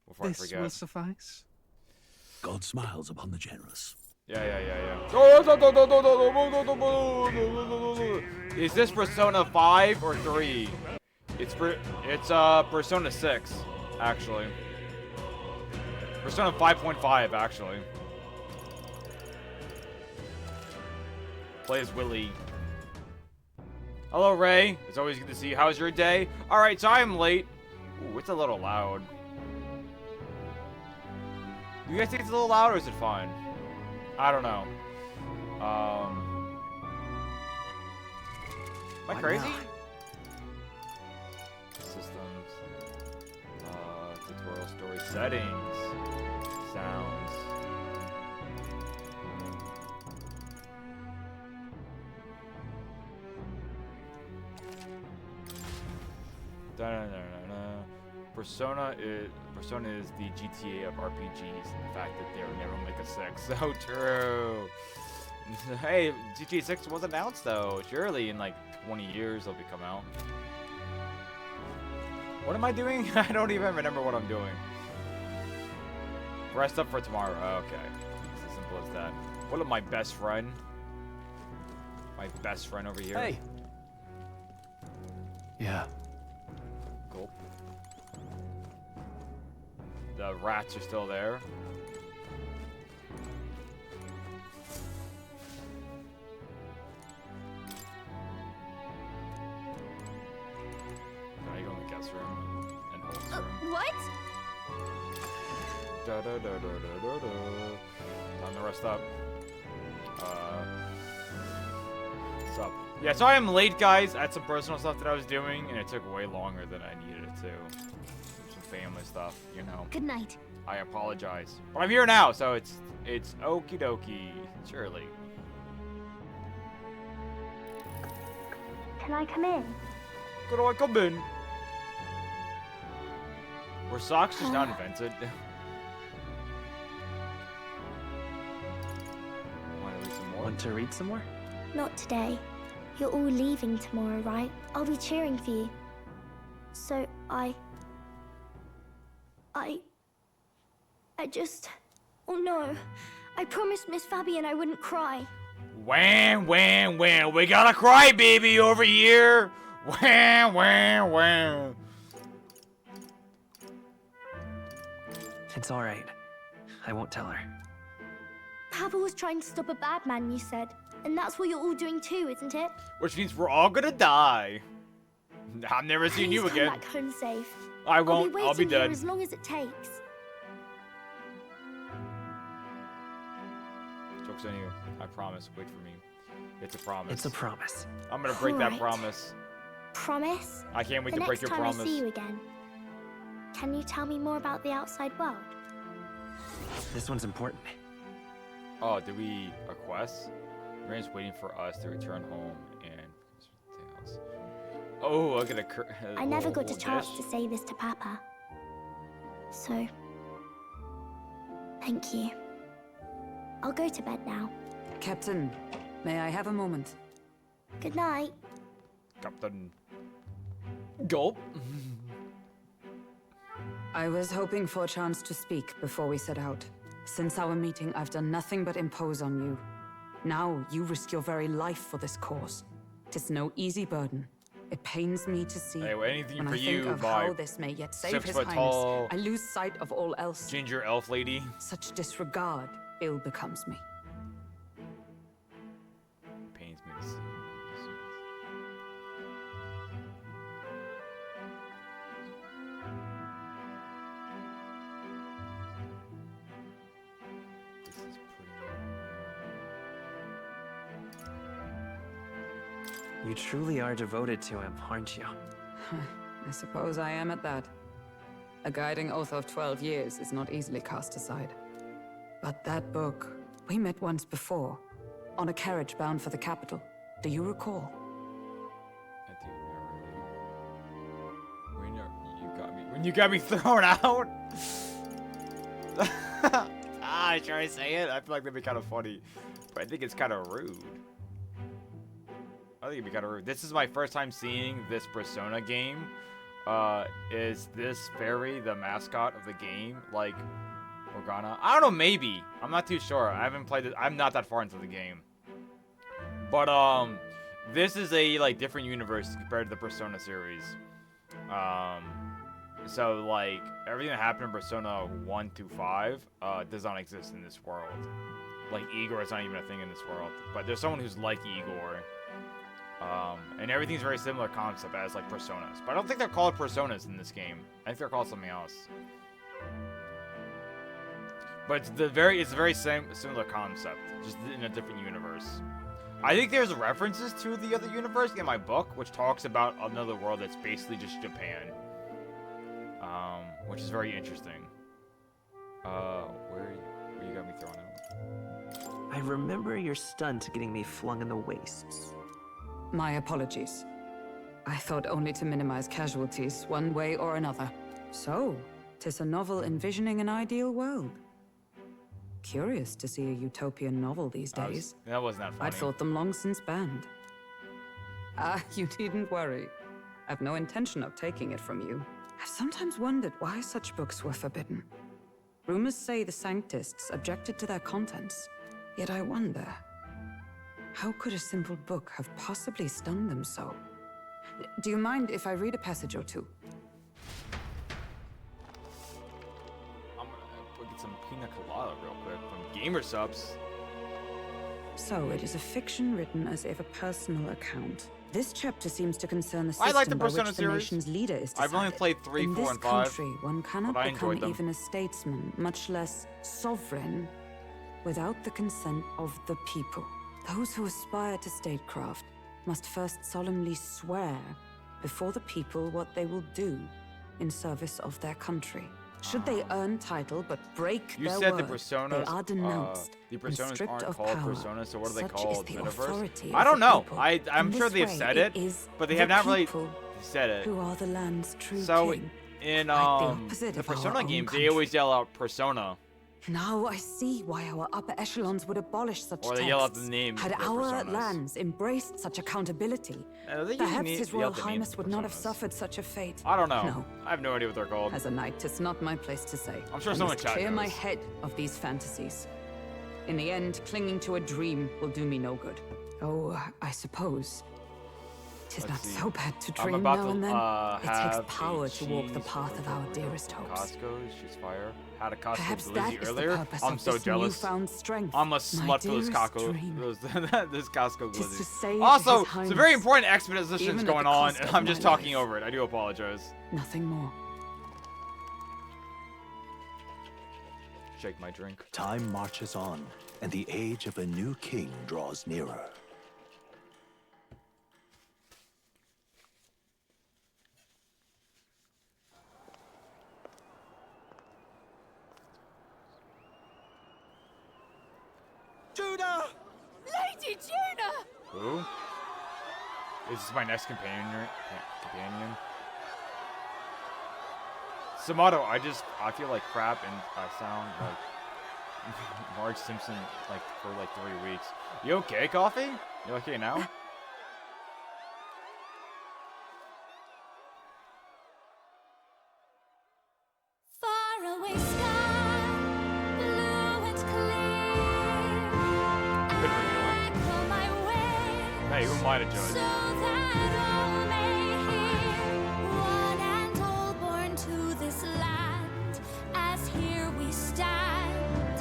before I This forget. will suffice. God smiles upon the generous. Yeah. Is this Persona 5 or 3? It's Persona 6, actually. Persona 5.5, actually. Plays Willie. Hello, Ray. It's always good to see you. How's your day? Alright, so I am late. Ooh, it's a little loud. Do you guys think it's a little loud, or is it fine? I don't know. Am I crazy? Systems. Tutorial story settings. Sounds. Persona is the GTA of RPGs, and the fact that they'll never make a 6. So true. Hey, GTA 6 was announced though. Surely in like 20 years it'll be come out. What am I doing? I don't even remember what I'm doing. Rest up for tomorrow. Okay. It's as simple as that. What of my best friend? My best friend over here. Hey. Yeah. Gulp. The rats are still there. Now you go in the guest room and Holt's room. What? Time to rest up. What's up? Yeah, so I am late, guys. I had some personal stuff that I was doing, and it took way longer than I needed it to. Some family stuff, you know. Good night. I apologize. But I'm here now, so it's okie dokie. Surely. Can I come in? Could I come in? Were socks just not invented? Want to read some more? Want to read some more? Not today. You're all leaving tomorrow, right? I'll be cheering for you. So I just... Oh no. I promised Miss Fabian I wouldn't cry. Wham, wham, wham. We got a crybaby over here. Wham, wham, wham. It's all right. I won't tell her. Papa was trying to stop a bad man, you said. And that's what you're all doing too, isn't it? Which means we're all gonna die. I'm never seeing you Please again. come back home safe. I I'll won't. be I'll be waiting here dead. as long as it takes. Joke's on you. I promise. Wait for me. It's a promise. It's a promise. I'm gonna break that Alright. promise. Promise? I can't wait The to break next your time promise. I see you again, can you tell me more about the outside world? This one's important. Oh, did we a quest? Rand's waiting for us to return home and tales. Oh, look at a I never got a whole chance dish. to say this to Papa. So, thank you. I'll go to bed now. Captain, may I have a moment? Good night. Captain. Gulp. I was hoping for a chance to speak before we set out. Since our meeting, I've done nothing but impose on you. Now, you risk your very life for this cause. 'Tis no easy burden. It pains me to see. Hey, well, anything when for I think you of by how this may yet save 6 His foot Highness, tall I lose sight of all else. ginger elf lady. Such disregard ill becomes me. Pains me to see. This is pretty. You truly are devoted to him, aren't you? I suppose I am at that. A guiding oath of 12 years is not easily cast aside. But that book, we met once before, on a carriage bound for the capital. Do you recall? I do remember. When you got me thrown out. Should I say it? I feel like that'd be kind of funny, but I think it's kind of rude. I think it'd be kind of rude. This is my first time seeing this Persona game. is this fairy the mascot of the game? Like, Morgana? I don't know, maybe. I'm not too sure. I haven't played it. I'm not that far into the game. But, this is a, like, different universe compared to the Persona series. So, like, everything that happened in Persona 1 to 5, does not exist in this world. Like, Igor is not even a thing in this world. But there's someone who's like Igor. And everything's very similar concept as, like, Personas. But I don't think they're called Personas in this game. I think they're called something else. But it's the very similar concept, just in a different universe. I think there's references to the other universe in my book, which talks about another world that's basically just Japan. Which is very interesting. Where you got me thrown out? I remember your stunt getting me flung in the wastes. My apologies. I thought only to minimize casualties, one way or another. So, 'tis a novel envisioning an ideal world. Curious to see a utopian novel these days. That wasn't that funny. I'd thought them long since banned. Ah, you needn't worry. I've no intention of taking it from you. I've sometimes wondered why such books were forbidden. Rumors say the Sanctists objected to their contents. Yet I wonder, how could a simple book have possibly stunned them so? Do you mind if I read a passage or two? I'm gonna get some pina colada real quick from Gamer Subs. So, it is a fiction written as if a personal account. This chapter seems to concern the system I like the by Persona which the series. nation's leader is decided. I've only played 3, 4, and 5. In this country, one cannot but I become enjoyed them. even a statesman, much less sovereign, without the consent of the people. Those who aspire to statecraft must first solemnly swear before the people what they will do in service of their country. Should they earn title but break You their said word, the Personas, they are denounced the and Personas stripped aren't of called power. Personas, so what are they Such called? is the Metaverse? authority I of don't the know. people. I'm In sure this they've way, said it, is but they the have not really people said it. who are the land's true So king. in Quite the opposite the of our Persona own games, they country. always yell out Persona, Now I see why our upper echelons would abolish such or they texts. yell out the name. Had of the our Personas. lands embraced such accountability, They usually perhaps yell His the Royal names Highness of would not have Personas. suffered such a fate. I don't know. No. I have no idea what they're called. As a knight, it's not my place to say. I'm sure I someone must in chat clear my knows. head of these fantasies. In the end, clinging to a dream will do me no good. Oh, I suppose. 'Tis Let's not see. so bad to I'm dream about now to and then. It have takes power a to walk the cheese path of our burger dearest hopes. Costco's, she's fire. Had a Costco Perhaps glizzy that is earlier. the purpose I'm of so this jealous. newfound strength. I'm a my slut for those dearest Costco. dream. This Costco Tis to glizzy. save Also, His it's a very Highness, important exposition even is at going the on, cost and of I'm my just talking life. over it. I do apologize. Nothing more. Shake my drink. Time marches on, and the age of a new king draws nearer. Judah! Lady Judah! Who? Is this my next companion? Samato, I feel like crap and I sound like Marge Simpson like for like 3 weeks. You okay, Coffee? You okay now? Far away sky, blue and clear. Good revealing. Echo my way, Hey, who am I to so judge? that all may hear. One and all born to this land, as here we stand.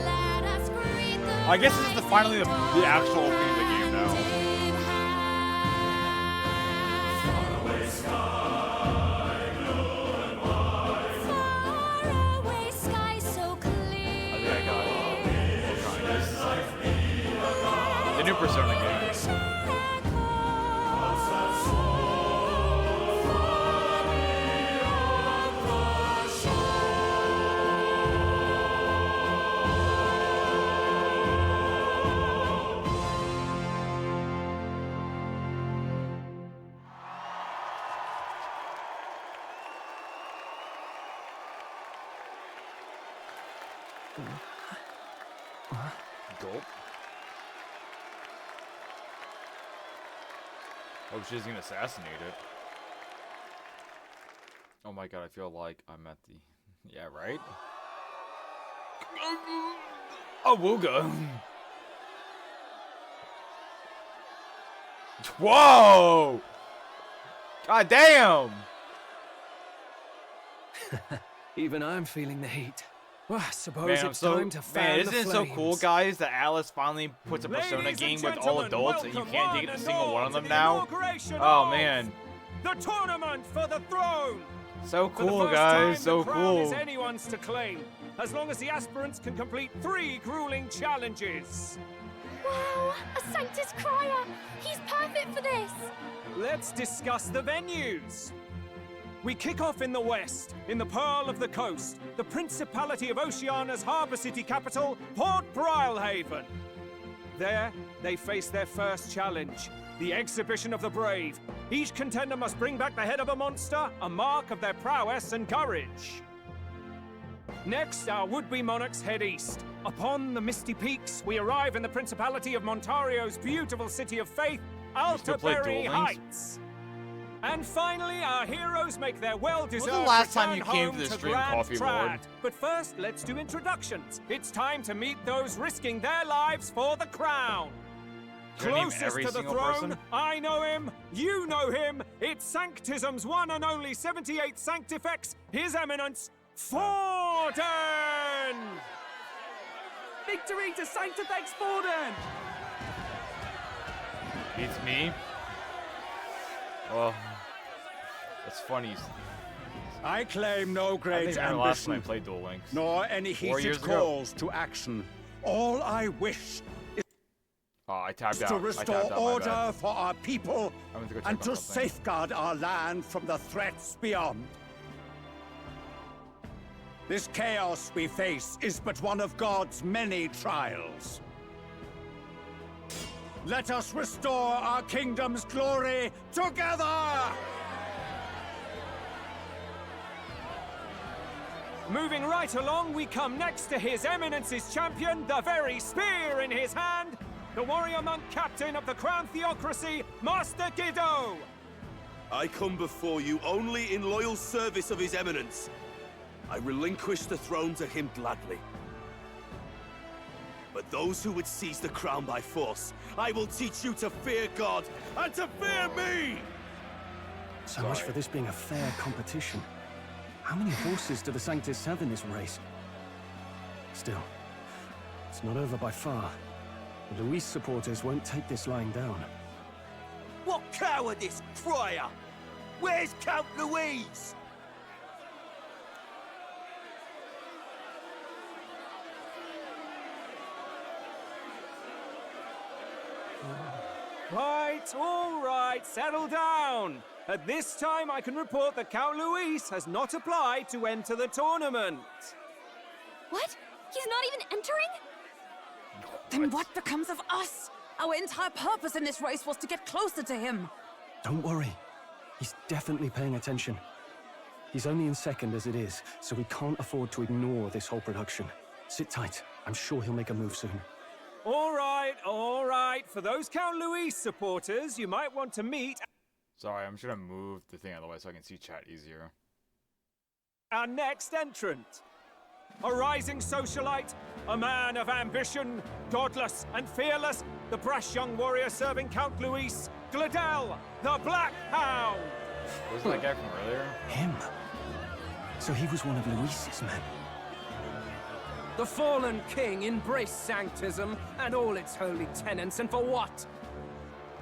Let us greet the I guess this is finally the actual opening of the game now. Faraway sky so I clear. think I got it. This is the new Persona game. Gulp. Oh, she's gonna assassinate it. Oh my god, I feel like I'm at the... Yeah, right? Awooga! Whoa! God damn! Even I'm feeling the heat. Well, I suppose Man, it's time to fan isn't the it so flames. cool, guys, that Alice finally puts a Persona game with all adults and you can't take a single one of them now? Oh man. The tournament for the throne! So For the cool, first guys, time, so the crown is cool. anyone's to claim, as long as the aspirants can complete 3 grueling challenges. Wow, a Sanctus Crier! He's perfect for this! Let's discuss the venues. We kick off in the west, in the Pearl of the Coast, the Principality of Oceania's harbour city capital, Port Brilehaven. There, they face their first challenge, the Exhibition of the Brave. Each contender must bring back the head of a monster, a mark of their prowess and courage. Next, our would-be monarchs head east. Upon the misty peaks, we arrive in the Principality of Montario's beautiful city of faith, still play Duel Altaberry Links? Heights. And finally, our heroes make their well-deserved When was the last time return you came home to the stream, Grand Coffee Trad. Lord? But first, let's do introductions. It's time to meet those risking their lives for the crown. You're gonna name Closest every to the single throne, person? I know him, you know him. It's Sanctism's one and only 78th Sanctifex, His Eminence, Forden! Victory to Sanctifex Forden! It's me. Well, it's funny. I claim no I great think the last time I ambition, played Duel Links. nor any 4 years heated ago. calls to action. All I wish Oh, I tapped is out. to I restore tapped out, my order bad. for our people I went to go check and on to something. safeguard our land from the threats beyond. This chaos we face is but one of God's many trials. Let us restore our kingdom's glory together! Moving right along, we come next to His Eminence's champion, the very spear in his hand, the warrior monk captain of the Crown Theocracy, Master Giddo! I come before you only in loyal service of His Eminence. I relinquish the throne to him gladly. But those who would seize the crown by force, I will teach you to fear God and to fear me! So much for this being a fair competition. How many horses do the Sanctus have in this race? Still, it's not over by far. The Luis supporters won't take this lying down. What cowardice, Crier! Where's Count Louise? All right, settle down. At this time, I can report that Count Luis has not applied to enter the tournament. What? He's not even entering? Then what becomes of us? Our entire purpose in this race was to get closer to him. Don't worry. He's definitely paying attention. He's only in second as it is, so we can't afford to ignore this whole production. Sit tight. I'm sure he'll make a move soon. All right, all right. For those Count Luis supporters, you might want to meet Sorry, I'm just gonna move the thing out of the way so I can see chat easier. our next entrant. A rising socialite, a man of ambition, godless and fearless, the brash young warrior serving Count Luis, Gladel, the Black Hound. Wasn't that guy from earlier? Him? So he was one of Luis's men. The fallen king embraced Sanctism and all its holy tenets, and for what?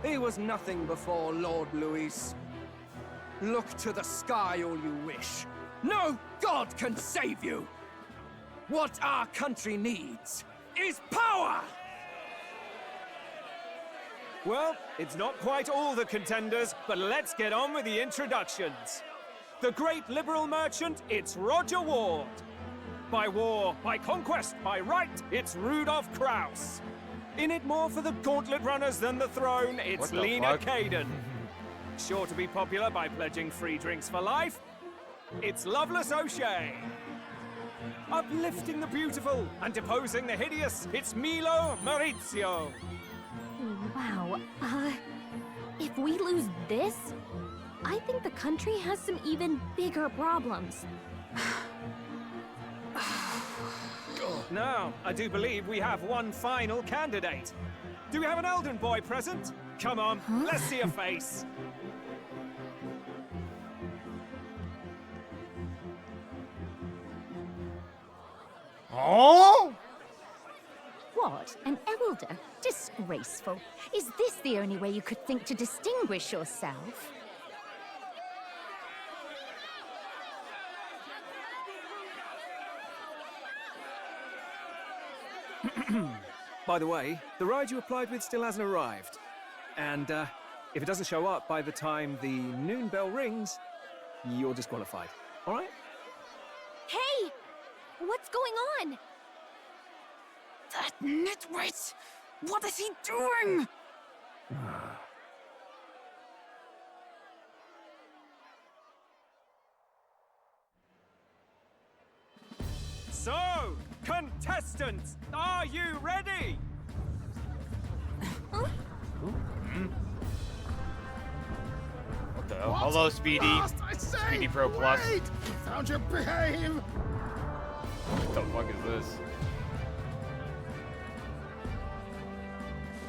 He was nothing before Lord Luis. Look to the sky all you wish. No god can save you! What our country needs is power! Well, it's not quite all the contenders, but let's get on with the introductions. The great liberal merchant, it's Roger Ward. By war, by conquest, by right, it's Rudolph Kraus. In it more for the gauntlet runners than the throne, it's What the Lena fuck? Caden. Sure to be popular by pledging free drinks for life, it's Loveless O'Shea. Uplifting the beautiful and deposing the hideous, it's Milo Maurizio. Wow, if we lose this, I think the country has some even bigger problems. Now, I do believe we have one final candidate. Do we have an Elden boy present? Come on, let's see a face. Oh! What? An elder? Disgraceful. Is this the only way you could think to distinguish yourself? By the way, the ride you applied with still hasn't arrived. And if it doesn't show up by the time the noon bell rings, you're disqualified. All right? Hey! What's going on? That nitwit! What is he doing? So, contestants, are you ready? What the hell? Hello, Speedy. Speedy Pro Plus. Wait! Found your behave! What the fuck is this?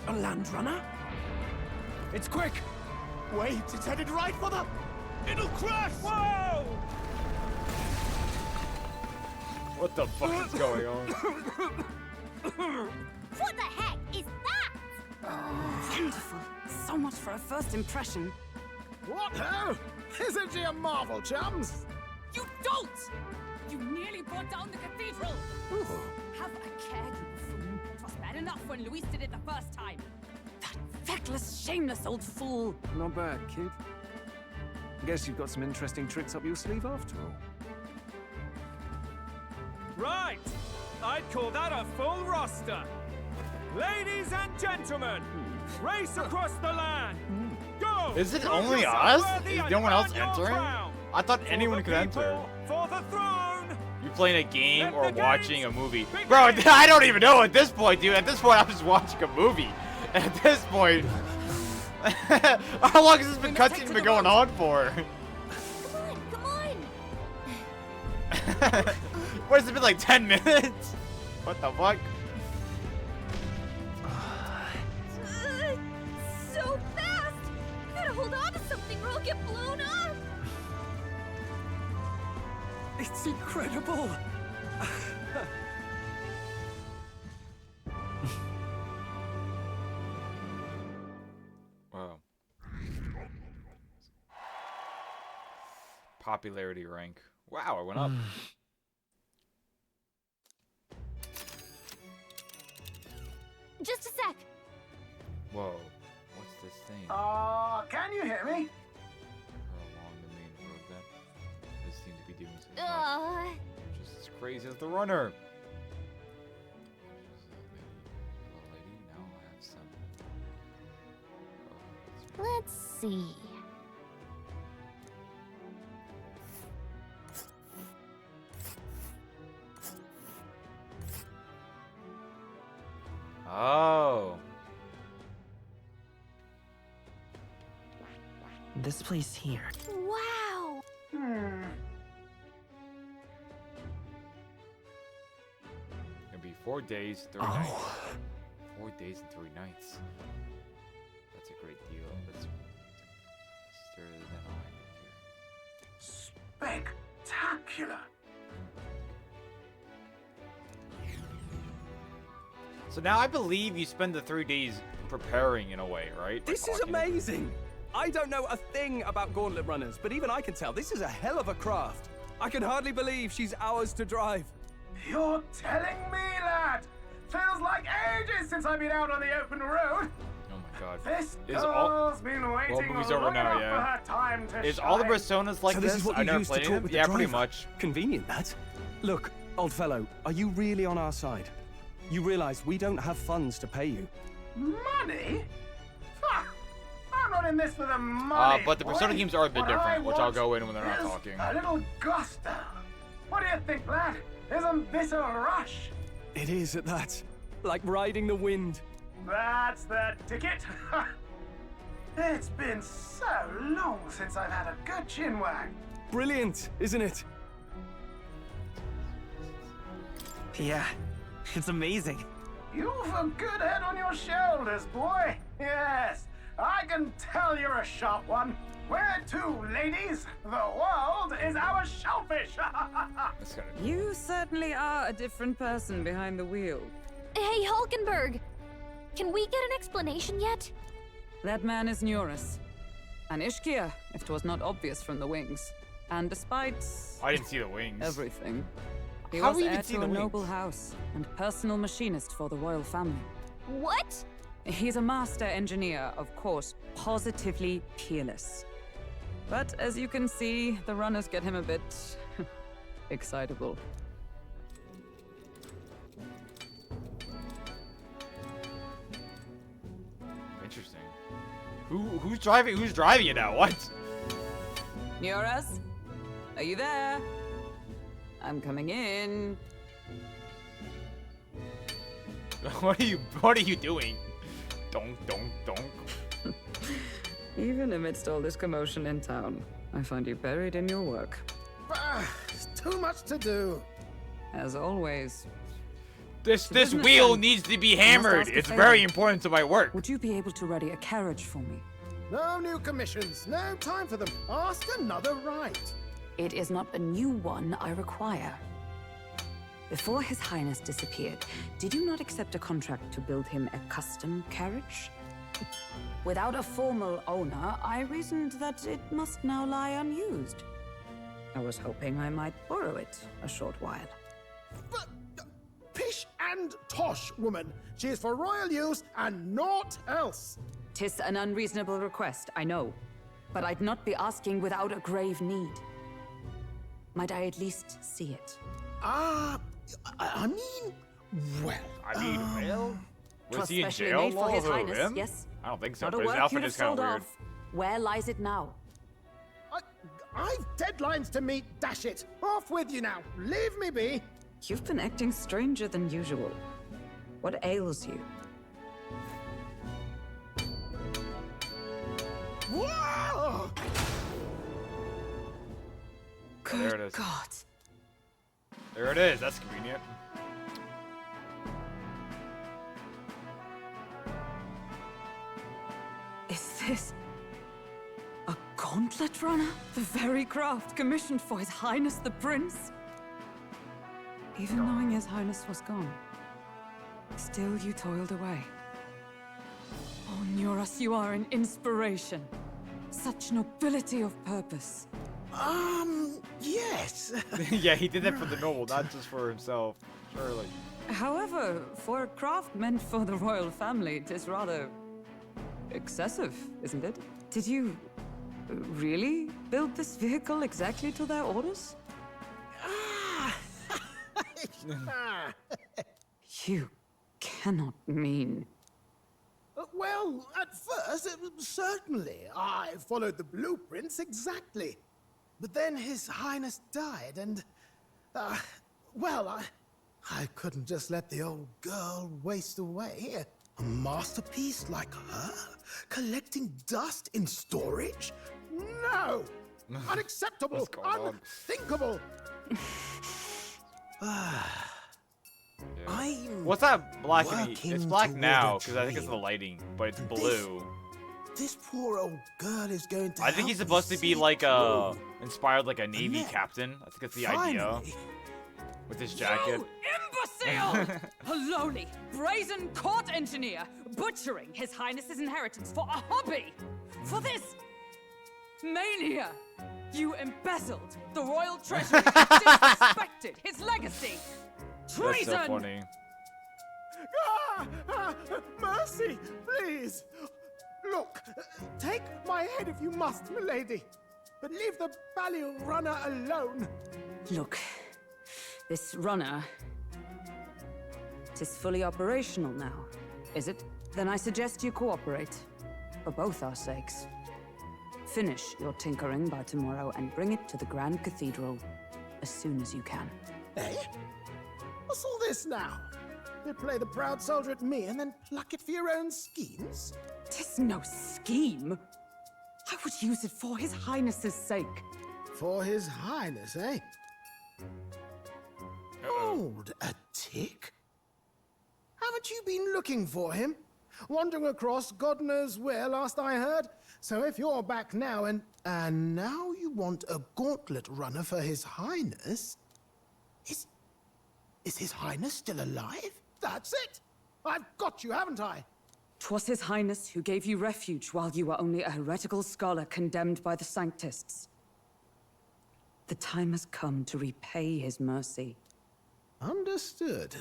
A land runner? It's quick! Wait, it's headed right for the... It'll crash! Whoa! What the fuck is going on? What the heck is that? Wonderful. So much for a first impression. What ho? Isn't she a marvel, chums? You don't! You nearly brought down the cathedral! Have a care, you buffoon. It was bad enough when Luis did it the first time. That feckless, shameless old fool. Not bad, kid. Guess you've got some interesting tricks up your sleeve after all. Right, I'd call that a full roster. Ladies and gentlemen, race across the land. Go! Is it Prove only yourself us? worthy Is and no one else earn your entering? crown. I thought For anyone the could enter. people, for the throne. You playing a game Let or the watching games a movie? begin. Bro, I don't even know at this point, dude. At this point, I'm just watching a movie. At this point... How long has this been cutscene been going on for? Come on! What has it been, like 10 minutes? What the fuck? So fast! Gotta hold on to something or I'll get blown up! It's incredible! Wow. Popularity rank. Wow, I went up. Just a sec. Whoa. What's this thing? Can you hear me? Along the main road then. This seems to be doing something. Just as crazy as the runner. Lady, now I have some. Let's see. Oh. This place here. Wow! It'll be 4 days, 3 nights. 4 days and 3 nights. That's a great deal. That's faster than all I did here. Spectacular! So now I believe you spend the 3 days preparing in a way, right? This is amazing! I don't know a thing about gauntlet runners, but even I can tell this is a hell of a craft. I can hardly believe she's ours to drive. You're telling me, lad? Feels like ages since I've been out on the open road. Oh my god. This Is all girl's been waiting well, movie's long over now, enough yeah. for her time to Is all the shine. personas like So this is what I've you never use to played talk them? with the Yeah, pretty driver. much. Convenient, that. Look, old fellow, are you really on our side? You realize we don't have funds to pay you. Money? Fuck! I'm not in this for the money. But the Persona boy. games are a bit What different, I which I'll want go in when they're not is talking. A little gusto. What do you think, lad? Isn't this a rush? It is at that. Like riding the wind. That's the ticket. It's been so long since I've had a good chinwag. Brilliant, isn't it? Yeah, it's amazing. You've a good head on your shoulders, boy. Yes, I can tell you're a sharp one. Where to, ladies? The world is our shellfish. You certainly are a different person behind the wheel. Hey, Hulkenberg! Can we get an explanation yet? That man is Neurus. An Ishkia, if 'twas not obvious from the wings. And despite... I didn't see the wings. Everything. He How was we even heir see to the a noble wings? house and personal machinist for the royal family. What? He's a master engineer, of course, positively peerless. But as you can see, the runners get him a bit excitable. Interesting. Who's driving? Who's driving it now? What? Neurus? Are you there? I'm coming in. What are you doing? Donk, donk, donk. Even amidst all this commotion in town, I find you buried in your work. Too much to do. As always. This business wheel then. needs to be I must hammered. ask a It's favor. very important to my work. Would you be able to ready a carriage for me? No new commissions. No time for them. Ask another right. It is not a new one I require. Before His Highness disappeared, did you not accept a contract to build him a custom carriage? Without a formal owner, I reasoned that it must now lie unused. I was hoping I might borrow it a short while. But pish and tosh, woman. She is for royal use and naught else. 'Tis an unreasonable request, I know. But I'd not be asking without a grave need. Might I at least see it? I mean, well. Well, was Twas he in specially jail? made for His Who, Highness, him? yes? I don't think so. Not a But his work outfit you'd have is kind of sold weird. off. Where lies it now? I've deadlines to meet, dash it. Off with you now. Leave me be. You've been acting stranger than usual. What ails you? Whoa! Good there it is. God. There it is. That's convenient. Is this a gauntlet runner? The very craft commissioned for His Highness the Prince? Even knowing His Highness was gone, still you toiled away. Oh, Neurus, you are an inspiration. Such nobility of purpose. Yes. Yeah, he did that for the noble, not just for himself. Surely. However, for a craft meant for the royal family, it is rather excessive, isn't it? Did you really build this vehicle exactly to their orders? You cannot mean... Well, at first, certainly. I followed the blueprints exactly. But then His Highness died, and... well, I couldn't just let the old girl waste away. A masterpiece like her? Collecting dust in storage? No! Unacceptable! What's going on? Unthinkable! What's that black in the... It's working black toward now, a because I think it's the dream. lighting, but it's blue. This poor old girl is going to I think he's supposed to be like a... Inspired like a Navy then, captain. I think that's the idea. finally, With his jacket. You imbecile! A lowly, brazen court engineer butchering His Highness's inheritance for a hobby! For this mania! You embezzled the royal treasury and disrespected his legacy! Treason! That's so funny. Mercy, please. Look, take my head if you must, milady. But leave the value runner alone. Look, this runner... Tis fully operational now, is it? Then I suggest you cooperate. For both our sakes. Finish your tinkering by tomorrow and bring it to the Grand Cathedral as soon as you can. Eh? What's all this now? You play the proud soldier at me and then pluck it for your own schemes? 'Tis no scheme. I would use it for His Highness's sake. For His Highness, eh? Hold a tick. Haven't you been looking for him? Wandering across God knows where, last I heard. So if you're back now and now you want a gauntlet runner for His Highness? Is His Highness still alive? That's it! I've got you, haven't I? 'Twas His Highness who gave you refuge while you were only a heretical scholar condemned by the Sanctists. The time has come to repay His mercy. Understood.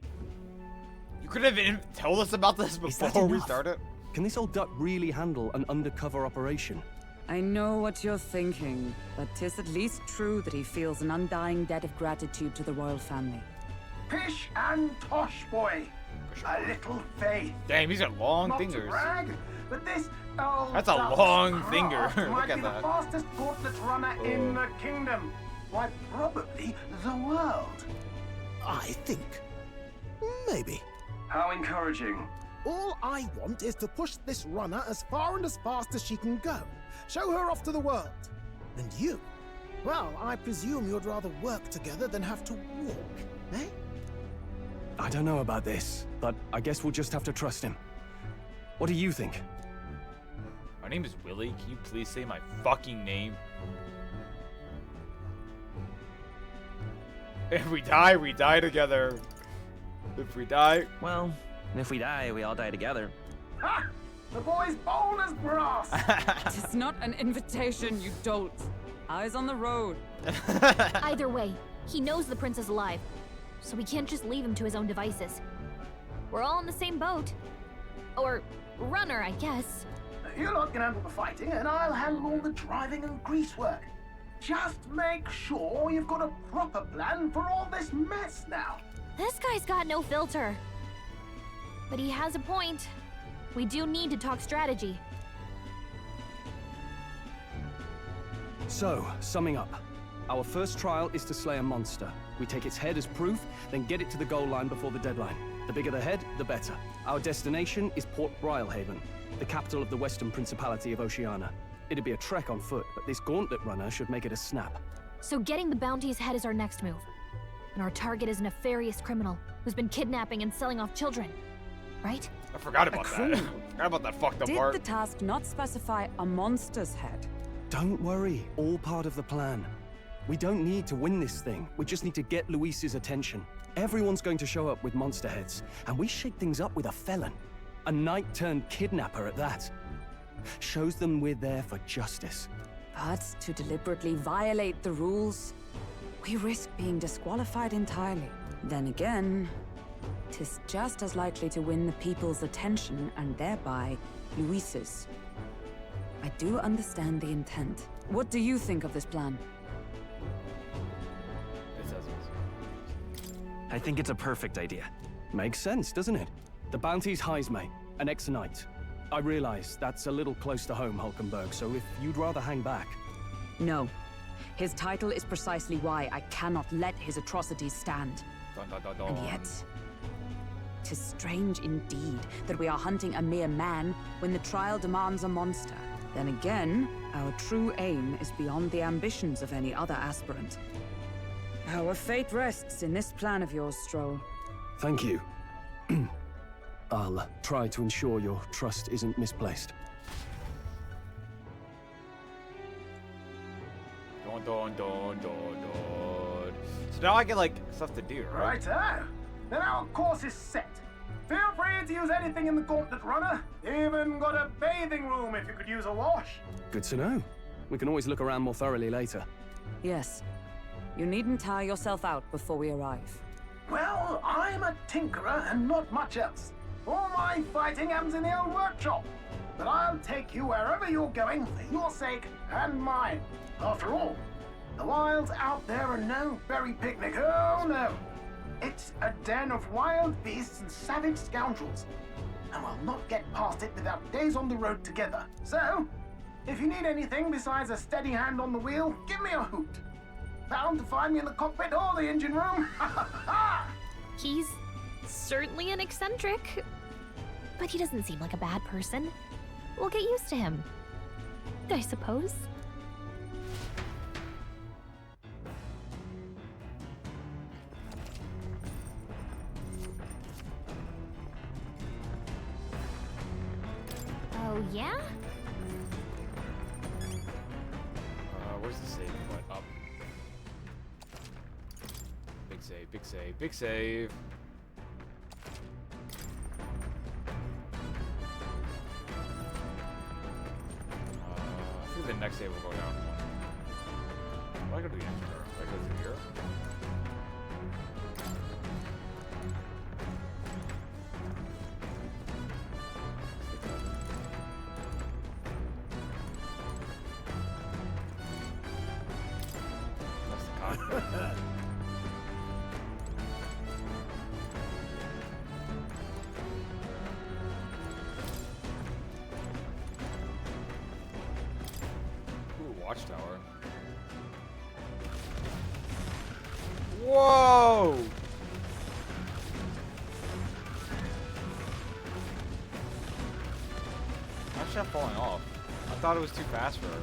You could have told us about this before we started. Can this old duck really handle an undercover operation? I know what you're thinking, but 'tis at least true that he feels an undying debt of gratitude to the royal family. Pish and tosh, boy. A little faith. Damn, he's got long Not fingers. To brag, but this old That's a duck's long craft finger. Look might at be that. the fastest gauntlet runner in the kingdom. Why, probably the world. I think. Maybe. How encouraging. All I want is to push this runner as far and as fast as she can go. Show her off to the world. And you? Well, I presume you'd rather work together than have to walk, eh? I don't know about this, but I guess we'll just have to trust him. What do you think? My name is Willie. Can you please say my fucking name? If we die together. If we die... Well, if we die, we all die together. Ha! The boy's bold as brass. It's not an invitation, you dolt. Eyes on the road. Either way, he knows the prince is alive, so we can't just leave him to his own devices. We're all in the same boat. Or runner, I guess. You lot can handle the fighting, and I'll handle all the driving and grease work. Just make sure you've got a proper plan for all this mess now. This guy's got no filter. But he has a point. We do need to talk strategy. So, summing up. Our first trial is to slay a monster. We take its head as proof, then get it to the goal line before the deadline. The bigger the head, the better. Our destination is Port Brilehaven, the capital of the Western Principality of Oceania. It'd be a trek on foot, but this gauntlet runner should make it a snap. So getting the bounty's head is our next move. And our target is a nefarious criminal who's been kidnapping and selling off children. Right? I forgot about that. I forgot about that fucked up part. Did the task not specify a monster's head? Don't worry, all part of the plan. We don't need to win this thing. We just need to get Luis's attention. Everyone's going to show up with monster heads, and we shake things up with a felon. A knight-turned-kidnapper at that. Shows them we're there for justice. But to deliberately violate the rules, we risk being disqualified entirely. Then again, 'tis just as likely to win the people's attention and thereby Luis's. I do understand the intent. What do you think of this plan? I think it's a perfect idea. Makes sense, doesn't it? The bounty's Heisme, an ex-knight. I realize that's a little close to home, Hulkenberg, so if you'd rather hang back... No. His title is precisely why I cannot let his atrocities stand. And yet, 'tis strange indeed that we are hunting a mere man when the trial demands a monster. Then again, our true aim is beyond the ambitions of any other aspirant. Our fate rests in this plan of yours, Stroll. Thank you. I'll try to ensure your trust isn't misplaced. So now I get, like, stuff to do, right? Righto. Then our course is set. Feel free to use anything in the gauntlet runner. Even got a bathing room if you could use a wash. Good to know. We can always look around more thoroughly later. Yes. You needn't tire yourself out before we arrive. Well, I'm a tinkerer and not much else. All my fighting happens in the old workshop. But I'll take you wherever you're going for your sake and mine. After all, the wilds out there are no berry picnic. Oh no. It's a den of wild beasts and savage scoundrels. And we'll not get past it without days on the road together. So, if you need anything besides a steady hand on the wheel, give me a hoot. Bound to find me in the cockpit or the engine room. He's certainly an eccentric, but he doesn't seem like a bad person. We'll get used to him, I suppose. Oh, yeah? Where's the save point? Up. Big save, big save, big save. I think the next save will go down one. Why go to the engine room? Do I go through here? Ooh, watchtower. Whoa! How's that falling off? I thought it was too fast for her.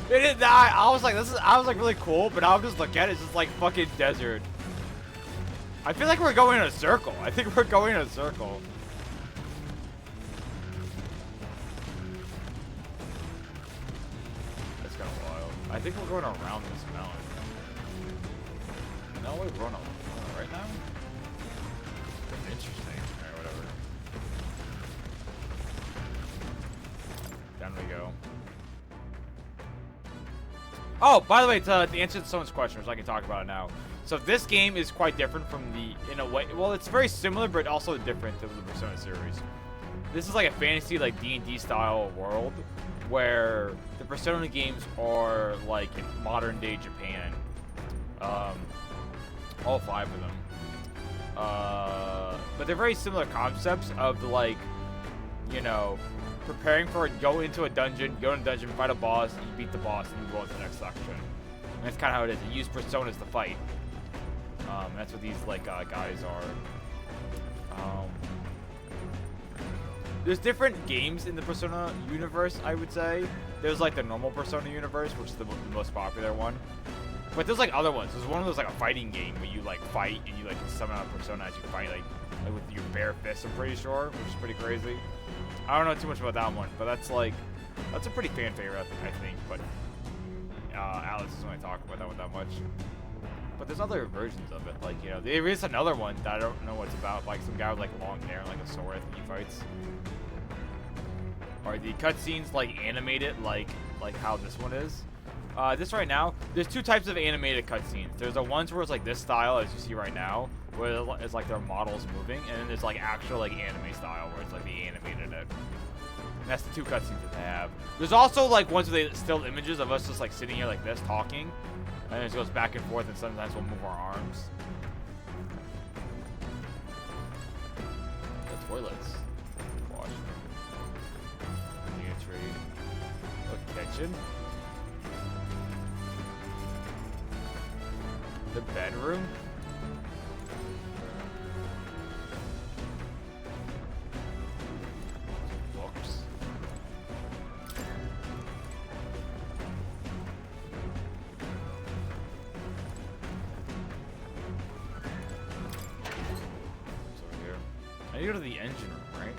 It didn't die. I was like, I was like really cool, but I'll just look at it. It's just like fucking desert. I feel like we're going in a circle. I think we're going in a circle. That's kind of wild. I think we're going around this mountain. No, we're going right now? That's interesting. Alright, whatever. Down we go. Oh, by the way, to answer someone's question, so I can talk about it now. So this game is quite different from the, in a way, well, it's very similar, but also different to the Persona series. This is like a fantasy, like D&D style world, where the Persona games are like in modern day Japan. All 5 of them. But they're very similar concepts of the, like, you know, preparing for it, go into a dungeon, fight a boss, you beat the boss, and you go on to the next section. And that's kind of how it is. You use personas to fight. That's what these like guys are. There's different games in the Persona universe, I would say. There's like the normal Persona universe, which is the most popular one. But there's like other ones. There's one of those like a fighting game where you like fight and you like summon out a persona as you fight, like with your bare fists, I'm pretty sure, which is pretty crazy. I don't know too much about that one, but that's a pretty fan favorite, I think. But Alex doesn't want to talk about that one that much. But there's other versions of it, like, you know, there is another one that I don't know what's about, like some guy with like long hair and like a sword, I think he fights. Are the cutscenes like animated like how this one is? This right now, there's 2 types of animated cutscenes. There's the ones where it's like this style, as you see right now, where it's like their models moving, and then there's like actual like anime style, where it's like they animated it. And that's the 2 cutscenes that they have. There's also like ones where they still images of us just like sitting here like this, talking, and it goes back and forth, and sometimes we'll move our arms. The toilets. Washroom. Pantry. The kitchen. The bedroom? Books. What's over here? I need to go to the engine room, right?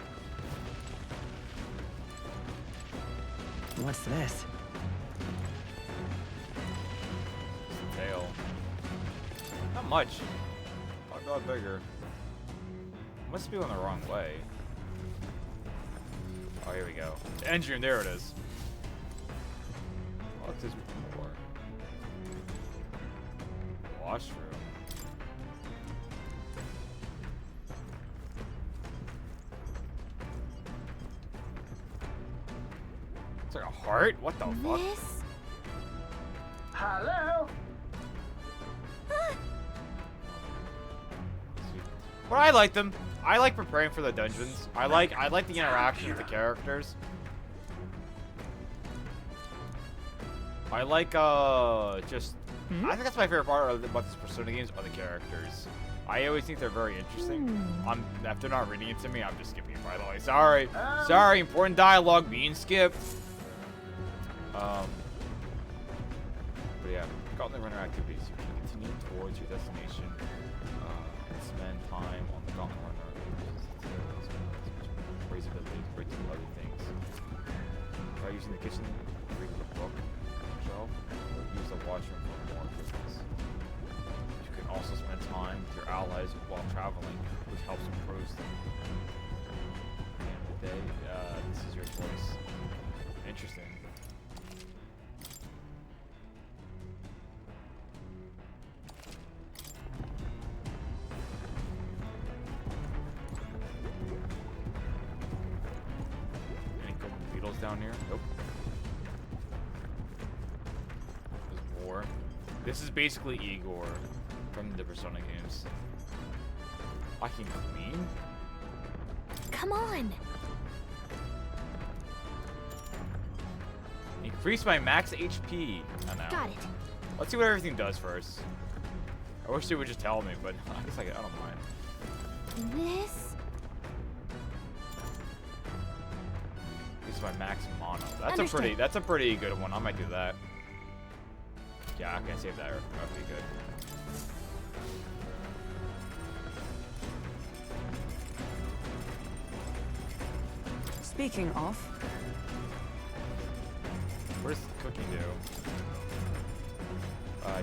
What's this? Tail. Not much. A lot bigger. Must be going the wrong way. Oh, here we go. The engine room, there it is. What's this more? Washroom. It's like a heart? What the fuck? Hello? But I like them. I like preparing for the dungeons. I like the interaction with the characters. I like just I think that's my favorite part about this Persona games are the characters. I always think they're very interesting. After not reading it to me, I'm just skipping it, by the way. Sorry. Sorry, important dialogue being skipped. But yeah, Gauntlet Runner activities. You can continue towards your destination and spend time on the Gauntlet Runner. Raise abilities, break to other things. Try using the kitchen, read the book shelf, or use the washroom for more business. You can also spend time with your allies while traveling, which helps improve them. At the end of the day, this is your choice. Interesting. Down here? Nope. There's more. This is basically Igor from the Persona games. I can clean? Come on! Increase my max HP. I know. Got it. Let's see what everything does first. I wish they would just tell me, but I guess I don't mind. This? My max mono. Understood. That's a pretty good one. I might do that. Yeah, I can save that. That'd be good. Speaking of, what does cooking do?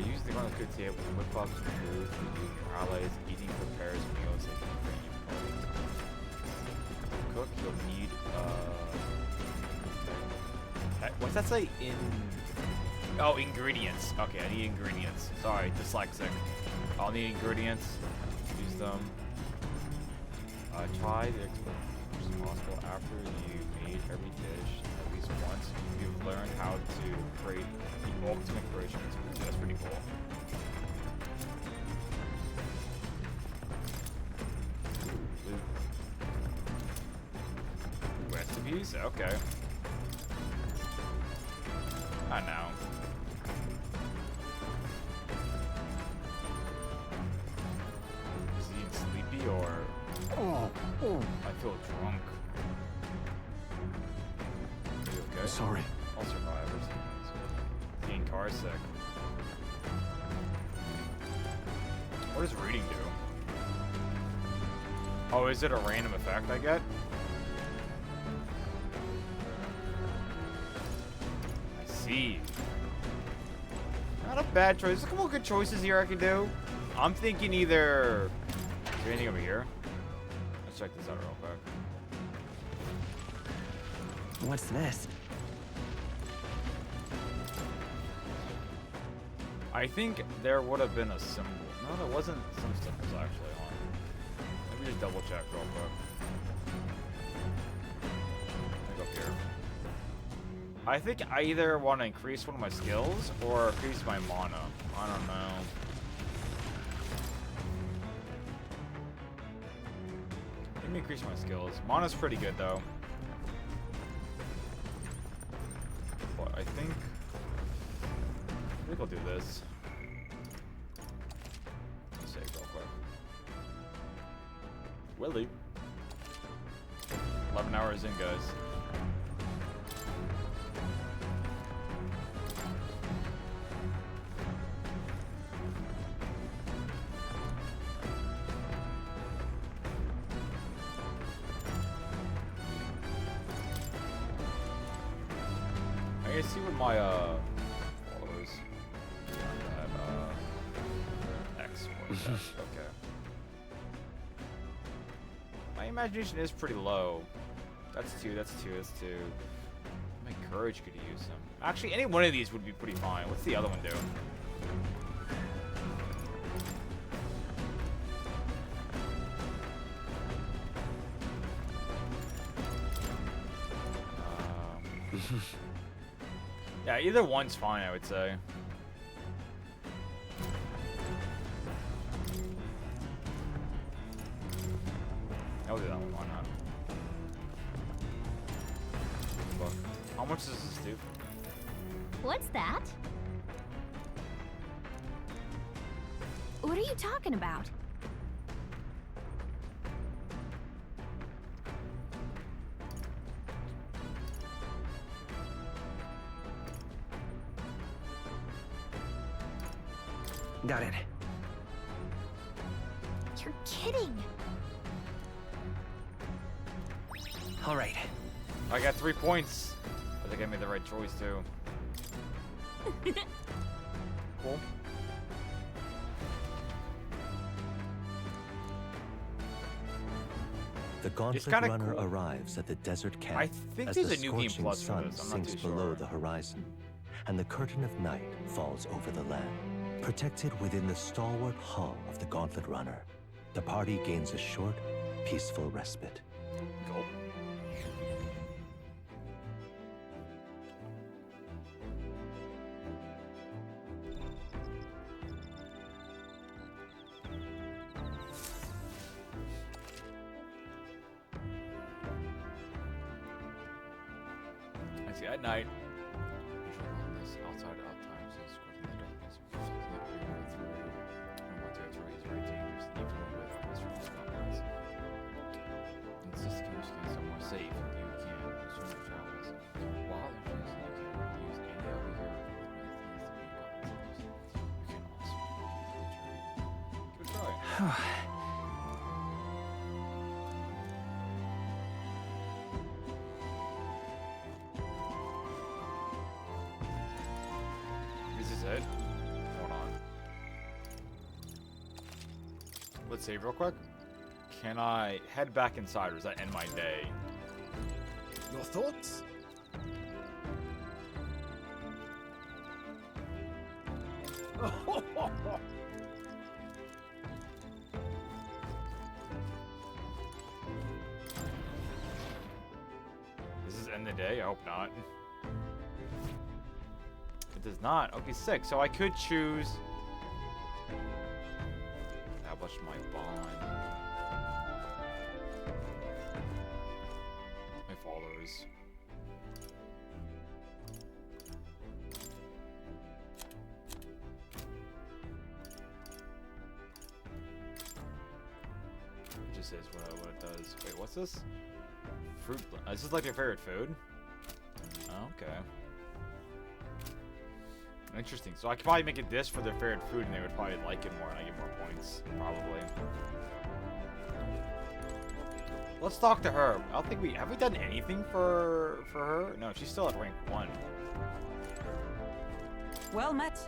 Use the ground cook table to whip up some food for you and your allies. Eating prepares meals that you can bring your parties. To cook, you'll need what's that say? Oh, ingredients. Okay, I need ingredients. Sorry, dyslexic. I'll need ingredients. Use them. Try to export as much as possible after you've made every dish at least once. You've learned how to create the ultimate version. That's pretty cool. Recipes? Okay. I know. Is he sleepy or? Oh, I feel drunk. Are you okay? Sorry. I'll survive. Being car sick. What does reading do? Oh, is it a random effect I get? Not a bad choice. There's a couple good choices here I could do. I'm thinking either... Is there anything over here? Let's check this out real quick. What's this? I think there would have been a symbol. No, there wasn't some symbols actually on. Let me just double check real quick. Let me go up here. I think I either want to increase one of my skills or increase my mana. I don't know. Let me increase my skills. Mana's pretty good though. But I think I'll do this. Let's save real quick. Willie. 11 hours in, guys. I see what my followers X was. Okay. My imagination is pretty low. That's two. That's two. That's two. My courage could use them. Actually, any one of these would be pretty fine. What's the other one do? Yeah, either one's fine, I would say. I'll do that one, why not? Look, how much does this do? What's that? What are you talking about? Got it. You're kidding. All right. I got 3 points. I think I made the right choice too. Cool. The Gauntlet Runner arrives at the desert camp I think as there's the a new game scorching plus for sun this. I'm not sinks too below sure. the horizon, and the curtain of night falls over the land. Protected within the stalwart hull of the Gauntlet Runner, the party gains a short, peaceful respite. Gulp. I see at night. Outside out times is squirting the darkness. More territory is very dangerous, even with mysteries compounds. It's just to get somewhere safe, and you can resume your travels. While you're chasing, you can use any other hero you can also give it a try. This is it. Hold on. Let's save real quick. Can I head back inside, or does that end my day? Your thoughts? Does this end the day? I hope not. It does not. Okay, 6. So I could choose. Establish my bond. My followers. It just says what it does. Wait, what's this? Fruit. Is this like your favorite food? Oh, okay. Interesting. So I could probably make a dish for their favorite food, and they would probably like it more, and I get more points. Probably. Let's talk to her. I don't think have we done anything for her? No, she's still at rank 1. Well met.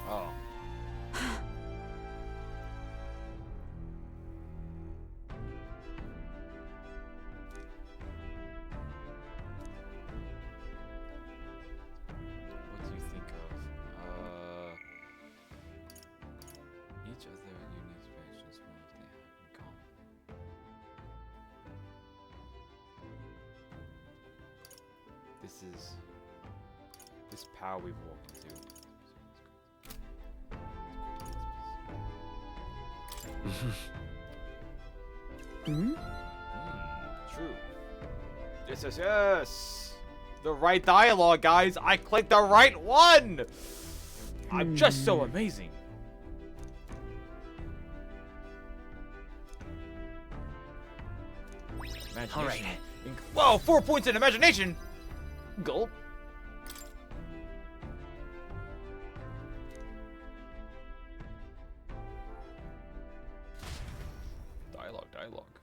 Oh. What do you think of? Each of their unique specials, one of they have in common. This power we've walked into. True. Yes, yes, yes. The right dialogue, guys. I clicked the right one. I'm just so amazing. Imagination. All right. Whoa, 4 points in imagination. Gulp. Dialogue.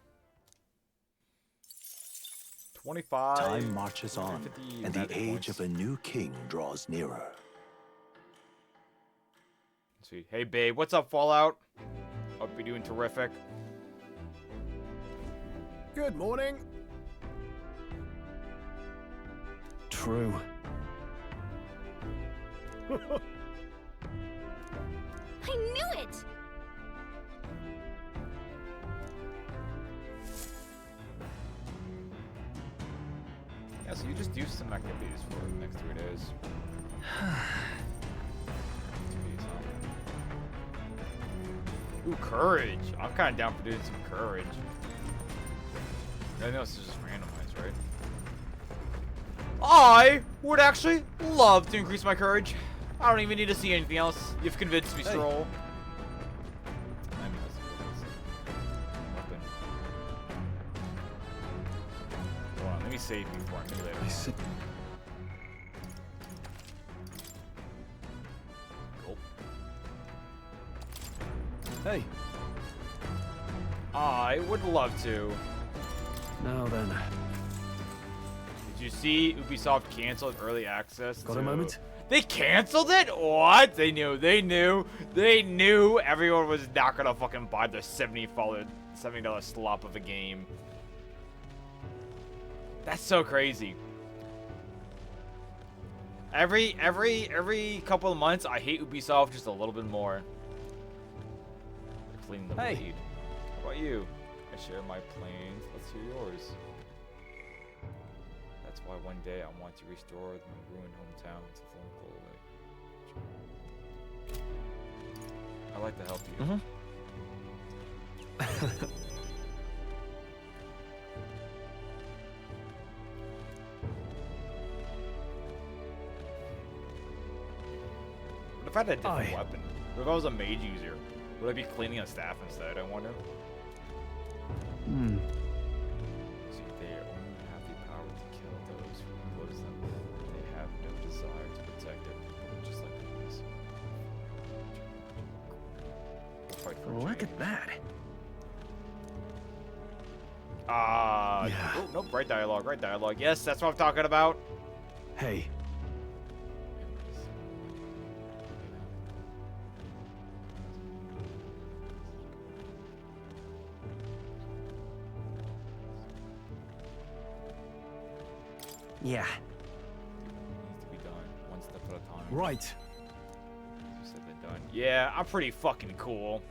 25. Time marches on, 50 and the magic age points. of a new king draws nearer. Let's see. Hey, babe. What's up, Fallout? Hope you're doing terrific. Good morning. True. I knew it! Yeah, so you just do some activities for the next 3 days. 2 days, huh? Ooh, courage. I'm kind of down for doing some courage. I know this is just randomized, right? I would actually love to increase my courage. I don't even need to see anything else. You've convinced me, Stroll. I'm me save before I later. I see. Cool. Hey. I would love to. Now then. Did you see Ubisoft canceled early access? Got a moment? They canceled it? What? They knew. They knew. They knew everyone was not gonna fucking buy the $70 slop of a game. That's so crazy. Every couple of months, I hate Ubisoft just a little bit more. They're cleaning the bleed. How about you? I share my plans. Let's hear yours. That's why one day I want to restore my ruined hometown to phone call away. I like to help you. What if I had a different weapon? What if I was a mage user? Would I be cleaning a staff instead, I wonder? See, they only have the power to kill those who oppose them. They have no desire to protect everyone, just like us. We'll fight for Look at that. Yeah. Oh, nope, right dialogue, right dialogue. Yes, that's what I'm talking about. Hey. Yeah. Needs to be done one step at a time. Right. You said they're done. Yeah, I'm pretty fucking cool.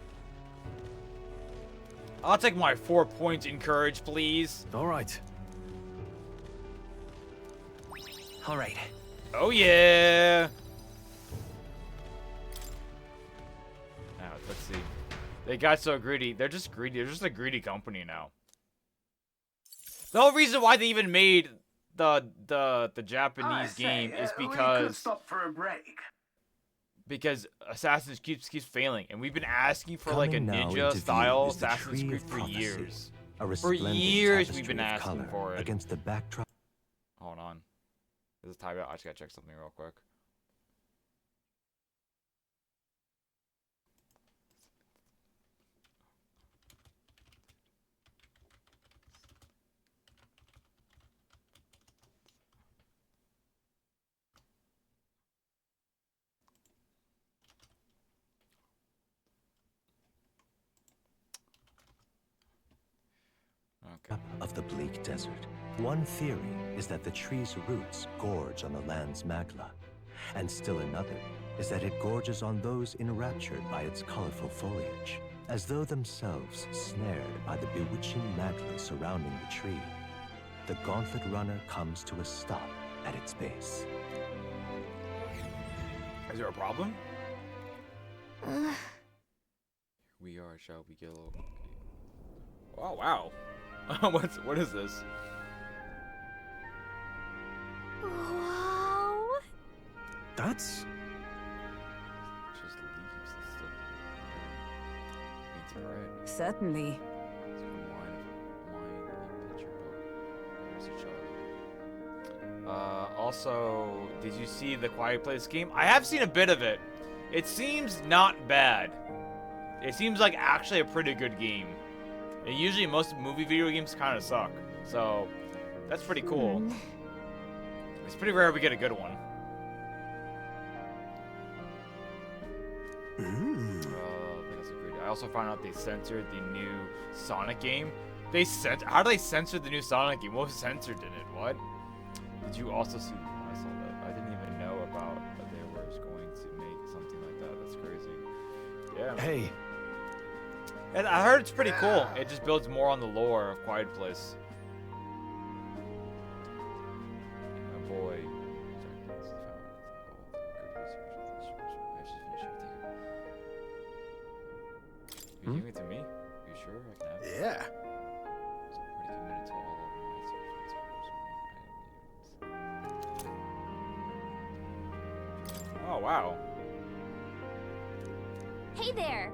I'll take my 4 points in courage, please. All right. All right. Oh yeah. Now let's see. They got so greedy. They're just greedy. They're just a greedy company now. The whole reason why they even made the Japanese game is because we could stop for a break. Because Assassin's keeps failing, and we've been asking for like a ninja style Assassin's Creed for years. For years we've been asking for it. Against the backdrop. Hold on. There's a timeout. I just gotta check something real quick. Of the bleak desert. One theory is that the tree's roots gorge on the land's magla, and still another is that it gorges on those enraptured by its colorful foliage, as though themselves snared by the bewitching magla surrounding the tree. The Gauntlet Runner comes to a stop at its base. Is there a problem? Here we are, shall we get a little... Oh, wow. What is this? Wow. That's... Just leaves. It's still... Painted red. Certainly. It's from wine in picture book. There's a chart. Also, did you see the Quiet Place game? I have seen a bit of it. It seems not bad. It seems like actually a pretty good game. And usually most movie video games kind of suck. So, that's pretty cool. It's pretty rare we get a good one. I also found out they censored the new Sonic game. How do they censor the new Sonic game? What was censored in it? What? Did you also see? I saw that. I didn't even know about that they were going to make something like that. That's crazy. Yeah. Hey. And I heard it's pretty cool. It just builds more on the lore of Quiet Place. My boy. You giving it to me? You sure I can have it? Yeah. So I'm pretty committed to all of my oh wow. Hey there.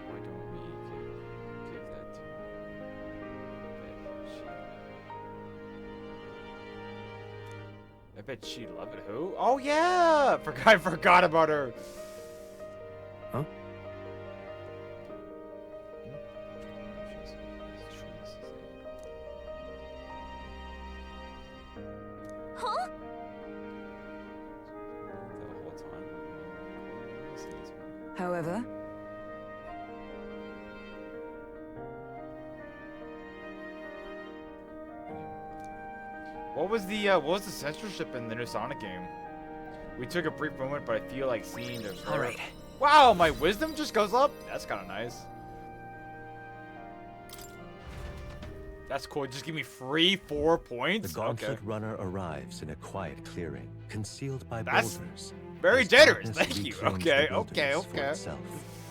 Why don't we give that to I bet she'd love it. Who? Oh yeah! I forgot about her. Huh? Huh? However, what was the censorship in the new Sonic game? We took a brief moment, but I feel like seeing their. All right. Wow, my wisdom just goes up. That's kind of nice. That's cool. Just give me free 4 points. The Gauntlet Runner arrives in a quiet clearing, concealed by That's boulders. very As generous. darkness Thank you. reclaims Okay, the okay, wilderness for okay. itself,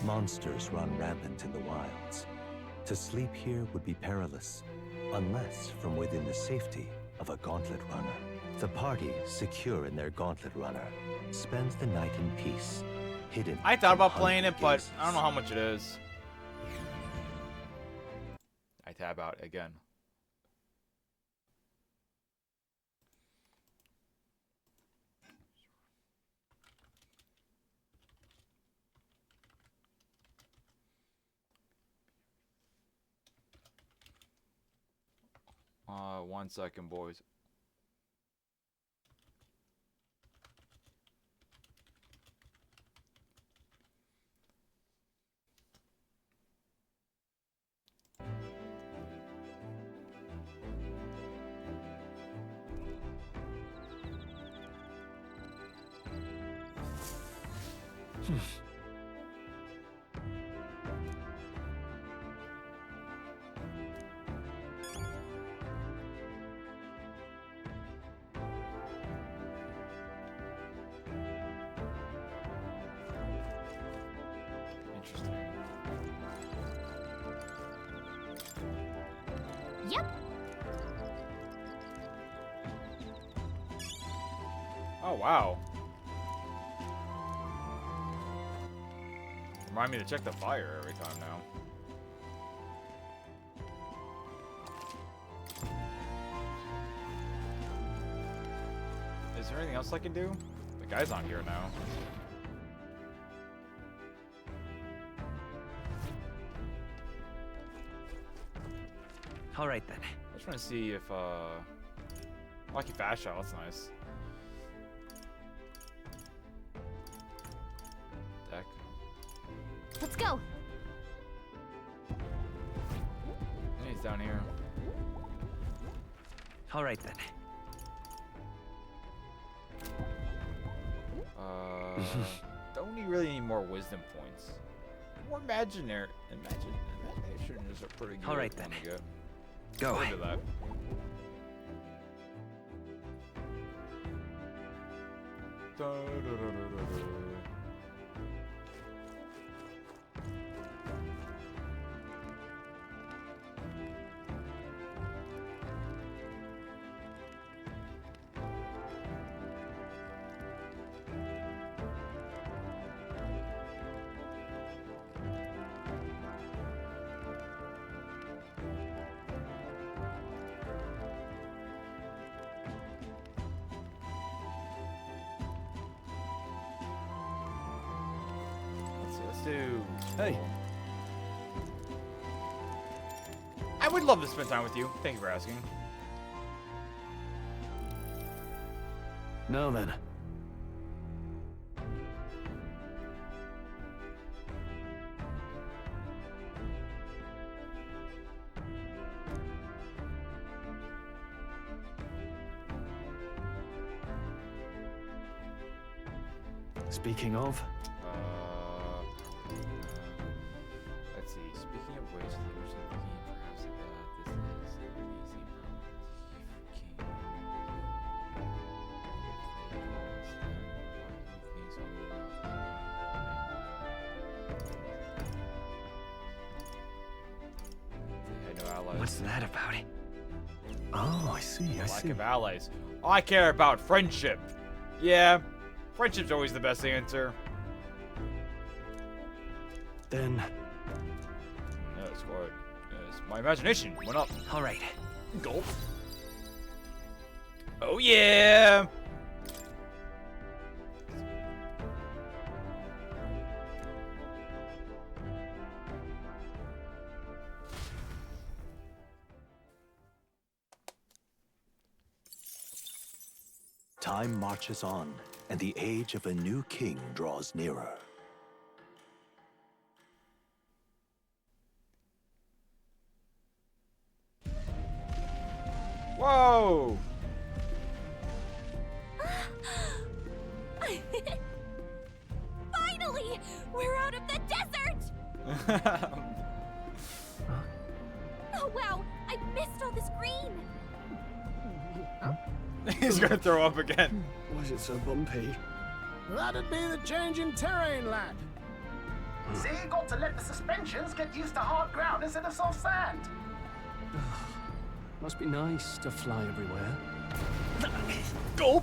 monsters run rampant in the wilds. To sleep here would be perilous, unless from within the safety of a Gauntlet Runner. The party, secure in their Gauntlet Runner, spends the night in peace, hidden. I thought from about playing it, hungry but gazes. I don't know how much it is. I tab out again. One second, boys. Interesting. Yep. Oh, wow. Remind me to check the fire every time now. Is there anything else I can do? The guy's on here now. All right then. I just want to see if lucky fast shot. That's nice. Deck. Let's go. He's down here. All right then. Don't we really need more wisdom points? More imagination is a pretty good. All right one then. to get. Go. Look at that. Let's do. Hey. I would love to spend time with you. Thank you for asking. Now then. Speaking of, let's see. Speaking of which, the original game, perhaps this is an easy What's that about? oh, I see, I Lack see. of allies. I care about friendship. Yeah, friendship's always the best answer. Then, That's what. Yes, my imagination went up. All right. Gulp. Oh yeah. Time marches on, and the age of a new king draws nearer. Whoa! Finally! We're out of the desert! Oh wow, I missed all this green! He's gonna throw up again. Why is it so bumpy? That'd be the change in terrain, lad. See, you got to let the suspensions get used to hard ground instead of soft sand. Must be nice to fly everywhere. Go!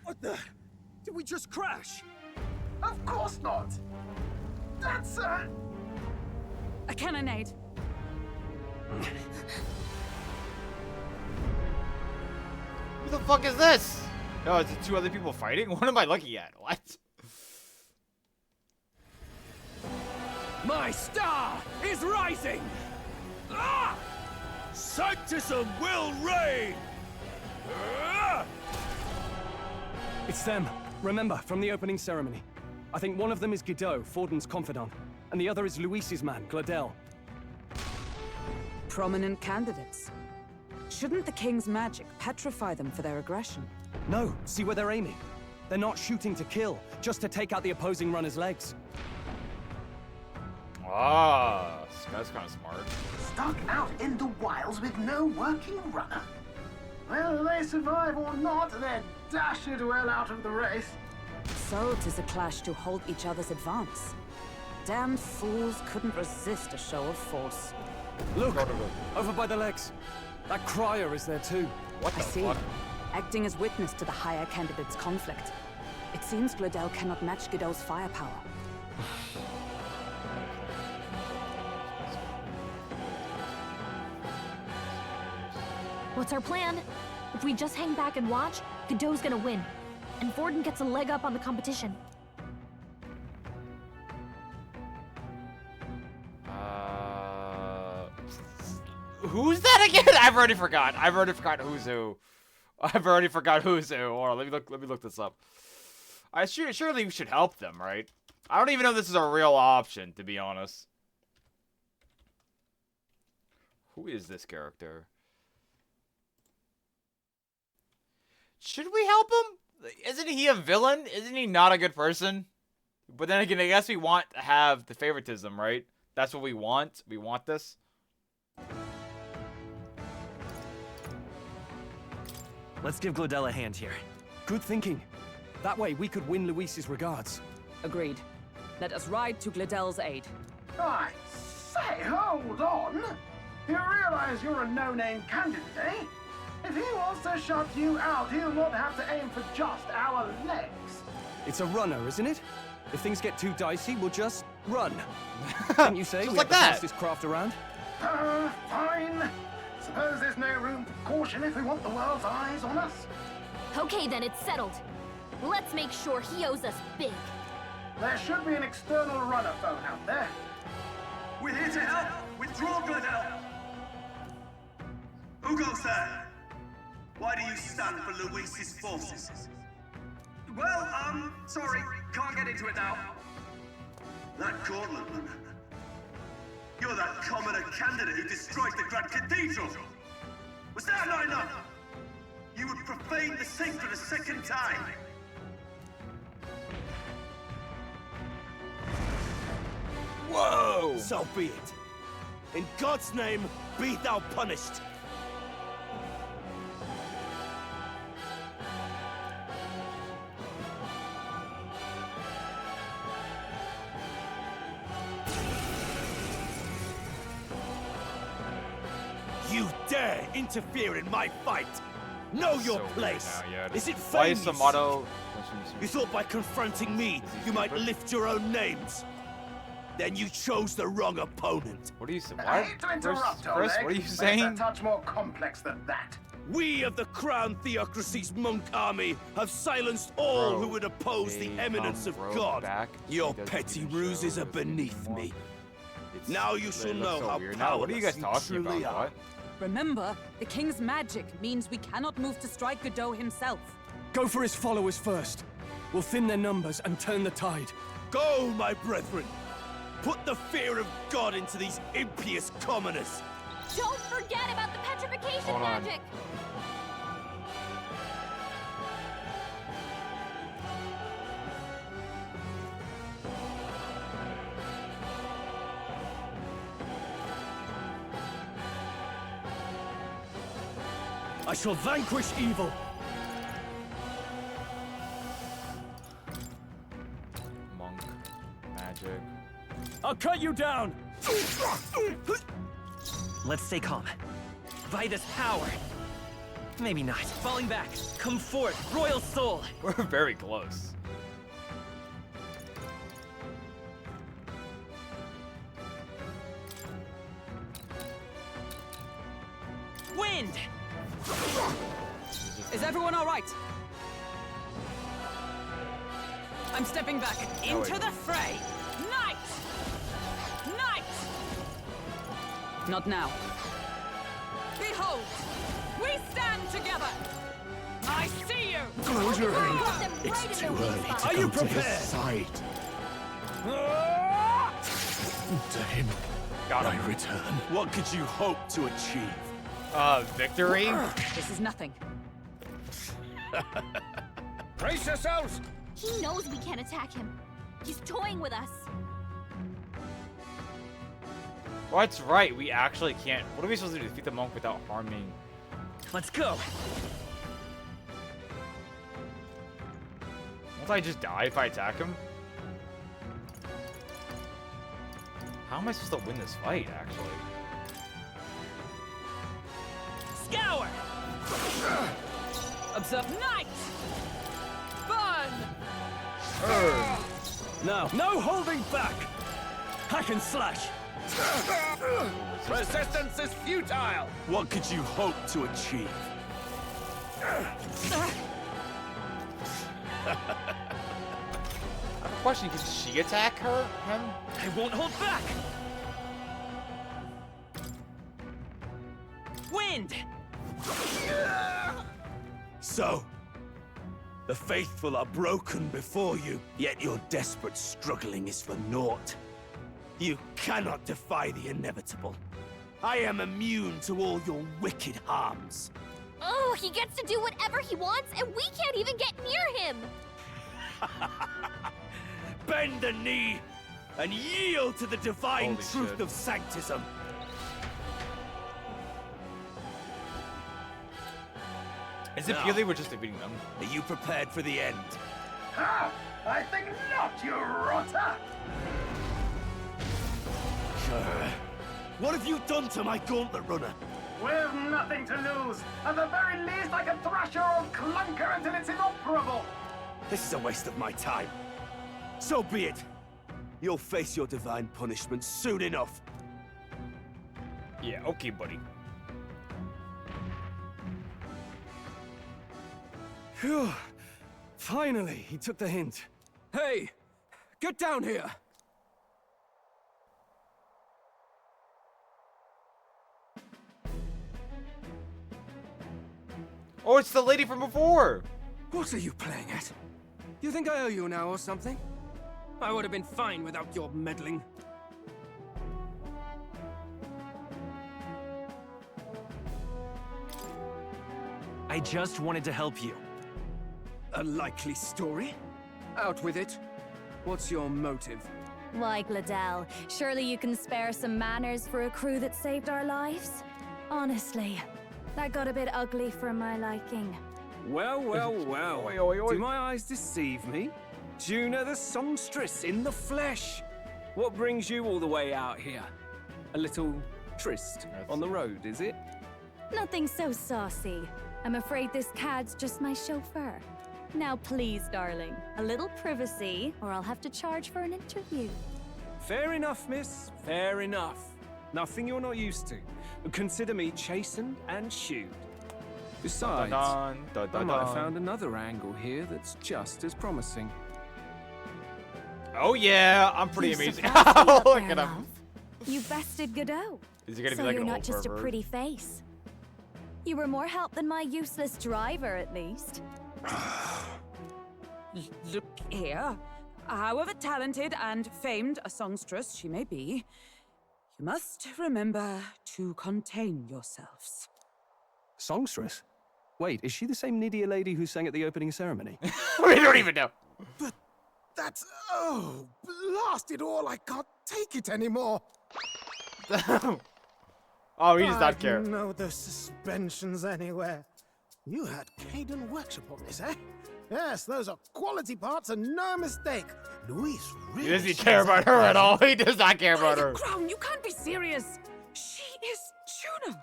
What the? Did we just crash? Of course not. That's a cannonade. Who the fuck is this? Oh, is it two other people fighting? What am I looking at? What? My star is rising! Ah! Sanctism will reign! It's them. Remember, from the opening ceremony. I think one of them is Godot, Forden's confidant, and the other is Luis's man, Gladel. Prominent candidates. Shouldn't the king's magic petrify them for their aggression? No, see where they're aiming. They're not shooting to kill, just to take out the opposing runner's legs. Ah, this guy's kind of smart. stuck out in the wilds with no working runner. Whether they survive or not, they're dashed well out of the race. So 'tis a clash to hold each other's advance. Damned fools couldn't resist a show of force. Look! Over by the legs. That crier is there too. What the fuck? Acting as witness to the higher candidate's conflict. It seems Gladel cannot match Godot's firepower. What's our plan? If we just hang back and watch, Godot's gonna win. And Forden gets a leg up on the competition. Who's that again? I've already forgot. Who's who. Hold on, let me look this up. Surely we should help them, right? I don't even know if this is a real option, to be honest. Who is this character? Should we help him? Isn't he a villain? Isn't he not a good person? But then again, I guess we want to have the favoritism, right? That's what we want. We want this. Let's give Gladel a hand here. Good thinking. That way we could win Luis's regards. Agreed. Let us ride to Gladel's aid. I say, hold on. You realize you're a no-name candidate, eh? If he wants to shut you out, he'll not have to aim for just our legs. It's a runner, isn't it? If things get too dicey, we'll just run. Didn't you say Just we like have the that. fastest craft around? Fine. Suppose there's no room for caution if we want the world's eyes on us. Okay, then it's settled. Let's make sure he owes us big. There should be an external runner phone out there. We're here to help. Withdraw, Gladel. Who goes there? Why do you stand for Luis's forces? Well, sorry. Can't get into it now. That Cortland man. You're that commoner candidate who destroyed the Grand Cathedral. Was that not enough? You would profane the sacred a second time. Whoa! So be it. In God's name, be thou punished. You dare interfere in my fight! Know your So place! weird now, yeah. Is it Why fame is you some seek? auto? You thought by confronting me, you might lift your own names. Then you chose the wrong opponent. What are you saying? I hate to interrupt, Chris, Oleg, what are you but saying? It's a touch more complex than that. We of the Crown Theocracy's monk army have silenced all Bro, who would oppose the they eminence of come God. back. Your He doesn't petty even ruses show are us beneath anymore. me. It's- Now you it shall looks know so how weird. powerless Now, what are you guys talking truly about? are. What? Remember, the king's magic means we cannot move to strike Godot himself. Go for his followers first. We'll thin their numbers and turn the tide. Go, my brethren! Put the fear of God into these impious commoners! Don't forget about the petrification Hold on. magic! I shall vanquish evil. Monk. Magic. I'll cut you down. Let's stay calm. By this power. Maybe not. Falling back. Come forth, royal soul. We're very close. Wind! Is everyone all right? I'm stepping back. Into the fray! Knight! Knight! Not now. Behold! We stand together! I see you! Close your eyes. Put them right It's in too their early weak to spot. Are you prepared? Side. To him, I return. What could you hope to achieve? Victory? This is nothing. Brace yourselves! He knows we can't attack him. He's toying with us. Well, that's right. We actually can't. What are we supposed to do? Defeat the monk without harming? Let's go. Won't I just die if I attack him? How am I supposed to win this fight, actually? Scour! Observe Knight! Burn! Now, no holding back. Hack and slash. Resistance is futile! What could you hope to achieve? I have a question. Can she attack him? I won't hold back. Wind! So, the faithful are broken before you, yet your desperate struggling is for naught. You cannot defy the inevitable. I am immune to all your wicked harms. Oh, he gets to do whatever he wants, and we can't even get near him! Bend the knee and yield to the divine Holy truth shit. of sanctism. Is it Now, purely we're just defeating them? Are you prepared for the end? Ha! I think not, you rotter! What have you done to my gauntlet runner? We've nothing to lose. At the very least, I can thrash your old clunker until it's inoperable. This is a waste of my time. So be it. You'll face your divine punishment soon enough. Yeah, okay, buddy. Phew. Finally, he took the hint. Hey! Get down here! Oh, it's the lady from before! What are you playing at? You think I owe you now or something? I would have been fine without your meddling. I just wanted to help you. A likely story? Out with it. What's your motive? Why, Gladell, surely you can spare some manners for a crew that saved our lives? Honestly, that got a bit ugly for my liking. Well, well, well. Oi, oi, oi. Do my eyes deceive me? Juna the songstress in the flesh. What brings you all the way out here? A little tryst on the road, is it? Nothing so saucy. I'm afraid this cad's just my chauffeur. Now please, darling, a little privacy, or I'll have to charge for an interview. Fair enough, miss. Fair enough. Nothing you're not used to. Consider me chastened and shoed. Besides, Dun, dun, I dun, might have dun. found another angle here that's just as promising. Oh yeah, I'm pretty You amazing. surprised me up Look there, at him. love. You bested Godot. Is he gonna So be like you're an not old just pervert? a pretty face. You were more help than my useless driver, at least. Look here. However talented and famed a songstress she may be, you must remember to contain yourselves. Songstress? Wait, is she the same Nidia lady who sang at the opening ceremony? We don't even know. But that's... Oh, blast it all, I can't take it anymore. Oh, he does not care. No, those suspensions anywhere. You had Caden workshop on this, eh? Yes, those are quality parts and no mistake. Luis really... He doesn't care about her at all. He does not care about her. Crown, you can't be serious. She is Juno,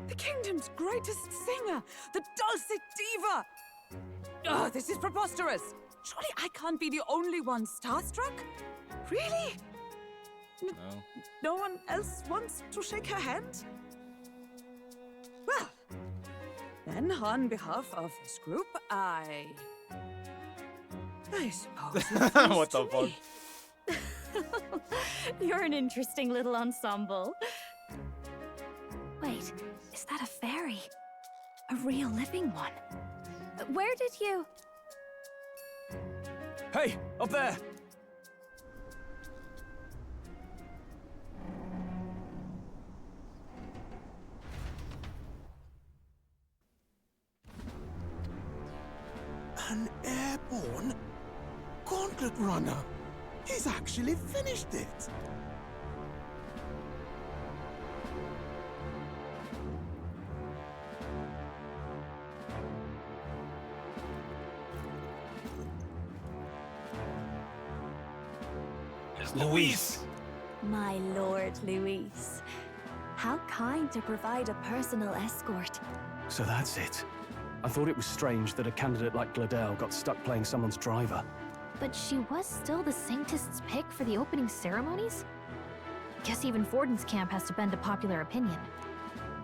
the kingdom's greatest singer, the dulcet diva. Oh, this is preposterous. Surely I can't be the only one starstruck? Really? No. No one else wants to shake her hand? Well, then on behalf of this group, I suppose. What the fuck? You're an interesting little ensemble. Wait, is that a fairy? A real living one? Where did you... Hey, up there! An airborne gauntlet runner. He's actually finished it. It's Luis. My Lord Luis. How kind to provide a personal escort. So that's it. I thought it was strange that a candidate like Gladel got stuck playing someone's driver. But she was still the Sanctist's pick for the opening ceremonies? Guess even Forden's camp has to bend to popular opinion.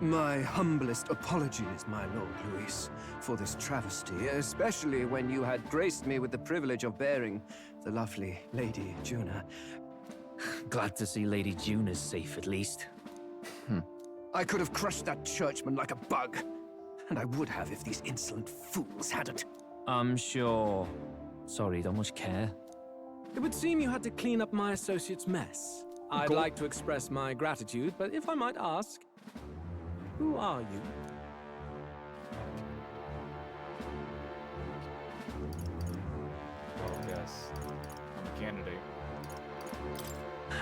My humblest apologies, my Lord Luis, for this travesty, especially when you had graced me with the privilege of bearing the lovely Lady Juna. Glad to see Lady June is safe, at least. I could have crushed that churchman like a bug. And I would have if these insolent fools hadn't. I'm sure. Sorry, don't much care. It would seem you had to clean up my associate's mess. I'd like to express my gratitude, but if I might ask, who are you? Well, yes. I'm a candidate.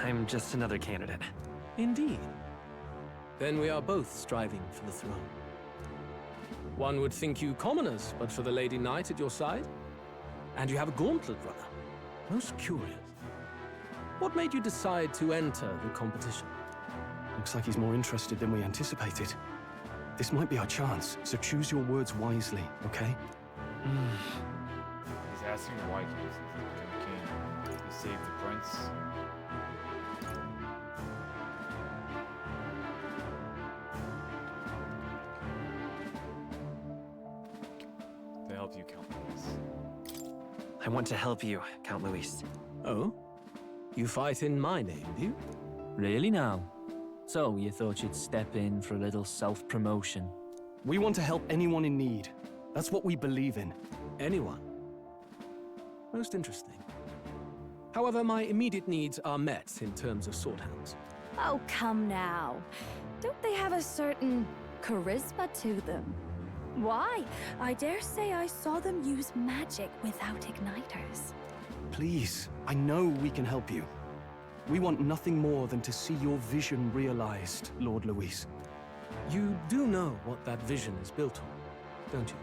I'm just another candidate. Indeed. Then we are both striving for the throne. One would think you commoners, but for the Lady Knight at your side. And you have a gauntlet runner. Most curious. What made you decide to enter the competition? Looks like he's more interested than we anticipated. This might be our chance, so choose your words wisely, okay? He's asking why he was the king. He saved the prince. To help you, Count Luis. I want to help you, Count Luis. Oh? You fight in my name, do you? Really now? So, you thought you'd step in for a little self-promotion? We want to help anyone in need. That's what we believe in. Anyone? Most interesting. However, my immediate needs are met in terms of swordhounds. Oh, come now. Don't they have a certain charisma to them? Why? I dare say I saw them use magic without igniters. Please, I know we can help you. We want nothing more than to see your vision realized, Lord Luis. You do know what that vision is built on, don't you?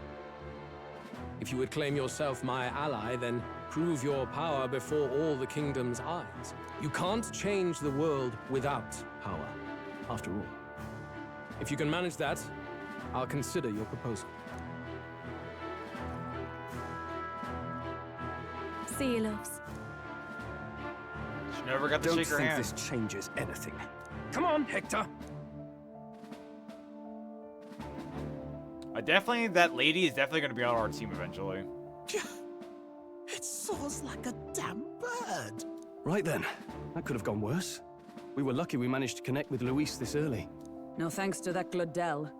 If you would claim yourself my ally, then prove your power before all the kingdom's eyes. You can't change the world without power, after all. If you can manage that, I'll consider your proposal. See you, loves. She never got to shake her hand. Don't think this changes anything. Come on, Hector! Definitely, that lady is definitely going to be on our team eventually. It soars like a damn bird. Right then, that could have gone worse. We were lucky we managed to connect with Luis this early. No thanks to that Gladel.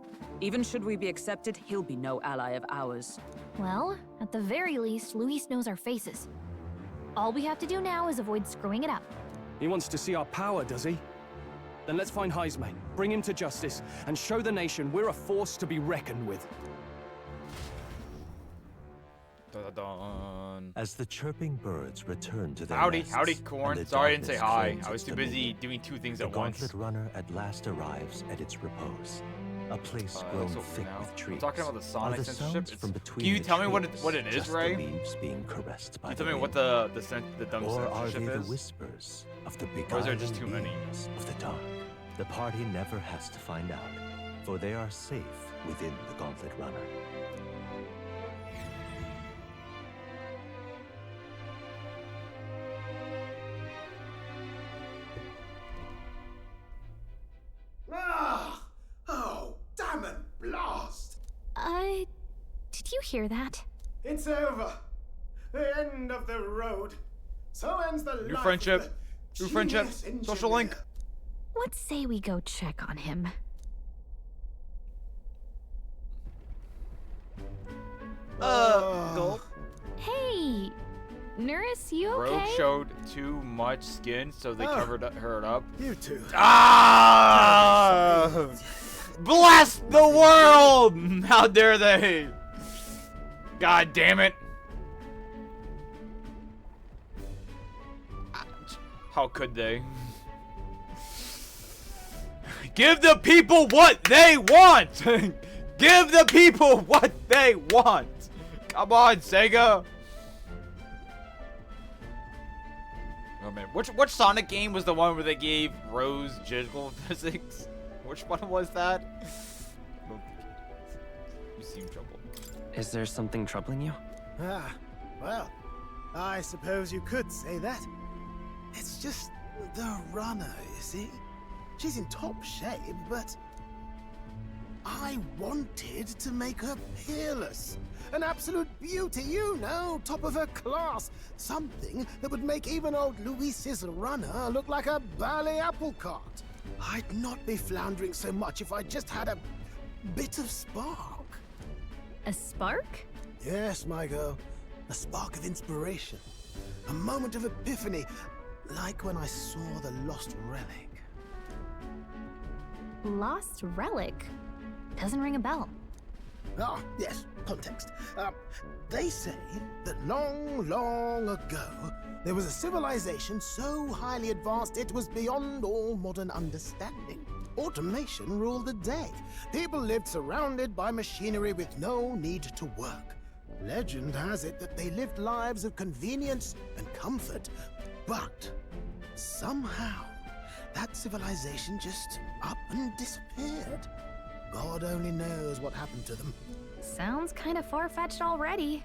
Even should we be accepted, he'll be no ally of ours. Well, at the very least, Luis knows our faces. All we have to do now is avoid screwing it up. He wants to see our power, does he? Then let's find Heisme, bring him to justice, and show the nation we're a force to be reckoned with. Dun-dun-dun. As the chirping birds return to their Howdy, nests, howdy, and Corn. the Sorry I didn't say darkness hi. claims I was its too busy domain, doing two things the at once. Gauntlet Runner at last arrives at its repose. A place grown let's open thick now. with We're trees. talking about the Sonic Are the censorship. sounds It's, from can between you the tell me what trees it is, just Ray? the leaves being caressed by Can you the tell me what wind? the dumb Or are they censorship the is? whispers of the Or is there beguiling just too many? beings of the dark? The party never has to find out, for they are safe within the Gauntlet Runner. Ah! Oh, damn it, blast! Did you hear that? It's over. The end of the road. So ends the New life friendship. of New the friendship. genius Social link. engineer. Let's say we go check on him. Gulp. Hey, nurse, you okay? Rogue showed too much skin, so they covered her up. You too. Ah! Bless the world! How dare they? God damn it. How could they? Give the people what they want! Give the people what they want! Come on, Sega! Oh man, which Sonic game was the one where they gave Rose jiggle physics? Which one was that? I don't think you seem troubled. Is there something troubling you? Ah, well, I suppose you could say that. It's just the runner, you see? She's in top shape, but I wanted to make her peerless. An absolute beauty, you know, top of her class. Something that would make even old Luis's runner look like a bally apple cart. I'd not be floundering so much if I just had a bit of spark. A spark? Yes, my girl. A spark of inspiration. A moment of epiphany, like when I saw the lost relic. Lost relic? Doesn't ring a bell. Ah, yes, context. They say that long, long ago, there was a civilization so highly advanced it was beyond all modern understanding. Automation ruled the day. People lived surrounded by machinery with no need to work. Legend has it that they lived lives of convenience and comfort, but somehow that civilization just up and disappeared. God only knows what happened to them. Sounds kind of far-fetched already.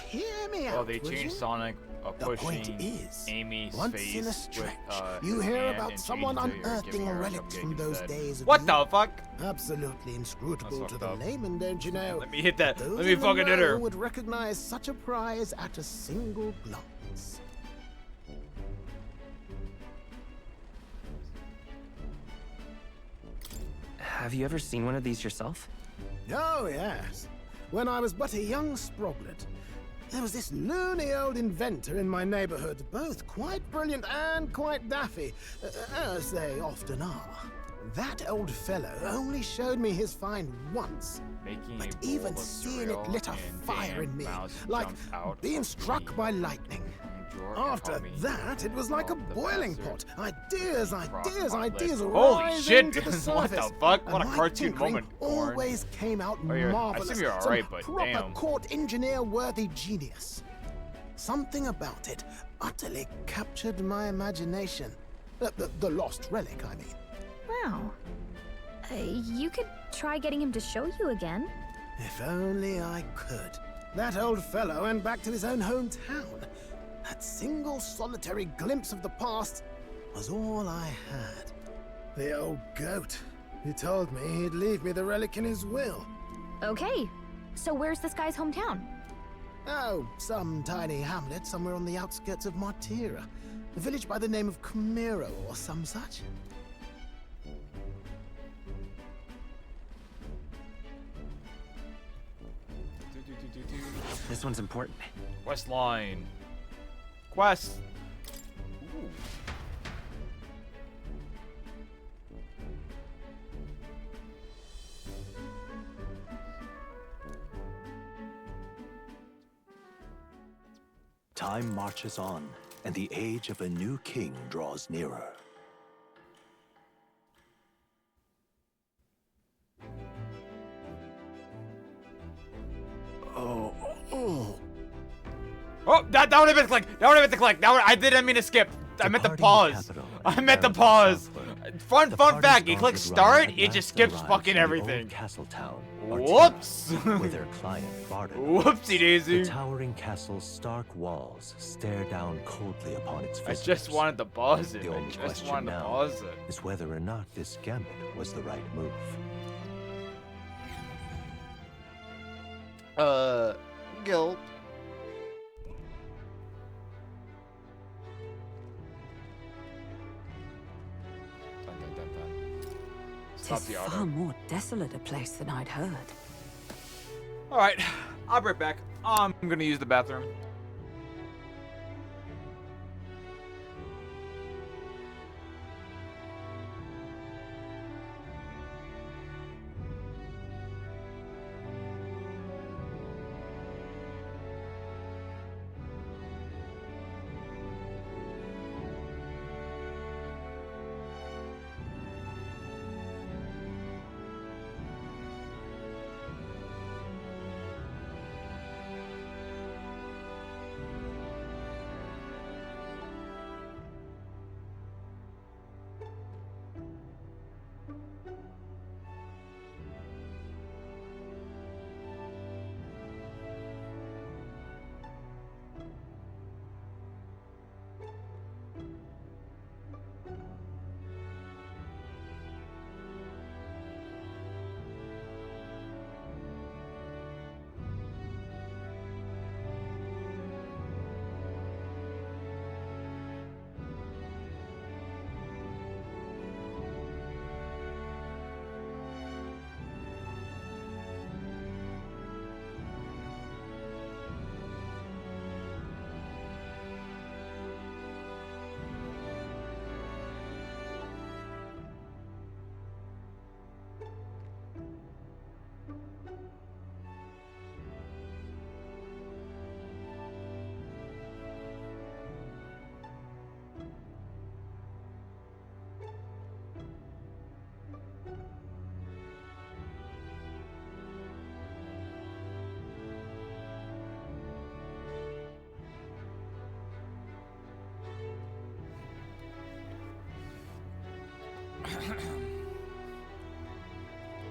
Hear me out. Well, they will changed you? Sonic The point pushing is, Amy's once face in a with stretch, his you hear hand about and someone changed it, or unearthing giving her relics cupcake from those instead. days of What the yore. fuck? Absolutely inscrutable That's to the fucked up. layman, don't you know? Let me hit that. Those Let me in the fucking hit her. know would recognize such a prize at a single glance. Have you ever seen one of these yourself? Oh, yes. When I was but a young sproglet, there was this loony old inventor in my neighborhood, both quite brilliant and quite daffy, as they often are. That old fellow only showed me his find once, Making but a bowl even of seeing it cereal lit a and fire Dan in me, Mouse like jumps out being of struck the by lightning. drawer and After called me that, it was like a the boiling pot. bastard. Ideas Holy rising shit! to the What the surface. fuck? And What a my cartoon tinkering moment, Corn. always came out Oh, I marvelous. assume you're Some alright, but proper damn. court engineer-worthy genius. Something about it utterly captured my imagination. The lost relic, I mean. Wow. You could try getting him to show you again. If only I could. That old fellow went back to his own hometown. That single solitary glimpse of the past was all I had. The old goat. He told me he'd leave me the relic in his will. Okay, so where's this guy's hometown? Oh, some tiny hamlet somewhere on the outskirts of Martira. A village by the name of Camiro or some such. This one's important. Quest line. Quest. Ooh. Time marches on, and the age of a new king draws nearer. Oh, that would have been the click. That would have been the click. I didn't mean to skip. I meant to pause. I meant to pause. Fun fact, you click start, it just skips fucking everything. Castle town. Whoops. With their client Barden. Whoopsie daisy. The towering castle's stark walls stare down coldly upon its visitors. I just wanted to pause it. The I only just question wanted to now pause it. is whether or not this gambit was the right move. Guilt. Stop It's the far auto. more desolate a place than I'd heard. All right, I'll be right back. I'm gonna use the bathroom.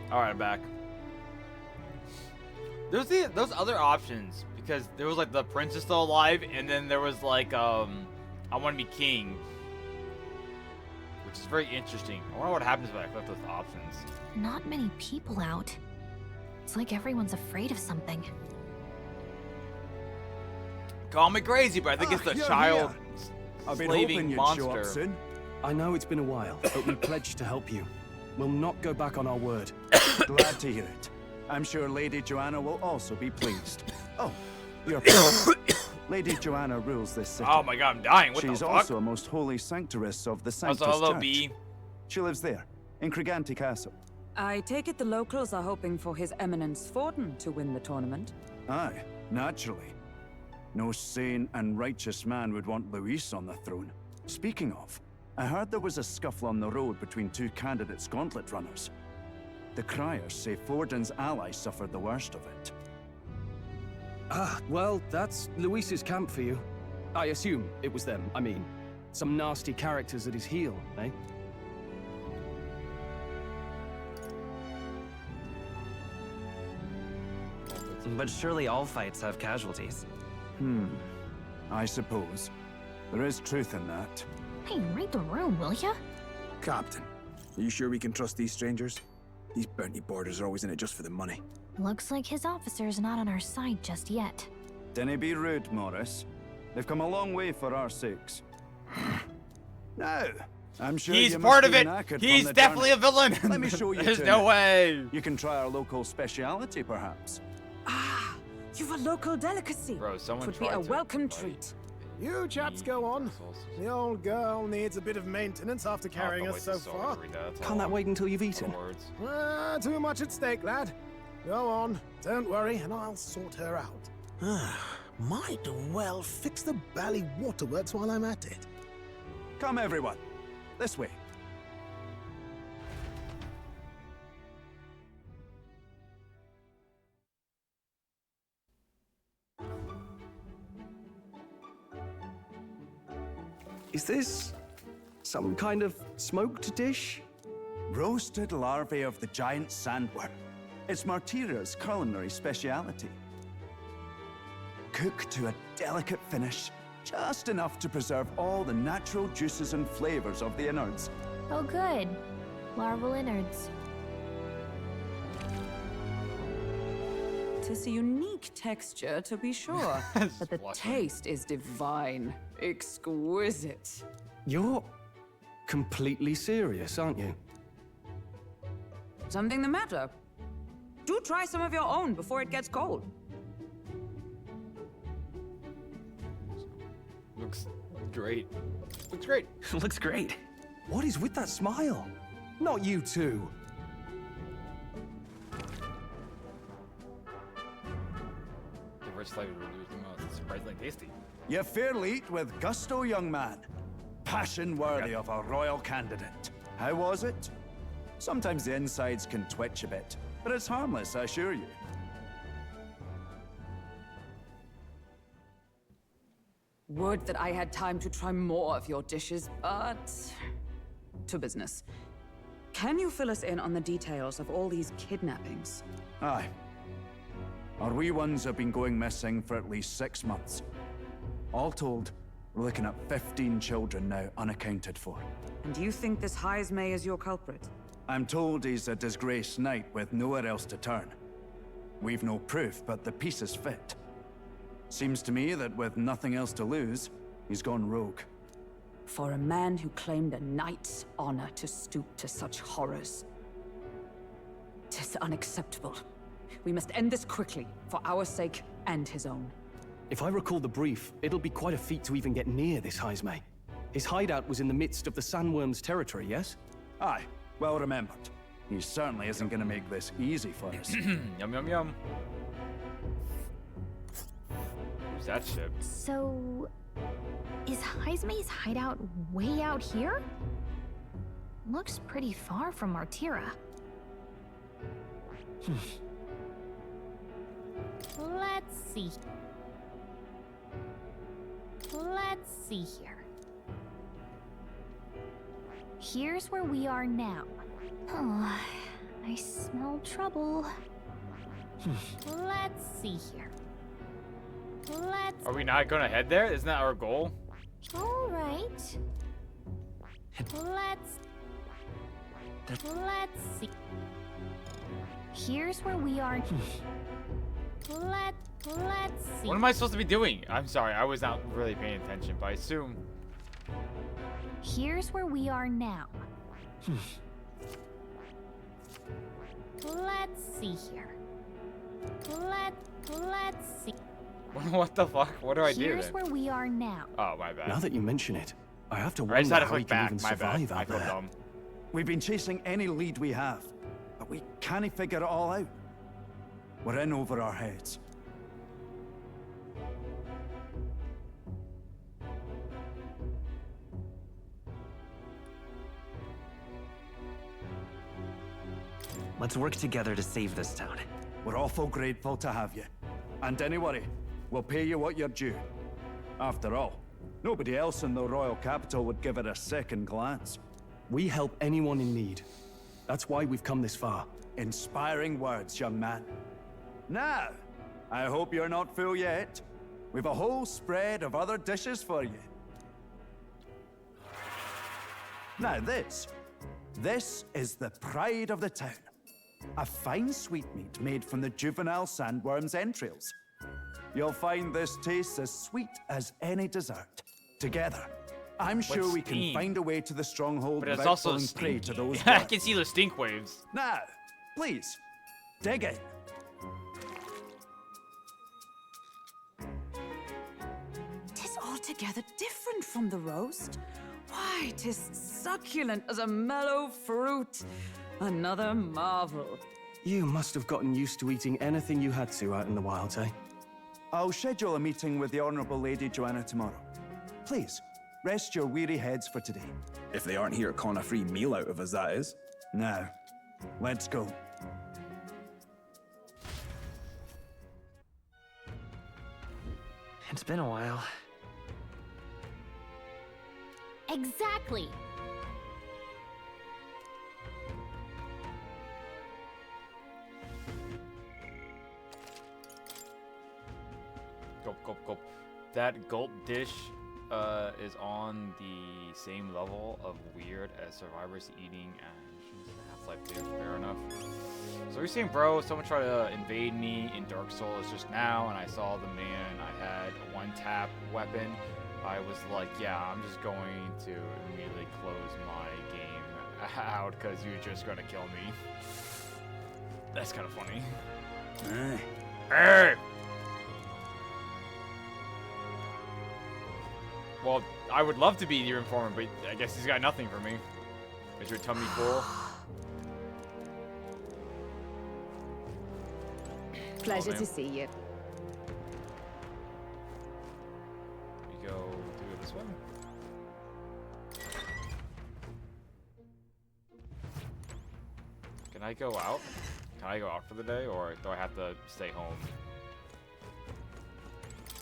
All right, I'm back. There's those other options because there was like the prince is still alive, and then there was like I want to be king, which is very interesting. I wonder what happens if I click those options. Not many people out. It's like everyone's afraid of something. Call me crazy, but I think it's the child I've been slaving hoping you'd monster. show up soon. I know it's been a while, but we pledged to help you. We'll not go back on our word. Glad to hear it. I'm sure Lady Joanna will also be pleased. Oh, you're Lady Joanna rules this city. Oh my god, I'm dying. What She's the fuck? also a most holy sanctuaress of the Sanctus hello, Church. B. She lives there, in Criganti Castle. I take it the locals are hoping for His Eminence Forden to win the tournament. Aye, naturally. No sane and righteous man would want Luis on the throne. Speaking of, I heard there was a scuffle on the road between two candidates' gauntlet runners. The criers say Forden's ally suffered the worst of it. Ah, well, that's Luis's camp for you. I assume it was them. I mean, some nasty characters at his heel, eh? But surely all fights have casualties. I suppose. There is truth in that. Hey, read the room, will ya? Captain, are you sure we can trust these strangers? These bounty boarders are always in it just for the money. Looks like his officer's not on our side just yet. Dinna be rude, Morris. They've come a long way for our sakes. Now, I'm sure He's you part must of be it. knackered He's from the definitely journey. a villain. Let me show you. There's to no it. way. You can try our local speciality, perhaps. You've a local delicacy. Bro, someone It would be a tried to, welcome like, treat. You chaps go on. The old girl needs a bit of maintenance after carrying us so far. Can't that wait until you've eaten? Too much at stake, lad. Go on. Don't worry, and I'll sort her out. Might well fix the bally waterworks while I'm at it. Come, everyone. This way. Is this some kind of smoked dish? Roasted larvae of the giant sandworm. It's Martira's culinary speciality. Cooked to a delicate finish, just enough to preserve all the natural juices and flavors of the innards. Oh, good. Larval innards. Tis a unique texture, to be sure, but the taste is divine, exquisite. You're completely serious, aren't you? Something the matter? Do try some of your own before it gets cold. Looks great. Looks great. Looks great. What is with that smile? Not you two. The first flavor reduced the most. It's surprisingly tasty. You fairly eat with gusto, young man. Passion worthy of a royal candidate. How was it? Sometimes the insides can twitch a bit, but it's harmless, I assure you. Would that I had time to try more of your dishes, but... to business. Can you fill us in on the details of all these kidnappings? Aye. Our wee ones have been going missing for at least 6 months. All told, we're looking at 15 children now unaccounted for. And you think this Heismay is your culprit? I'm told he's a disgraced knight with nowhere else to turn. We've no proof, but the pieces fit. Seems to me that with nothing else to lose, he's gone rogue. For a man who claimed a knight's honor to stoop to such horrors. 'Tis unacceptable. We must end this quickly, for our sake and his own. If I recall the brief, it'll be quite a feat to even get near this Heismay. His hideout was in the midst of the sandworm's territory, yes? Aye, well remembered. He certainly isn't going to make this easy for us. Yum, yum, yum. Who's that ship? So, is Heismay's hideout way out here? Looks pretty far from Martira. Let's see. Let's see here. Here's where we are now. Oh, I smell trouble. Let's see here. Let's... Are we not gonna head there? Isn't that our goal? All right. Let's see. Here's where we are. Let's see. What am I supposed to be doing? I'm sorry, I was not really paying attention, but I assume. Here's where we are now. Let's see here. Let's see. What the fuck? What do I do Here's then? where we are now. Oh, my bad. Now that you mention it, I have to I just wonder had to how he click can back. even My bad. survive I out feel there. dumb. We've been chasing any lead we have, but we can't figure it all out. We're in over our heads. Let's work together to save this town. We're awful grateful to have you. And don't worry, we'll pay you what you're due. After all, nobody else in the royal capital would give it a second glance. We help anyone in need. That's why we've come this far. Inspiring words, young man. Now, I hope you're not full yet. We've a whole spread of other dishes for you. Now this is the pride of the town. A fine sweetmeat made from the juvenile sandworm's entrails. You'll find this tastes as sweet as any dessert. Together, I'm sure we can steam? find a way to the stronghold But it's without also falling prey to those I worms. can see the stink waves. Now, please, dig in. altogether different from the roast. Why, 'tis succulent as a mellow fruit. Another marvel. You must have gotten used to eating anything you had to out in the wilds, eh? I'll schedule a meeting with the Honourable Lady Joanna tomorrow. Please, rest your weary heads for today. If they aren't here calling a free meal out of us, that is. Now, let's go. It's been a while. Exactly. Gulp, gulp, gulp. That gulp dish is on the same level of weird as Survivors eating Half-Life 2. Fair enough. So you're seeing, bro, someone tried to invade me in Dark Souls just now, and I saw the man. I had a one-tap weapon. I was like, yeah, I'm just going to immediately close my game out because you're just going to kill me. That's kind of funny. Hey! Well, I would love to be your informant, but I guess he's got nothing for me. Is your tummy full? Pleasure to see you. We go do it this way. Can I go out? Can I go out for the day, or do I have to stay home?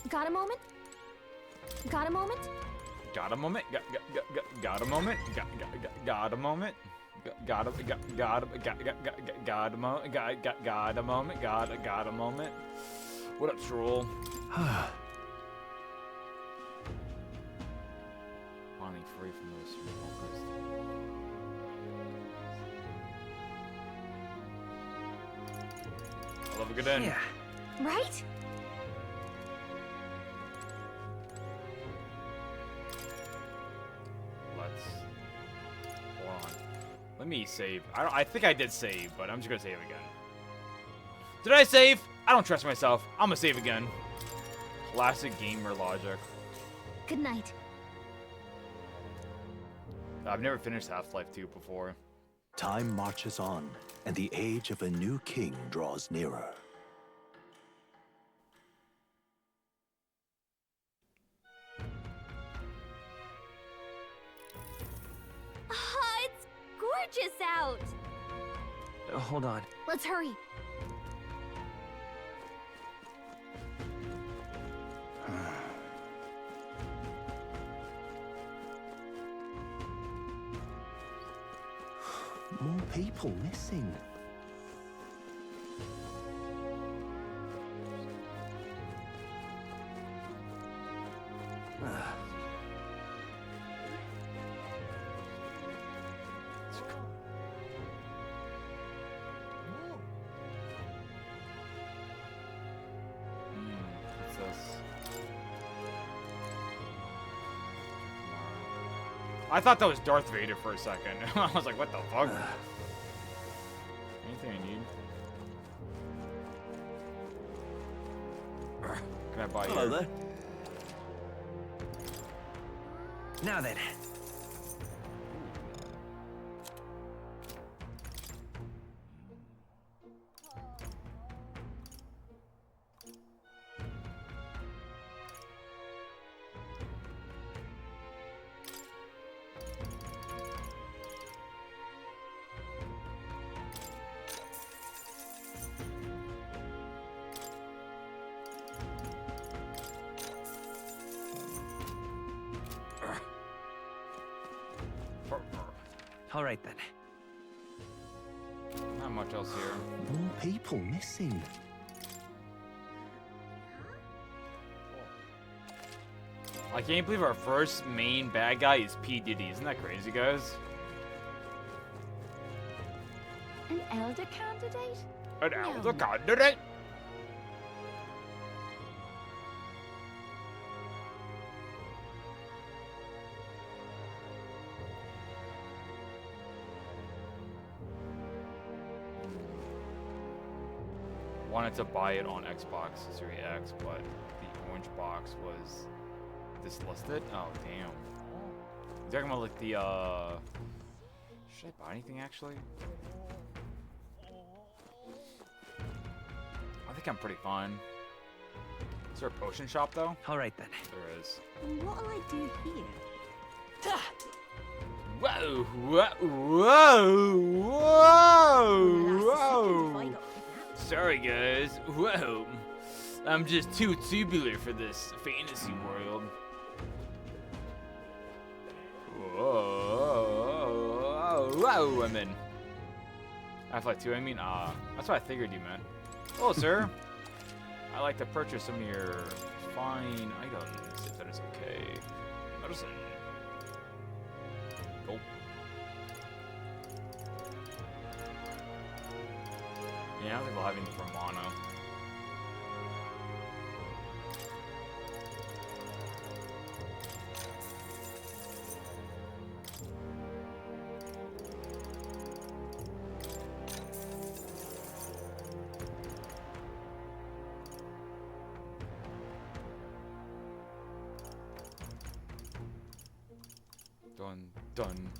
Got a moment? Got a moment? Got a moment? Got a moment? Got a moment? Got a moment? Got a moment? What up, Troll? Finally free from those smokers. I love a good end. Yeah. Right? Hold on. Let me save. I think I did save, but I'm just gonna save again. Did I save? I don't trust myself. I'm gonna save again. Classic gamer logic. Good night. I've never finished Half-Life 2 before. Time marches on, and the age of a new king draws nearer. It's gorgeous out. Hold on. Let's hurry. More people missing. What's this? I thought that was Darth Vader for a second. I was like, what the fuck? Anything I need? Can I buy Hello here? there. Now then. All right then. Not much else here. More people missing. I can't believe our first main bad guy is P. Diddy. Isn't that crazy, guys? An elder candidate? An elder candidate? Wanted to buy it on Xbox Series X, but the orange box was this listed? Oh, damn. You talking about like the, should I buy anything actually? I think I'm pretty fine. Is there a potion shop though? Alright then. There is. What'll I do here? Whoa! Whoa! Whoa! Whoa! Sorry guys. Whoa! I'm just too tubular for this fantasy world. Whoa! Whoa! I'm in. Half-Life 2, I mean, that's what I figured you meant. Oh, sir. I'd like to purchase some of your fine items, if that is okay. Medicine. Go. Yeah, I think we'll have anything for mono. Done. Done.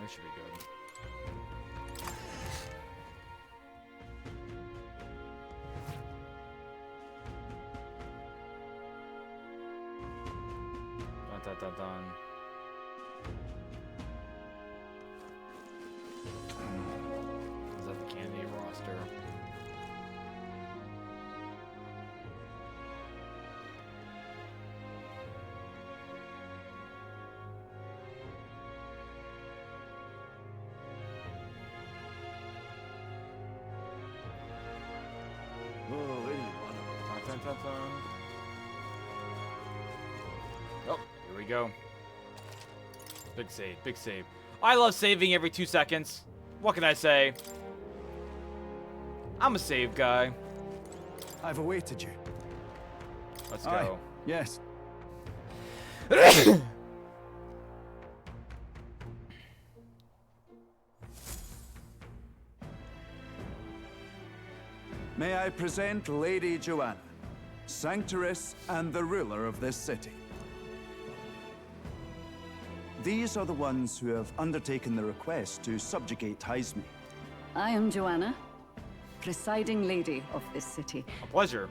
That should be good. Dun dun dun dun. Is that the candidate roster? Dun, dun, dun. Oh, here we go. Big save, big save. I love saving every 2 seconds. What can I say? I'm a save guy. I've awaited you. Let's Aye. go. Yes. May I present Lady Joanna, Sanctress and the ruler of this city. These are the ones who have undertaken the request to subjugate Hyzme. I am Joanna, presiding lady of this city. A pleasure.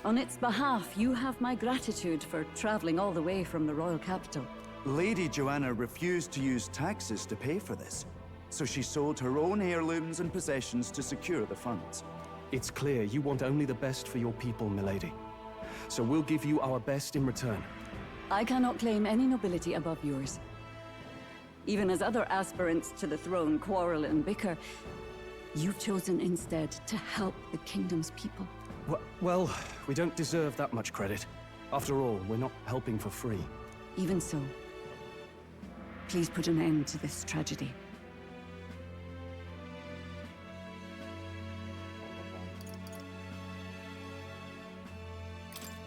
On its behalf, you have my gratitude for traveling all the way from the royal capital. Lady Joanna refused to use taxes to pay for this, so she sold her own heirlooms and possessions to secure the funds. It's clear you want only the best for your people, milady. So we'll give you our best in return. I cannot claim any nobility above yours. Even as other aspirants to the throne quarrel and bicker, you've chosen instead to help the kingdom's people. Well, we don't deserve that much credit. After all, we're not helping for free. Even so, please put an end to this tragedy.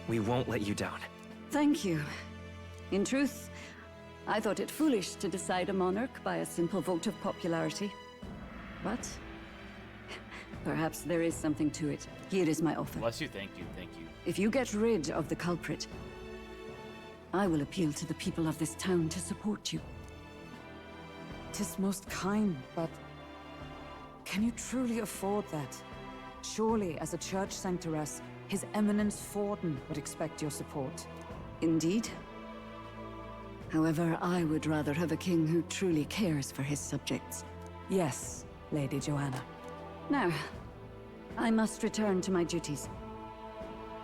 We won't let you down. Thank you. In truth, I thought it foolish to decide a monarch by a simple vote of popularity. But perhaps there is something to it. Here is my offer. Bless you, thank you, thank you. If you get rid of the culprit, I will appeal to the people of this town to support you. 'Tis most kind, but can you truly afford that? Surely, as a church sanctoress, His Eminence Forden would expect your support. Indeed. However, I would rather have a king who truly cares for his subjects. Yes, Lady Joanna. Now, I must return to my duties.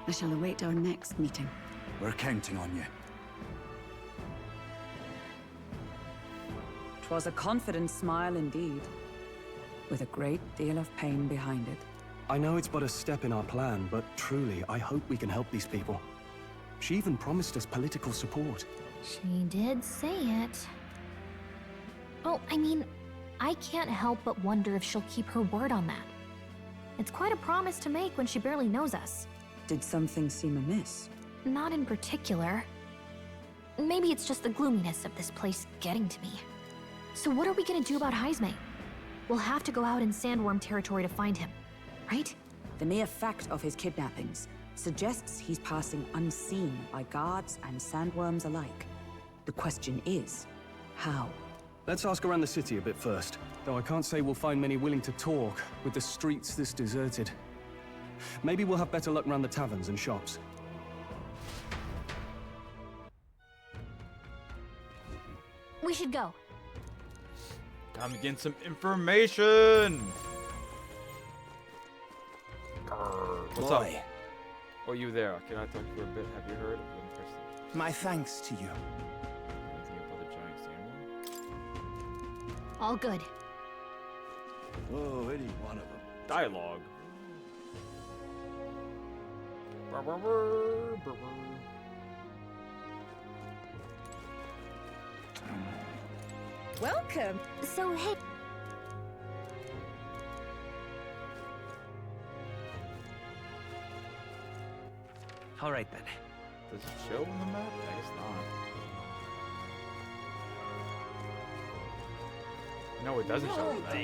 I shall await our next meeting. We're counting on you. 'Twas a confident smile indeed, with a great deal of pain behind it. I know it's but a step in our plan, but truly, I hope we can help these people. She even promised us political support. She did say it. Oh, I mean, I can't help but wonder if she'll keep her word on that. It's quite a promise to make when she barely knows us. Did something seem amiss? Not in particular. Maybe it's just the gloominess of this place getting to me. So what are we gonna do about Hyzme? We'll have to go out in Sandworm territory to find him, right? The mere fact of his kidnappings suggests he's passing unseen by guards and sandworms alike. The question is, how? Let's ask around the city a bit first. Though I can't say we'll find many willing to talk with the streets this deserted. Maybe we'll have better luck around the taverns and shops. We should go. Time to get some information. What's up? Oh, you there? Can I talk to you for a bit? Have you heard of them? My thanks to you. Anything about the giant sandworm? All good. Oh, any one of them. Dialogue. Welcome. So, hey. All right then. Does it show on the map? I guess not. No, it doesn't show on the map.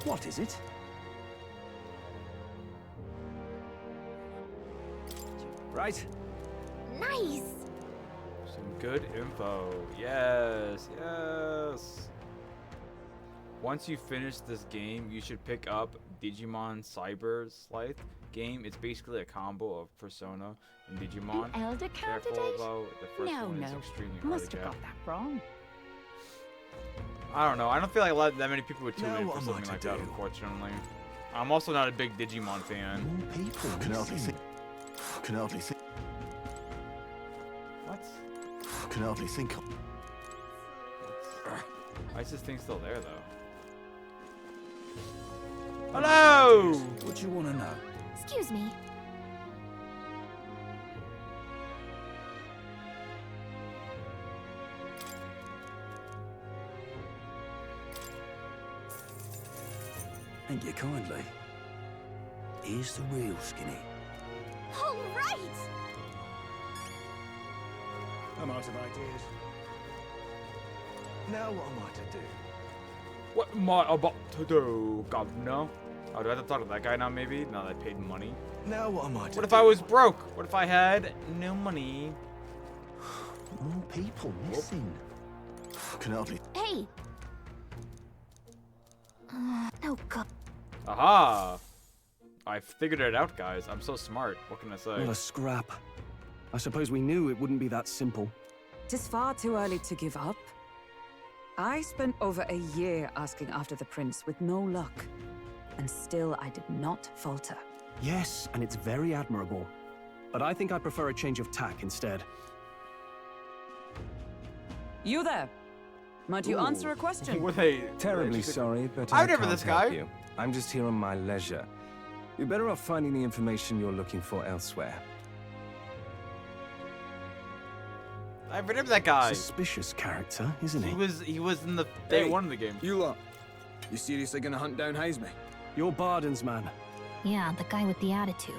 What is it? Right. Nice. Some good info. Yes, yes. Once you finish this game, you should pick up Digimon Cyber Scythe game. It's basically a combo of Persona and Digimon. An elder Careful candidate? though, the first No, one no. is extremely hard Must to have get. got that wrong. I don't know. I don't feel like that many people would tune Now in what for am I something to like that, do? unfortunately. I'm also not a big Digimon fan. More people. Can hardly think. Can hardly think. What? Can hardly think. Why is this thing still there, though? Hello! What do you want to know? Excuse me. Thank you kindly. Here's the real skinny. All right. I'm out of ideas. Now what am I to do? What am I about to do, governor? Oh, do I have to talk to that guy now, maybe? Now that I paid money. Now what am I to do? What if I was broke? What if I had no money? More people missing. Can hardly. Hey. Oh god. Aha! I figured it out, guys. I'm so smart. What can I say? What a scrap. I suppose we knew it wouldn't be that simple. Tis far too early to give up. I spent over a year asking after the prince with no luck. And still I did not falter. Yes, and it's very admirable. But I think I prefer a change of tack instead. You there? Might you answer a question? Were they Terribly sorry, but I I remember can't this help guy. you. I'm just here on my leisure. You're better off finding the information you're looking for elsewhere. I remember that guy. Suspicious character, isn't he? He was in the day Hey, one of the game. You lot. You seriously gonna hunt down Heisme? You're Barden's man. Yeah, the guy with the attitude.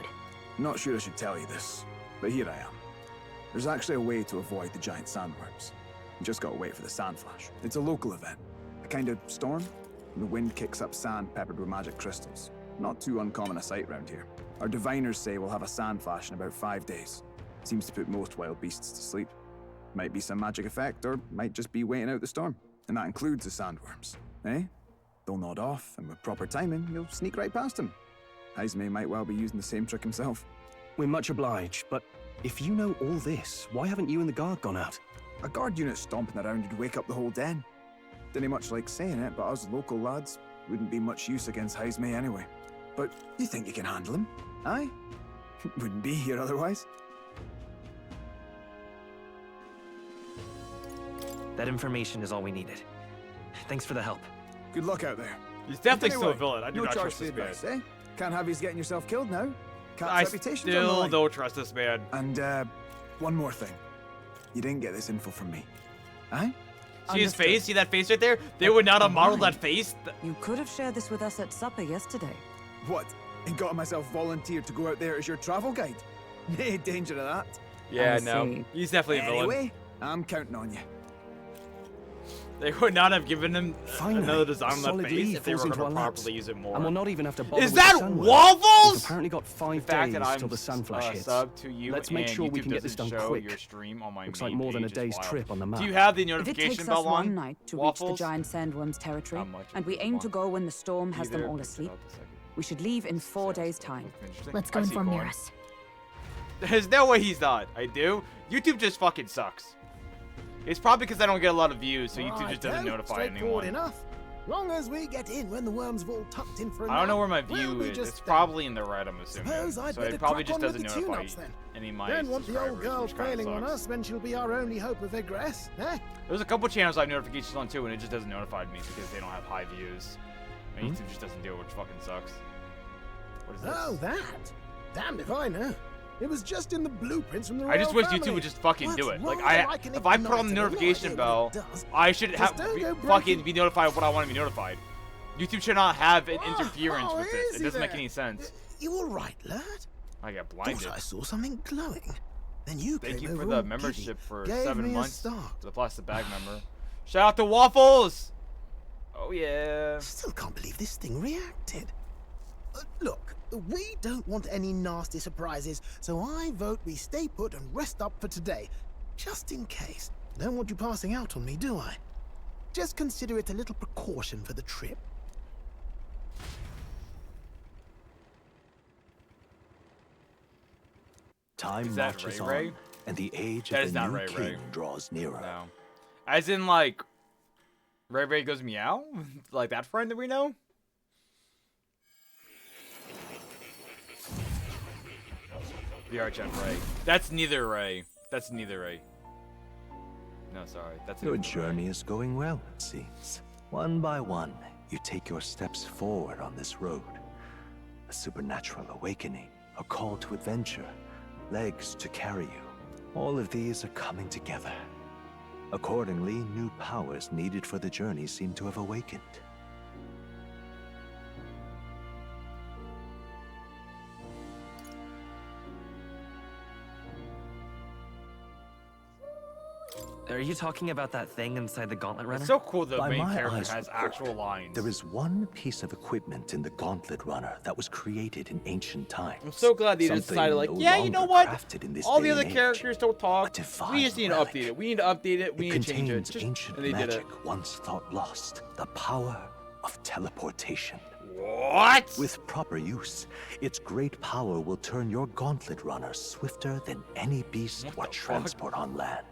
Not sure I should tell you this, but here I am. There's actually a way to avoid the giant sandworms. You just gotta wait for the sand flash. It's a local event. A kind of storm. And the wind kicks up sand peppered with magic crystals. Not too uncommon a sight round here. Our diviners say we'll have a sand flash in about 5 days. Seems to put most wild beasts to sleep. Might be some magic effect, or might just be waiting out the storm. And that includes the sandworms. Eh? They'll nod off, and with proper timing, you'll sneak right past them. Heisme might well be using the same trick himself. We're much obliged, but if you know all this, why haven't you and the guard gone out? A guard unit stomping around would wake up the whole den. Didn't much like saying it, but us local lads wouldn't be much use against Heisme anyway. But you think you can handle him? Aye? Wouldn't be here otherwise. That information is all we needed. Thanks for the help. Good luck out there. He's definitely still a Anyway, villain. I do no not charge trust for this man. advice, eh? Can't have he's getting yourself killed now. Cat's I reputation's on the still line. don't trust this man. And one more thing. You didn't get this info from me. Aye? See his face? See that face right there? They would not have modeled that face. You could have shared this with us at supper yesterday. What? And got myself volunteered to go out there as your travel guide? Nay danger of that. Yeah, no. He's definitely a villain. Anyway, I'm counting on you. They would not have given him Finally, another design a on solid that face lead if they were falls going into to our laps. properly use it more. And we'll not even have to bother Is with that the sandworms. waffles? We've apparently got 5 the fact days that I'm till the sand flash hits. sub to you Let's make and sure we YouTube can get this done doesn't show quick. your stream on my Looks main like more than a page is day's wild. trip on the map. Do you have the If it notification takes us bell on? one night to reach Waffles? the giant sandworms territory, much and we aim to go when the storm has them all asleep, we should leave in 4 days' time. Let's go inform Neris. There's no way he's not. I do. YouTube just fucking sucks. It's probably because I don't get a lot of views, so YouTube just doesn't notify Straightforward anyone. enough. Long as we get in when the worms have all tucked in for a I don't know nap, where my we'll view be is. just It's there. probably in the red, I'm assuming. Suppose I'd So better it probably crack just on with doesn't the notify tune-ups then. any of my Don't want the old subscribers, girl which kinda failing on sucks. us when she'll be our only hope of egress, eh? There's a couple channels I have notifications on too, and it just doesn't notify me because they don't have high views. And YouTube just doesn't do it, which fucking sucks. What is this? Oh, that? Damned if I know. It was just in the blueprints from the I just royal wish family. YouTube would just fucking do What's it. Like wrong I, like an if I put on the igniter? No notification idea bell, what it does. I should Just have don't go fucking breaking- be notified of what I want to be notified. YouTube should not have an interference oh, with this. It easy doesn't make there. any sense. You all right, lad? I got blinded. Thought I saw something glowing. Then you Thank came you for over the all membership giddy, for gave 7 me a months. start. The plastic bag member. Shout out to Waffles! Oh yeah. Still can't believe this thing reacted. Look, we don't want any nasty surprises, so I vote we stay put and rest up for today. Just in case. Don't want you passing out on me, do I? Just consider it a little precaution for the trip. Time Is that marches Ray Ray? on, and the age That of is the not new Ray king Ray. draws nearer. No. As in like Ray Ray goes meow? Like that friend that we know? VR chat Ray. That's neither Ray. That's neither Ray. No, sorry. That's Your neither journey is going well, it seems. One by one, you take your steps forward on this road. A supernatural awakening, a call to adventure, legs to carry you. All of these are coming together. Accordingly, new powers needed for the journey seem to have awakened. Are you talking about that thing inside the Gauntlet Runner? It's so cool the By main my character eyes has report, actual lines. There is one piece of equipment in the Gauntlet Runner that was created in ancient times. I'm so glad they just Something decided, like, no yeah, you know longer what? crafted in this All the day other and age. characters don't talk. We just need to relic. update it. We need to update it. We It need to change it. contains Just, ancient and they did it. magic once thought lost. The power of teleportation. What? With proper use, its great power will turn your Gauntlet Runner swifter than any beast or transport on land.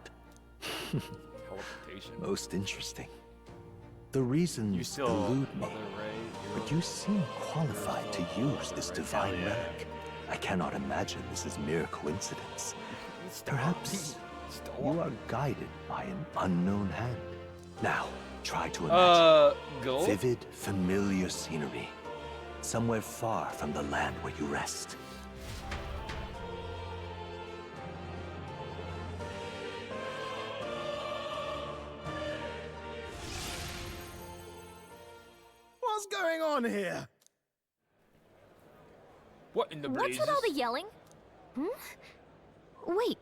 Teleportation. Most interesting. The reasons still elude me, Mother Ray, but you seem qualified to use this divine relic. I cannot imagine this is mere coincidence. Perhaps you are guided by an unknown hand. Now, try to imagine go? vivid, familiar scenery, somewhere far from the land where you rest. What's going on here? What in the What's blazes? with all the yelling? Hmm? Wait,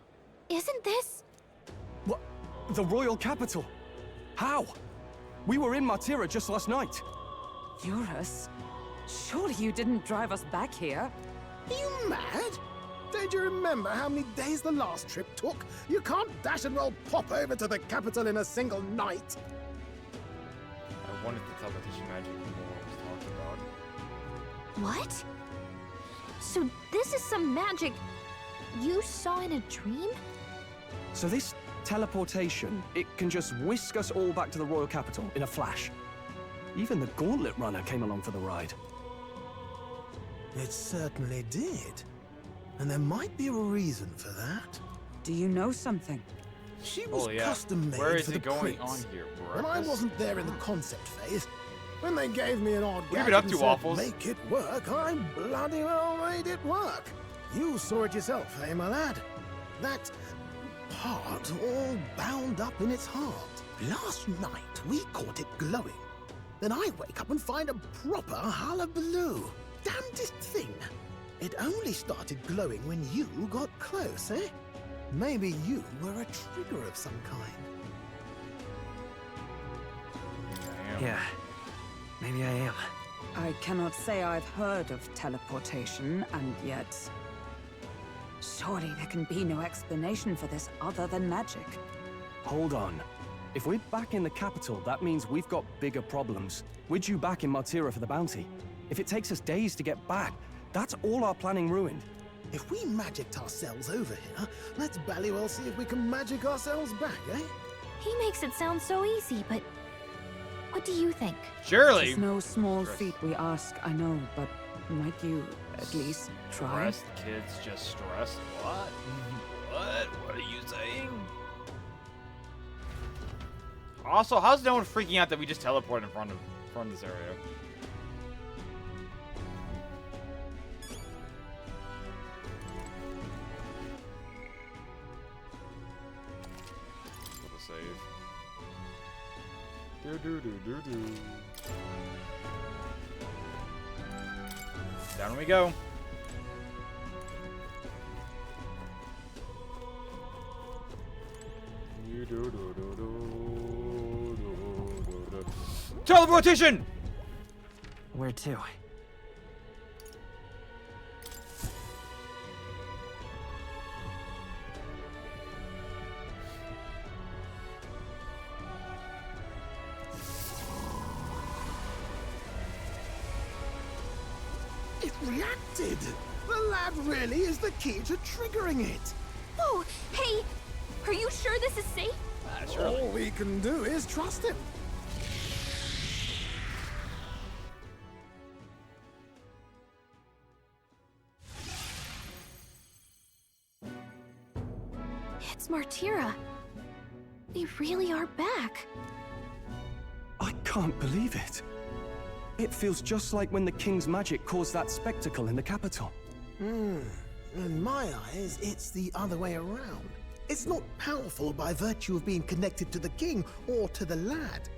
isn't this... What? The royal capital? How? We were in Martira just last night. Eurus? Surely you didn't drive us back here? Are you mad? Don't you remember how many days the last trip took? You can't dash and roll pop over to the capital in a single night. I wanted to tell the teaching magic what was talking about. What? So this is some magic you saw in a dream? So this teleportation, it can just whisk us all back to the royal capital in a flash. Even the Gauntlet Runner came along for the ride. It certainly did. And there might be a reason for that. Do you know something? She was Oh, yeah. custom made Where is for it the going prince. on here, When I Breakfast? wasn't there in the concept phase, when they gave me an odd What have you gadget been up and to, said, Waffles? make it work, I bloody well made it work. You saw it yourself, eh, my lad? That part all bound up in its heart. Last night, we caught it glowing. Then I wake up and find a proper hullabaloo. Damnedest thing. It only started glowing when you got close, eh? Maybe you were a trigger of some kind. Yeah, maybe I am. I cannot say I've heard of teleportation, and yet... surely there can be no explanation for this other than magic. Hold on. If we're back in the capital, that means we've got bigger problems. We're due back in Martira for the bounty. If it takes us days to get back, that's all our planning ruined. If we magicked ourselves over here, let's bally well see if we can magic ourselves back, eh? He makes it sound so easy, but what do you think? Surely. It's no small feat we ask, I know, but might you at least try? Stressed kids just stressed. What? What? What are you saying? Also, how's no one freaking out that we just teleport in front of this area? Save. Down we go. Teleportation! Where to? It reacted! The lad really is the key to triggering it! Oh, hey! Are you sure this is safe? All we can do is trust him. It's Martira. We really are back. I can't believe it. It feels just like when the king's magic caused that spectacle in the capital. In my eyes, it's the other way around. It's not powerful by virtue of being connected to the king or to the lad.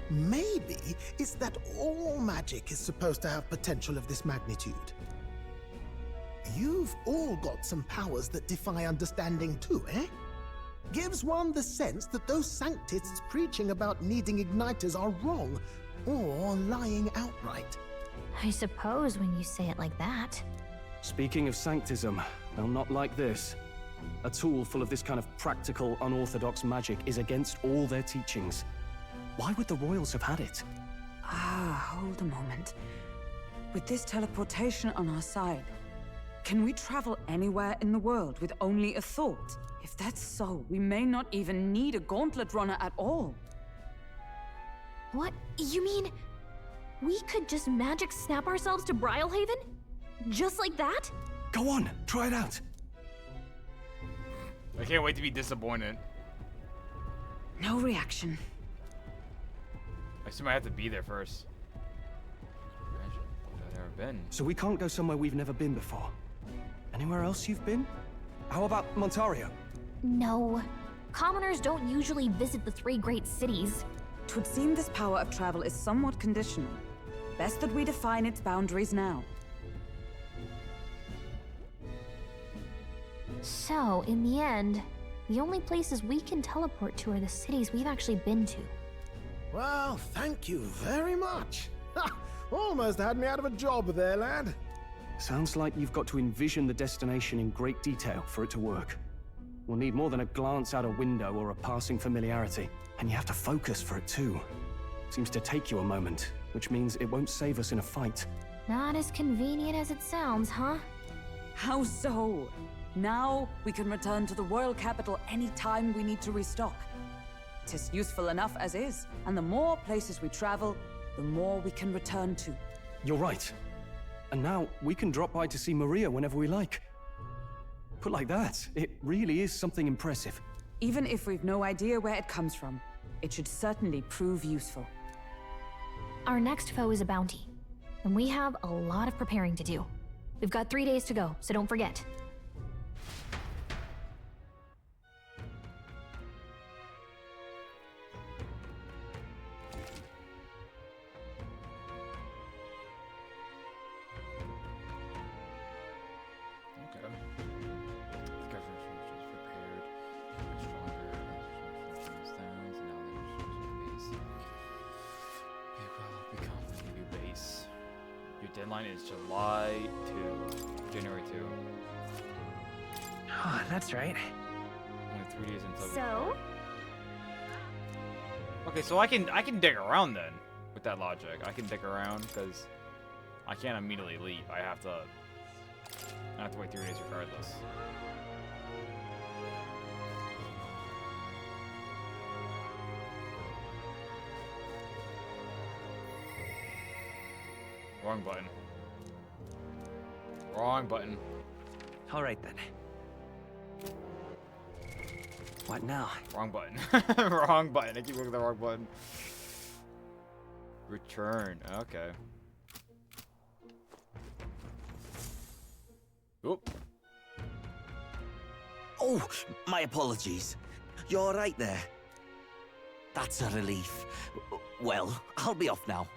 Maybe it's that all magic is supposed to have potential of this magnitude. You've all got some powers that defy understanding too, eh? Gives one the sense that those sanctists preaching about needing igniters are wrong, or lying outright. I suppose when you say it like that. Speaking of sanctism, well, not like this. A tool full of this kind of practical, unorthodox magic is against all their teachings. Why would the royals have had it? Hold a moment. With this teleportation on our side, can we travel anywhere in the world with only a thought? If that's so, we may not even need a gauntlet runner at all. What? You mean we could just magic snap ourselves to Brylehaven? Just like that? Go on, try it out. I can't wait to be disappointed. No reaction. I assume I have to be there first. I've never been. So we can't go somewhere we've never been before. Anywhere else you've been? How about Montario? No. Commoners don't usually visit the three great cities. 'Twould seem this power of travel is somewhat conditional. Best that we define its boundaries now. So, in the end, the only places we can teleport to are the cities we've actually been to. Well, thank you very much. Ha! Almost had me out of a job there, lad. Sounds like you've got to envision the destination in great detail for it to work. We'll need more than a glance out a window or a passing familiarity. And you have to focus for it too. Seems to take you a moment, which means it won't save us in a fight. Not as convenient as it sounds, huh? How so? Now we can return to the royal capital any time we need to restock. 'Tis useful enough as is, and the more places we travel, the more we can return to. You're right. And now we can drop by to see Maria whenever we like. Put like that, it really is something impressive. Even if we've no idea where it comes from, it should certainly prove useful. Our next foe is a bounty, and we have a lot of preparing to do. We've got 3 days to go, so don't forget. Deadline is July 2. January 2. Oh, that's right. Only 3 days until. So? Okay, so I can dig around then. With that logic, I can dig around because I can't immediately leave. I have to wait 3 days regardless. Wrong button. Wrong button. All right then. What now? Wrong button. Wrong button. I keep looking at the wrong button. Return. Okay. Oop. Oh, my apologies. You're right there. That's a relief. Well, I'll be off now.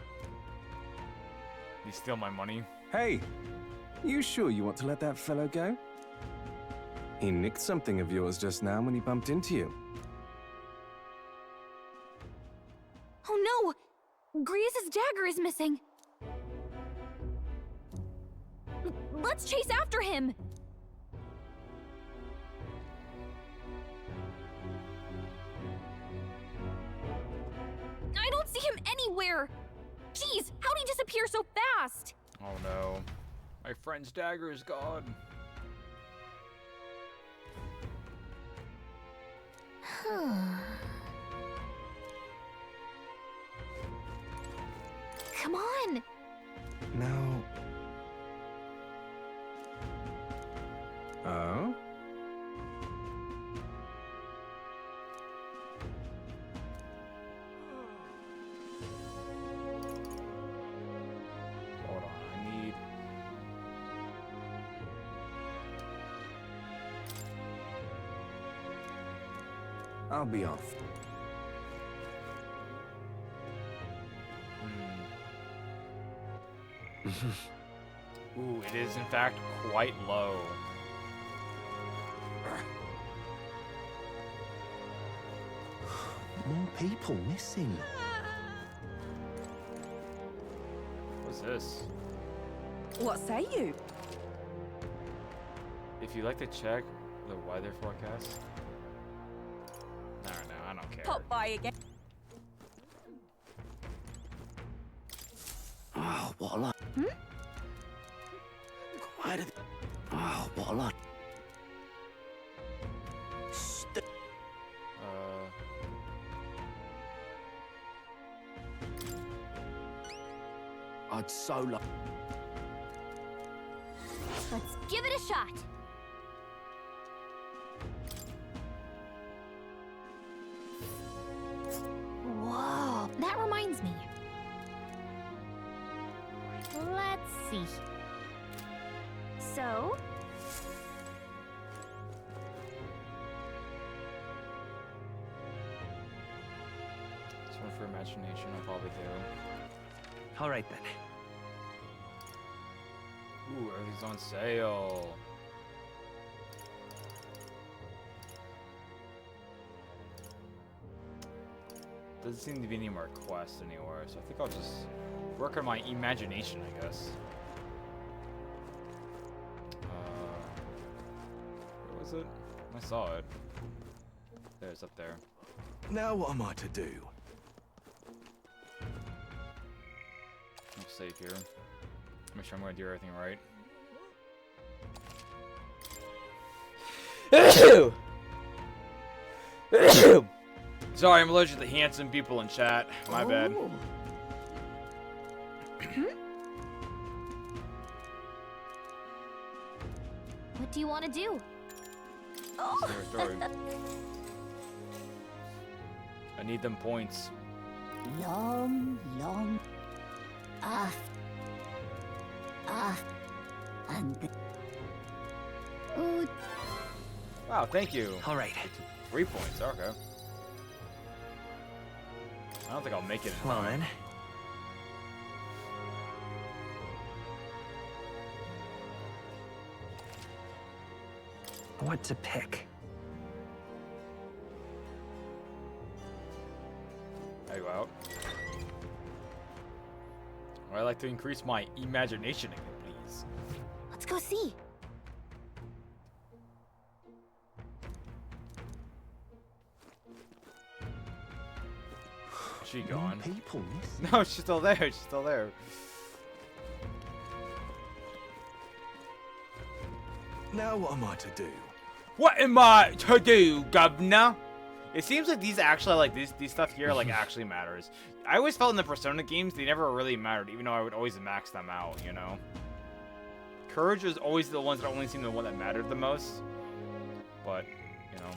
You steal my money? Hey, you sure you want to let that fellow go? He nicked something of yours just now when he bumped into you. Oh no! Griez's dagger is missing! Let's chase after him! I don't see him anywhere! Jeez, how'd he disappear so fast? Oh no. My friend's dagger is gone. Come on! No. Oh? Hold on, I need... I'll be off. Ooh, it is in fact quite low. More people missing. What's this? What say you? If you like to check the weather forecast... No, I don't care. Pop by again. Oh, what a lot. Why did... Oh, what a lot. I'd so love... Let's give it a shot! Whoa, that reminds me. Let's see. So? This one for imagination, I'll probably do. All right then. Ooh, everything's on sale. Doesn't seem to be any more quests anywhere, so I think I'll just work on my imagination, I guess. Where was it? I saw it. There, it's up there. Now what am I to do? I'm safe here. Make sure I'm gonna do everything right. Sorry, I'm allergic to handsome people in chat. My bad. What do you want to do? That's their story. I need them points. Long, and oh, Wow, thank you. All right. 3 points, okay. I don't think I'll make it in Well time. then. What to pick? I go out. Alright, like to increase my imagination again, please. Let's go see. She gone. People missing. No, she's still there. She's still there. Now what am I to do? What am I to do, governor? It seems like these actually, like, these stuff here, like, actually matters. I always felt in the Persona games, they never really mattered, even though I would always max them out, you know? Courage is always the ones that only seem the one that mattered the most. But, you know.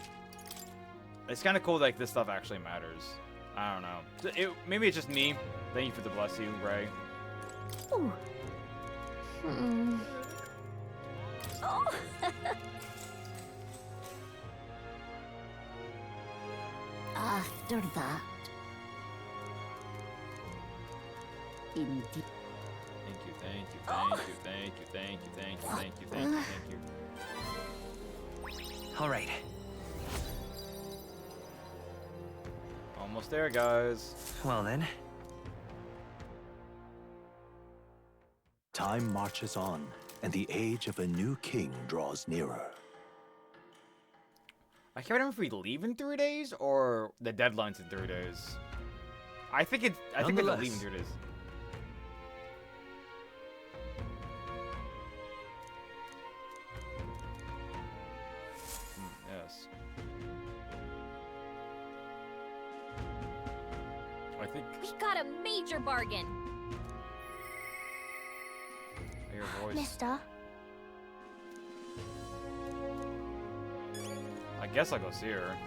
It's kind of cool, like, this stuff actually matters. I don't know. Maybe it's just me. Thank you for the bless you, Ray. Ooh. Oh. After that, indeed. Thank you, thank you, thank you, thank you, thank you, thank you, thank you, thank you, thank you. All right. Almost there, guys. Well then. Time marches on, and the age of a new king draws nearer. I can't remember if we leave in 3 days or the deadline's in 3 days. I think we have to leave in 3 days. Yes. I think. We got a major bargain. I hear a voice. Mister. I guess I'll go see her.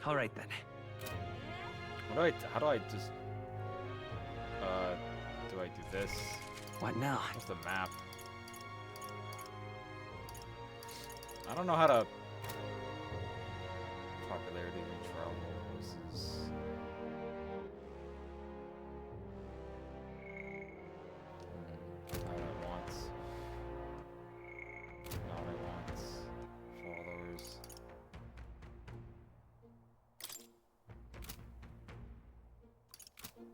All right then. How do I just do I do this? What now? What's the map? I don't know how to popularity control versus not what I want. Not what I want. Followers.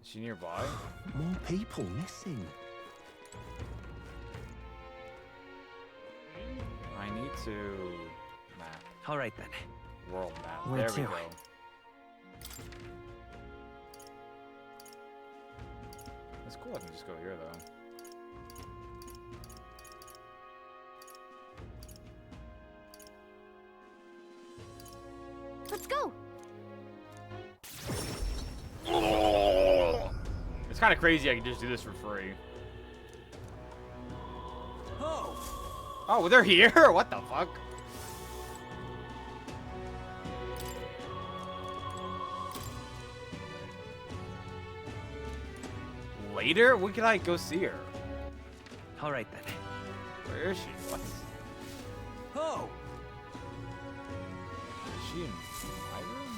Is she nearby? More people missing. I need to map. All right then. World map. Where There to? we go. It's cool. I can just go here though. Let's go. It's kind of crazy. I can just do this for free. Oh, they're here? What the fuck? Later? When can I go see her? All right then. Where is she? What? Oh. Is she in my room?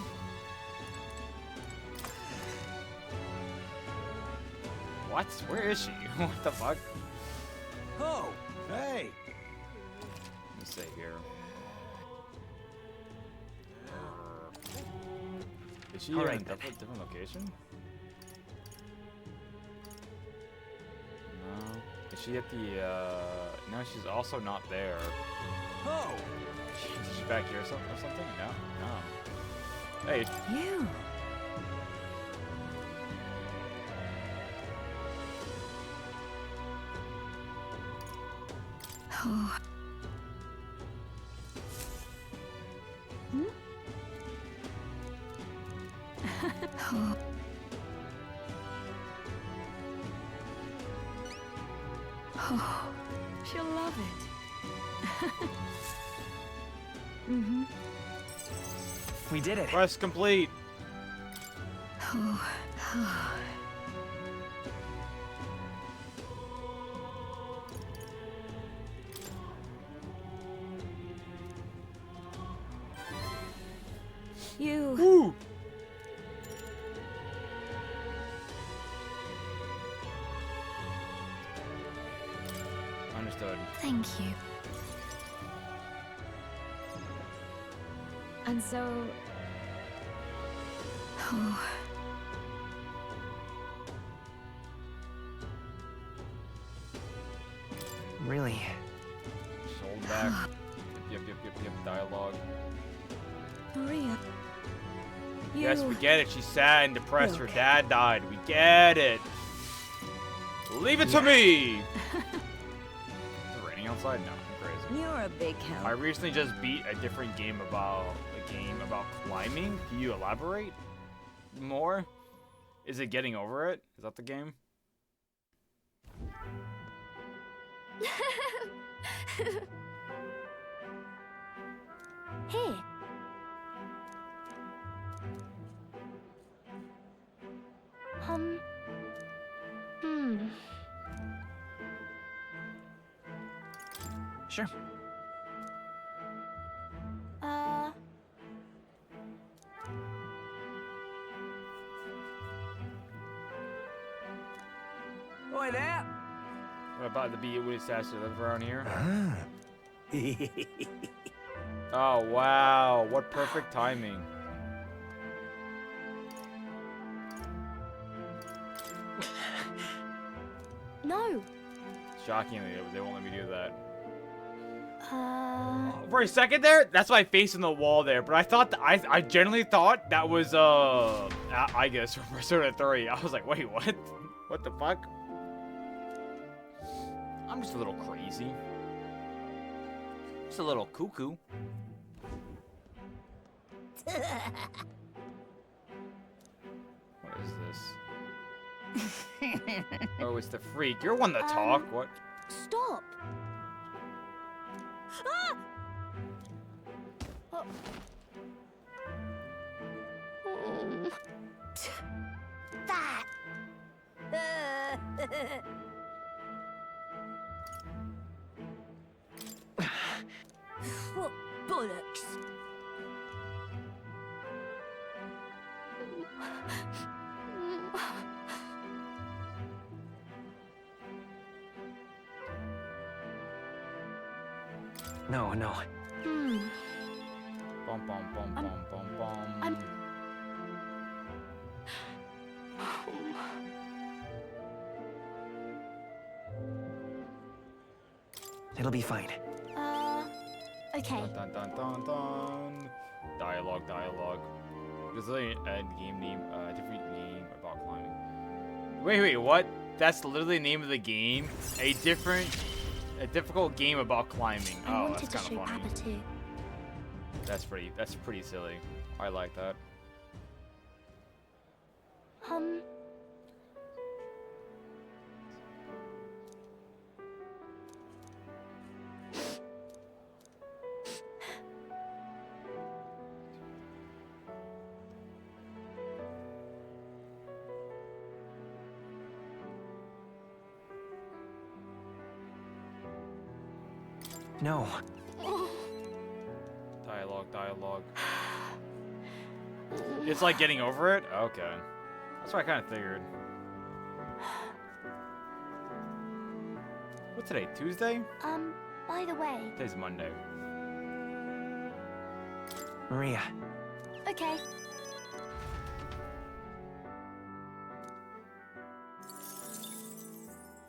What? Where is she? What the fuck? Oh. Hey. Let me stay here. Is she in a different location? No. Is she at the, no, she's also not there. Oh! Is she back here or something? No. No. Hey. You. Oh. Oh. Oh, she'll love it. Mm-hmm. We did it. Quest complete. Oh. Oh. You. Woo! Understood. Thank you. And so... Oh. Really? Sold back. Yep, dialogue. Maria. Yes, we get it. She's sad and depressed. Her dad died. We get it. Leave it to me. Is it raining outside? No, I'm crazy. You're a big help. I recently just beat a different game about climbing. Can you elaborate more? Is it Getting Over It? Is that the game? Here. Sure. Oi there! What about the bee with statue that live around here? Oh wow, what perfect timing. No. Shockingly, they won't let me do that. For a second there, that's my face in the wall there, but I thought I genuinely thought that was I guess from Persona 3. I was like, wait, what? What the fuck? I'm just a little crazy. Just a little cuckoo. What is this? Oh, it's the freak. You're one to talk. What? Stop. Ah! Oh. That. What bollocks? No. Bum bum bum bum bum bum. It'll be fine. Okay. Dun dun dun dun. Dialogue. There's a game name, different game about climbing. Wait, what? That's literally the name of the game? A difficult game about climbing. Oh, that's kind of funny. Too. That's pretty silly. I like that. No. Dialogue. It's like Getting Over It? Okay. That's what I kind of figured. What's today? Tuesday? By the way. Today's Monday. Maria. Okay.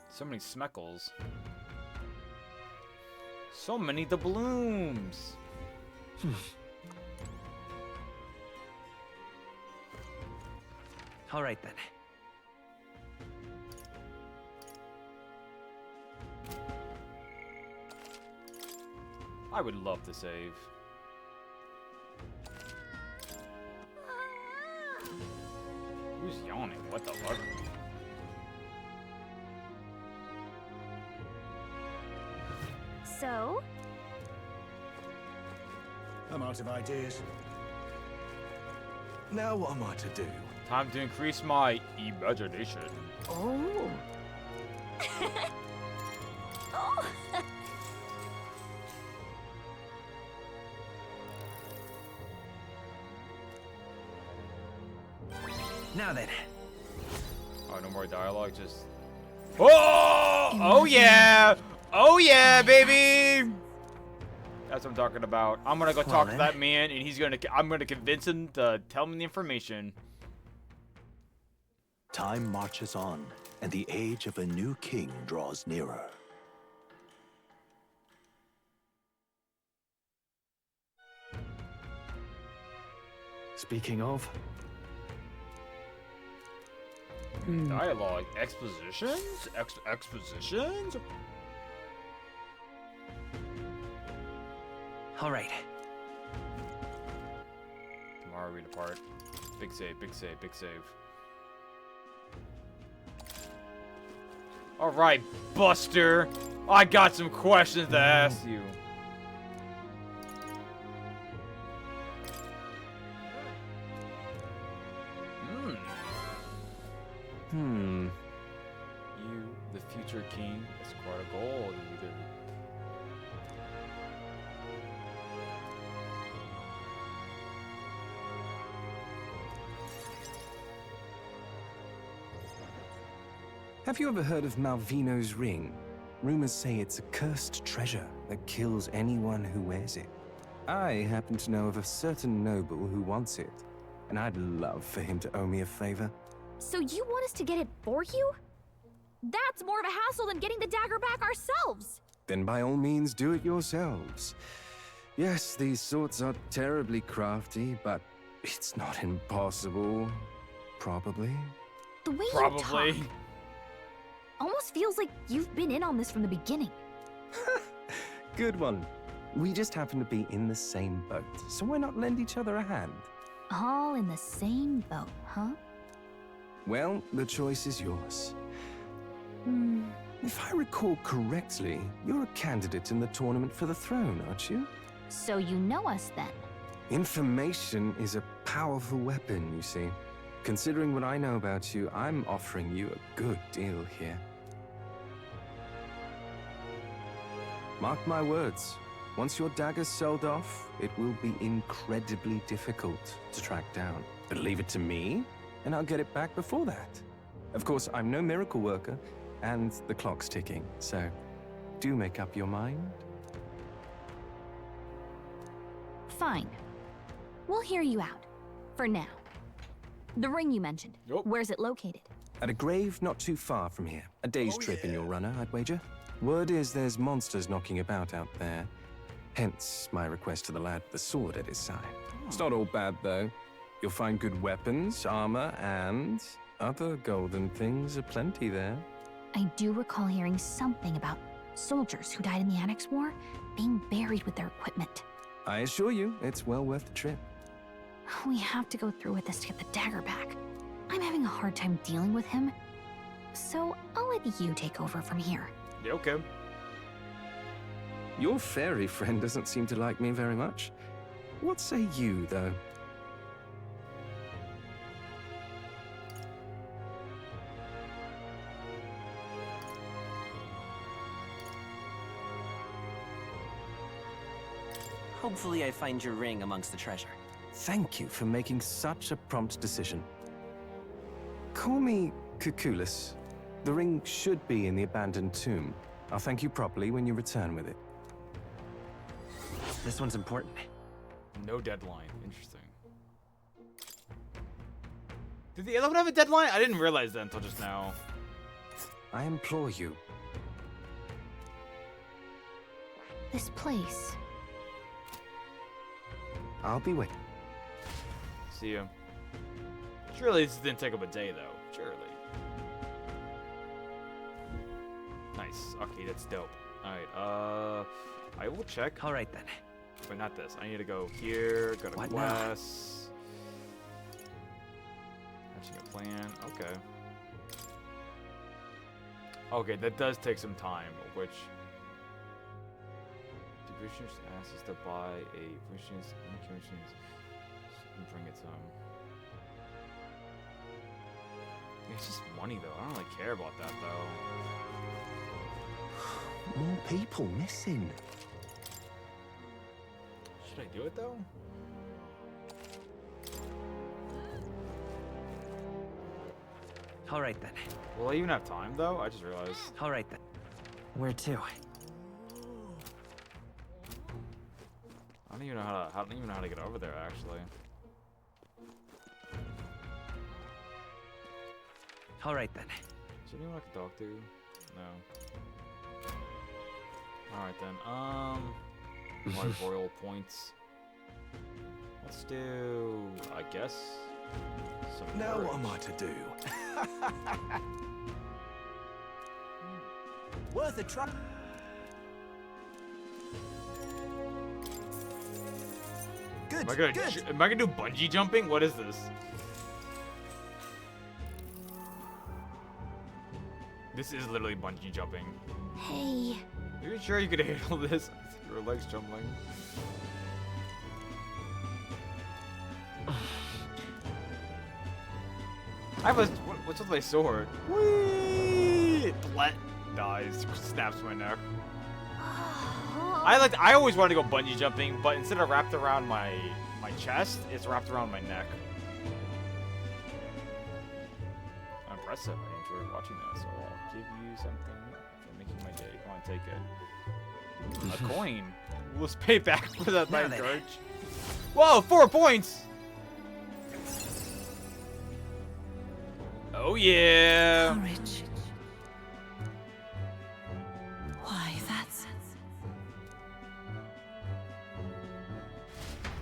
So many smeckles. So many doubloons. All right then. I would love to save. Who's yawning? What the fuck? So? I'm out of ideas. Now what am I to do? Time to increase my imagination. Oh. Oh. Now then. Oh, no more dialogue, just... Oh! Oh yeah! Oh yeah, baby! That's what I'm talking about. I'm gonna go talk to that man, and I'm gonna convince him to tell me the information. Time marches on, and the age of a new king draws nearer. Speaking of... Dialogue. Expositions? Expositions? All right. Tomorrow read apart. Big save, big save, big save. Alright, Buster. I got some questions to ask you. You, the future king, is quite a goal. Either. Have you ever heard of Malvino's ring? Rumors say it's a cursed treasure that kills anyone who wears it. I happen to know of a certain noble who wants it, and I'd love for him to owe me a favor. So you want us to get it for you? That's more of a hassle than getting the dagger back ourselves. Then by all means do it yourselves. Yes, these swords are terribly crafty, but it's not impossible. Probably. The way you talk almost feels like you've been in on this from the beginning. Good one. We just happen to be in the same boat, so why not lend each other a hand? All in the same boat, huh? Well, the choice is yours. If I recall correctly, you're a candidate in the tournament for the throne, aren't you? So you know us then? Information is a powerful weapon, you see. Considering what I know about you, I'm offering you a good deal here. Mark my words, once your dagger's sold off, it will be incredibly difficult to track down. But leave it to me, and I'll get it back before that. Of course, I'm no miracle worker, and the clock's ticking, so do make up your mind. Fine. We'll hear you out. For now. The ring you mentioned. Where's it located? At a grave not too far from here. A day's trip in your runner, I'd wager. Word is there's monsters knocking about out there. Hence my request to the lad with the sword at his side. It's not all bad, though. You'll find good weapons, armor, and other golden things aplenty there. I do recall hearing something about soldiers who died in the Annex War being buried with their equipment. I assure you, it's well worth the trip. We have to go through with this to get the dagger back. I'm having a hard time dealing with him, so I'll let you take over from here. Yeah, okay. Your fairy friend doesn't seem to like me very much. What say you, though? Hopefully I find your ring amongst the treasure. Thank you for making such a prompt decision. Call me Cuculus. The ring should be in the abandoned tomb. I'll thank you properly when you return with it. This one's important. No deadline. Interesting. Did the other one have a deadline? I didn't realize that until just now. I implore you. This place. I'll be waiting. See ya. Surely this didn't take up a day, though. Surely. Nice. Okay, that's dope. Alright, I will check. Alright then. But not this. I need to go here, go to What quests. Hatching a plan. Okay. Okay, that does take some time, which... Divisions asks us to buy a Visions and bring it to him. It's just money, though. I don't really care about that, though. More people missing. Should I do it, though? Alright then. Will I even have time, though? I just realized. Alright then. Where to? don't even know how to get over there actually. All right then. Is there anyone I can talk to? No. All right then. My royal points. Let's do, I guess. Some Now what courage. am I to do? Worth a try. Good. Am I gonna do bungee jumping? What is this? This is literally bungee jumping. Hey. Are you sure you could handle this? Your legs trembling. I have a. What's with my sword? Whee! Blet dies. Snaps my neck. I always wanted to go bungee jumping, but instead of wrapped around my chest, it's wrapped around my neck. Impressive. I enjoyed watching this. So I'll give you something for making my day. Come on, take it. A coin. Let's pay back for that night courage. Whoa, 4 points. Oh yeah. Courage. Why, that's...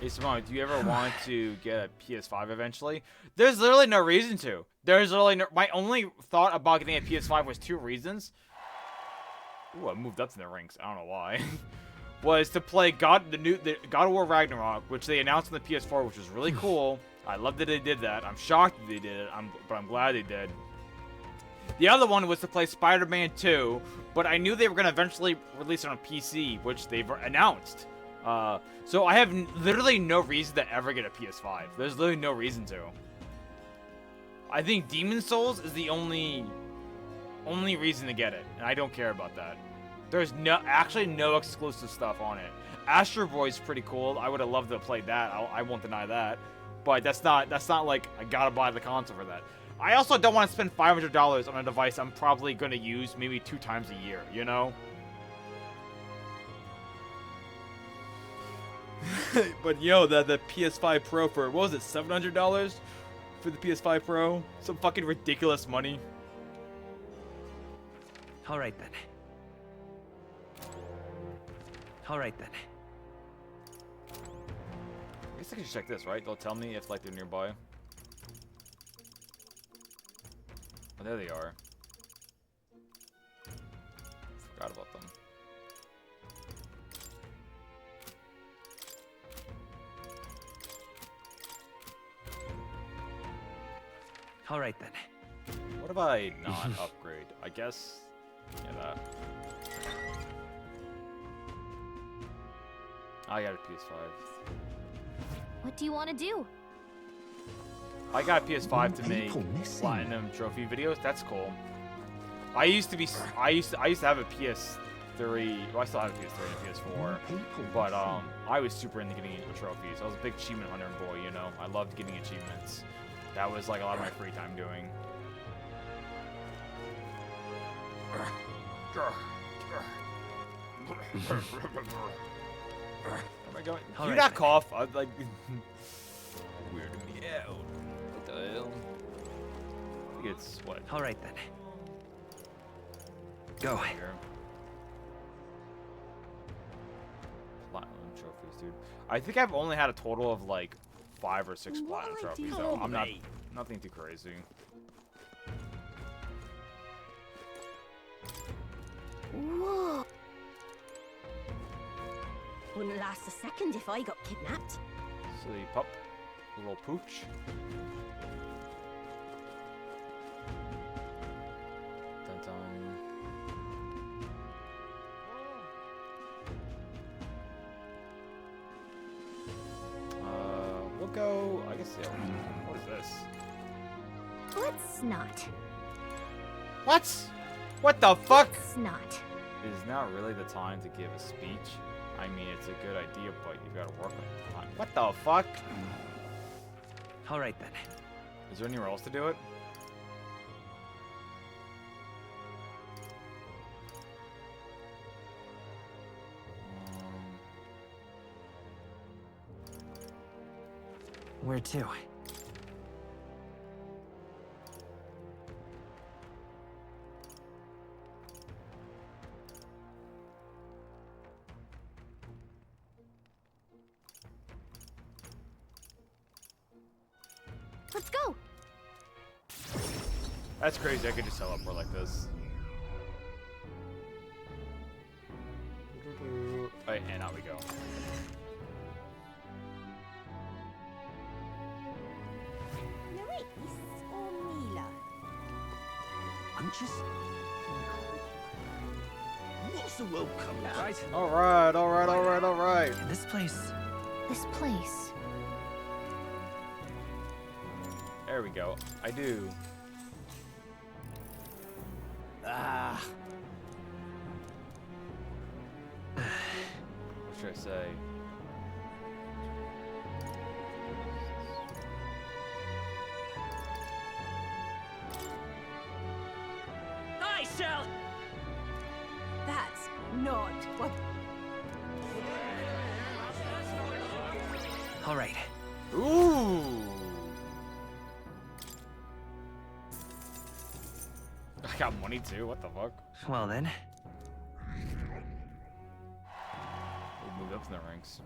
Hey Simone, do you ever want to get a PS5 eventually? There's literally no reason to. There's literally no... My only thought about getting a PS5 was 2 reasons. Ooh, I moved up to the ranks. I don't know why. Was to play God of War Ragnarok, which they announced on the PS4, which was really cool. I love that they did that. I'm shocked that they did it, but I'm glad they did. The other one was to play Spider-Man 2, but I knew they were going to eventually release it on PC, which they've announced. So I have literally no reason to ever get a PS5. There's literally no reason to. I think Demon Souls is the only reason to get it, and I don't care about that. There's actually no exclusive stuff on it. Astro Boy's pretty cool. I would have loved to have played that. I won't deny that. But that's not like I gotta buy the console for that. I also don't want to spend $500 on a device I'm probably gonna use maybe 2 times a year, you know? But yo, the PS5 Pro for, what was it, $700 for the PS5 Pro? Some fucking ridiculous money. All right then. All right then. I guess I can check this, right? They'll tell me if like they're nearby. Oh, there they are. Forgot about them. All right then. What if I not upgrade? I guess. Yeah, that. I got a PS5. What do you want to do? I got a PS5 to make platinum trophy videos. That's cool. I used to have a PS3. Well, I still have a PS3 and a PS4. But I was super into getting into trophies. I was a big achievement hunter boy. You know, I loved getting achievements. That was like a lot of my free time doing. Am I going? All You right, not then. cough. I like weird me out. What the hell? I think it's what? All right then. Go. Here. Platinum trophies, dude. I think I've only had a total of like 5 or 6 platinum trophies, though. I'm not nothing too crazy. Whoa. Wouldn't last a second if I got kidnapped. Silly pup. Little pooch. Dun dun. We'll go. I guess, yeah. What is this? Let's not. What? What the fuck? Let's not. Is now really the time to give a speech? I mean, it's a good idea, but you've got to work on it. Time. What the fuck? All right then. Is there anywhere else to do it? Where to? Let's go! That's crazy. I could just teleport like this. Alright, and out we go. I'm just... What's the world coming to? Right. Alright, alright, alright, alright. This place. This place. There we go. I do. Ah. What should I say? I shall! That's not what... All right. Ooh! I got money too, what the fuck? Well then. We moved up in the ranks.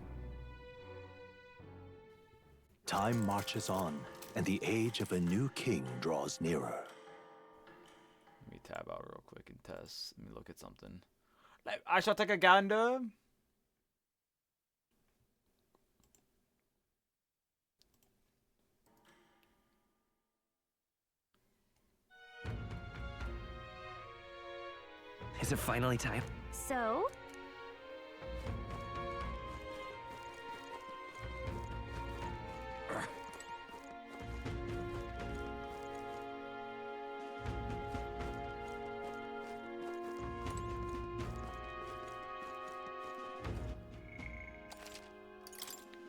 Time marches on, and the age of a new king draws nearer. Let me tab out real quick and test. Let me look at something. I shall take a gander. Is it finally time? So?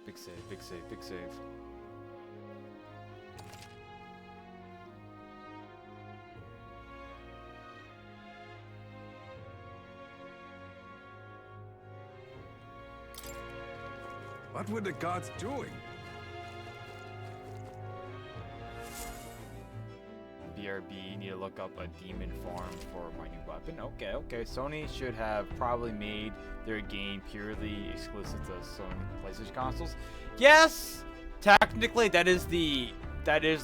Big save, big save, big save. What were the gods doing? BRB, need to look up a demon farm for my new weapon. Okay, okay. Sony should have probably made their game purely exclusive to Sony PlayStation consoles. Yes, technically that is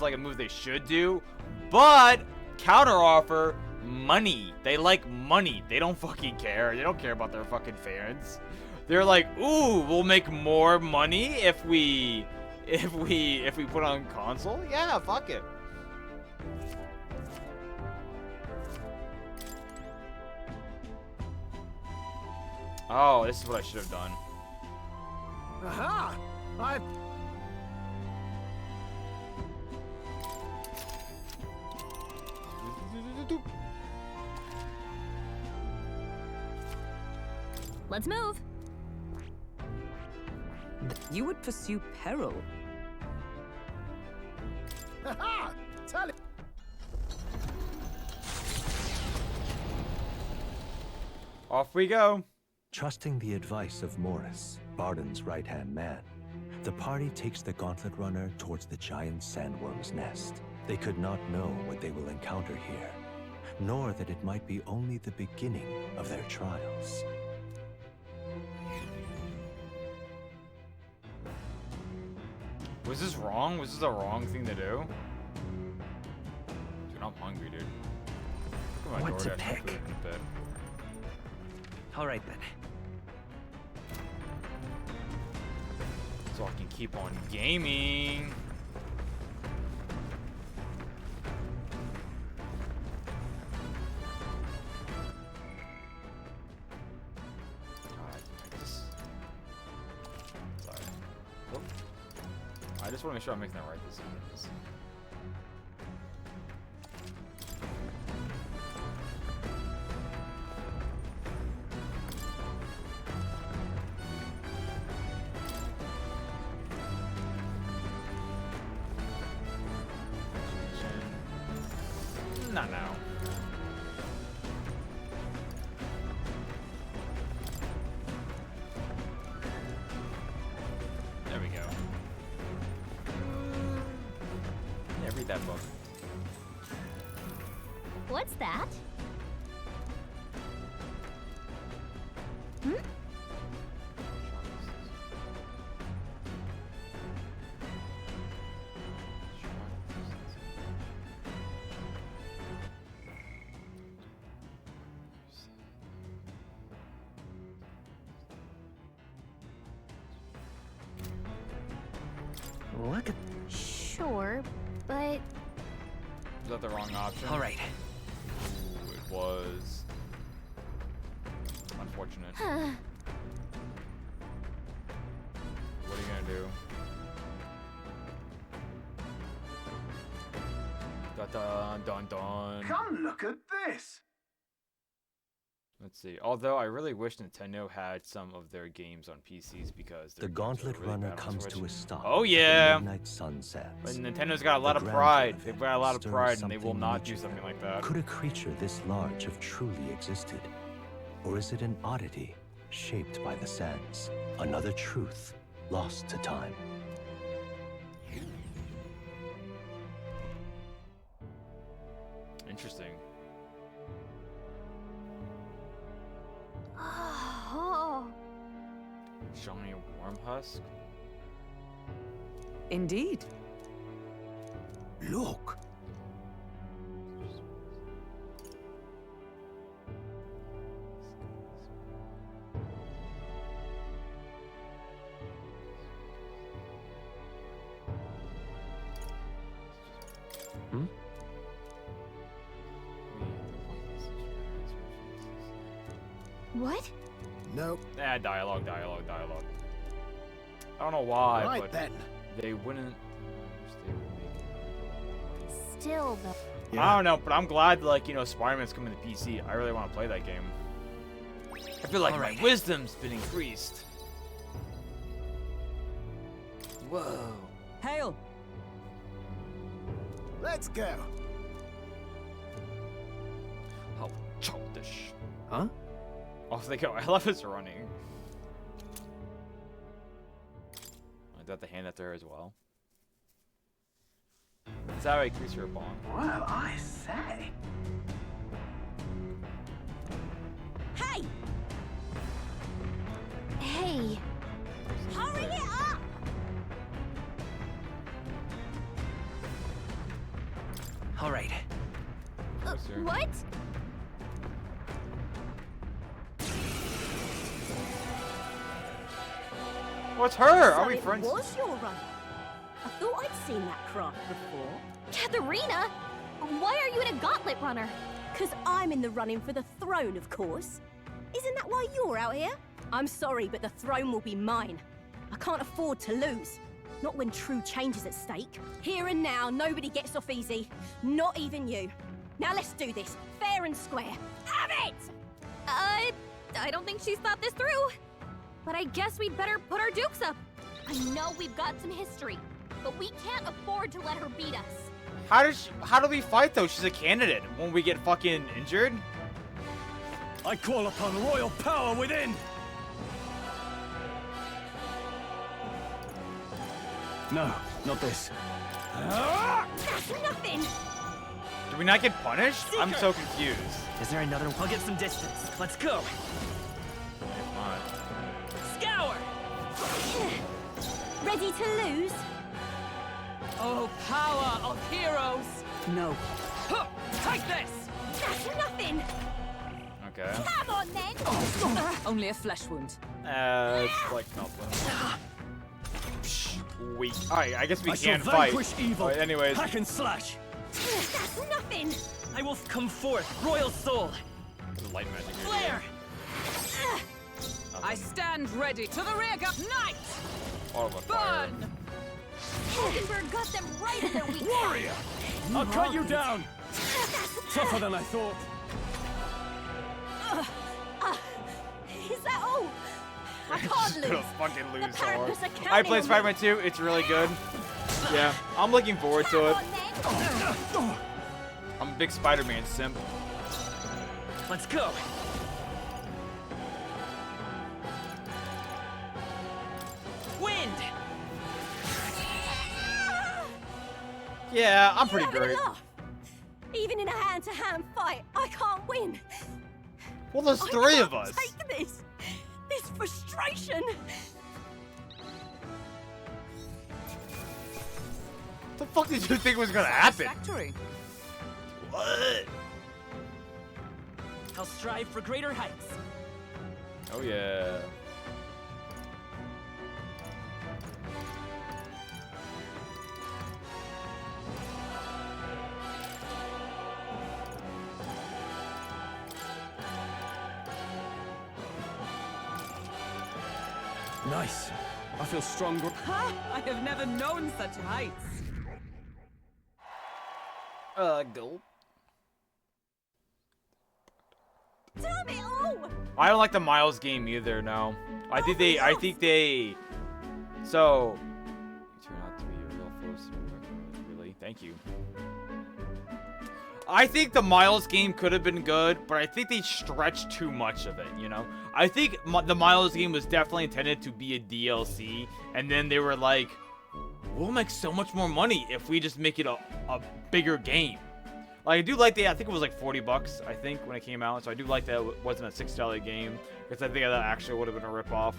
like a move they should do, but counteroffer, money. They like money. They don't fucking care. They don't care about their fucking fans. They're like, ooh, we'll make more money if we put on console. Yeah, fuck it. Oh, this is what I should have done. Aha! I... Let's move. You would pursue peril. Aha! Tell it. Off we go. Trusting the advice of Morris, Barden's right-hand man, the party takes the Gauntlet Runner towards the giant sandworm's nest. They could not know what they will encounter here, nor that it might be only the beginning of their trials. Was this wrong? Was this a wrong thing to do? Dude, I'm hungry, dude. Look at my What to DoorDash pick? food in a bit. All right then. So I can keep on gaming. Sorry. Whoop. I just want to make sure I'm making that right this time. Not now. There we go. Yeah, read that book. What's that? Hmm? Look at... Sure, but... Is that the wrong option? All right. Ooh, it was... Unfortunate. What are you gonna do? Dun dun dun dun. Come look at this! Let's see. Although I really wish Nintendo had some of their games on PCs because The Gauntlet Runner comes to a stop. Oh yeah. The midnight sun sets. But Nintendo's got a lot of pride. They've got a lot of pride, and they will not do something like that. Could a creature this large have truly existed? Or is it an oddity shaped by the sands? Another truth lost to time. Interesting. Oh. Shiny worm husk. Indeed. Look. What? Nope. Dialogue. I don't know why, Right but then. they wouldn't. Still, though. I don't know, but I'm glad, like, you know, Spider-Man's coming to PC. I really want to play that game. I feel like my wisdom's been increased. Whoa. Hail! Let's go. How childish. Huh? Off they go. I love his running. I got the hand up there as well. Is that how I increase your bond? Well, I say. Hey! Hey! Hurry it up! All right. What? What's her? So Are we it friends? was your run. I thought I'd seen that craft before. Katharina! Why are you in a gauntlet runner? Because I'm in the running for the throne, of course. Isn't that why you're out here? I'm sorry, but the throne will be mine. I can't afford to lose. Not when true change is at stake. Here and now, nobody gets off easy. Not even you. Now let's do this, fair and square. Have it! I don't think she's thought this through. But I guess we'd better put our dukes up. I know we've got some history, but we can't afford to let her beat us. How do we fight though? She's a candidate. Won't we get fucking injured? I call upon royal power within! No, not this. That's nothing! Do we not get punished? I'm so confused. Is there another one? I'll get some distance. Let's go. Come on. Scour! Ready to lose? Oh, power of heroes! No. Huh, take this! That's nothing! Okay. Come on then! Only a flesh wound. It's like nothing. Weak. Alright, I guess we I can shall fight. vanquish evil. Alright, anyways. Hack and slash. That's nothing! I will come forth, royal soul. Light magic. Flare! I stand ready to the rear guard. Knight! All of a fire. Burn! Hulkenberg got them right at their weak Warrior! I'll cut you down! Tougher than I thought. Is that all? I can't Just lose. gonna fucking lose so hard. Parapets are counting I played on me. Spider-Man 2. It's really good. Yeah, I'm looking forward to it. I'm a big Spider-Man simp. Let's go. Wind! Yeah, I'm pretty You're having a great. laugh. Even in a hand-to-hand fight, I can't win. Well, there's I 3 of can't us. Take this frustration. What the fuck did you think was gonna happen? Satisfactory. What? I'll strive for greater heights. Oh yeah. Nice. I feel stronger. Ha! I have never known such heights. Go. Damn it all! I don't like the Miles game either. No, I think they. So, you turn out to be a real force. Really, thank you. I think the Miles game could have been good, but I think they stretched too much of it, you know? I think the Miles game was definitely intended to be a DLC, and then they were like, we'll make so much more money if we just make it a bigger game. Like, I do like I think it was like 40 bucks, I think, when it came out, so I do like that it wasn't a $6 game, because I think that actually would have been a ripoff.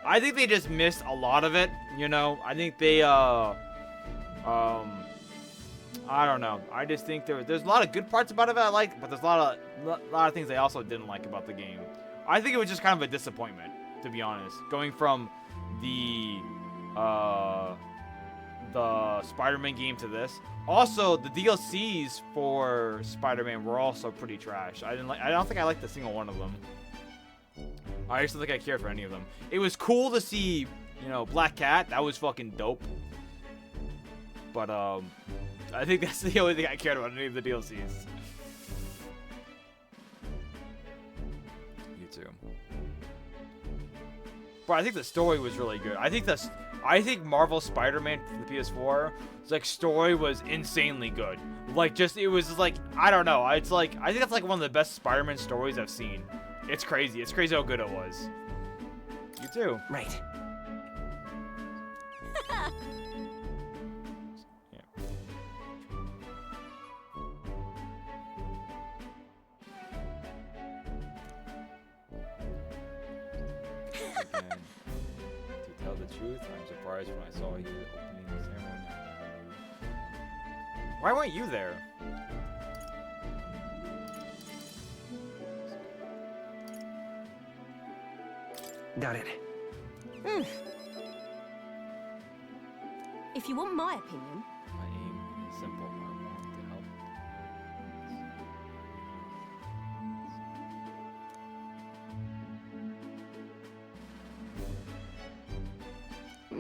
I think they just missed a lot of it, you know? I think they, I don't know. I just think there's a lot of good parts about it that I like, but there's a lot of things I also didn't like about the game. I think it was just kind of a disappointment, to be honest. Going from the Spider-Man game to this. Also, the DLCs for Spider-Man were also pretty trash. I don't think I liked a single one of them. I just don't think I cared for any of them. It was cool to see, you know, Black Cat. That was fucking dope. But I think that's the only thing I cared about any of the DLCs. You too. But I think the story was really good. I think Marvel Spider-Man for the PS4, like, story was insanely good. Like, it was like, I don't know. It's like, I think that's like one of the best Spider-Man stories I've seen. It's crazy. It's crazy how good it was. You too. Right. To tell the truth, I'm surprised when I saw you opening the ceremony. Why weren't you there? Got it. If you want my opinion, My aim is simple. I want to help.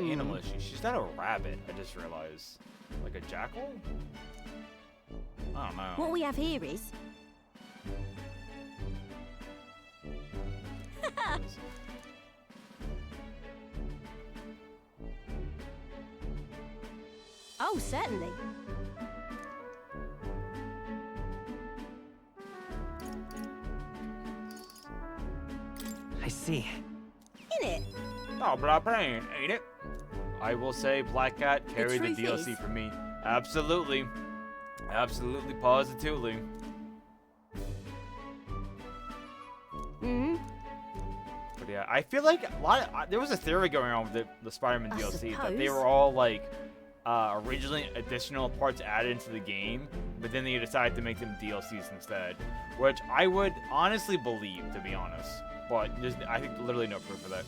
The animal is she's not a rabbit, I just realized. Like a jackal? I don't know. what we have here is... Oh, certainly. I see. In it. Oh, blah, brain, ain't it? I will say Black Cat carried the truth DLC is- for me. Absolutely. Absolutely, positively. Hmm. But yeah, I feel like there was a theory going on with the Spider-Man I DLC that they suppose. were all like originally additional parts added into the game, but then they decided to make them DLCs instead, which I would honestly believe, to be honest. But I think literally no proof of that.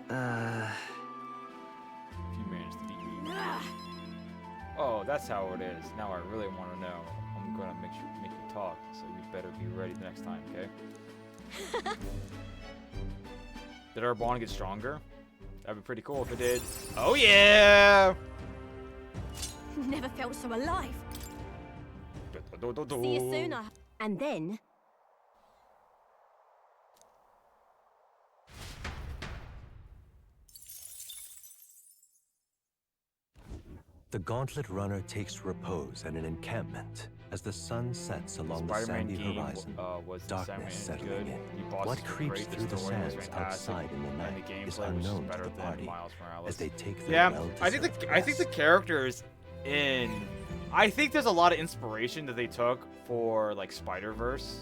If you manage to beat me. Oh, that's how it is. Now I really want to know. I'm gonna make you talk, so you better be ready the next time, okay? Did our bond get stronger? That'd be pretty cool if it did. Oh yeah! Never felt so alive. See you soon. And then... The Gauntlet Runner takes repose at an encampment As the sun sets along the Spider-Man sandy game horizon, was darkness settling good. in. The bosses What were creeps great, through the story was sands fantastic, outside in the and night the gameplay is was just unknown to better the than party Miles Morales. as they take their Yeah, well-deserved I think the characters I think there's a lot of inspiration that they took for like Spider-Verse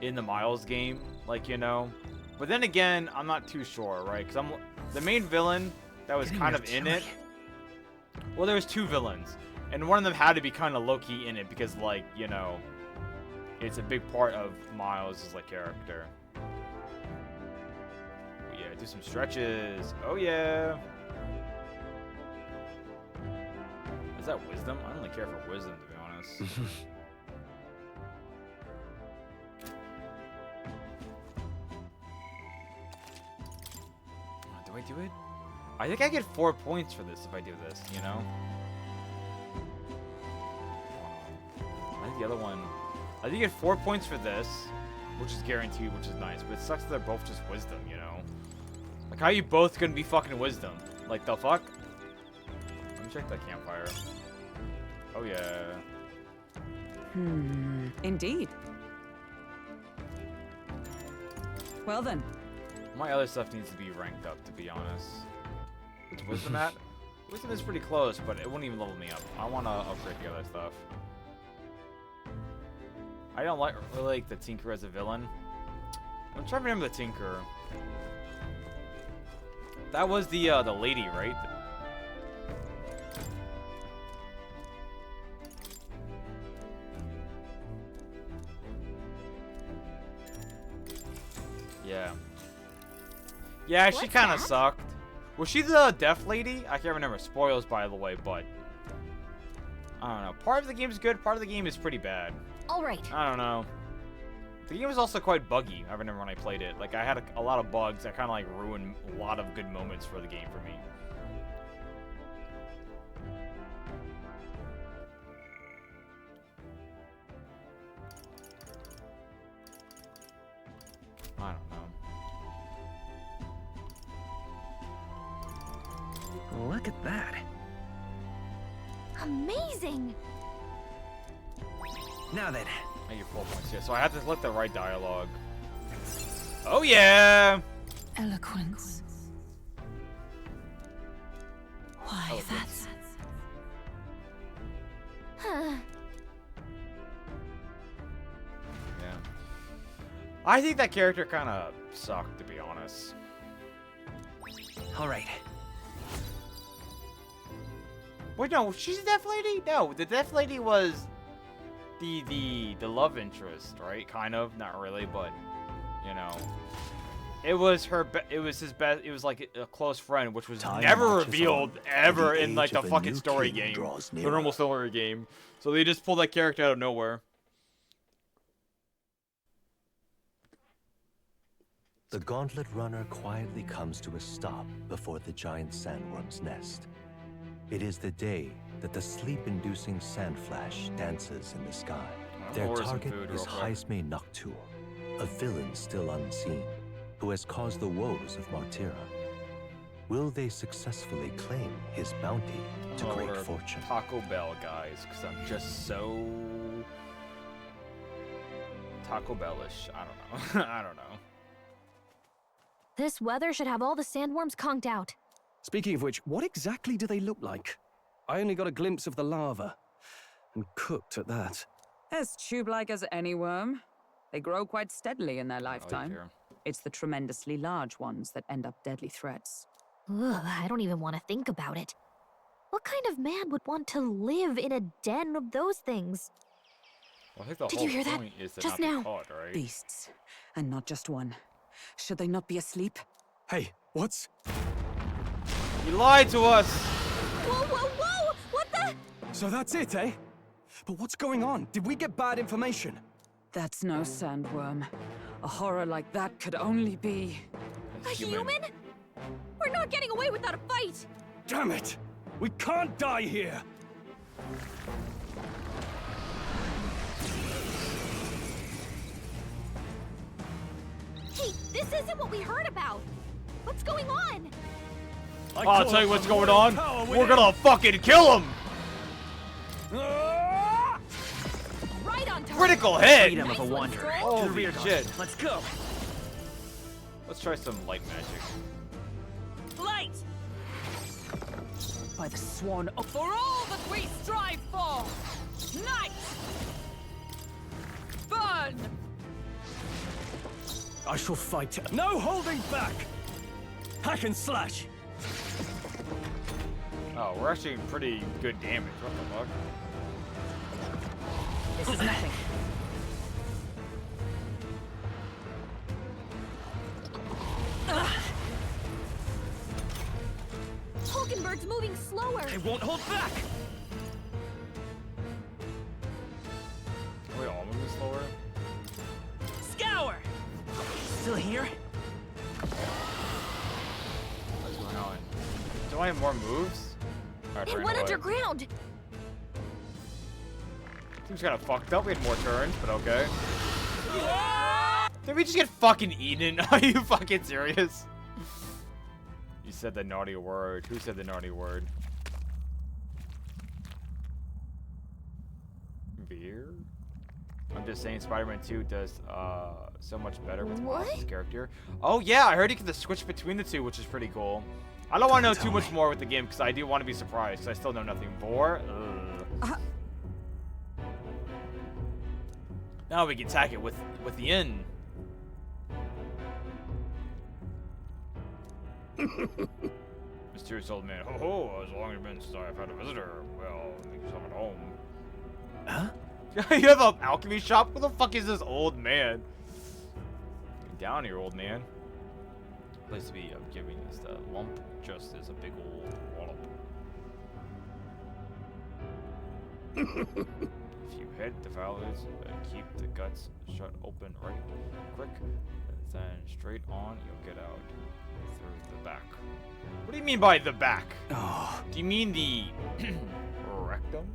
in the Miles game, like, you know. But then again, I'm not too sure, right? Because the main villain that was kind of in it. Well, there was two villains, and one of them had to be kind of low-key in it because, like, you know, it's a big part of Miles' like character. Oh, yeah, do some stretches. Oh yeah. Is that wisdom? I don't really care for wisdom, to be honest. Do I do it? I think I get 4 points for this if I do this, you know? I think the other one... I think you get 4 points for this, which is guaranteed, which is nice. But it sucks that they're both just wisdom, you know? Like, how are you both gonna be fucking wisdom? Like, the fuck? Let me check that campfire. Oh, yeah. Indeed. Well then. My other stuff needs to be ranked up, to be honest. What's wisdom at? Wisdom is pretty close, but it wouldn't even level me up. I want to upgrade the other stuff. I don't really like the Tinker as a villain. I'm trying to remember the Tinker. That was the lady, right? Yeah. Yeah, she kind of sucked. Was she the deaf lady? I can't remember. Spoilers, by the way, but... I don't know. Part of the game is good, part of the game is pretty bad. Alright. I don't know. The game was also quite buggy, I remember when I played it. Like, I had a lot of bugs that kind of, like, ruined a lot of good moments for the game for me. I don't know. Look at that. Amazing! Now then. I get 4 points here, so I have to select the right dialogue. Oh yeah! Eloquence. Why, that's... Huh. Yeah. I think that character kind of sucked, to be honest. Alright. Wait, no, she's a deaf lady? No, the deaf lady was the love interest, right? Kind of, not really, but you know, it was his best. It was like a close friend, which was never revealed ever in like the fucking story game, the normal story game. So they just pulled that character out of nowhere. The Gauntlet Runner quietly comes to a stop before the giant sandworm's nest. It is the day that the sleep-inducing sand flash dances in the sky. Their target is Jaime Noctur, a villain still unseen, who has caused the woes of Martira. Will they successfully claim his bounty to great fortune? Taco Bell, guys, because I'm just so Taco Bellish. I don't know. I don't know. This weather should have all the sandworms conked out. Speaking of which, what exactly do they look like? I only got a glimpse of the lava. And cooked at that. As tube-like as any worm. They grow quite steadily in their lifetime. It's the tremendously large ones that end up deadly threats. Ugh, I don't even want to think about it. What kind of man would want to live in a den of those things? Well, I think the Did whole you hear that? point is to Just not now. be caught, right? Beasts. And not just one. Should they not be asleep? Hey, what's... You lied to us! Whoa, whoa, whoa! What the? So that's it, eh? But what's going on? Did we get bad information? That's no sandworm. A horror like that could only be... A human? We're not getting away without a fight! Damn it! We can't die here! Hey, this isn't what we heard about! What's going on? I'll tell you what's going on. We're gonna fucking kill him! critical hit! Freedom of a wanderer. Oh, To the rear shit. guard. Let's go. Let's try some light magic. Light! By the swan of... For all that we strive for! Night! Burn! I shall fight. No holding back. Hack and slash. Oh, we're actually in pretty good damage. What the fuck? This is nothing. Hulkenberg's moving slower. I won't hold back. Are we all moving slower? Scour. Still here? What's going on? Do I have more moves? Alright, It ran went away. underground. Seems kind of fucked up. We had more turns, but okay. Did we just get fucking eaten? Are you fucking serious? You said the naughty word. Who said the naughty word? Beer? I'm just saying Spider-Man 2 does so much better with Miles' character. Oh yeah, I heard you can switch between the two, which is pretty cool. I don't want to know too much more with the game because I do want to be surprised because I still know nothing more. Now we can attack it with the N. Mysterious old man. Ho ho, as long as it's been since I've had a visitor. Well, make yourself at home. Huh? You have an alchemy shop? Who the fuck is this old man? Get down here, old man. Place to be giving us the lump just as a big old wallop. If you hit the valleys, keep the guts shut open right quick, then straight on you'll get out through the back. What do you mean by the back? Oh. Do you mean the rectum?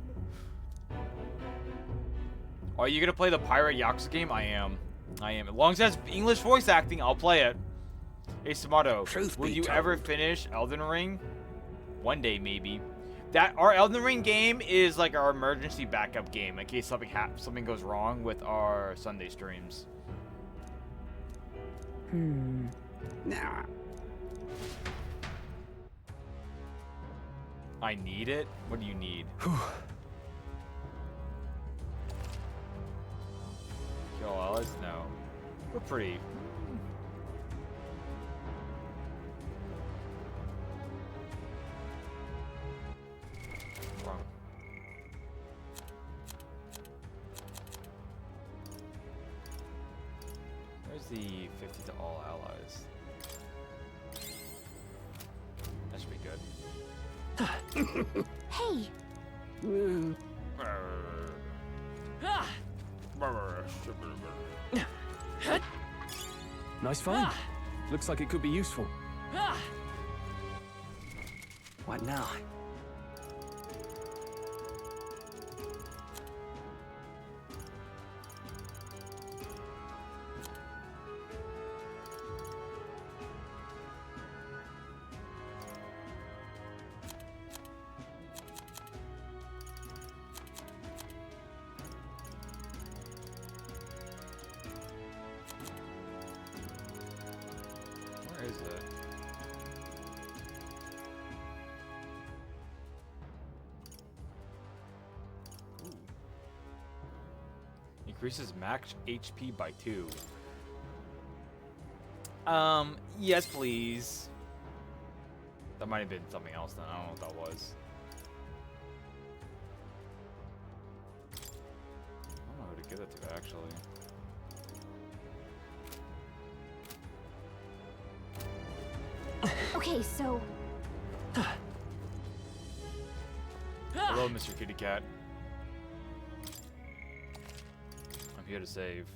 Are you gonna play the Pirate Yakuza game? I am. As long as it has English voice acting, I'll play it. Hey, Samato, will you ever finish Elden Ring? One day, maybe. Our Elden Ring game is like our emergency backup game in case something goes wrong with our Sunday streams. Nah. I need it? What do you need? Kill allies? No. We're pretty... Wrong. Where's the 50 to all allies? That should be good. Hey. Nice find. Looks like it could be useful. What now? Where is it? Ooh. Increases max HP by 2. Yes, please. That might have been something else then. I don't know what that was. I don't know who to give it to, actually. Okay, so... Hello, Mr. Kitty Cat. I'm here to save.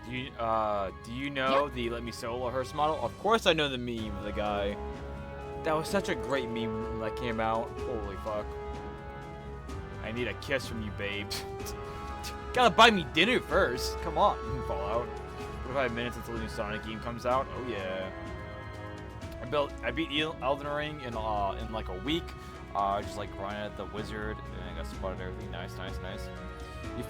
Do you know the Let Me Solo Hearse model? Of course I know the meme of the guy. That was such a great meme when that came out. Holy fuck. I need a kiss from you, babe. Gotta buy me dinner first. Come on, Fallout. 45 minutes until the new Sonic game comes out. Oh yeah. I beat Elden Ring in like a week. Just like running at the wizard, and I got spotted everything. Nice. He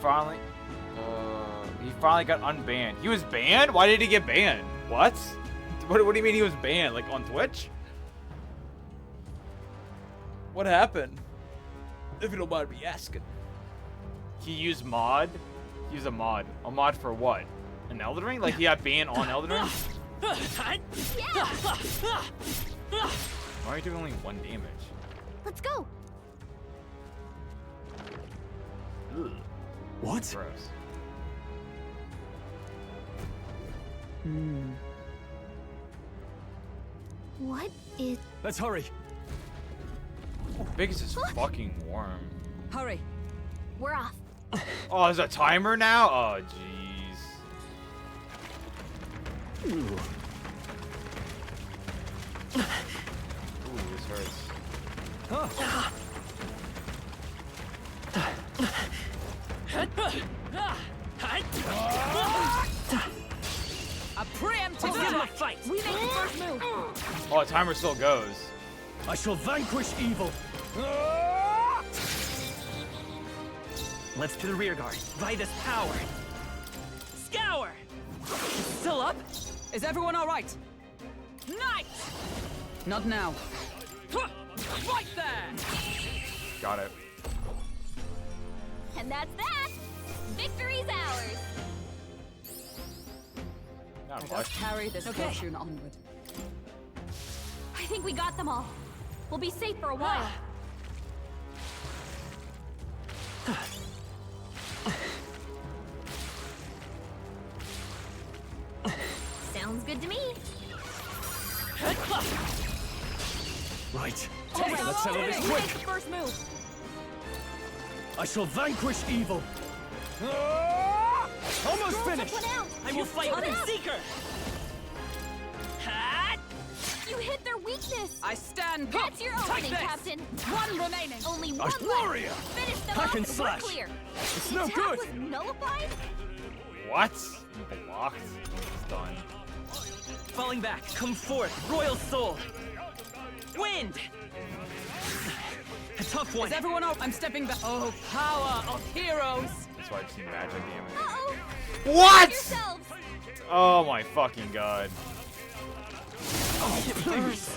finally got unbanned. He was banned? Why did he get banned? What? What do you mean he was banned? Like on Twitch? What happened? If you don't mind me asking. He used mod? He used a mod. A mod for what? An Elden Ring? Like he got banned on Elden Ring? Why are you doing only 1 damage? Let's go. Ugh. What? Gross. What is... Let's hurry. How big is this fucking worm? Hurry. We're off. Oh, there's a timer now? Oh, jeez. Ooh, this hurts. A preemptive fight. We make the first move. Oh, the timer still goes. I shall vanquish evil. Let's to the rear guard. By this power. Scour! Still up? Is everyone all right? Knight! Not now. Right there! Got it. And that's that. Victory's ours. Not Let much. us carry this fortune onward. I think we got them all. We'll be safe for a while. Sounds good to me. Right. Let's settle this Make quick. the first move. I shall vanquish evil. Almost finished. I will fight with the Seeker! You hit their weakness. I stand. That's your Take opening, this. Captain. One remaining. Only A one left. warrior. Finish them Hack off. and We're slash. clear. It's The no attack good. was nullified? What? Blocked. It's done. Falling back. Come forth. Royal Soul. Wind! A tough one. Is everyone up? I'm stepping back. Oh, power of heroes. That's why I just need magic damage. Uh-oh. What? Yourselves. Oh my fucking god. Oh, please.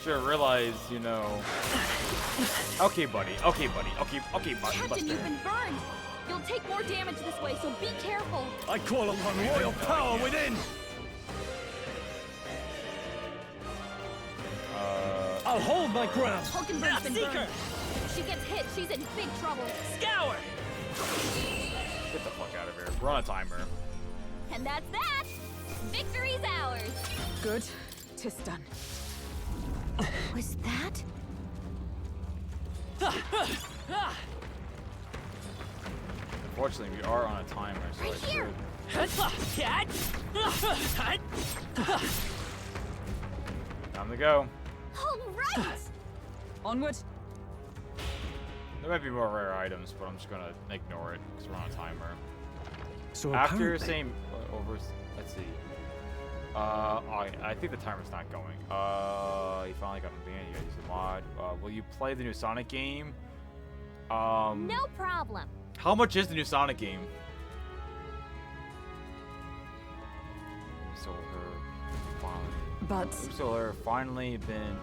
Sure, realize, you know. Okay, buddy. Okay, buddy. Okay, buddy. Captain, Buster. you've been burned. You'll take more damage this way, so be careful. I call upon royal power within. I'll hold my ground. Hulkenberg's been Seeker. burned. If she gets hit, she's in big trouble. Scour! Get the fuck out of here. We're on a timer. And that's that. Victory's ours. Good. 'Tis done. Was that? Unfortunately, we are on a timer, so Right I here. time to go. All right. Onward. There might be more rare items, but I'm just gonna ignore it because we're on a timer. So After apparently- saying let's see. I think the timer's not going. You finally got unbanned. You gotta use the mod. Will you play the new Sonic game? No problem. How much is the new Sonic game? So But So her finally been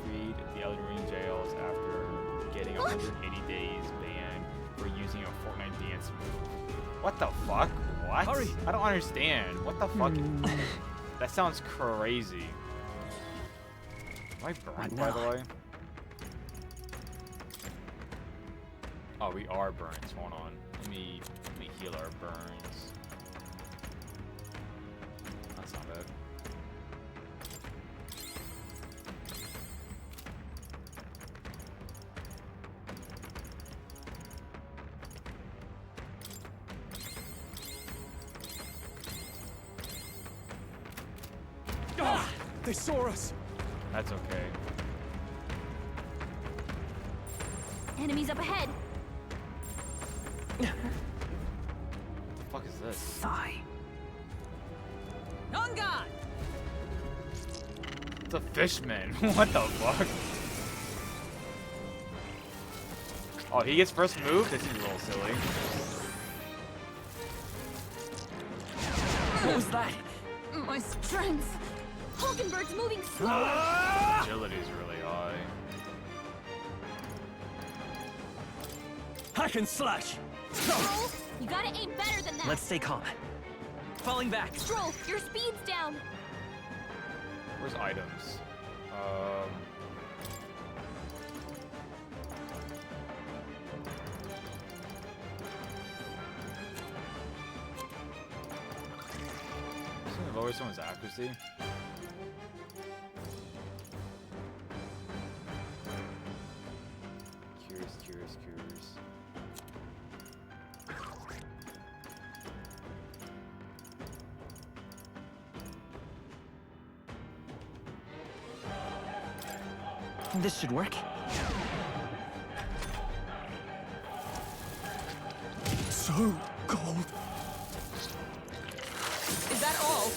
freed the Elden Ring jails after getting 180 days banned for using a Fortnite dance move. What the fuck? What? Hurry. I don't understand. What the fuck? That sounds crazy. Am I burned, by the way? Oh, we are burned. Hold on. Let me heal our burns. That's not bad. Ah, they saw us. That's okay. Enemies up ahead. What the fuck is this? Sigh. On guard. It's a fishman. What the fuck? Oh, he gets first move? This seems a little silly. What was that? My strength. Hulkenberg's moving slower. Agility's really high. Hack and slash! Stroll, you gotta aim better than that. Let's stay calm. Falling back. Stroll, your speed's down. Where's items? Lower someone's accuracy. Curious. This should work. So cold. Is that all?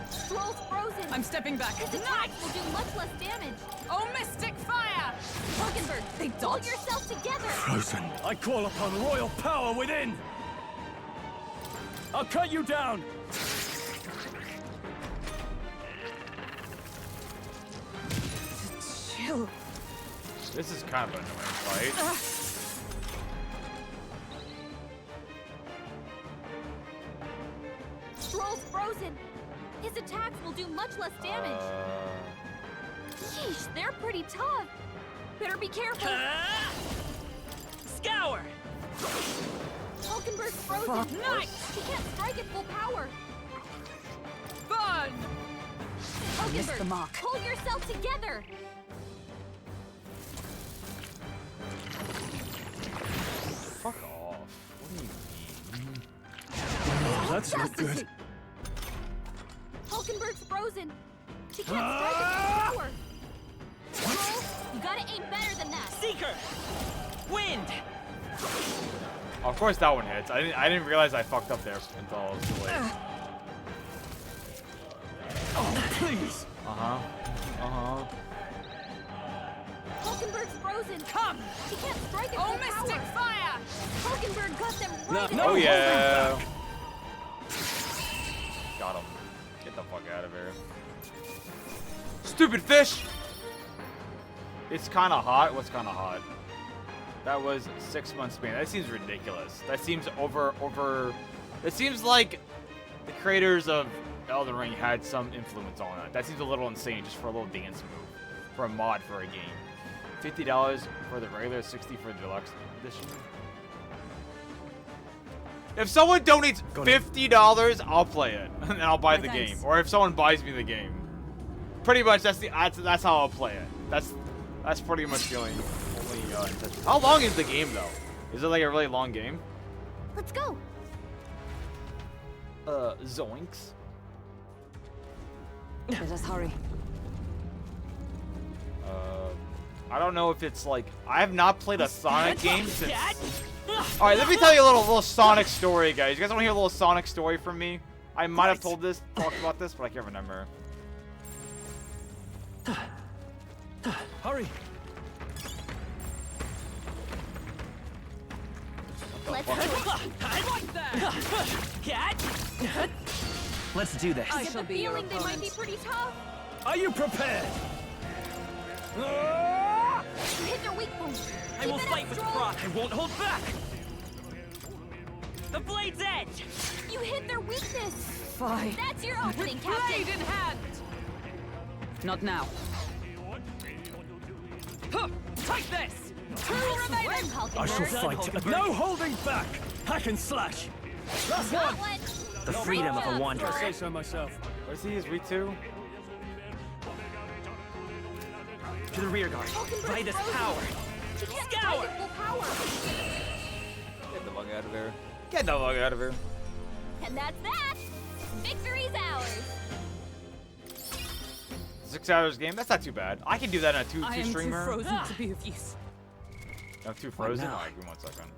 Stroll's frozen. I'm stepping back. His attacks will do much less damage. Oh, Mystic Fire! Hulkenberg, They hold dodge. yourself together. Frozen. I call upon royal power within! I'll cut you down! Chill. This is kind of an annoying fight. Stroll's frozen. His attacks will do much less damage. Yeesh, they're pretty tough. Better be careful. Scour! Hulkenberg's frozen. Nice. He can't strike at full power. Fun! Missed the Hulkenberg, mark. hold yourself together. Fuck off. What do you mean? Oh, that's not good. Hulkenberg's frozen. He can't strike at full power. Stroll, you gotta aim better than that. Seeker! Wind! Of course that one hits. I didn't realize I fucked up there until it was too late. Oh, please! Hulkenberg's frozen. Come! He can't strike at Oh, full Mystic power. Fire! Hulkenberg got them right Oh in. yeah! Got him. Get the fuck out of here. Stupid fish! It's kind of hot. What's kind of hot? That was 6 months span. That seems ridiculous. That seems over. It seems like the creators of Elden Ring had some influence on it. That seems a little insane just for a little dance move. For a mod for a game. $50 for the regular, $60 for the deluxe edition. If someone donates $50, I'll play it. And I'll buy the game. Or if someone buys me the game. Pretty much that's how I'll play it. That's pretty much the only intention. How long is the game though? Is it like a really long game? Let's go. Zoinks. Let us hurry. I don't know if it's like I have not played a Sonic game since. All right, let me tell you a little Sonic story, guys. You guys want to hear a little Sonic story from me? I might have talked about this, but I can't remember. Hurry! Let's Let's do this. I get the feeling they might be pretty tough. Are you prepared? You hit their weak point. I will fight with pride. I won't hold back. The blade's edge. You hit their weakness. Fight. That's your opening, With Captain. blade in hand. Not now. Huh, take this. Two remaining. I shall fight. No holding back! Hack and slash! Last one! The freedom of a wanderer. I'll say so myself. What is he? Is week 2? To the rear guard. By this power. He can't Scour! strike at full power. Get the fuck out of here. Get the fuck out of here. And that's that. Victory's ours. 6 hours game? That's not too bad. I can do that in a two I am too streamer. frozen to be of use. I'm too frozen? now? Alright, give me 1 second.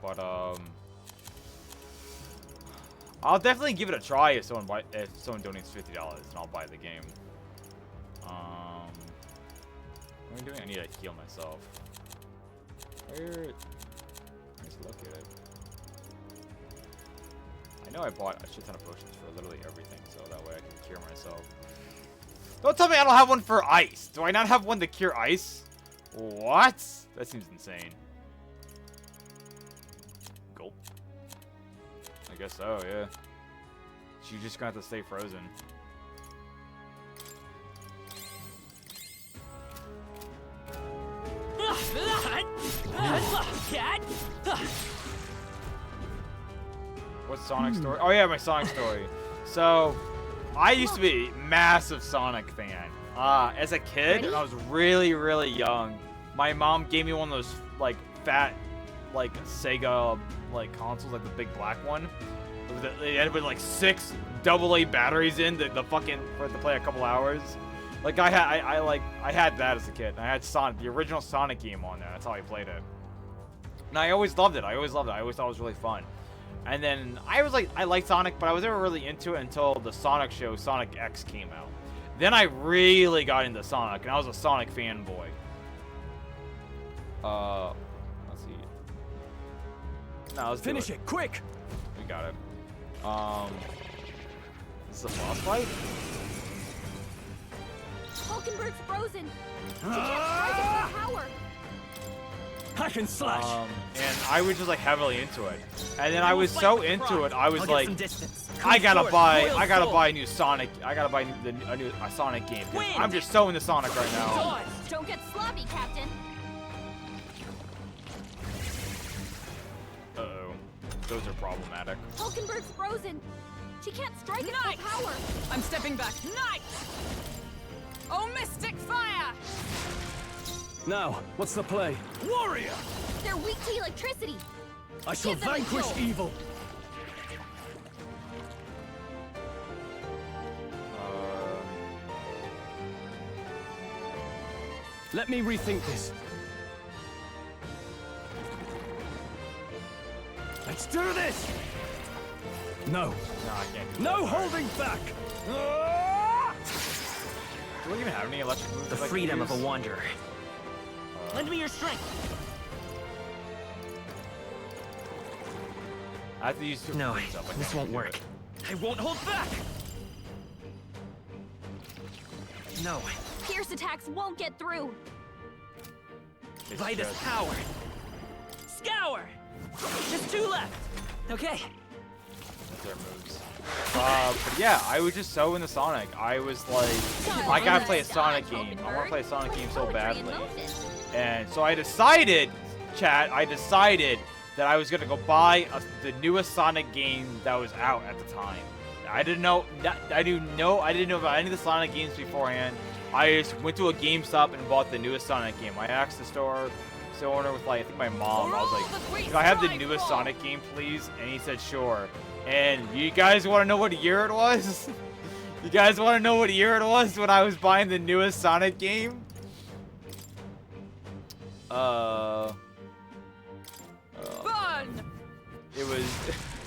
But, I'll definitely give it a try if someone donates $50 and I'll buy the game. What am I doing? I need to heal myself. Weird. Let's look at it. I know I bought a shit ton of potions for literally everything, so that way I can cure myself. Don't tell me I don't have one for ice. Do I not have one to cure ice? What? That seems insane. Gulp. I guess so, yeah. She's just gonna have to stay frozen. What's Sonic story? Oh yeah, my Sonic story. So, I used to be a massive Sonic fan. As a kid, when I was really, really young, my mom gave me one of those like fat, like Sega like consoles, like the big black one. They had with like 6 AA batteries in the fucking for it to play a couple hours. Like I had that as a kid. I had Sonic, the original Sonic game on there. That's how I played it. And I always loved it. I always thought it was really fun. And then I liked Sonic, but I was never really into it until the Sonic show, Sonic X, came out. Then I really got into Sonic, and I was a Sonic fanboy. Let's see. No, let's finish it quick. We got it. This is a boss fight. Hulkenberg's frozen. She can't strike it with power. I can slash. And I was just like heavily into it, and then I was so into it, I was like, I gotta buy a new Sonic. I gotta buy a new Sonic game. I'm just so into Sonic right now. Don't get sloppy, Captain. Uh-oh, those are problematic. Hulkenberg's frozen. She can't strike it with power. I'm stepping back. Night! Oh, Mystic Fire! Now, what's the play? Warrior! They're weak to electricity. I shall Give them a vanquish jolt. evil. Let me rethink this. Let's do this! No. No, I can't do No that. holding back! Do we even have any electric moves? The that I can freedom of a use? wanderer. Lend me your strength. I have to use two No, moves up. I this can't won't do work. it. I won't hold back. No. Pierce attacks won't get through. It's By this just- power. Scour. Just 2 left. Okay. That's their moves. But yeah, I was just so into Sonic. I was like, I gotta play a Sonic game. I want to play a Sonic game so badly. And so I decided, chat, that I was gonna go buy the newest Sonic game that was out at the time. I didn't know about any of the Sonic games beforehand. I just went to a GameStop and bought the newest Sonic game. I asked the store owner with like, I think my mom, I was like, can I have the newest Sonic game, please? And he said, sure. And you guys want to know what year it was? You guys want to know what year it was when I was buying the newest Sonic game? Fun! It was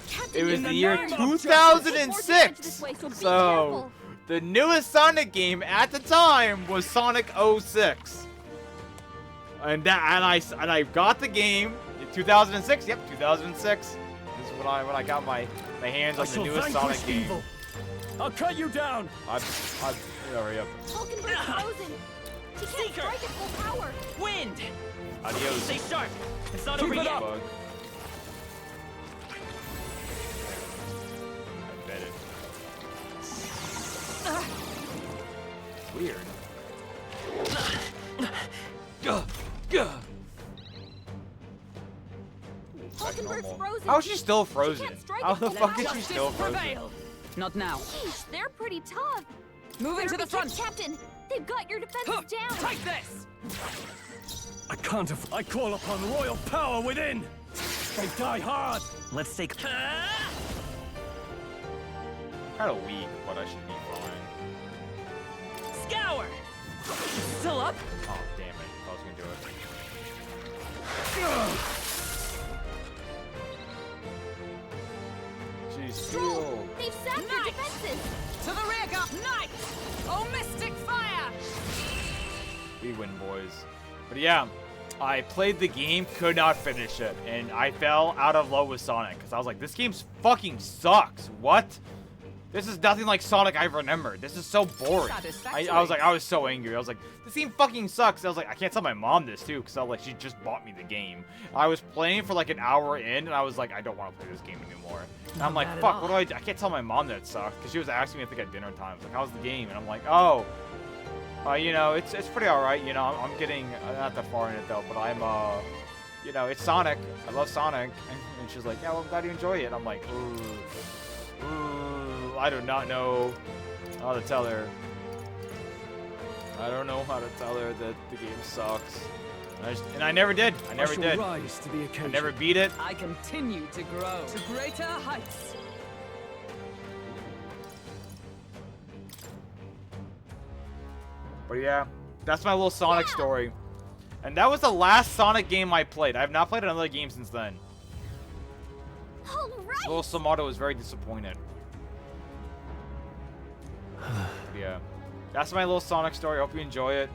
Captain, the year 2006. So the newest Sonic game at the time was Sonic 06. And I got the game in 2006. Yep, 2006. This is when I got my hands on the newest Sonic game. Evil. I'll cut you down. Hurry up. Hulkenberg's frozen. She can't strike it full power. Wind. Adios. Stay sharp. It's not Keep over it yet. up. Bug. I bet it. Weird. Hulkenberg's frozen. How is she still frozen? can't strike How it the full fuck is power. she still frozen? Not now. Sheesh, they're pretty tough. Moving to Better the be front. quick, Captain. They've got your defenses down. Take this! I can't I call upon royal power within. They die hard. Let's take. Kind of weak, but I should be fine. Scour. Still up? Oh, damn it. I was gonna do it. Jeez, Stroll. heal. They've sapped your defenses. To the rear guard! Night! Oh, Mystic Fire! We win, boys. But yeah, I played the game, could not finish it, and I fell out of love with Sonic because I was like, this game fucking sucks. What? This is nothing like Sonic I remember. This is so boring. I was like, I was so angry. I was like, this game fucking sucks. I was like, I can't tell my mom this too because I was like, she just bought me the game. I was playing for like an hour in, and I was like, I don't want to play this game anymore. And I'm like, fuck, what do I do? I can't tell my mom that it sucks because she was asking me, I think, at dinner time. Like, how's the game? And I'm like, oh. You know, it's pretty alright, you know, I'm getting, not that far in it though, but I'm, you know, it's Sonic, I love Sonic, and she's like, yeah, well, I'm glad you enjoy it. I'm like, ooh, I do not know how to tell her. I don't know how to tell her that the game sucks. And I never did, I never did. Rise to the occasion. I never beat it. I continue to grow to greater heights. But yeah, that's my little Sonic story. And that was the last Sonic game I played. I have not played another game since then. All right. Little Samato was very disappointed. Yeah. That's my little Sonic story. I hope you enjoy it.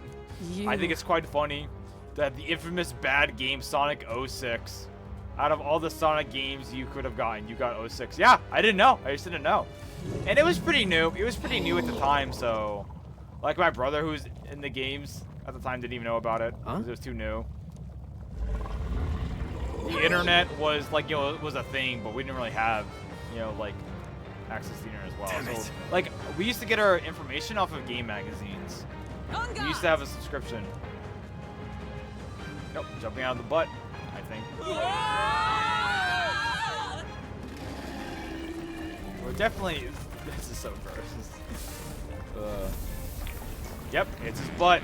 I think it's quite funny that the infamous bad game Sonic 06, out of all the Sonic games you could have gotten, you got 06. Yeah, I didn't know. I just didn't know. And it was pretty new. It was pretty new at the time, so... Like my brother who was in the games at the time didn't even know about it because it was too new. The internet was like, you know, it was a thing, but we didn't really have, you know, like access to the internet as well. So, like, we used to get our information off of game magazines. We used to have a subscription. Nope, jumping out of the butt, I think. We're definitely, this is so gross. Yep, it's his butt.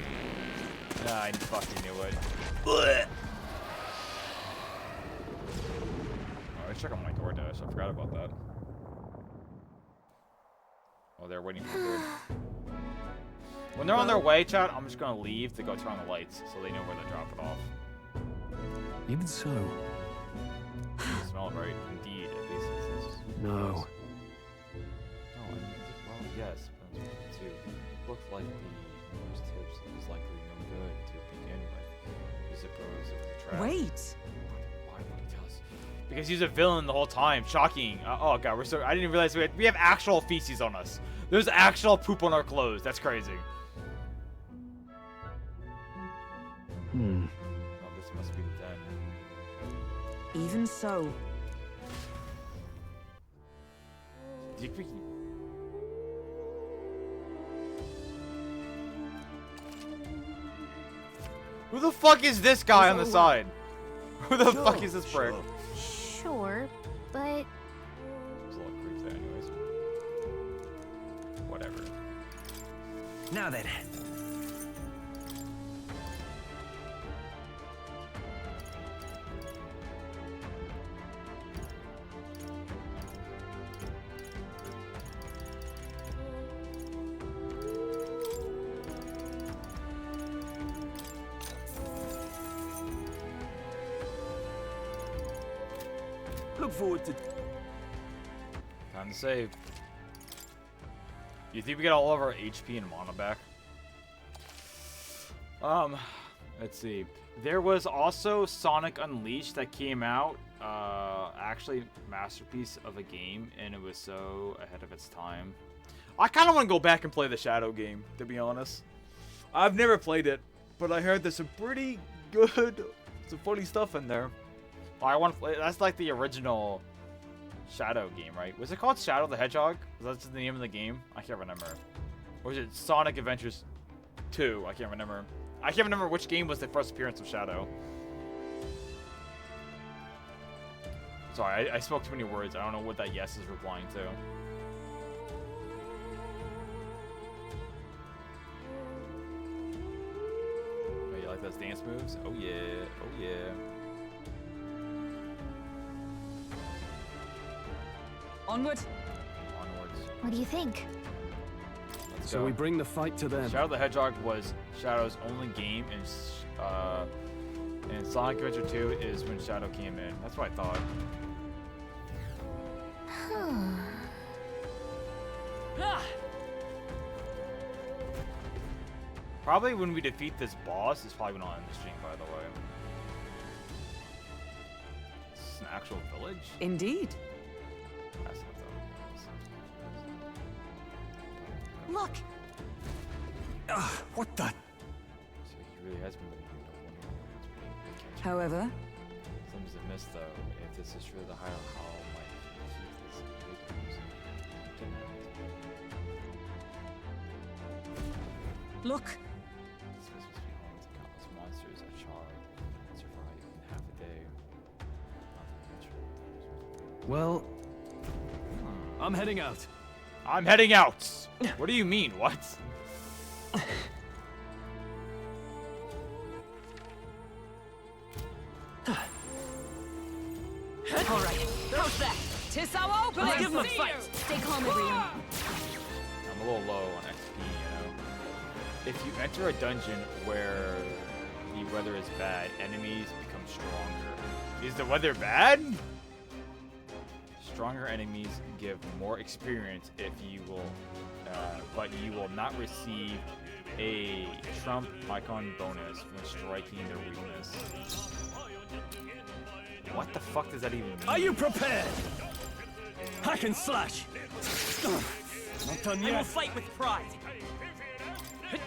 I fucking knew it. Alright, check on my DoorDash. I forgot about that. Oh, they're waiting for food. When they're on their way, chat, I'm just gonna leave to go turn on the lights so they know where to drop it off. Even so. You smell it right, indeed. At least it's No. No, well, yes, but too. Looked like the tips was likely no good to begin with. You suppose it was a trap. Wait. Why would he tell us? Because he's a villain the whole time. Shocking. Oh god, we're so. I didn't realize we have actual feces on us. There's actual poop on our clothes. That's crazy. Oh, this must be the den. Even so. Who the fuck is this guy on the side? Who the fuck is this prick? Sure, but... There's a lot of creeps there anyways. Whatever. Now then. Look forward to... Time to save. You think we get all of our HP and mana back? Let's see. There was also Sonic Unleashed that came out. Actually, masterpiece of a game, and it was so ahead of its time. I kind of want to go back and play the Shadow game, to be honest. I've never played it, but I heard there's some pretty good, some funny stuff in there. I want to play. That's like the original Shadow game, right? Was it called Shadow the Hedgehog? Was that the name of the game? I can't remember. Or was it Sonic Adventures 2? I can't remember. I can't remember which game was the first appearance of Shadow. Sorry, I spoke too many words. I don't know what that yes is replying to. Oh, you like those dance moves? Oh yeah, oh yeah. Onward. Onwards. What do you think? Let's So go. we bring the fight to them. Shadow the Hedgehog was Shadow's only game, and Sonic Adventure 2 is when Shadow came in. That's what I thought. Probably when we defeat this boss is probably when I'll end the stream, by the way. an actual village? Indeed. That's not Look! What the? So he really has been living here. No wonder it's been However, seems a miss though. If this is really the higher hall, might keep this look. This must be home to countless monsters that charred and survived in half a day. Well, I'm heading out. I'm heading out! What do you mean, what? All right, how's that? 'Tis our opening. Let's give him a See fight. you. Stay calm, everyone. I'm a little low on XP, you know? If you enter a dungeon where the weather is bad, enemies become stronger. Is the weather bad? Stronger enemies give more experience if you will, but you will not receive a trump icon bonus when striking their weakness. What the fuck does that even mean? Are you prepared? Hack and slash. Not done I will yet. fight with pride. Stay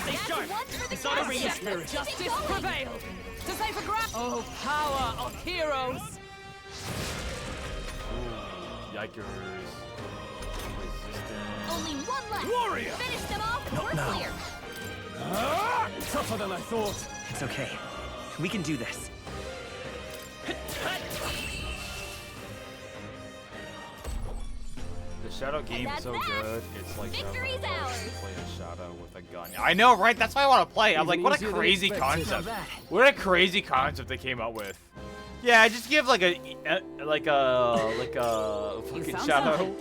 That's sharp. one for the It's not over yet. Spirit. Justice prevail. To save a grab. Oh, power of heroes. Yikers. Resistance. Only one left. Warrior! Finish them off. Not We're now. clear. Tougher than I thought. It's okay. We can do this. The Shadow game is that's so that. good. It's like Victory's ours. play a Shadow with a gun. I know, right? That's why I want to play. I'm like, Even what a easier than crazy expected. concept. Not bad. What a crazy concept they came up with. Yeah, just give like a fucking found Shadow, something.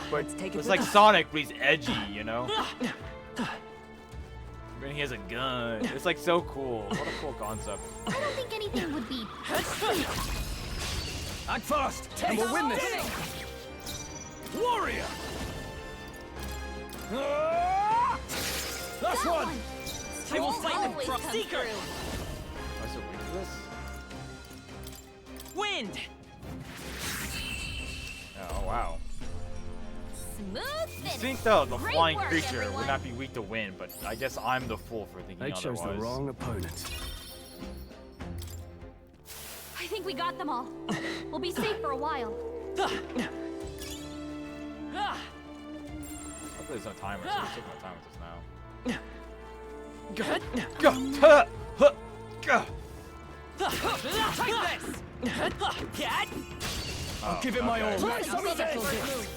but Let's take it it's to like the- Sonic, but he's edgy, you know. And he has a gun. It's like so cool. What a cool concept. I don't think anything would be. Act fast, and we'll win this. Warrior. Last one. I will fight with Always pride. come Seeker. Am I so weak to this? Wind. Oh wow. Smooth You finish. think the Great flying work, creature everyone. would not be weak to wind, but I guess I'm the fool for thinking They chose otherwise. the wrong opponent. I think we got them all. We'll be safe for a while. Hopefully there's no timer, so let's take my time with this now. Good. Go! Huh! Huh! Go! Take this. Cat. I'll give it my all. Try some of this.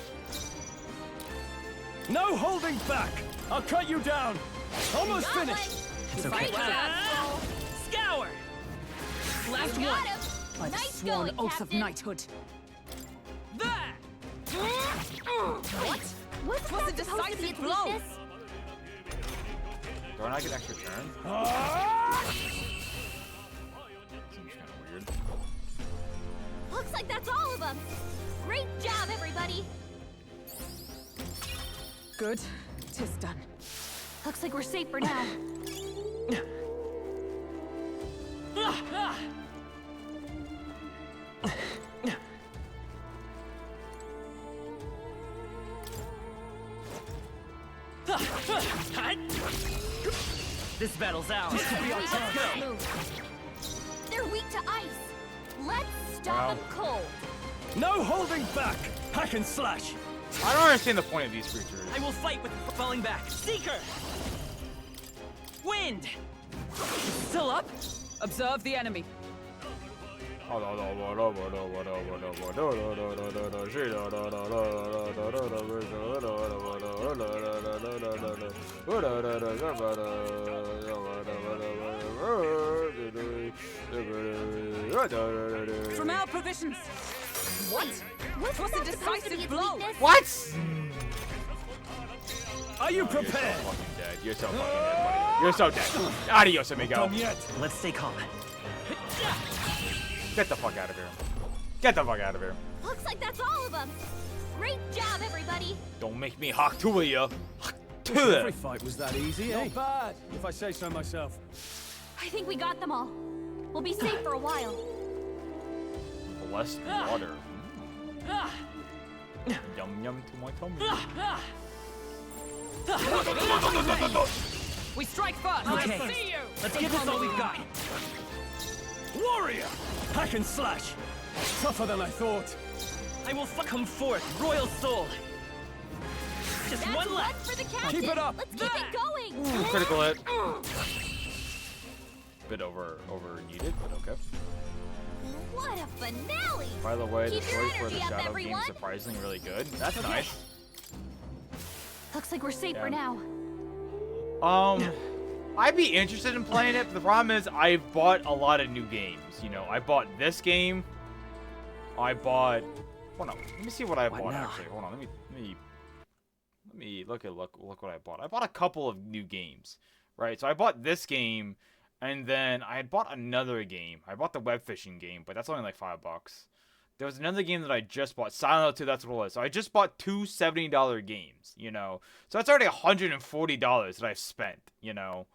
No holding back. I'll cut you down. Almost Got finished. It's okay. Great job, Skull. Scour. Last got him. By the Nice sworn going, oath of Captain. knighthood. There. What? What's Was that a supposed to be decisive its blow. weakness? Don't I get extra turn? Seems kind of weird. Looks like that's all of them. Great job, everybody. Good. 'Tis done. Looks like we're safe for now. This battle's ours. Let's go. They're weak to ice. Let's stop Wow. them cold. No holding back. Hack and slash. I don't understand the point of these creatures. I will fight with falling back. Seeker. Wind. Still up? Observe the enemy. From our provisions. What? Was a that supposed to be decisive its blow. weakness? What? Are you You're so prepared? fucking dead. You're so fucking dead, buddy. You're so dead. Adios, amigo. Done yet? Let's stay calm. Get the fuck out of here. Get the fuck out of here. Looks like that's all of them. Great job, everybody. Don't make me hawk to you. Wish every fight was that easy, eh? Not bad, if I say so myself. I think we got them all. We'll be safe for a while. blessed water. Yum yum to my tummy. We strike first. Okay, I see you. let's give this all we've got. Warrior! Hack and slash! Tougher than I thought. I will come forth, royal soul. Just That's one left. for the captain. Keep it up. Let's keep it going. Ooh, critical hit. Bit over needed, but okay. What a finale! By the way, the Keep your story for the energy up, Shadow everyone. game is surprisingly really good. That's nice. Looks like we're safe Yeah. for now. I'd be interested in playing it, but the problem is I've bought a lot of new games. You know, I bought this game. I bought. Hold on, let me see what I bought now? actually. Hold on, let me look what I bought. I bought a couple of new games, right? So I bought this game, and then I had bought another game. I bought the web fishing game, but that's only like $5. There was another game that I just bought, Silent Hill 2, that's what it was. So I just bought two $70 games, you know. So that's already $140 that I've spent, you know.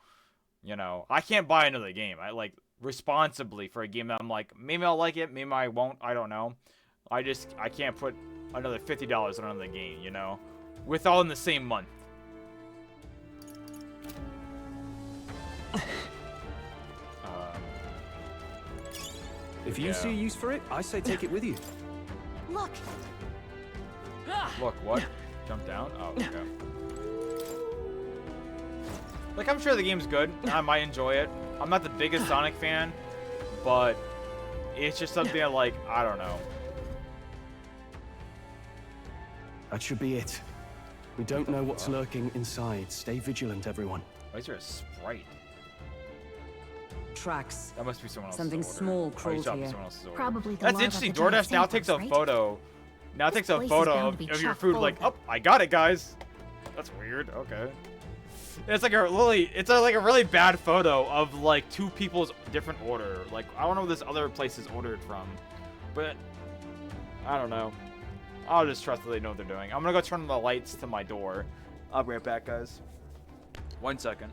I can't buy another game. I like responsibly for a game that I'm like, maybe I'll like it, maybe I won't, I don't know. I can't put another $50 on another game, you know. With all in the same month. If you see a use for it, I say take it with you. Look. Look, what? Jump down? Oh, okay. Like, I'm sure the game's good. I might enjoy it. I'm not the biggest Sonic fan, but it's just something that, like, I don't know. That should be it. We don't know what's lurking inside. Stay vigilant, everyone. Why is there a sprite? Tracks. That must be someone else's Something order. small Oh, crawled he's dropping here. someone else's order. Probably the That's larva interesting. of the giant DoorDash now sand takes a bugs, right? photo. Now This takes a place is photo bound of, to be of your chock food. full Like, of oh, I got it, guys. That's weird. Okay. It's like like a really bad photo of like two people's different order. Like, I don't know where this other place is ordered from, but I don't know. I'll just trust that they know what they're doing. I'm gonna go turn on the lights to my door. I'll be right back, guys. 1 second.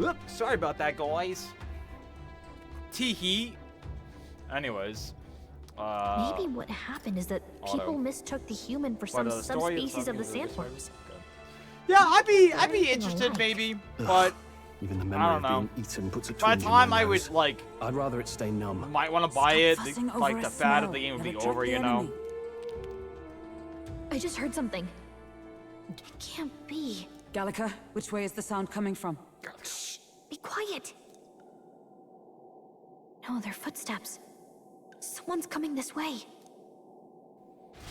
Oops, sorry about that, guys. Teehee. Anyways. Maybe what happened is that people mistook the human for some subspecies of the sandworms. Yeah, I'd be interested maybe, but Even the I memory don't of know. being eaten puts a By twinge the in my time I nose. would like, I'd rather it stay numb. might want to buy it. fussing over Like a the fad of smell. the game would be Gotta track over, the you know. enemy. I just heard something. It can't be. Gallica, which way is the sound coming from? Shh! Be quiet! No, they're footsteps. Someone's coming this way.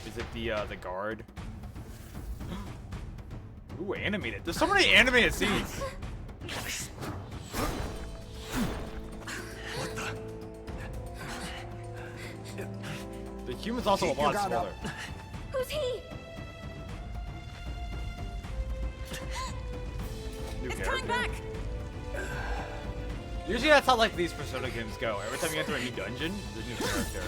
Is it the guard? Ooh, animated. There's so many animated scenes. The human's also a lot smaller. Who's he? New It's character. coming back! Usually that's how like these Persona games go. Every time you enter a new dungeon, there's a new character.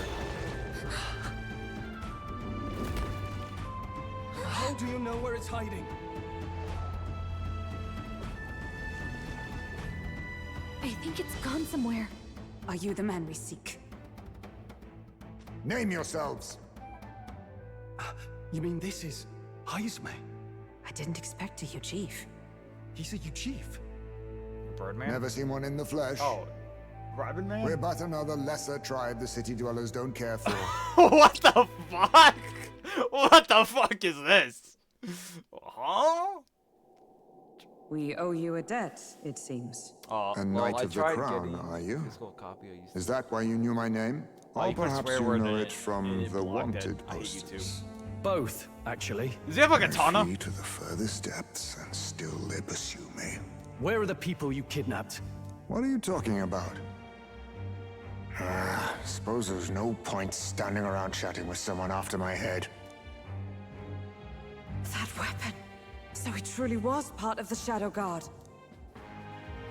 How do you know where it's hiding? I think it's gone somewhere. Are you the man we seek? Name yourselves. You mean this is Heisme? I didn't expect a Uchief. He's a Uchief. Birdman? Never seen one in the flesh. Oh, Rabbit Man? We're but another lesser tribe the city dwellers don't care for. What the fuck? What the fuck is this? Huh? We owe you a debt, it seems. A knight of the crown, are you? Is that why you knew my name? Or you put a perhaps swear you word know in it it from and it the blocked it. wanted I hate you too. posters. Both, actually. Does he have like a katana? Flee to the furthest depths, and still they pursue me. Where are the people you kidnapped? What are you talking about? Suppose there's no point standing around chatting with someone after my head. That weapon. So he truly was part of the Shadow Guard.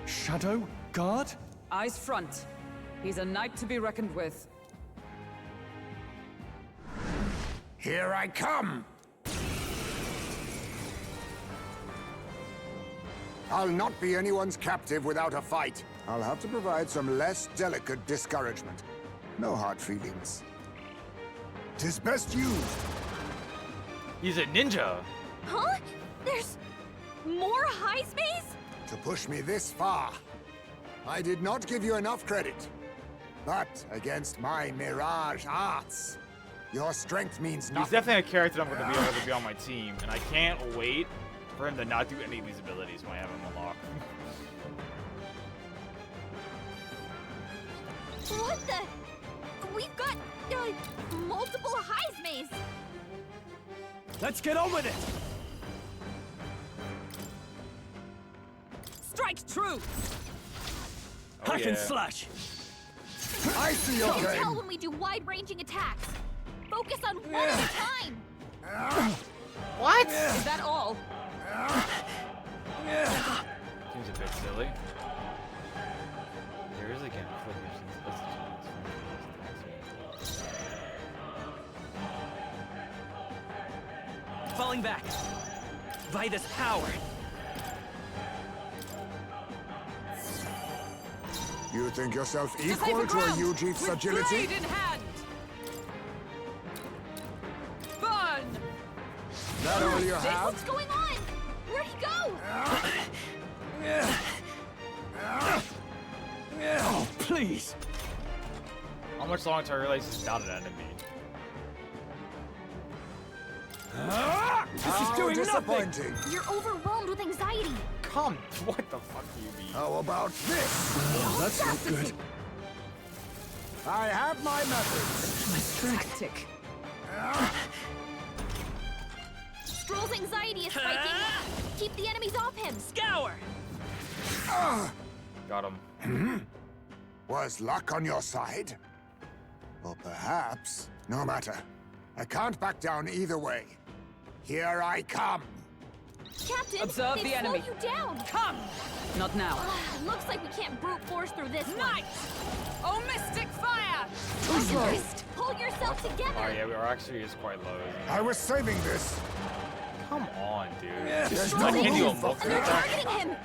Shadow Guard? Eyes front. He's a knight to be reckoned with. Here I come! I'll not be anyone's captive without a fight. I'll have to provide some less delicate discouragement. No hard feelings. 'Tis best used. He's a ninja. Huh? There's more Heismes? To push me this far. I did not give you enough credit. But against my mirage arts, your strength means nothing. He's definitely a character I'm going to be able to be on my team, and I can't wait for him to not do any of these abilities when I have him unlocked. What the? We've got multiple Heismes. Let's get on with it! Strike true! Oh, Hack and yeah. slash! I see your Can't tell game. when we do wide-ranging attacks. Focus on one at a time. What? Is that all? Seems a bit silly. There is again. Falling back. By this power. You think yourself equal Decipher to a ground! Ujief's With agility? blade in hand! Burn! That all you What's have? going on? Where'd he go? Oh, please! How much longer till I realize he's not an enemy? This is How doing disappointing. nothing! You're overwhelmed with anxiety. Come, what the fuck do you mean? How about this? Oh, that's not good. I have my methods. Tactic. Stroll's anxiety is spiking. Keep the enemies off him. Scour! Got him. Was luck on your side? Or perhaps, no matter. I can't back down either way. Here I come. Captain, Observe they've the enemy. slowed you down. Come! Not now. Looks like we can't brute force through this Knight! Oh, mystic fire! one. Pull yourself together. Oh yeah, we are actually is quite low. I was saving this. Come on, dude. There's I no can't do a room for multi And they're attack. targeting him.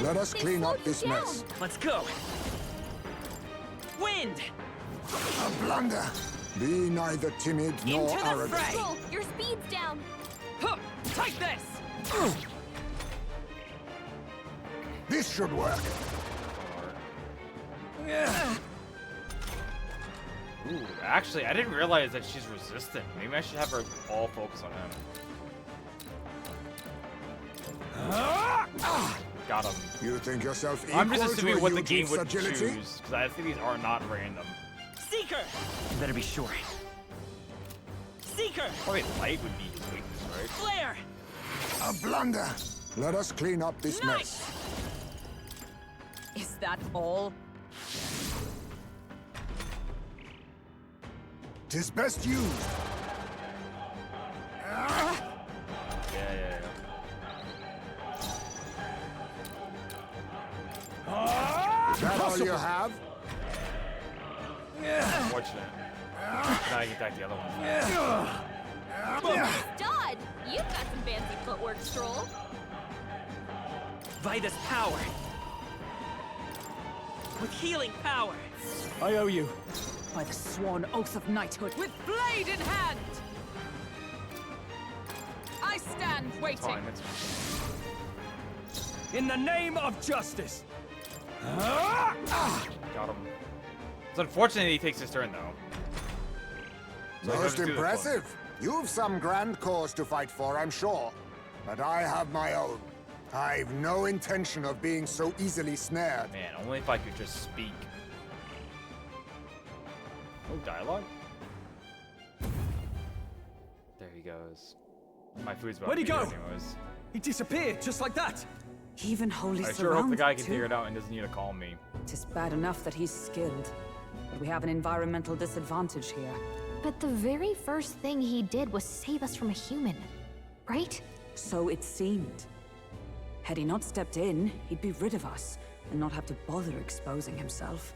Let us clean up this mess. Let's go. Wind. A blunder. Be neither timid nor Into the arrogant. fray! Roll, your speed's down. Huh, take this. This should work. Ooh, actually, I didn't realize that she's resistant. Maybe I should have her all focus on him. Got him. You think yourself equal I'm just to assuming a what the huge game would agility? choose, because I think these are not random. Seeker. You better be sure. Seeker. Probably light would be his weakness, right? Flare. A blunder. Let us clean up this mess. Nice. Is that all? Tis best used. Yeah. Is that all you have? Unfortunate. Now I can attack the other one. Stud! You've got some fancy footwork, Stroll. Vida's power. With healing power. I owe you. By the sworn oath of knighthood, with blade in hand! I stand waiting. In the name of justice. Got him. It's unfortunate he takes his turn, though. So I Most gotta do this one. impressive. You've some grand cause to fight for, I'm sure. But I have my own. I've no intention of being so easily snared. Man, only if I could just speak. No dialogue? There he goes. My food's about Where'd he to be go? here anyways. He disappeared just like that. Even wholly I sure hope the guy can too. figure it out and doesn't need to call me. Tis bad enough that he's skilled, but we have an environmental disadvantage here. But the very first thing he did was save us from a human, right? So it seemed. Had he not stepped in, he'd be rid of us, and not have to bother exposing himself.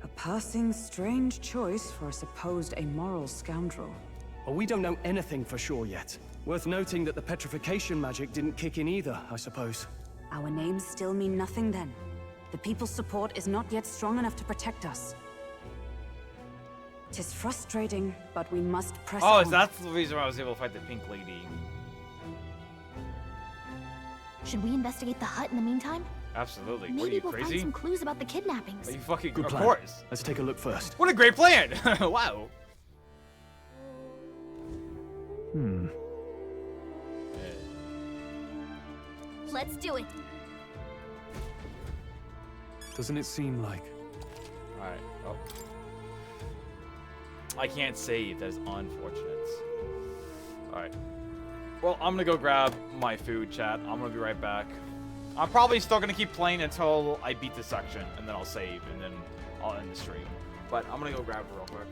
A passing, strange choice for a supposed amoral scoundrel. Well, we don't know anything for sure yet. Worth noting that the petrification magic didn't kick in either, I suppose. Our names still mean nothing then. The people's support is not yet strong enough to protect us. 'Tis frustrating, but we must press on. Oh, so that's the reason why I was able to fight the pink lady. Should we investigate the hut in the meantime? Absolutely. What are Maybe you, we'll crazy? find some clues about the kidnappings. Are you fucking... Good of plan. course. Let's take a look first. What a great plan! Wow. Let's do it. Doesn't it seem like... Alright. Oh. I can't save. That is unfortunate. Alright. Well, I'm gonna go grab my food, chat. I'm gonna be right back. I'm probably still gonna keep playing until I beat this section, and then I'll save, and then I'll end the stream. But I'm gonna go grab it real quick.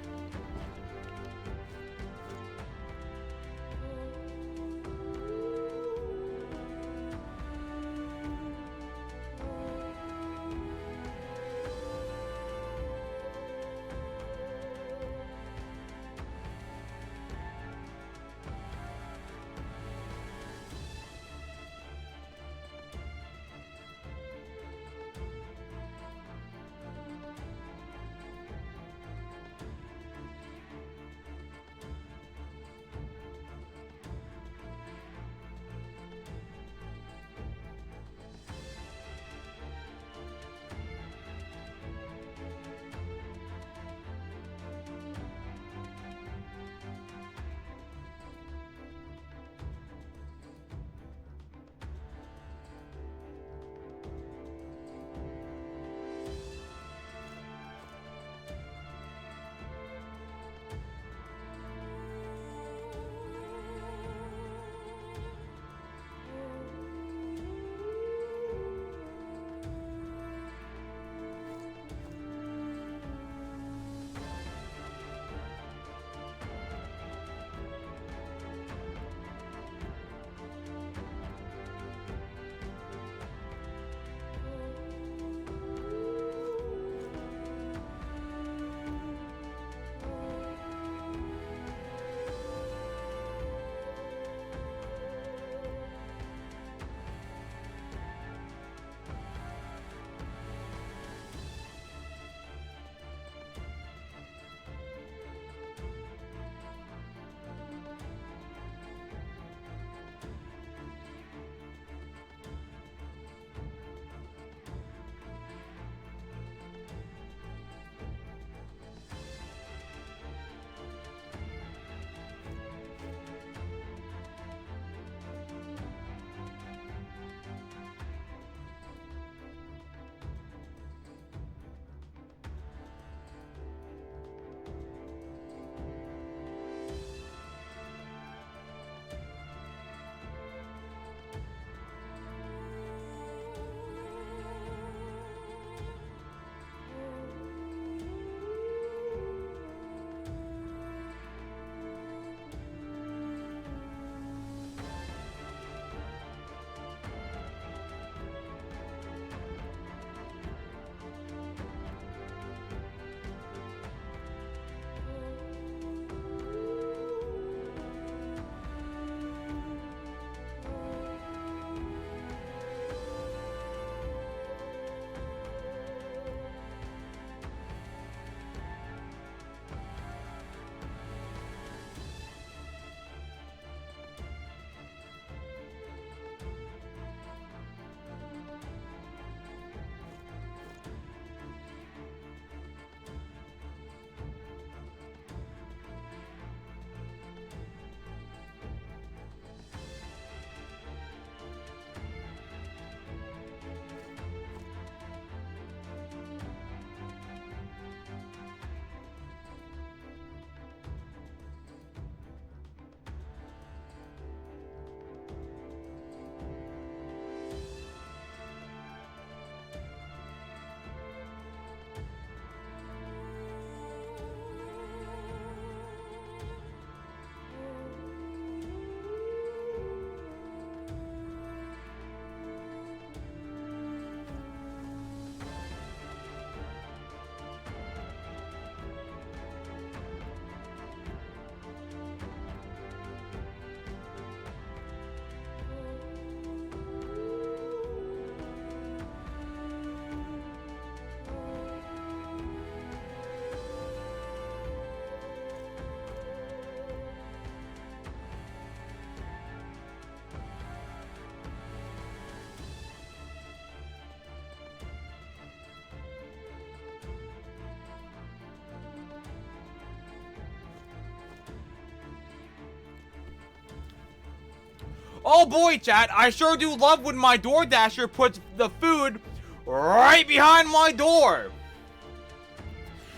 Oh boy, chat, I sure do love when my DoorDasher puts the food right behind my door.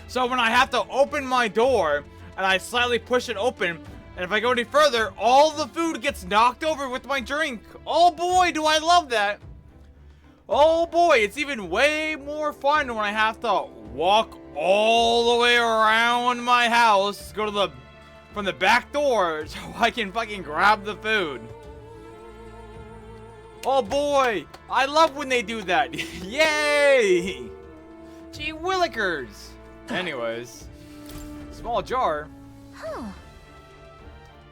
So when I have to open my door and I slightly push it open, and if I go any further, all the food gets knocked over with my drink. Oh boy, do I love that. Oh boy, it's even way more fun when I have to walk all the way around my house, go to from the back door so I can fucking grab the food. Oh boy, I love when they do that. Yay! Gee willikers. Anyways, small jar. Huh.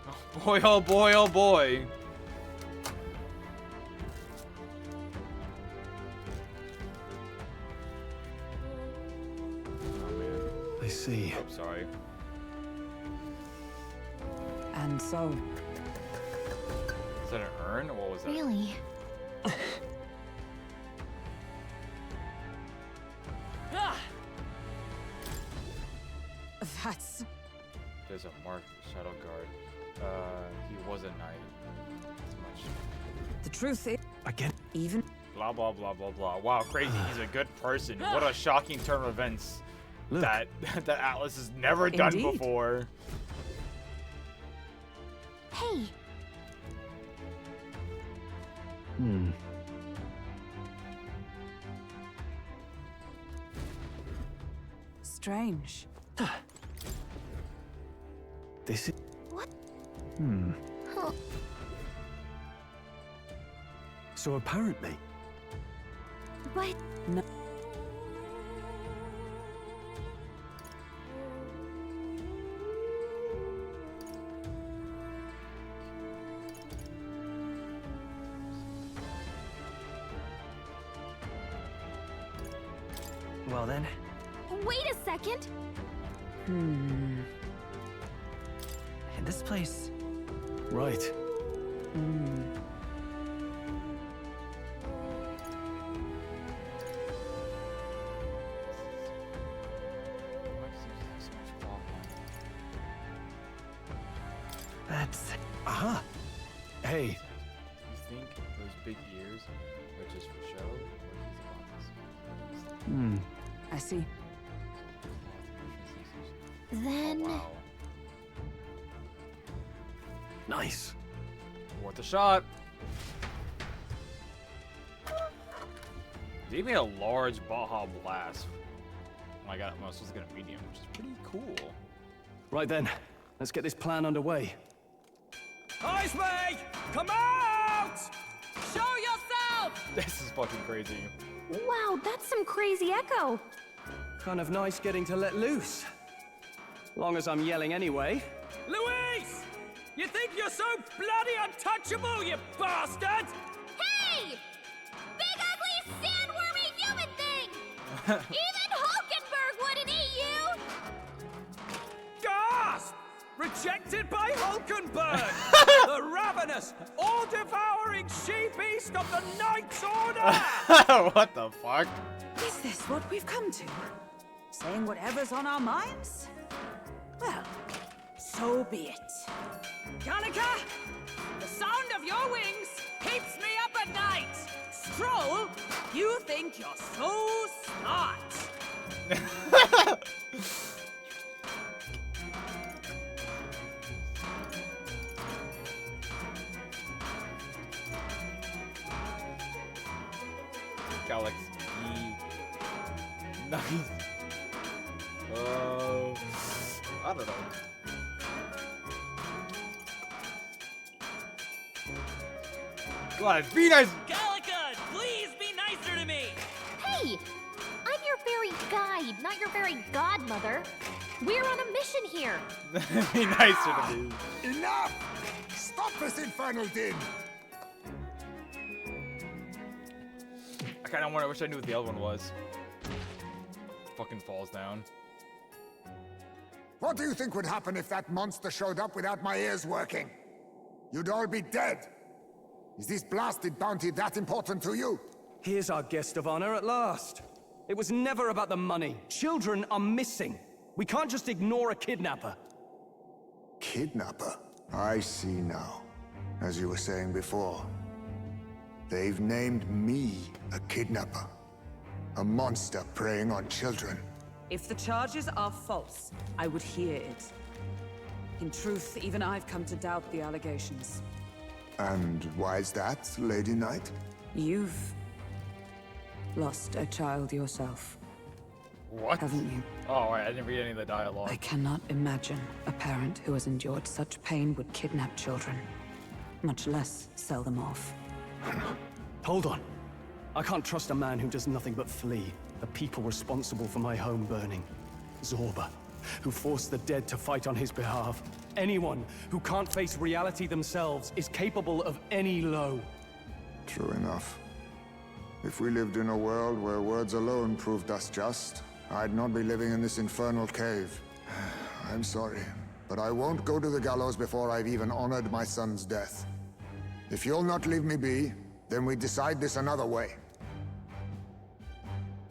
Oh boy, oh boy, oh boy. I see. Oh, sorry. And so... Is that an urn? Or what was that? Really? That's... There's a marked shadow guard. He was a knight. As much. The truth is... Again? Even... Blah, blah, blah, blah, blah. Wow, crazy. He's a good person. What a shocking turn of events. Look. That Atlas has never done Indeed. before. Hey, strange. This is... What? Huh. So apparently... But... No. Well then. Wait a second! Hmm. And this place... Right. Hmm. That's... Aha! Hey. Do you think those big ears are just for show? Or he's I see. Then... Oh, wow. Nice. Worth a shot. They made a large Baja Blast. Oh, I was supposed to get a medium, which is pretty cool. Right then, let's get this plan underway. Eyes me! Come out! Show yourself! This is fucking crazy. Wow, that's some crazy echo. Kind of nice getting to let loose. Long as I'm yelling anyway. Luis! You think you're so bloody untouchable, you bastard? Hey! Big ugly sandwormy human thing! Even Hulkenberg wouldn't eat you! Gasp! Rejected by Hulkenberg! The ravenous, all-devouring she-beast of the Knights Order! What the fuck? Is this what we've come to? Saying whatever's on our minds? Well, so be it. Kanika! The sound of your wings keeps me up at night! Stroll, you think you're so smart! Galaxy. Nice. I don't know. God, be nice. Gallica, please be nicer to me! Hey! I'm your fairy guide, not your fairy godmother. We're on a mission here. Be nicer to me. Enough! Stop this infernal din! I kind of wish I knew what the other one was. Fucking falls down. What do you think would happen if that monster showed up without my ears working? You'd all be dead. Is this blasted bounty that important to you? Here's our guest of honor at last. It was never about the money. Children are missing. We can't just ignore a kidnapper. Kidnapper? I see now. As you were saying before, they've named me a kidnapper. A monster preying on children. If the charges are false, I would hear it. In truth, even I've come to doubt the allegations. And why is that, Lady Knight? You've lost a child yourself. What? Haven't you? Oh, right, I didn't read any of the dialogue. I cannot imagine a parent who has endured such pain would kidnap children, much less sell them off. Hold on. I can't trust a man who does nothing but flee. The people responsible for my home burning. Zorba, who forced the dead to fight on his behalf. Anyone who can't face reality themselves is capable of any low. True enough. If we lived in a world where words alone proved us just, I'd not be living in this infernal cave. I'm sorry, but I won't go to the gallows before I've even honored my son's death. If you'll not leave me be, then we decide this another way.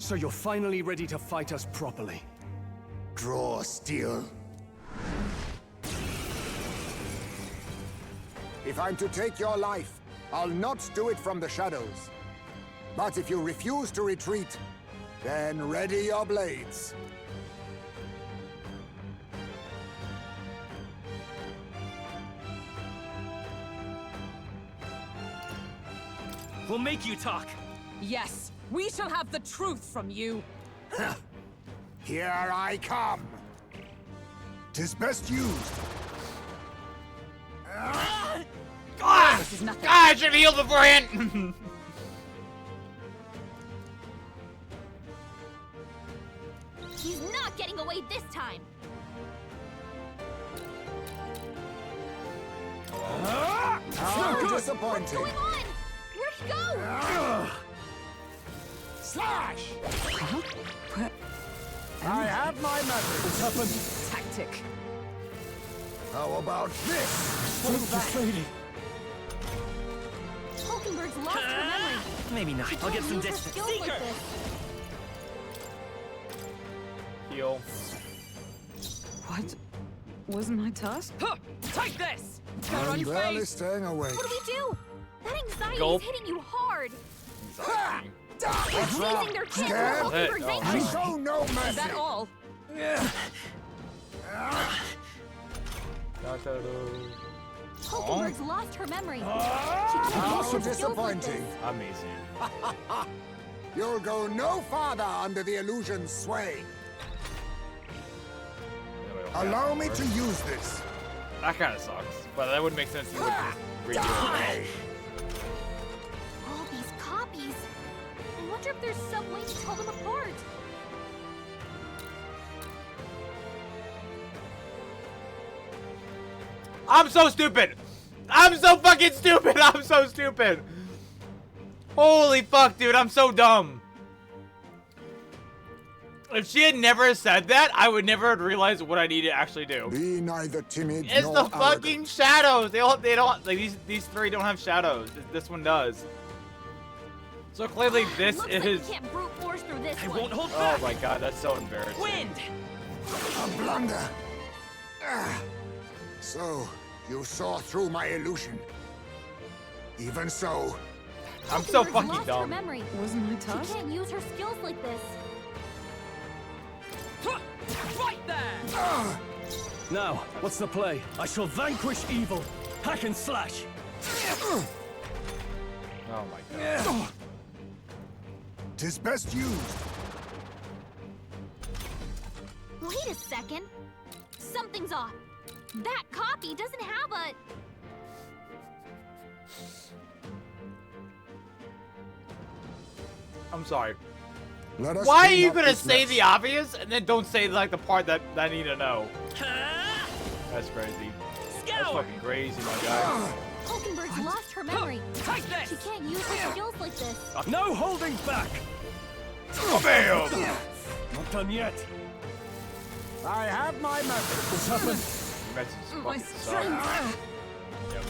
So you're finally ready to fight us properly? Draw steel. If I'm to take your life, I'll not do it from the shadows. But if you refuse to retreat, then ready your blades. We'll make you talk. Yes, we shall have the truth from you. Here I come. 'Tis best used. This is nothing. I should have healed beforehand! He's not getting away this time. How disappointing. What's going on? Where'd he go? Slash! Huh? I have my methods. What's happened? Tactic. How about this? Lady. Hulkenberg's lost her memory. Maybe not. She I'll get can't some use her distance. skills Seeker! like this. Heal. What was my task? Huh! Take this! I'm barely staying awake. What do we do? That anxiety Gulp. is hitting you hard. Anxiety. What's wrong? Raising their kids Scared? while Hulkenberg's Oh, I anxious. show no mercy. Is that all? Hulkenberg's lost her memory. She can't How use her skills like disappointing. this. Amazing. You'll go no farther under the illusion's sway. Allow me to use this. That kind of sucks, but that would make sense. You would just redo it. All these copies. I wonder if there's some way to tell them apart. I'm so stupid. I'm so fucking stupid. I'm so stupid. Holy fuck, dude. I'm so dumb. If she had never said that, I would never have realized what I need to actually do. Be neither timid It's nor the arrogant. fucking shadows. They don't like these three don't have shadows. This one does. So clearly this Looks is. like we can't brute force through this I one. won't hold Oh back. my god, that's so embarrassing. Wind! A blunder. So, you saw through my illusion. Even so, I'm so Hulkenberg's fucking lost her dumb. memory. Wasn't my She task? can't use her skills like this. Huh! Right there! Now, what's the play? I shall vanquish evil. Hack and slash. Oh my god. 'tis best used. Wait a second. Something's off. That copy doesn't have a... I'm sorry. Let us Why are clean you up gonna this say mess. the obvious and then don't say like the part that I need to know? That's crazy. That's Scour! fucking crazy, my guy. Hulkenberg's lost her memory. Take this! She can't use her skills like this. No holding back. Bam! Not done yet. I have my methods. What's happened? You guys just My fucking strength. suck. Yep.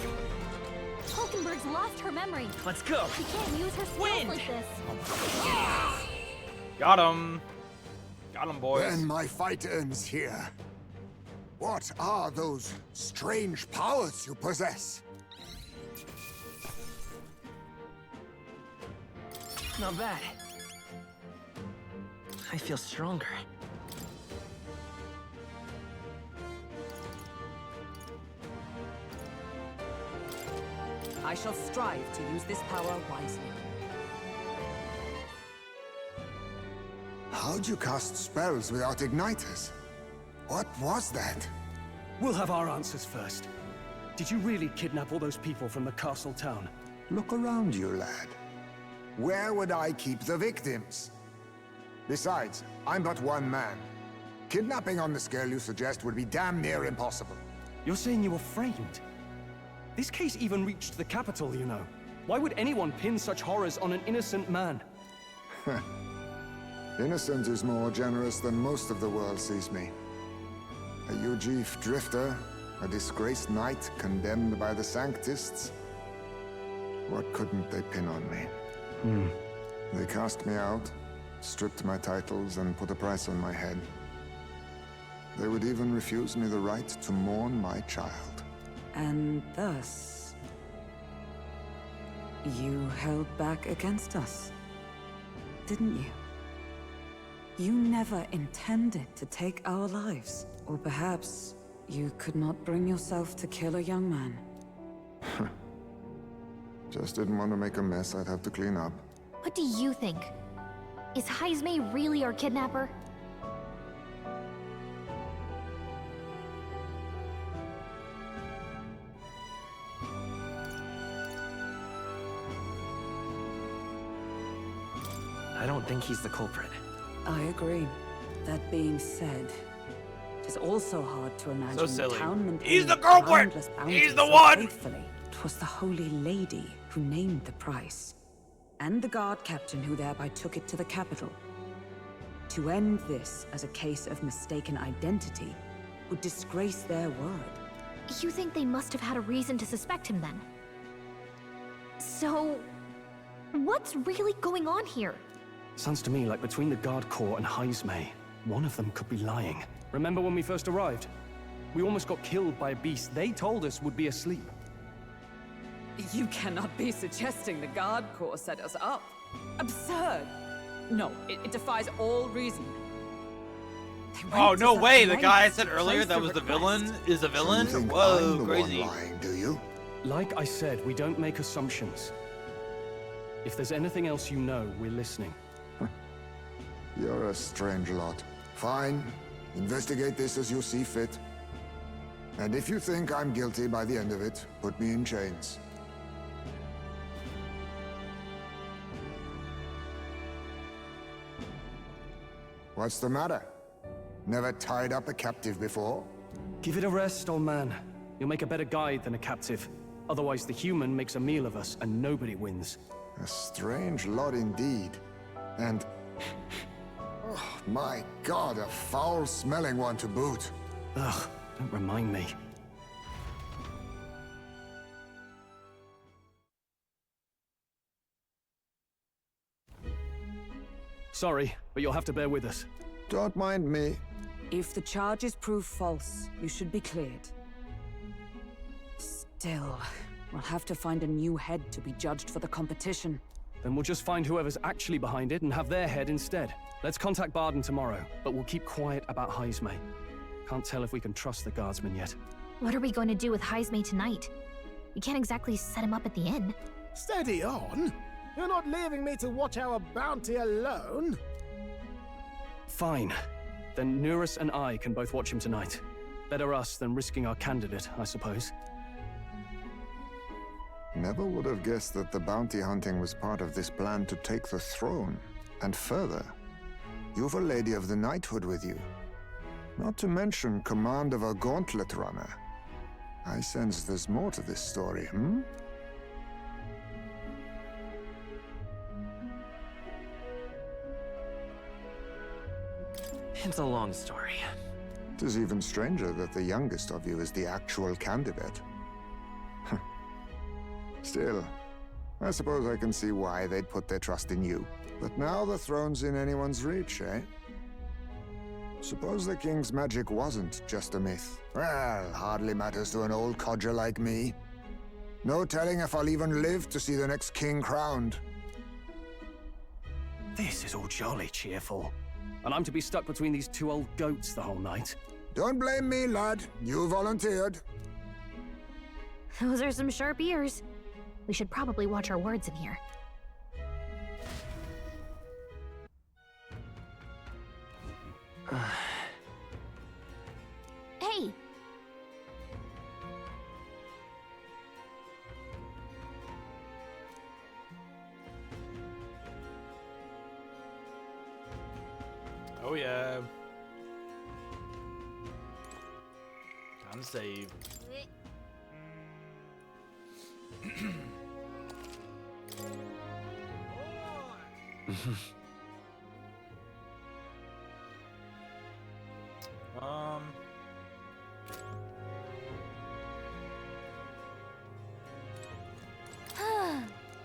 Hulkenberg's lost her memory. Let's go. She can't use her skills Wind. like this. Got him. Got him, boys. Then my fight ends here. What are those strange powers you possess? Not bad. I feel stronger. I shall strive to use this power wisely. How'd you cast spells without igniters? What was that? We'll have our answers first. Did you really kidnap all those people from the castle town? Look around you, lad. Where would I keep the victims? Besides, I'm but one man. Kidnapping on the scale you suggest would be damn near impossible. You're saying you were framed? This case even reached the capital, you know. Why would anyone pin such horrors on an innocent man? Innocent is more generous than most of the world sees me. A Ujif drifter, a disgraced knight condemned by the Sanctists. What couldn't they pin on me? They cast me out, stripped my titles, and put a price on my head. They would even refuse me the right to mourn my child. And thus, you held back against us, didn't you? You never intended to take our lives. Or perhaps you could not bring yourself to kill a young man. Just didn't want to make a mess I'd have to clean up. What do you think? Is Heismay really our kidnapper? I don't think he's the culprit. I agree. That being said, it is also hard to imagine So silly. the townman He's the paying culprit! boundless bounties He's the so one! faithfully. 'Twas the Holy Lady who named the price, and the guard captain who thereby took it to the capital. To end this as a case of mistaken identity would disgrace their word. You think they must have had a reason to suspect him then? So, what's really going on here? Sounds to me like between the Guard Corps and Heismay, one of them could be lying. Remember when we first arrived? We almost got killed by a beast they told us would be asleep. You cannot be suggesting the Guard Corps set us up. Absurd! No, it defies all reason. Oh, no way! The guy I said earlier that was the villain is a villain? You think Whoa, I'm the crazy. one lying, do you? Like I said, we don't make assumptions. If there's anything else you know, we're listening. You're a strange lot. Fine. Investigate this as you see fit. And if you think I'm guilty by the end of it, put me in chains. What's the matter? Never tied up a captive before? Give it a rest, old man. You'll make a better guide than a captive. Otherwise, the human makes a meal of us, and nobody wins. A strange lot indeed. And... oh, my God, a foul-smelling one to boot. Ugh, don't remind me. Sorry, but you'll have to bear with us. Don't mind me. If the charges prove false, you should be cleared. Still, we'll have to find a new head to be judged for the competition. Then we'll just find whoever's actually behind it and have their head instead. Let's contact Barden tomorrow, but we'll keep quiet about Heismay. Can't tell if we can trust the guardsman yet. What are we going to do with Heismay tonight? We can't exactly set him up at the inn. Steady on. You're not leaving me to watch our bounty alone. Fine. Then Nurus and I can both watch him tonight. Better us than risking our candidate, I suppose. Never would have guessed that the bounty hunting was part of this plan to take the throne. And further, you've a Lady of the Knighthood with you. Not to mention command of a gauntlet runner. I sense there's more to this story, hmm? It's a long story. It is even stranger that the youngest of you is the actual candidate. Still, I suppose I can see why they'd put their trust in you. But now the throne's in anyone's reach, eh? Suppose the king's magic wasn't just a myth. Well, hardly matters to an old codger like me. No telling if I'll even live to see the next king crowned. This is all jolly cheerful. And I'm to be stuck between these two old goats the whole night. Don't blame me, lad. You volunteered. Those are some sharp ears. We should probably watch our words in here. Hey! Oh yeah. Time to save.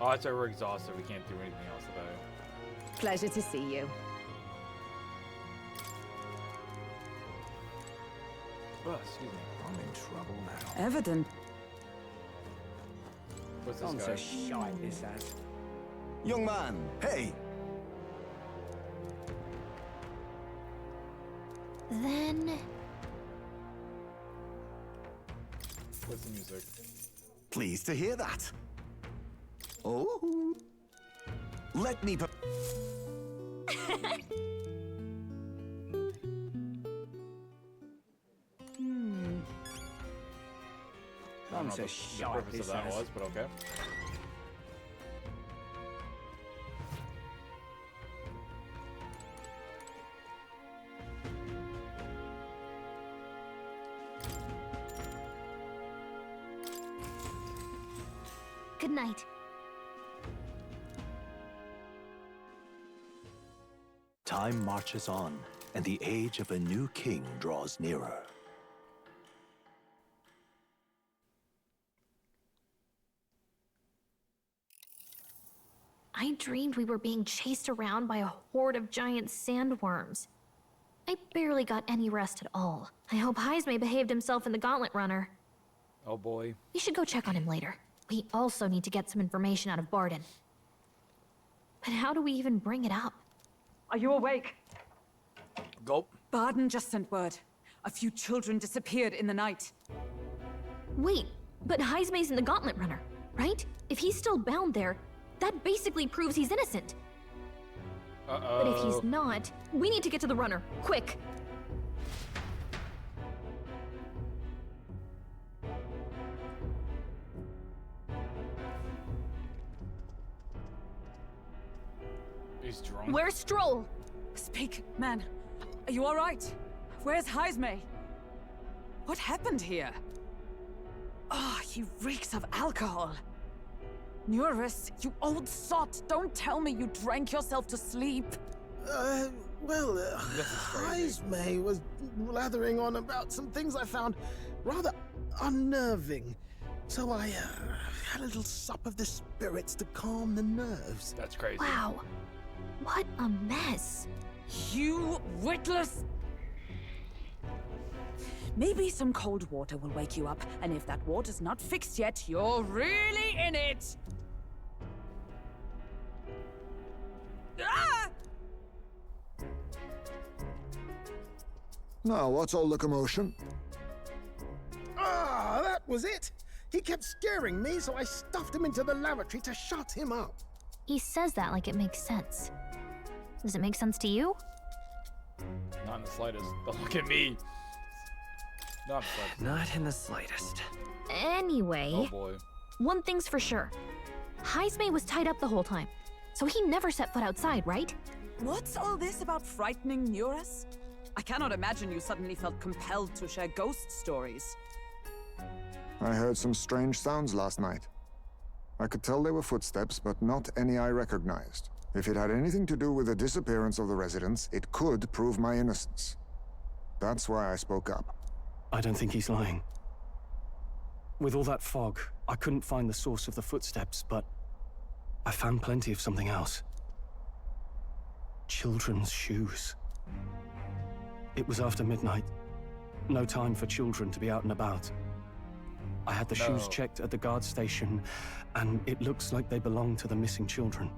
Oh, that's why we're exhausted. We can't do anything else today. Pleasure to see you. Oh, excuse me. I'm in trouble now. Evident. What's this I'm guy? so shite, this ass. Young man, hey! Then... What's the music? Pleased to hear that. Oh. Let me... I don't I'm know so what the shite, purpose of this that ass. was, but okay. Good night. Time marches on, and the age of a new king draws nearer. I dreamed we were being chased around by a horde of giant sandworms. I barely got any rest at all. I hope Heisme behaved himself in the Gauntlet Runner. Oh boy. We should go check on him later. We also need to get some information out of Barden. But how do we even bring it up? Are you awake? Gulp. Barden just sent word. A few children disappeared in the night. Wait, but Heisme's in the Gauntlet Runner, right? If he's still bound there, that basically proves he's innocent. Uh-oh. But if he's not, we need to get to the runner, quick! He's drunk. Where's Stroll? Speak, man. Are you all right? Where's Heisme? What happened here? Oh, he reeks of alcohol. Nuris, you old sot, don't tell me you drank yourself to sleep. Heisme was blathering on about some things I found rather unnerving. So I had a little sup of the spirits to calm the nerves. That's crazy. Wow. What a mess. You witless... Maybe some cold water will wake you up, and if that water's not fixed yet, you're really in it! Ah! Now, what's all the commotion? Ah, that was it! He kept scaring me, so I stuffed him into the lavatory to shut him up. He says that like it makes sense. Does it make sense to you? Not in the slightest. Don't look at me. Not in the slightest. Not in the slightest. Anyway, Oh boy. one thing's for sure. Heisme was tied up the whole time, so he never set foot outside, right? What's all this about frightening Nuris? I cannot imagine you suddenly felt compelled to share ghost stories. I heard some strange sounds last night. I could tell they were footsteps, but not any I recognized. If it had anything to do with the disappearance of the residents, it could prove my innocence. That's why I spoke up. I don't think he's lying. With all that fog, I couldn't find the source of the footsteps, but I found plenty of something else. Children's shoes. It was after midnight. No time for children to be out and about. I had the shoes checked at the guard station, and it looks like they belong to the missing children.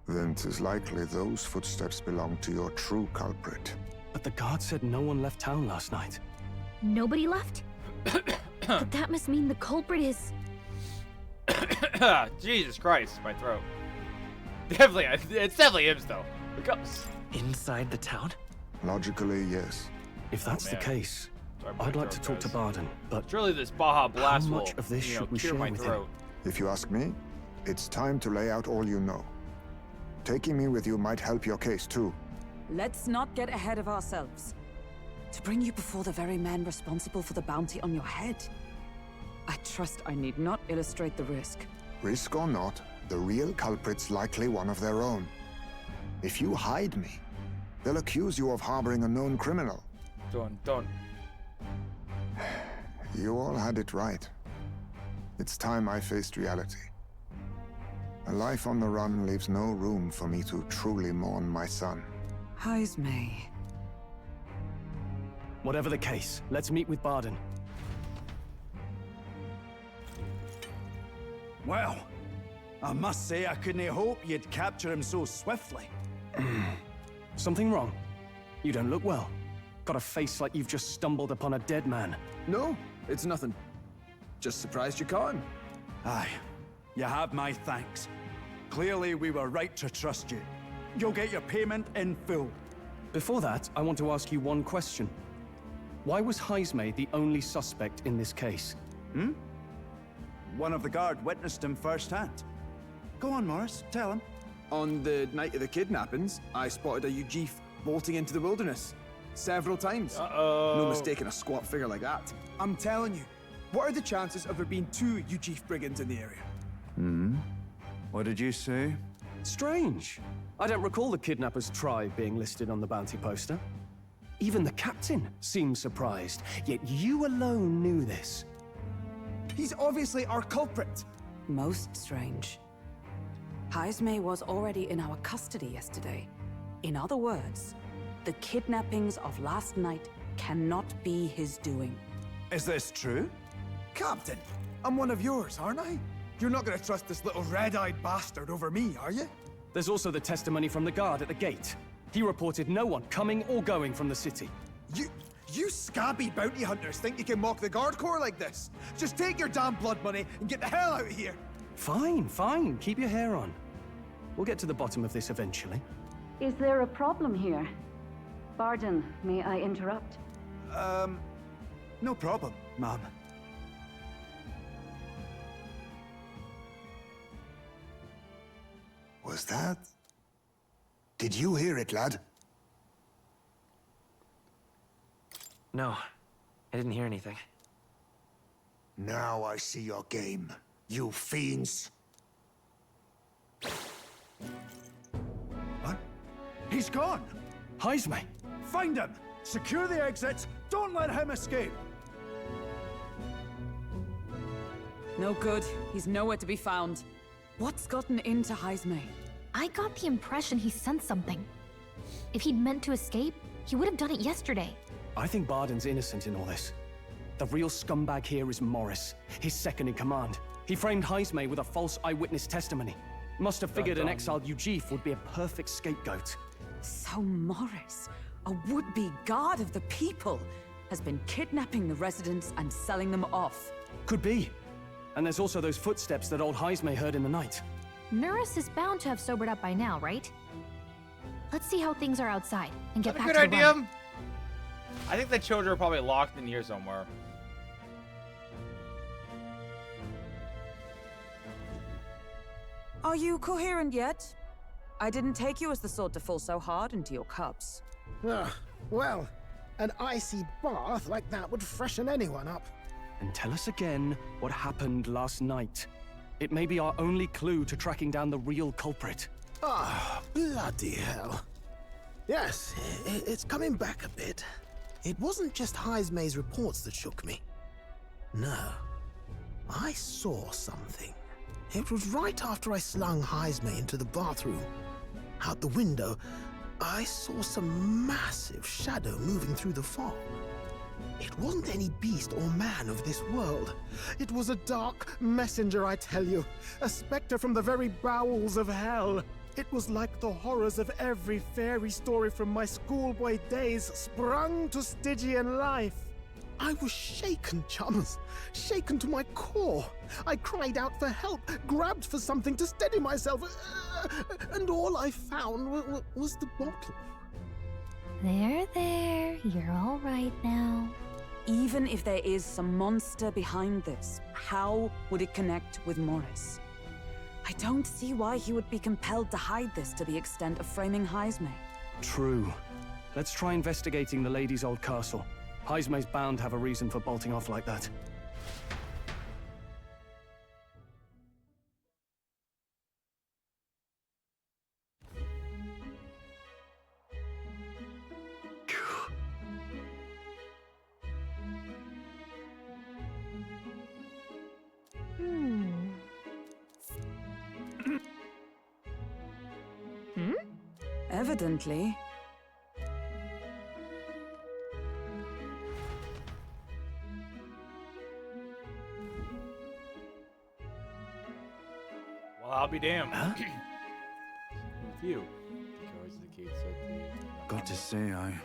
Then 'tis likely those footsteps belong to your true culprit. But the guard said no one left town last night. Nobody left? But that must mean the culprit is... Jesus Christ, my throat. Definitely, it's definitely him still. Look up. Inside the town? Logically, yes. If that's the case, Sorry, my I'd like throat, to talk to guys. Barden, but Surely this Baja Blast how much will, of this you know, should we clear share my with throat. If you ask me, it's time to lay out all you know. Taking me with you might help your case, too. Let's not get ahead of ourselves. To bring you before the very man responsible for the bounty on your head, I trust I need not illustrate the risk. Risk or not, the real culprit's likely one of their own. If you hide me, they'll accuse you of harboring a known criminal. Don't. You all had it right. It's time I faced reality. A life on the run leaves no room for me to truly mourn my son. Heismay. whatever the case, let's meet with Barden. Well, I must say I couldn't hope you'd capture him so swiftly. Something wrong? You don't look well. Got a face like you've just stumbled upon a dead man. No, it's nothing. Just surprised you caught him. Aye, you have my thanks. Clearly we were right to trust you. You'll get your payment in full. Before that, I want to ask you one question. Why was Heismay the only suspect in this case? One of the guard witnessed him firsthand. Go on, Morris, tell him. On the night of the kidnappings, I spotted a Ujif bolting into the wilderness. Several times. No mistaking a squat figure like that. I'm telling you, what are the chances of there being 2 Ujif brigands in the area? What did you say? Strange. I don't recall the kidnappers' tribe being listed on the bounty poster. Even the captain seemed surprised, yet you alone knew this. He's obviously our culprit. Most strange. Heismay was already in our custody yesterday. In other words, the kidnappings of last night cannot be his doing. Is this true? Captain, I'm one of yours, aren't I? You're not gonna trust this little red-eyed bastard over me, are you? There's also the testimony from the guard at the gate. He reported no one coming or going from the city. You scabby bounty hunters think you can mock the guard corps like this? Just take your damn blood money and get the hell out of here! Fine, fine. Keep your hair on. We'll get to the bottom of this eventually. Is there a problem here? Barden, may I interrupt? No problem, ma'am. Was that? Did you hear it, lad? No, I didn't hear anything. Now I see your game, you fiends. What? He's gone! Heismay! Find him! Secure the exits! Don't let him escape! No good. He's nowhere to be found. What's gotten into Heismay? I got the impression he sensed something. If he'd meant to escape, he would have done it yesterday. I think Barden's innocent in all this. The real scumbag here is Morris, his second in command. He framed Heismay with a false eyewitness testimony. Must have figured an exiled Ujif would be a perfect scapegoat. So Morris, a would-be guard of the people, has been kidnapping the residents and selling them off. Could be. And there's also those footsteps that old Heismay heard in the night. Nuris is bound to have sobered up by now, right? Let's see how things are outside and get That's back a to good the run. idea. I think the children are probably locked in here somewhere. Are you coherent yet? I didn't take you as the sort to fall so hard into your cups. Well, an icy bath like that would freshen anyone up. And tell us again what happened last night. It may be our only clue to tracking down the real culprit. Bloody hell. Yes, it's coming back a bit. It wasn't just Heismay's reports that shook me. No, I saw something. It was right after I slung Heismay into the bathroom. Out the window, I saw some massive shadow moving through the fog. It wasn't any beast or man of this world. It was a dark messenger, I tell you. A specter from the very bowels of hell. It was like the horrors of every fairy story from my schoolboy days sprung to Stygian life. I was shaken, chums. Shaken to my core. I cried out for help, grabbed for something to steady myself, and all I found was the bottle. There. You're all right now. Even if there is some monster behind this, how would it connect with Morris? I don't see why he would be compelled to hide this to the extent of framing Heisme. True. Let's try investigating the lady's old castle. Heisme's bound to have a reason for bolting off like that. Evidently. Well, I'll be damned. With you. The guards of the gate said they... Got to say, I'm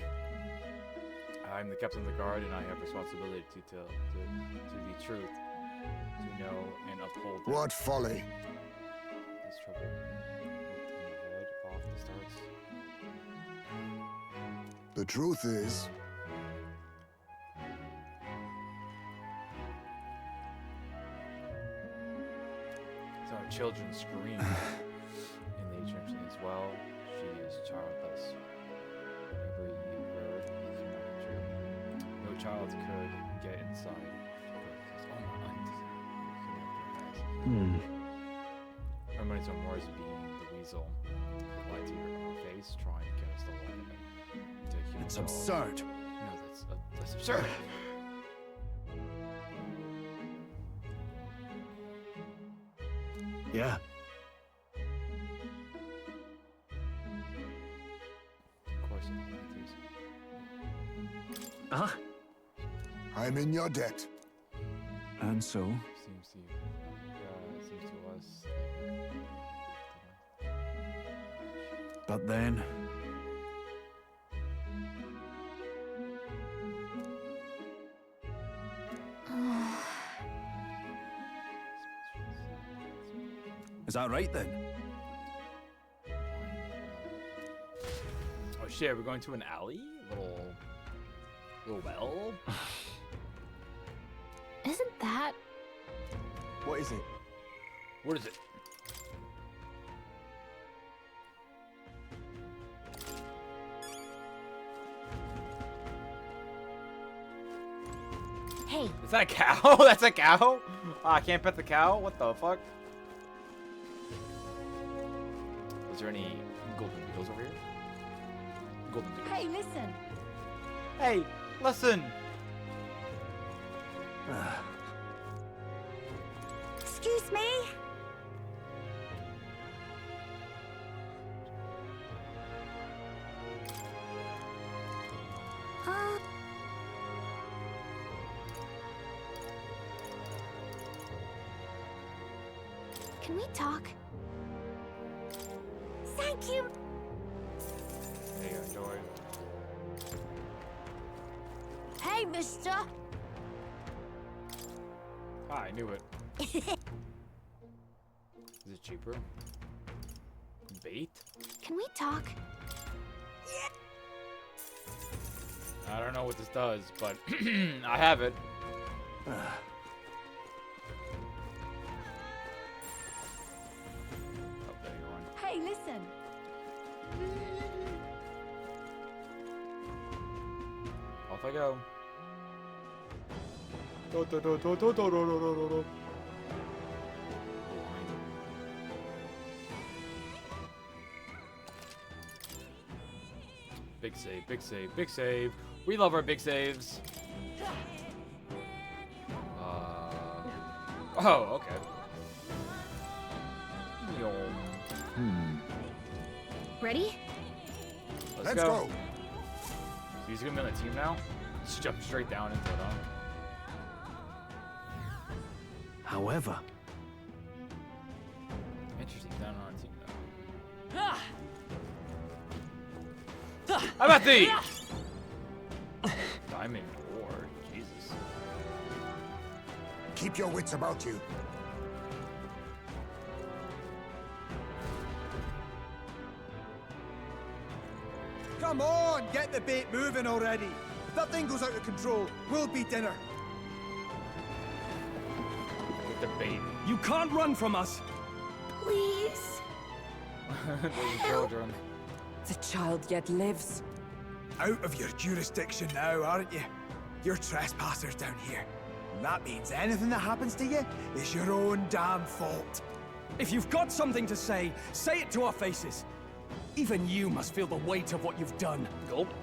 the captain of the guard, and I have responsibility to the truth, to know and uphold it. What folly! There's trouble with the head off the starts. The truth is, So children scream in the ancient as well. She is childless. Whatever you heard is not true. No child could get inside. Remembrance of Morris being the weasel. Lied to your face, trying to get us to lie to human it's dogs. absurd. No, that's absurd. Yeah. Of course, Uh-huh. I'm in your debt. And so? Seems to us. But then... Is that right then? Oh shit, we're going to an alley? Little well? Isn't that... What is it? What is it? Hey. Is that a cow? That's a cow? Oh, I can't pet the cow? What the fuck? Is there any golden beetles over here? Golden beetles. Hey, listen. Hey, listen. Excuse me? Can we talk? Thank you. There you go, enjoy. Hey, mister. Ah, I knew it. Is it cheaper? Bait? Can we talk? I don't know what this does, but I have it. Hey, listen. Off I go. Big save, big save, big save. We love our big saves. Oh, okay. Ready? Let's go. So he's gonna be on the team now? Just jump straight down into it, huh? However, Interesting, down on a team though. I'm at thee! Diamond ore, Jesus. Keep your wits about you. Come on, get the bait moving already. If that thing goes out of control, we'll be dinner. Get the bait. You can't run from us. Please. There's children. The child yet lives. Out of your jurisdiction now, aren't you? You're trespassers down here. And that means anything that happens to you is your own damn fault. If you've got something to say it to our faces. Even you must feel the weight of what you've done. Gulp.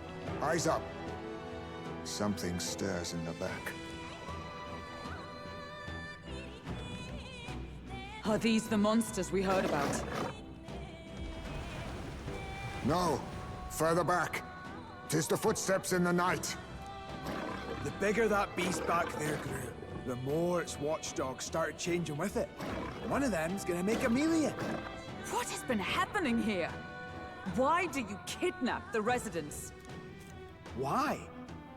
Eyes up. Something stirs in the back. Are these the monsters we heard about? No. Further back. 'Tis the footsteps in the night. The bigger that beast back there grew, the more its watchdogs started changing with it. One of them's gonna make Amelia. What has been happening here? Why do you kidnap the residents? Why?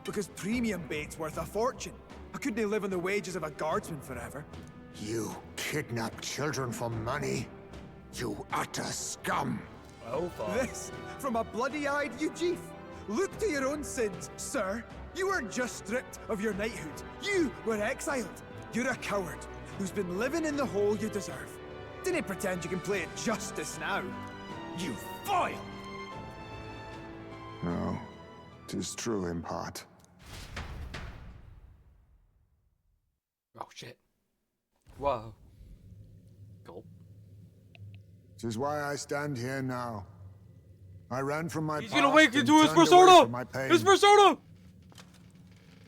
Because premium bait's worth a fortune. I couldn't live on the wages of a guardsman forever. You kidnap children for money? You utter scum! Oh, fuck. This from a bloody-eyed Eugene. Look to your own sins, sir. You weren't just stripped of your knighthood. You were exiled. You're a coward who's been living in the hole you deserve. Didn't pretend you can play at justice now. You foil! No, 'tis true in part. Oh, shit. Whoa. Gulp. 'Tis why I stand here now. I ran from my He's past gonna wake and into his turned away persona! from my pain. His persona!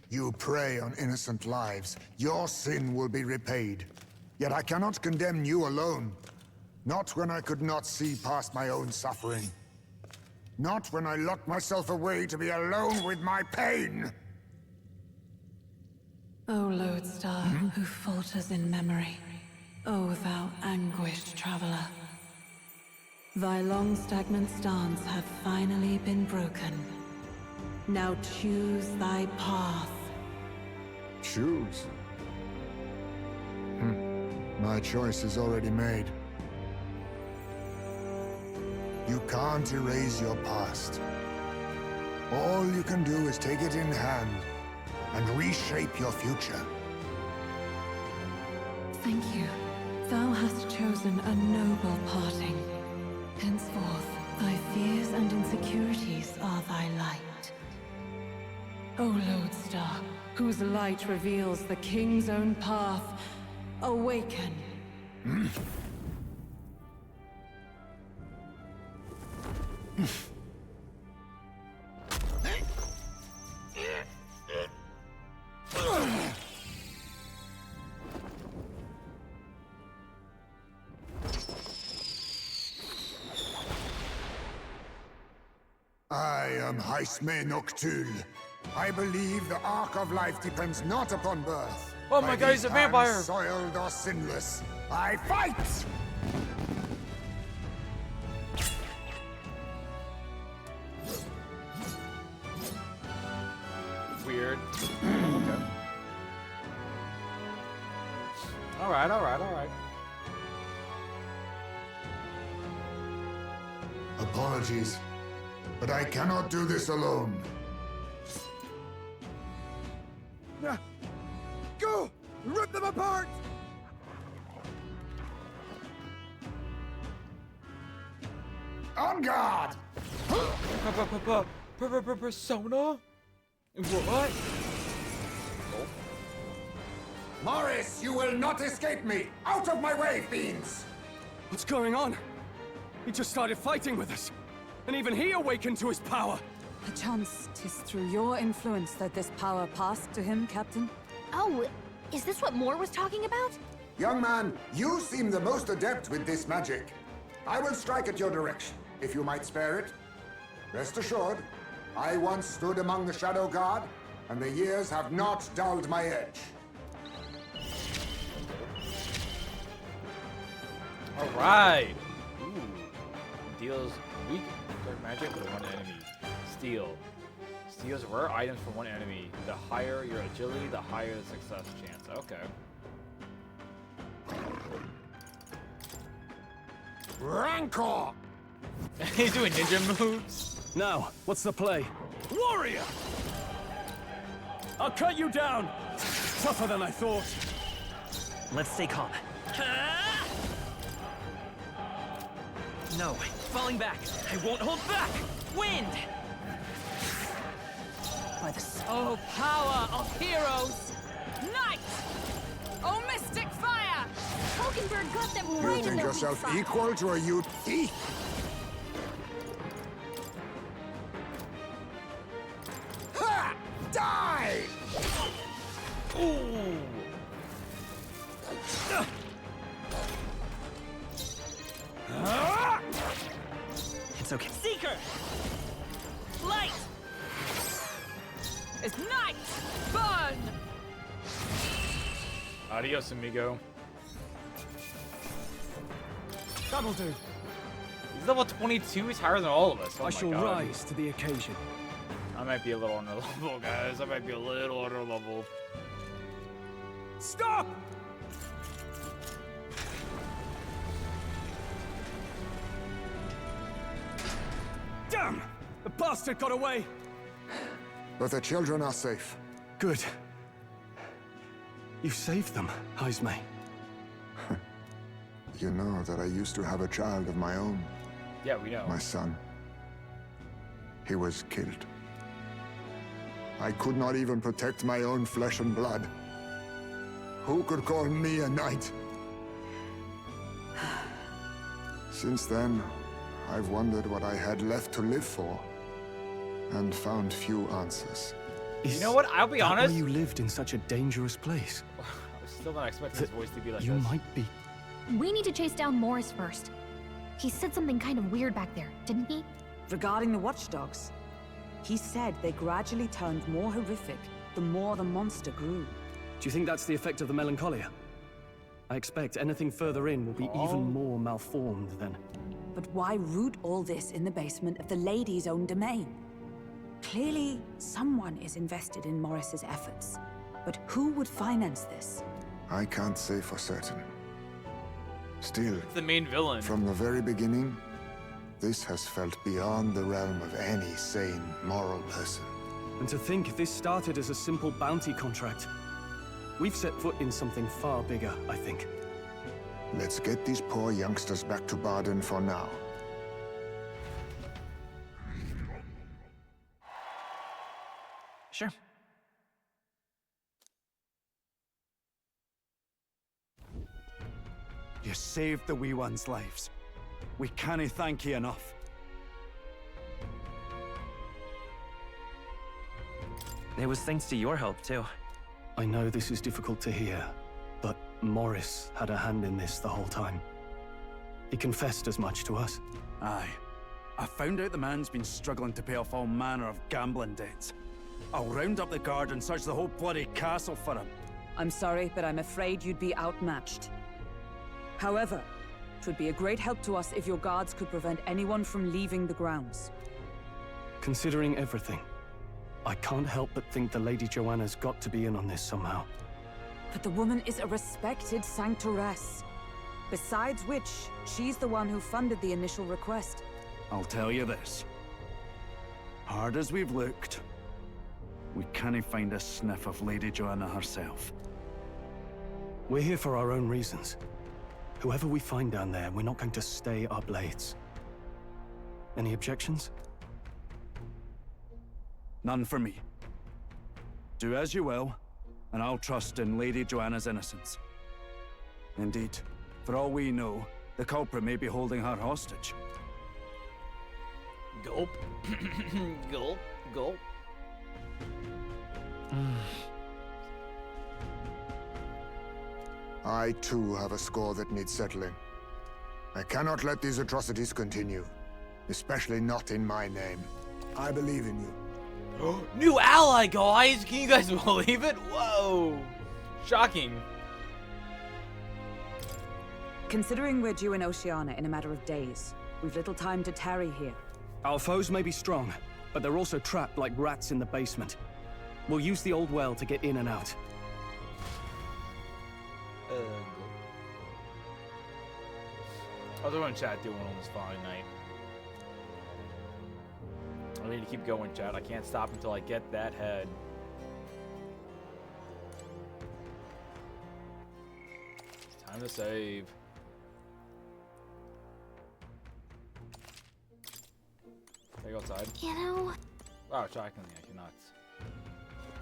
You prey on innocent lives. Your sin will be repaid. Yet I cannot condemn you alone. Not when I could not see past my own suffering. Not when I locked myself away to be alone with my pain. O lodestar, who falters in memory, O thou anguished traveler. Thy long stagnant stance hath finally been broken. Now choose thy path. Choose? My choice is already made. You can't erase your past. All you can do is take it in hand and reshape your future. Thank you. Thou hast chosen a noble parting. Henceforth, thy fears and insecurities are thy light. O lodestar, whose light reveals the king's own path, awaken. I am Haisme Noctul. I believe the arc of life depends not upon birth. Oh my God, he's a vampire! Soiled or sinless, I fight! Weird. Okay. Alright, alright, alright. Apologies, but I cannot do this alone. Go! Rip them apart! On guard! Persona? What? Morris, you will not escape me! Out of my way, fiends! What's going on? He just started fighting with us. And even he awakened to his power. Perchance 'tis through your influence that this power passed to him, Captain? Oh, is this what Moore was talking about? Young man, you seem the most adept with this magic. I will strike at your direction, if you might spare it. Rest assured, I once stood among the Shadow Guard, and the years have not dulled my edge. Alright! Ooh. Deals weak dark magic with one enemy. Steal. Steals rare items from one enemy. The higher your agility, the higher the success chance. Okay. Rancor! He's doing ninja moves. Now, what's the play? Warrior! I'll cut you down! Tougher than I thought. Let's stay calm. No, falling back. I won't hold back. Wind! By the power of heroes! Night! Oh, mystic fire! Hulkenberg got them You right in think their yourself weak spot. equal to a youth thief? Ha! Die! Ooh. It's okay. Seeker! Light! It's night! Burn! Adios, amigo. That'll do. He's level 22. He's higher than all of us. Oh I my shall God. rise to the occasion. I might be a little under level, guys. I might be a little under level. Stop! Damn! The bastard got away! But the children are safe. Good. You saved them, Ismay. You know that I used to have a child of my own. Yeah, we know. My son. He was killed. I could not even protect my own flesh and blood. Who could call me a knight? Since then, I've wondered what I had left to live for, and found few answers. You know what? I'll be That honest. why you lived in such a dangerous place? I was still not expecting his voice to be like You this. might be. We need to chase down Morris first. He said something kind of weird back there, didn't he? Regarding the watchdogs, he said they gradually turned more horrific the more the monster grew. Do you think that's the effect of the melancholia? I expect anything further in will be even more malformed then. But why root all this in the basement of the lady's own domain? Clearly, someone is invested in Morris's efforts. But who would finance this? I can't say for certain. Still, It's the main villain. from the very beginning, this has felt beyond the realm of any sane, moral person. And to think this started as a simple bounty contract. We've set foot in something far bigger, I think. Let's get these poor youngsters back to Baden for now. Sure. You saved the wee ones' lives. We cannae thank you enough. It was thanks to your help, too. I know this is difficult to hear, but Morris had a hand in this the whole time. He confessed as much to us. Aye. I found out the man's been struggling to pay off all manner of gambling debts. I'll round up the guard and search the whole bloody castle for him. I'm sorry, but I'm afraid you'd be outmatched. However, it would be a great help to us if your guards could prevent anyone from leaving the grounds. Considering everything, I can't help but think the Lady Joanna's got to be in on this somehow. But the woman is a respected sanctoress. Besides which, she's the one who funded the initial request. I'll tell you this. Hard as we've looked, we cannae find a sniff of Lady Joanna herself. We're here for our own reasons. Whoever we find down there, we're not going to stay our blades. Any objections? None for me. Do as you will, and I'll trust in Lady Joanna's innocence. Indeed, for all we know, the culprit may be holding her hostage. Gulp. Gulp. Gulp. I too have a score that needs settling. I cannot let these atrocities continue, especially not in my name. I believe in you. New ally, guys! Can you guys believe it? Whoa! Shocking. Considering we're due in Oceania in a matter of days, we've little time to tarry here. Our foes may be strong, but they're also trapped like rats in the basement. We'll use the old well to get in and out. How's everyone in chat doing on this fine night? I need to keep going, chat. I can't stop until I get that head. Time to save. Can I go outside? You know... Oh, shockingly, I cannot.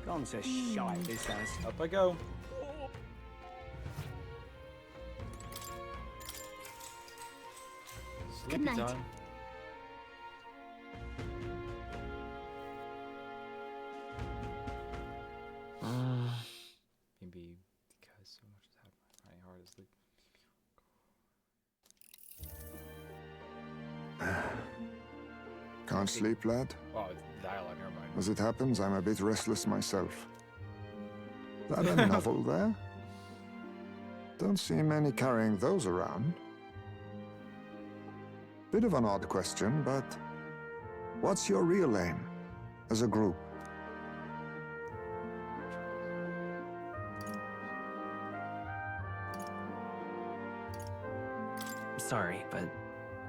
Gone to shite, this has. Up I go. Good night. Time. Maybe because so much has happened. My heart is like. Can't sleep, lad? Oh, it's dialogue, never mind. As it happens, I'm a bit restless myself. That a novel there? Don't see many carrying those around. Bit of an odd question, but what's your real aim as a group? Sorry, but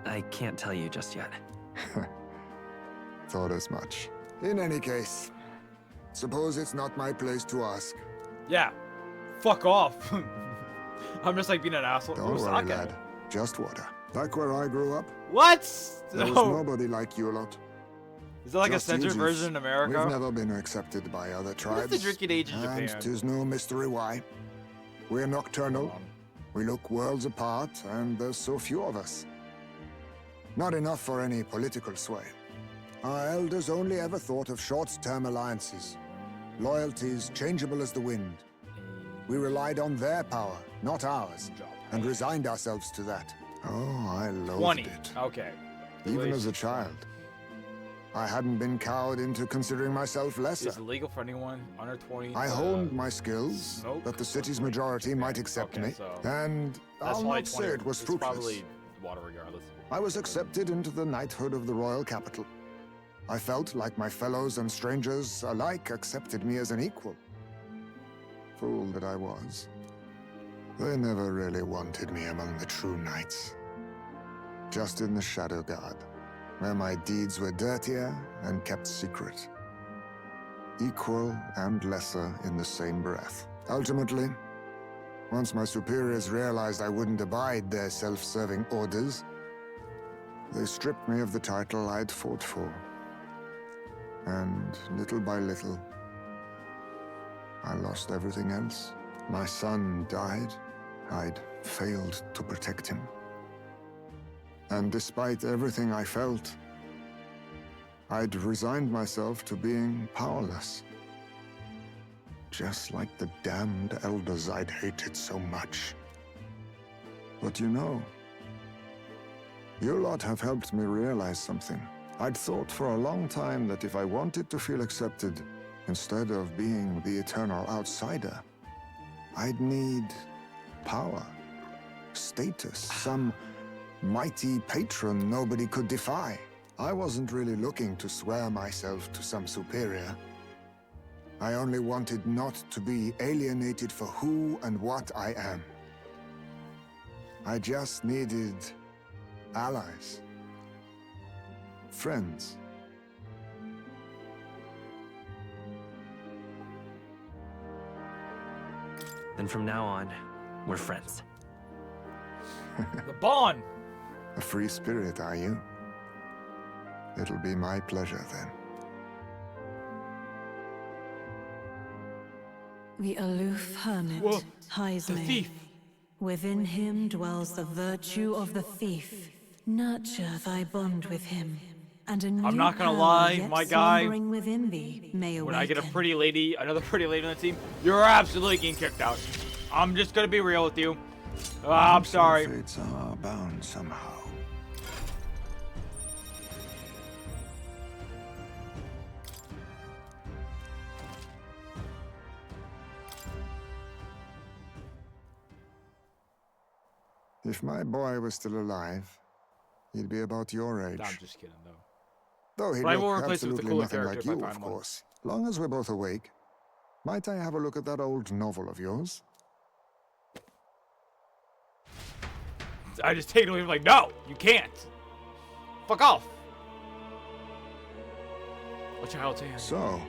I can't tell you just yet. Thought as much. In any case, suppose it's not my place to ask. Yeah, fuck off. I'm just like being an asshole. Don't worry, lad. Just water. Like where I grew up. What? There was nobody like you lot. Is that like Just a censored Uzis. version in America? We've never been accepted by other tribes. What's the drinking age in and Japan? 'tis no mystery why. We're nocturnal. We look worlds apart, and there's so few of us. Not enough for any political sway. Our elders only ever thought of short-term alliances. Loyalties changeable as the wind. We relied on their power, not ours, and resigned ourselves to that. Oh, I loathed 20. it. Okay. Even as a child. I hadn't been cowed into considering myself lesser. Is it legal for anyone under 20? I honed my skills, that the city's majority might accept me, and I'll not say it was fruitless. Probably water regardless. I was accepted into the knighthood of the royal capital. I felt like my fellows and strangers alike accepted me as an equal. Fool that I was. They never really wanted me among the true knights. Just in the Shadow Guard, where my deeds were dirtier and kept secret. Equal and lesser in the same breath. Ultimately, once my superiors realized I wouldn't abide their self-serving orders, they stripped me of the title I'd fought for. And little by little, I lost everything else. My son died. I'd failed to protect him. And despite everything I felt, I'd resigned myself to being powerless. Just like the damned elders I'd hated so much. But you know, you lot have helped me realize something. I'd thought for a long time that if I wanted to feel accepted, instead of being the eternal outsider, I'd need power, status, some mighty patron nobody could defy. I wasn't really looking to swear myself to some superior. I only wanted not to be alienated for who and what I am. I just needed allies. Friends. Then from now on, we're friends. The bond! A free spirit, are you? It'll be my pleasure then. The aloof hermit, Heisme. Within him dwells the virtue of the thief. Nurture thy bond with him, and a new I'm not gonna power lie, yet my guy. slumbering within thee may When I get a awaken. pretty lady, another pretty lady on the team, you're absolutely getting kicked out. I'm just gonna be real with you. I'm sorry. Fates are bound somehow. If my boy was still alive, he'd be about your age. I'm just kidding, though. Though he'd But I will look replace it with a absolutely cooler nothing like character if I you, find of one. course. Long as we're both awake. Might I have a look at that old novel of yours? I just take it away. Like, no, you can't. Fuck off. What's your house hand? So,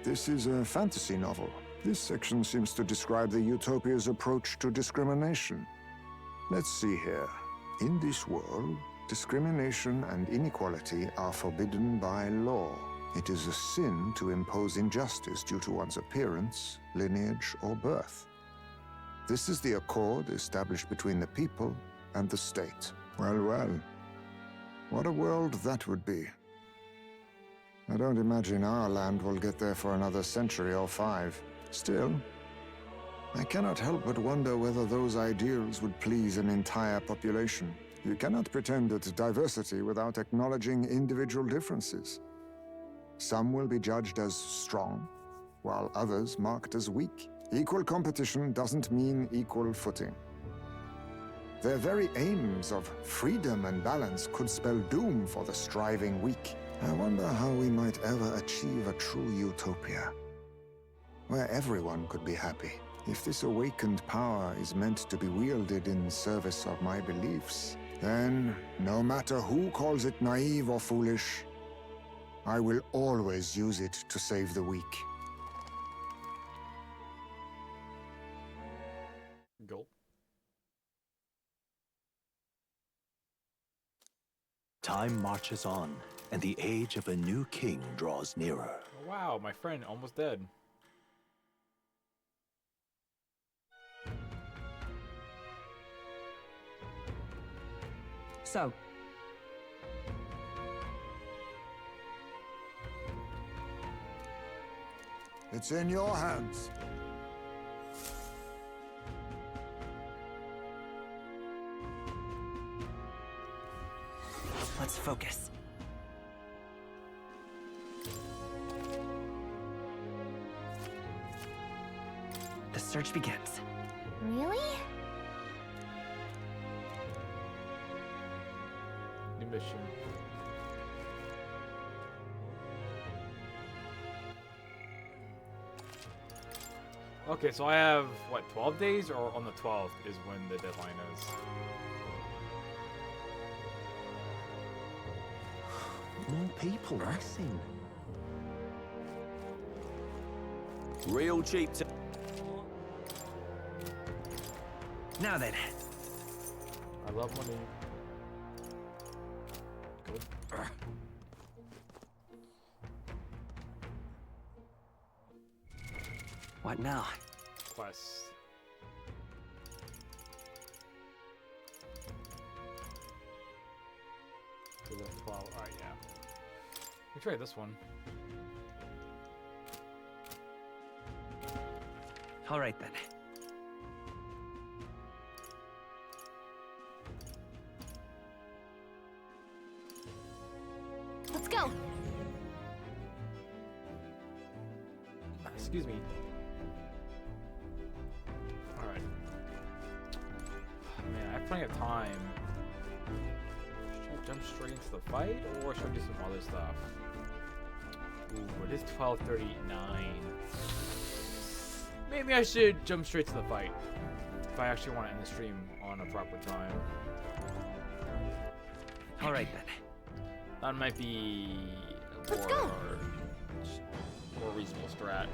this is a fantasy novel. This section seems to describe the Utopia's approach to discrimination. Let's see here. In this world, discrimination and inequality are forbidden by law. It is a sin to impose injustice due to one's appearance, lineage, or birth. This is the accord established between the people and the state. Well, well. What a world that would be. I don't imagine our land will get there for another century or 5. Still, I cannot help but wonder whether those ideals would please an entire population. You cannot pretend at diversity without acknowledging individual differences. Some will be judged as strong, while others marked as weak. Equal competition doesn't mean equal footing. Their very aims of freedom and balance could spell doom for the striving weak. I wonder how we might ever achieve a true utopia, where everyone could be happy. If this awakened power is meant to be wielded in service of my beliefs, then, no matter who calls it naive or foolish, I will always use it to save the weak. Go. Time marches on, and the age of a new king draws nearer. Oh, wow, my friend almost dead. So, It's in your hands. Let's focus. The search begins. Really? New mission. Okay, so I have, what, 12 days? Or on the 12th is when the deadline is? More people missing. Real cheap. Now then. I love money. Good. What now? Quest. To the 12. Alright, yeah. We try this one. All right then. Let's go. Excuse me. Alright. Man, I have plenty of time. Should I jump straight into the fight, or should I do some other stuff? Ooh, it is 12:39. Maybe I should jump straight to the fight. If I actually want to end the stream on a proper time. All right then. That might be a Let's go. more reasonable strat.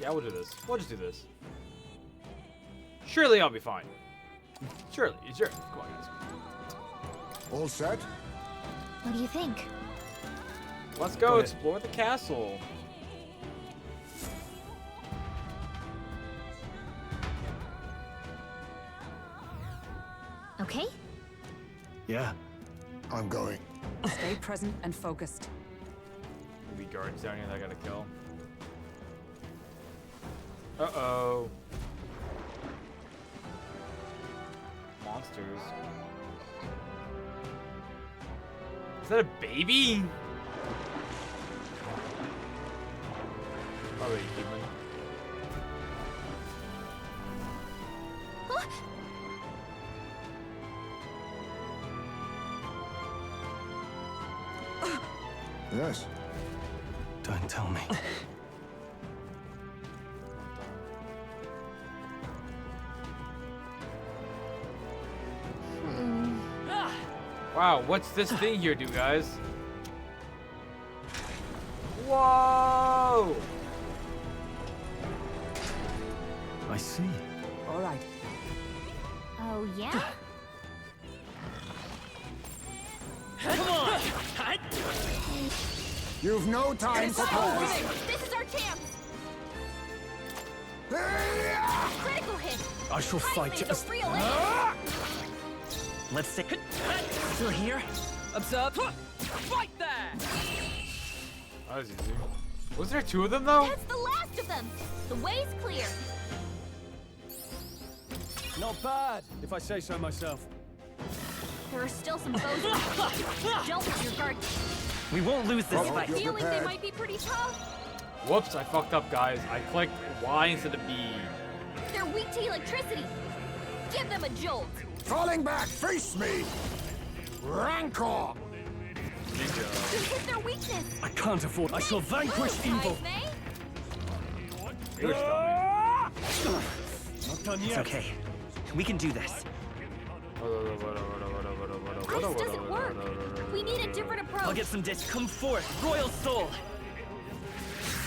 Yeah, we'll do this. We'll just do this. Surely I'll be fine. Surely. Come on, guys. All set? What do you think? Let's go explore the castle. Okay? Yeah. I'm going. Stay present and focused. Maybe guards down here that I gotta kill. Uh-oh. Monsters. Is that a baby? Probably a human. Yes. Don't tell me. Wow, what's this thing here do, guys? Whoa! I see. All right. Oh, yeah? Come on! You've no time for pause. This is our chance! Critical hit! I shall fight Ice just. Maid's a real idiot. Let's see. Still here? Observe. Right there! That was easy. Was there two of them, though? That's the last of them! The way's clear! Not bad, if I say so myself. There are still some foes. Don't lose your guard. We won't lose this I have fight. a feeling they might be pretty tough. Whoops, I fucked up, guys. I clicked Y instead of B. They're weak to electricity. Give them a jolt. Falling back, face me! Rancor! You hit their weakness. I can't afford. I shall vanquish evil. Not done It's yet. okay. We can do this. Ice doesn't work. We need a different approach. I'll get some disc. Come forth, Royal Soul.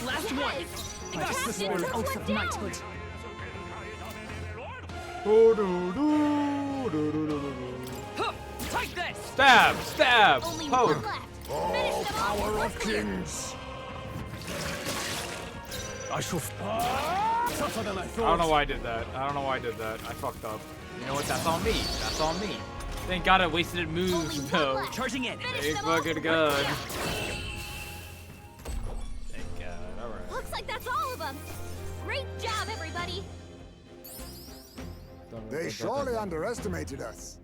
Last one. The captain took one down. Take this! Stab! Stab! Only Poke! one left. Finish them off. Power We're of clear. kings! I shall. Tougher than I I thought. don't know why I did that. I don't know why I did that. I fucked up. You know what? That's on me. That's on me. Thank God I wasted moves, though. Charging in. Thank fucking God. Thank God. Alright. Looks like that's all of them. Great job, everybody. They surely underestimated us.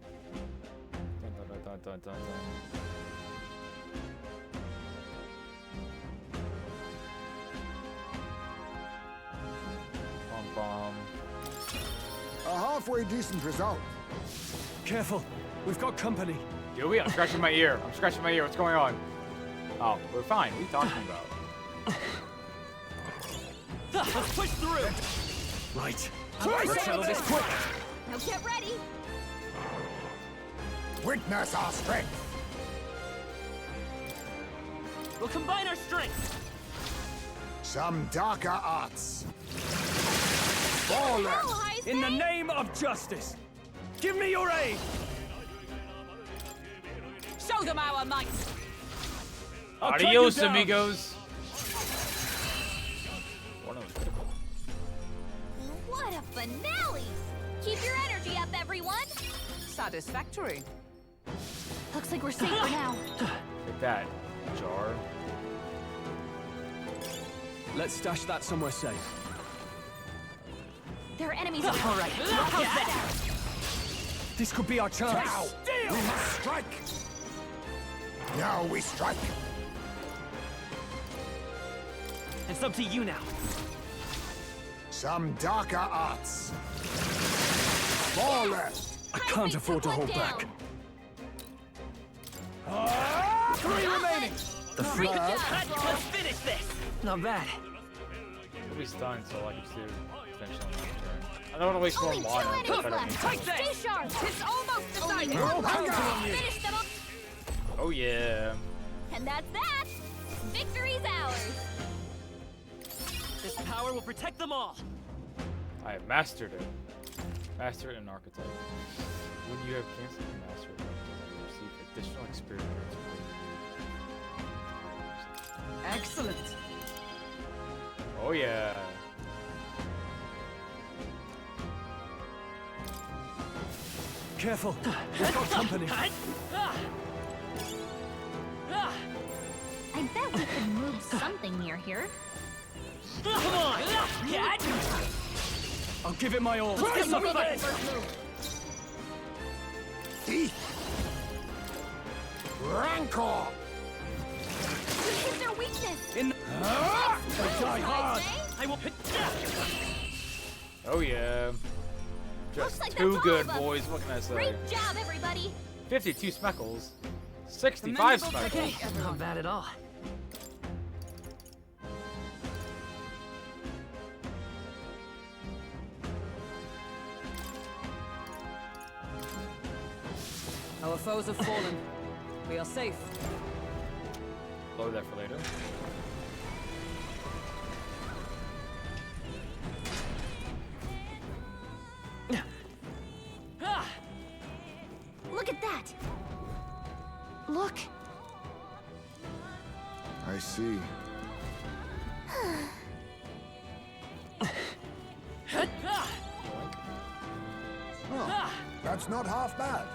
A halfway decent result. Careful, we've got company. Do we? I'm scratching my ear. I'm scratching my ear. What's going on? Oh, we're fine. What are you talking about? Let's push through. Right. Let's settle this quick. Now get ready. Witness our strength. We'll combine our strength. Some darker arts. Fallen. In the name of justice, give me your aid. Show them our might. I'll cut Adios, you down. amigos. One of them critical. What a finale! Keep your energy up, everyone. Satisfactory. Looks like we're safe for now. Take that, jar. Let's stash that somewhere safe. There are enemies. All right. How's that? This could be our chance. Now, we must strike. Now we strike. It's up to you now. Some darker arts. Fallen. I can't afford to hold back. 3 remaining. The freak. Great job, Let's finish this. Not bad. We'll be stunned, so I can do finish on my turn. I don't want to waste more Only 2 mana. enemies but left. Take this. Stay sharp. It's almost decided. Only one Hang left. on. Finish them off. Oh yeah. And that's that. Victory's ours. This power will protect them all. I have mastered it. Master it in archetype. When you have canceled the master it, you receive additional experience. Excellent. Oh yeah. Careful, we've got company. I bet we could move something near here. Come on. I'll give it my all. Let's get some fight. First move. Teeth. Rancor. We hit their weakness. In. Die hard. I will hit. Oh yeah. Just like too that's good, all of 'em. boys. What can I say? Great job, everybody! 52 speckles. 65 speckles. Okay, not bad at all. Our foes have fallen. We are safe. Load that for later. Look at that! Look! I see. Oh, that's not half bad.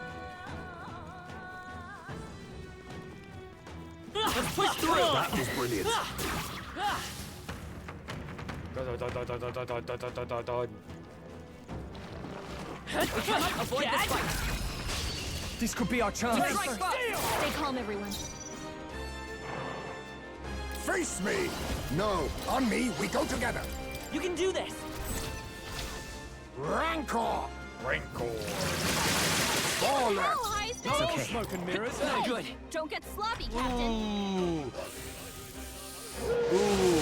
Let's push through! That was brilliant. Avoid this fight. This could be our chance. Stay calm, everyone. Face me! No, on me, we go together. You can do this! Rancor! Rancor. Ballers! It's okay. Smoke and mirrors. Very good. Don't get sloppy, Captain. Ooh.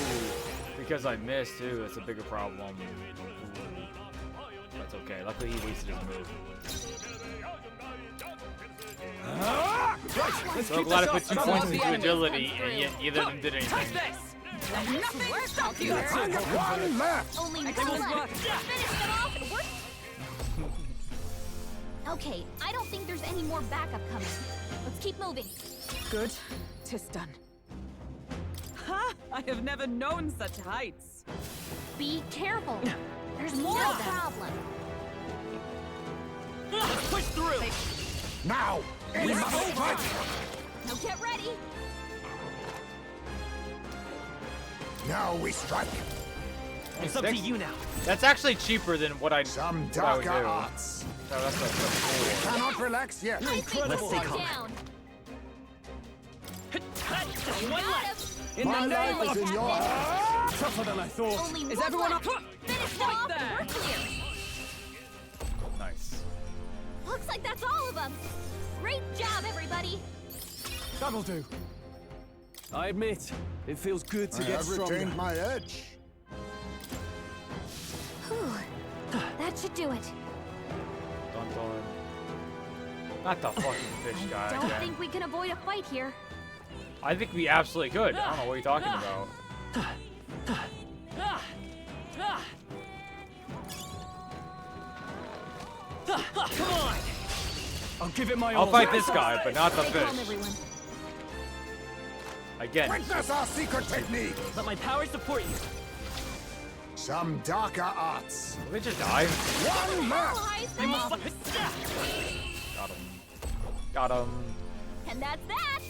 Because I missed too, that's a bigger problem. That's okay. Luckily he wasted his move. So glad I put 2 points into agility and yet either of them did anything. Nothing stop you. One left! Only one left. Finish them off and we're... Okay, I don't think there's any more backup coming. Let's keep moving. Good. 'Tis done. Ha! I have never known such heights. Be careful. There's more of them. Problem. Let's push through! Now! We must fight! Now get ready. Now we strike. It's up to you now. That's actually cheaper than what I would Darker do. arts. So that's like four. Cannot relax yet. Let's stay calm. Down. One Got left. him. My life is in your hands. Tougher than I thought. Only Is one everyone left. up? Finish them off and there. we're clear. Nice. Looks like that's all of them. Great job, everybody. That'll do. I admit, it feels good to I get have stronger. retained my edge. Whew. That should do it. Dun dun. Not the fucking fish guy Don't again. think we can avoid a fight here. I think we absolutely could. I don't know what you're talking about. Come on! I'll give it my I'll all. fight this guy, but not the Stay calm, fish. everyone. Again. Witness our secret technique. Let my power support you. Some darker arts. Did they just die? One left. I must... Got him. Got him. And that's that.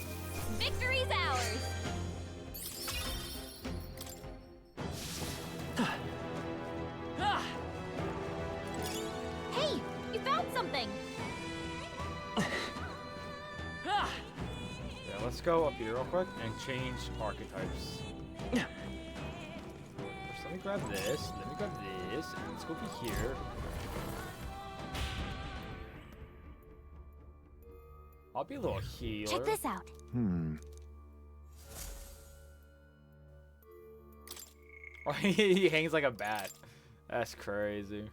Victory's ours. Hey, you found something. Yeah, let's go up here real quick and change archetypes. First, let me grab this. Let me grab this. And let's go over here. I'll be a little healer. Check this out. Oh, he hangs like a bat. That's crazy.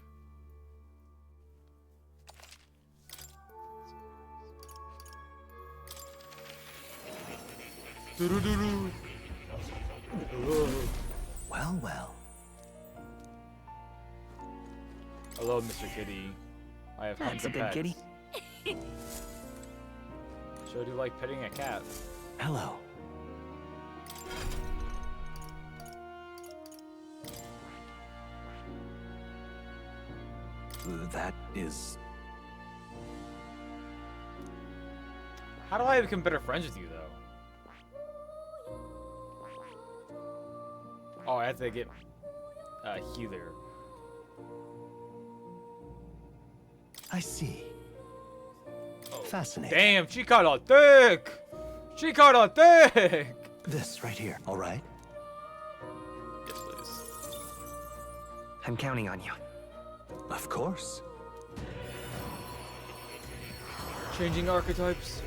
Well, well. Hello, Mr. Kitty. I have Thanks, tons of big pets. kitty. Sure do like petting a cat. Hello. That is... How do I become better friends with you, though? Oh, I have to get healer. I see. Fascinating. Damn, she caught on thick! She caught on thick! This right here, all right? Yes, please. I'm counting on you. Of course. Changing archetypes.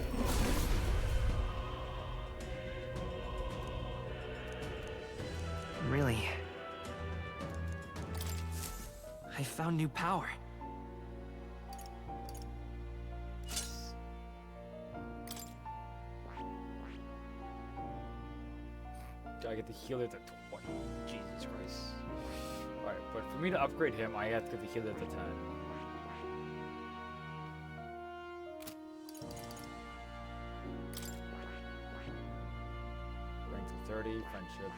Really? I found new power. I get the healer at 20. Jesus Christ. Alright, but for me to upgrade him, I have to get the healer at 10. Rank to 30, friendship.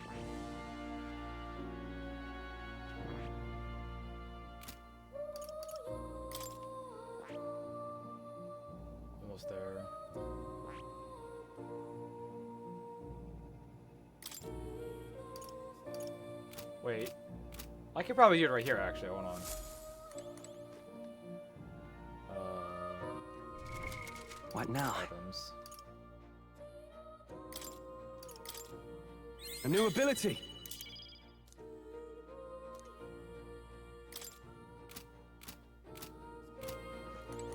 Almost there. Wait. I could probably do it right here, actually. Hold on. What now? Items. A new ability.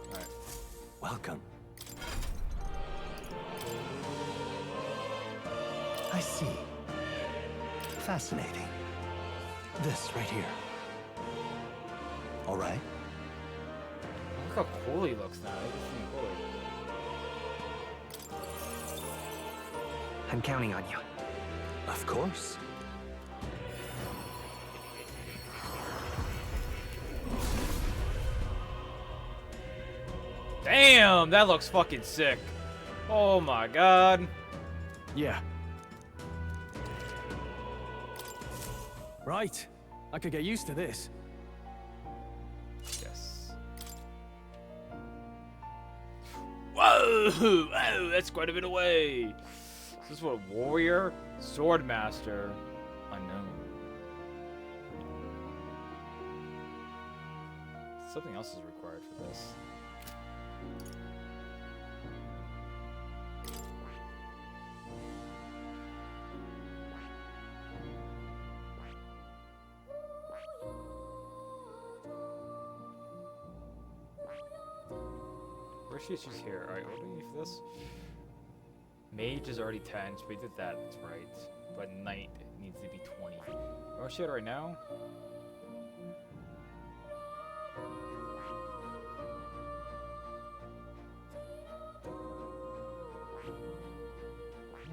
Alright. Welcome. I see. Fascinating. This right here. All right. Look how cool he looks now. He's even cooler. I'm counting on you. Of course. Damn, that looks fucking sick. Oh my god. Yeah. Right. I could get used to this. Yes. Whoa! Whoa! That's quite a bit away. This is what, warrior, swordmaster, unknown. Something else is required for this. Where she's here. Alright, what do we need for this? Mage is already 10, so we did that, that's right. But Knight needs to be 20. Where's she at right now?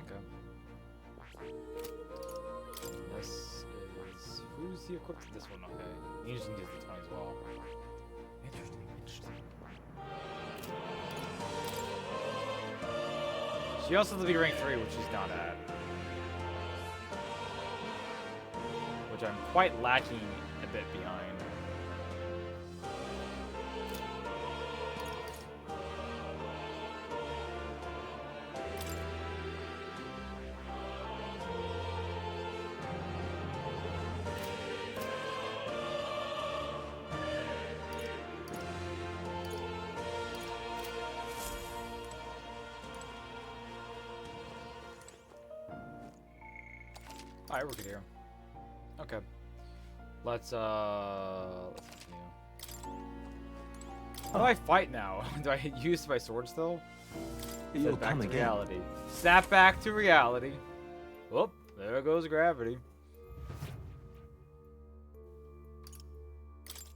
Okay. This is... Who's the equipped to this one? Okay. He just needs the 20 as well. Interesting, interesting. She also has to be rank 3, which she's not at. Which I'm quite lacking a bit behind. Alright, we're good here. Okay. Let's continue. How do I fight now? Do I use my sword still? You'll back come to again. reality. Snap back to reality. Whoop, there goes gravity.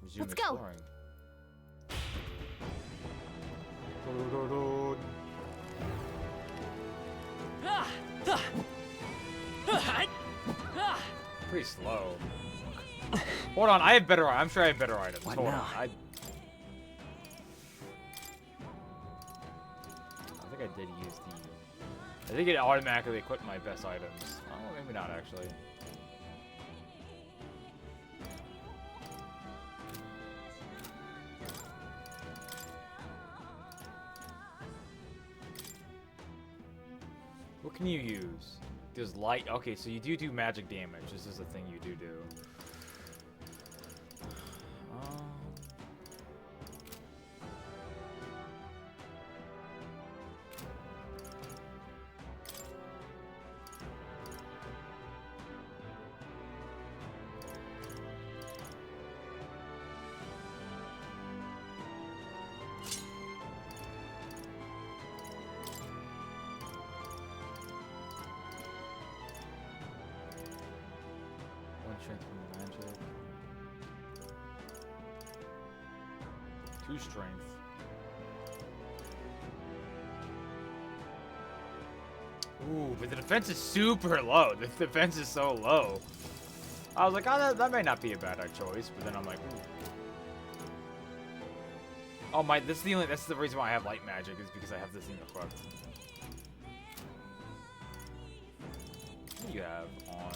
Resume Let's go. exploring. Pretty slow. Hold on, I have better. I'm sure I have better items. What Hold now? on. I think I did use the. I think it automatically equipped my best items. Oh, maybe not actually. What can you use? There's light. Okay, so you do magic damage. This is a thing you do. 2 strength. Ooh, but the defense is super low. The defense is so low. I was like, oh, that may not be a bad choice, but then I'm like, ooh. Oh my, that's the reason why I have light magic, is because I have this thing equipped. What do you have on?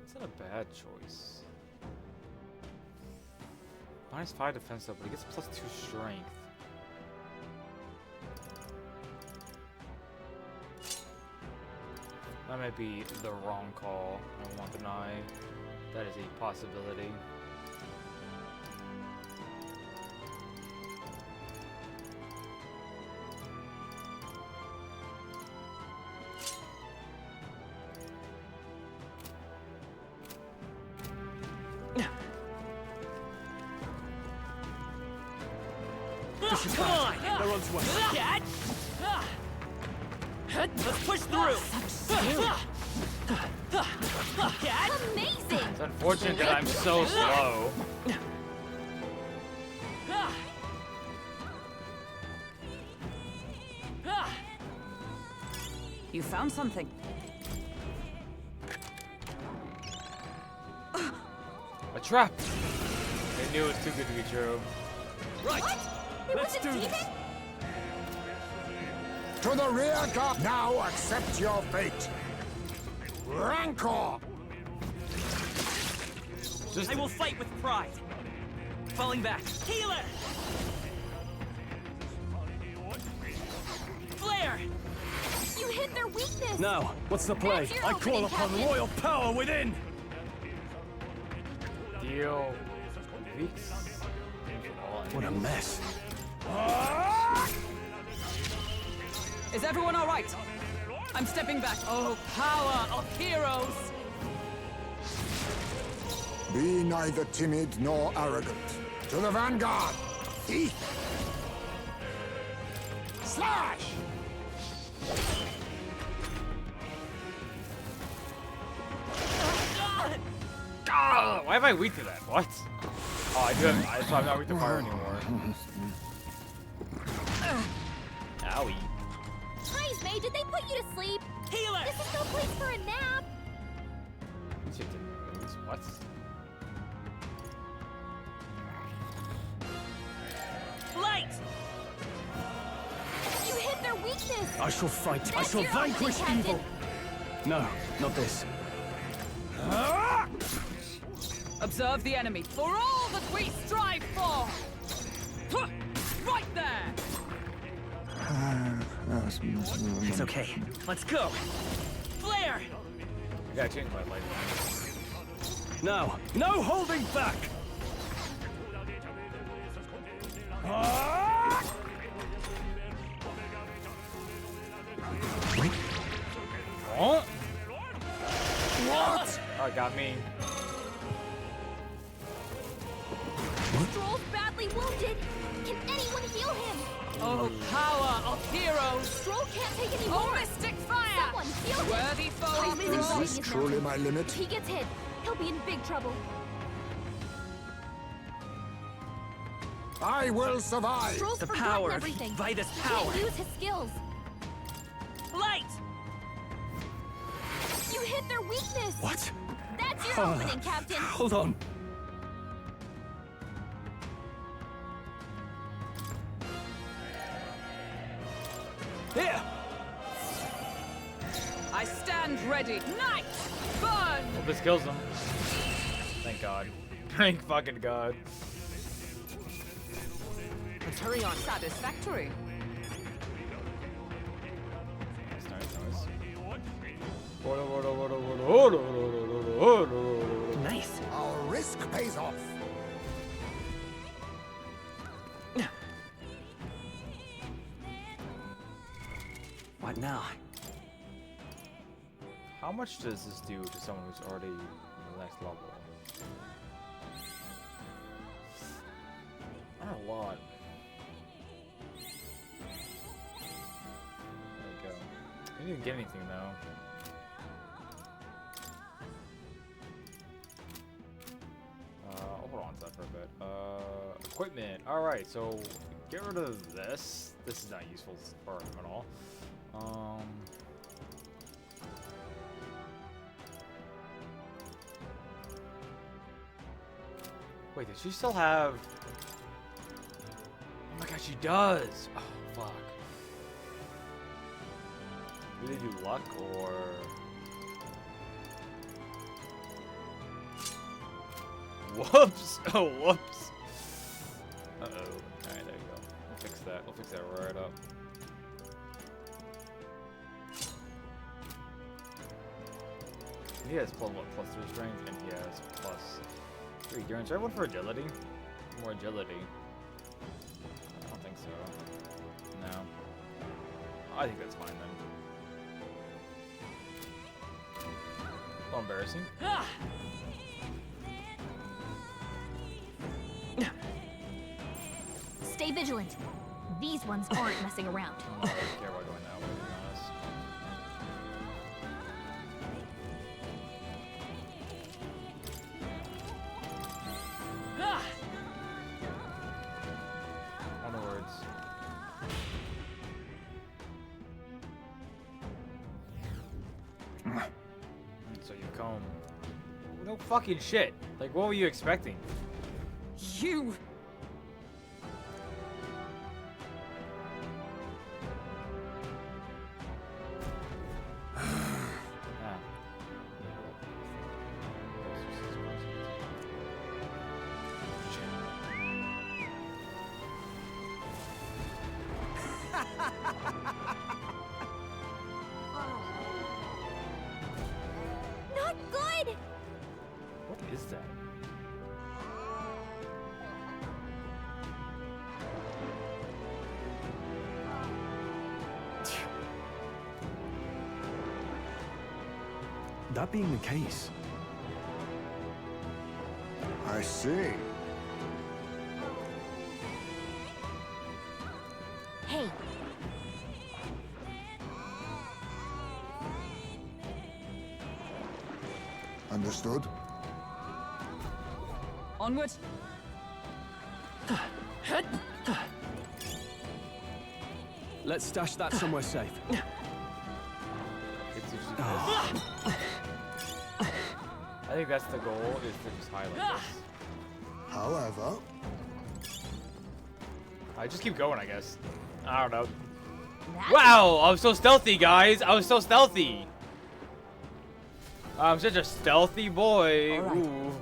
It's not a bad choice. -5 defense though, but he gets +2 strength. That might be the wrong call. I won't deny. That is a possibility. Come on! They're on to us. Let's push through! Amazing! It's unfortunate that I'm so slow. You found something. A trap! They knew it was too good to be true. Right! Let's do this! To the rear guard! Now accept your fate! Rancor! I will fight with pride! Falling back! Healer! Flare! You hit their weakness! Now, what's the play? That's your I call opening, upon Captain. royal power within! Deal. Weeks. What a mess. Is everyone all right? I'm stepping back. Oh, power of heroes! Be neither timid nor arrogant. To the vanguard! Eat! Slash! Ah, why am I weak to that? What? Oh, I do have. So I'm not weak to fire anymore. Owie. Praise May, did they put you to sleep? Healer! This is no place for a nap. What? Light! You hit their weakness. I shall fight. I That's shall your vanquish opening, evil. No, not this. Observe the enemy for all that we strive for! Right there! It's okay. Let's go! Flare! I gotta change my light. Now, no holding back! Oh! What? Oh, it got me. Stroll's badly wounded. Can anyone heal him? Oh, power of heroes! Stroll can't take any more. Oh, mystic fire! Someone heal him. Worthy foe Time of is Rome. exhausting Is this his truly mountain. my limit? If he gets hit, he'll be in big trouble. I will survive! Stroll's The forgotten power of everything. Vitus He power! can't use his skills. Light! You hit their weakness. What? That's your opening, Captain. Hold on. Here! I stand ready. Night! Burn! Hope this kills him. Thank God. Thank fucking God. Let's hurry on. Satisfactory. Nice. Our risk pays off. What now? How much does this do to someone who's already in the next level? Not a lot. There we go. I didn't even get anything though. Hold on to that for a bit. Equipment. Alright, so get rid of this. This is not useful for him at all. Wait, does she still have... Oh my god, she does! Oh, fuck. Do they do luck, or... Whoops! Oh, whoops! Uh-oh. Alright, there you go. We'll fix that. We'll fix that right up. He has plus 3 strength, and he has plus 3 endurance. Everyone for agility? More agility. I don't think so. No. I think that's fine then. A little embarrassing. Stay vigilant. These ones aren't messing around. I don't really care about going that way, to be honest. Onwards. So you come. No fucking shit. Like, what were you expecting? You! Not good! What is that? That being the case, I see. Hey, Understood? Onward. let's stash that somewhere safe. It's usually this. I think that's the goal, is to just highlight this. However, I just keep going, I guess. I don't know. Wow, I was so stealthy, guys. I was so stealthy. I'm such a stealthy boy. All right. Ooh.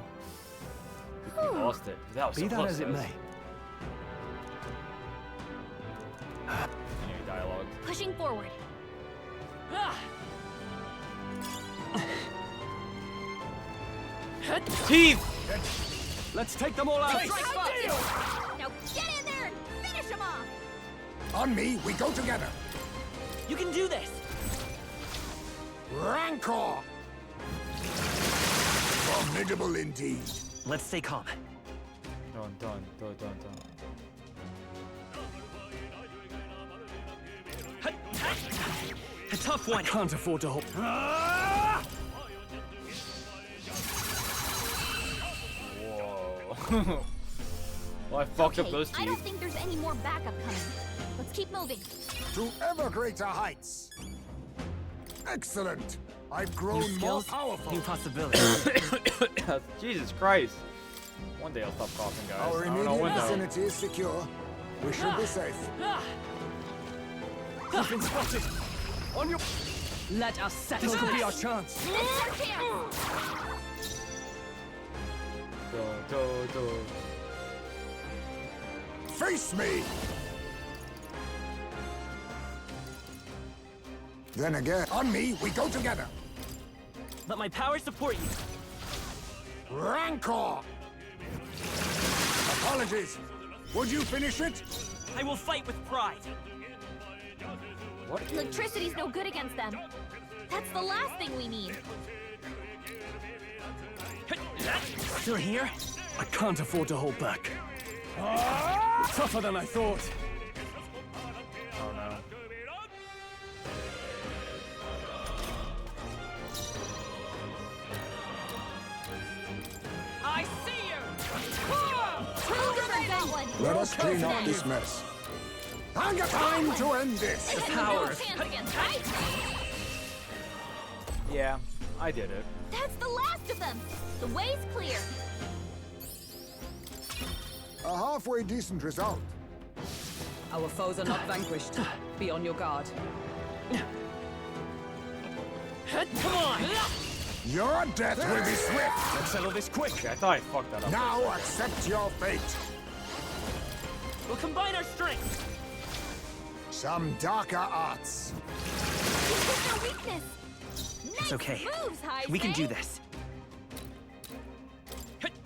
We lost it. That was Be so that close, as it guys. may. Any dialogue? pushing forward. Teeth! Let's take them all out. Now get in there and finish him off! On me, we go together. You can do this! Rancor! Formidable indeed. Let's stay calm. Dun, dun, dun, dun, dun. A tough one. I can't afford to hold. Whoa. Well, I fucked up those teeth. I don't think there's any more backup coming. Let's keep moving. To ever greater heights. Excellent. I've grown more powerful. New possibilities. Jesus Christ. One day I'll stop coughing, guys. Our I don't know immediate when though. vicinity is secure. We should be safe. We've been spotted. On your. Let us settle This could be this. our chance. It's your chance! Dun, dun, dun. Face me! Then again, on me, we go together. Let my power support you. Rancor! Apologies. Would you finish it? I will fight with pride. What is... Electricity's no good against them. That's the last thing we need. Still here? I can't afford to hold back. Tougher than I thought. Oh no. I see you! Let us clean up this mess. And time to end this. The power. Right? Yeah, I did it. That's the last of them. The way's clear. A halfway decent result. Our foes are not vanquished. Be on your guard. Come on! Your death will be swift. Let's settle this quick. Okay, I thought I fucked that up. Now accept your fate. We'll combine our strength. Some darker arts. This is their weakness. It's okay. Moves, We can do this.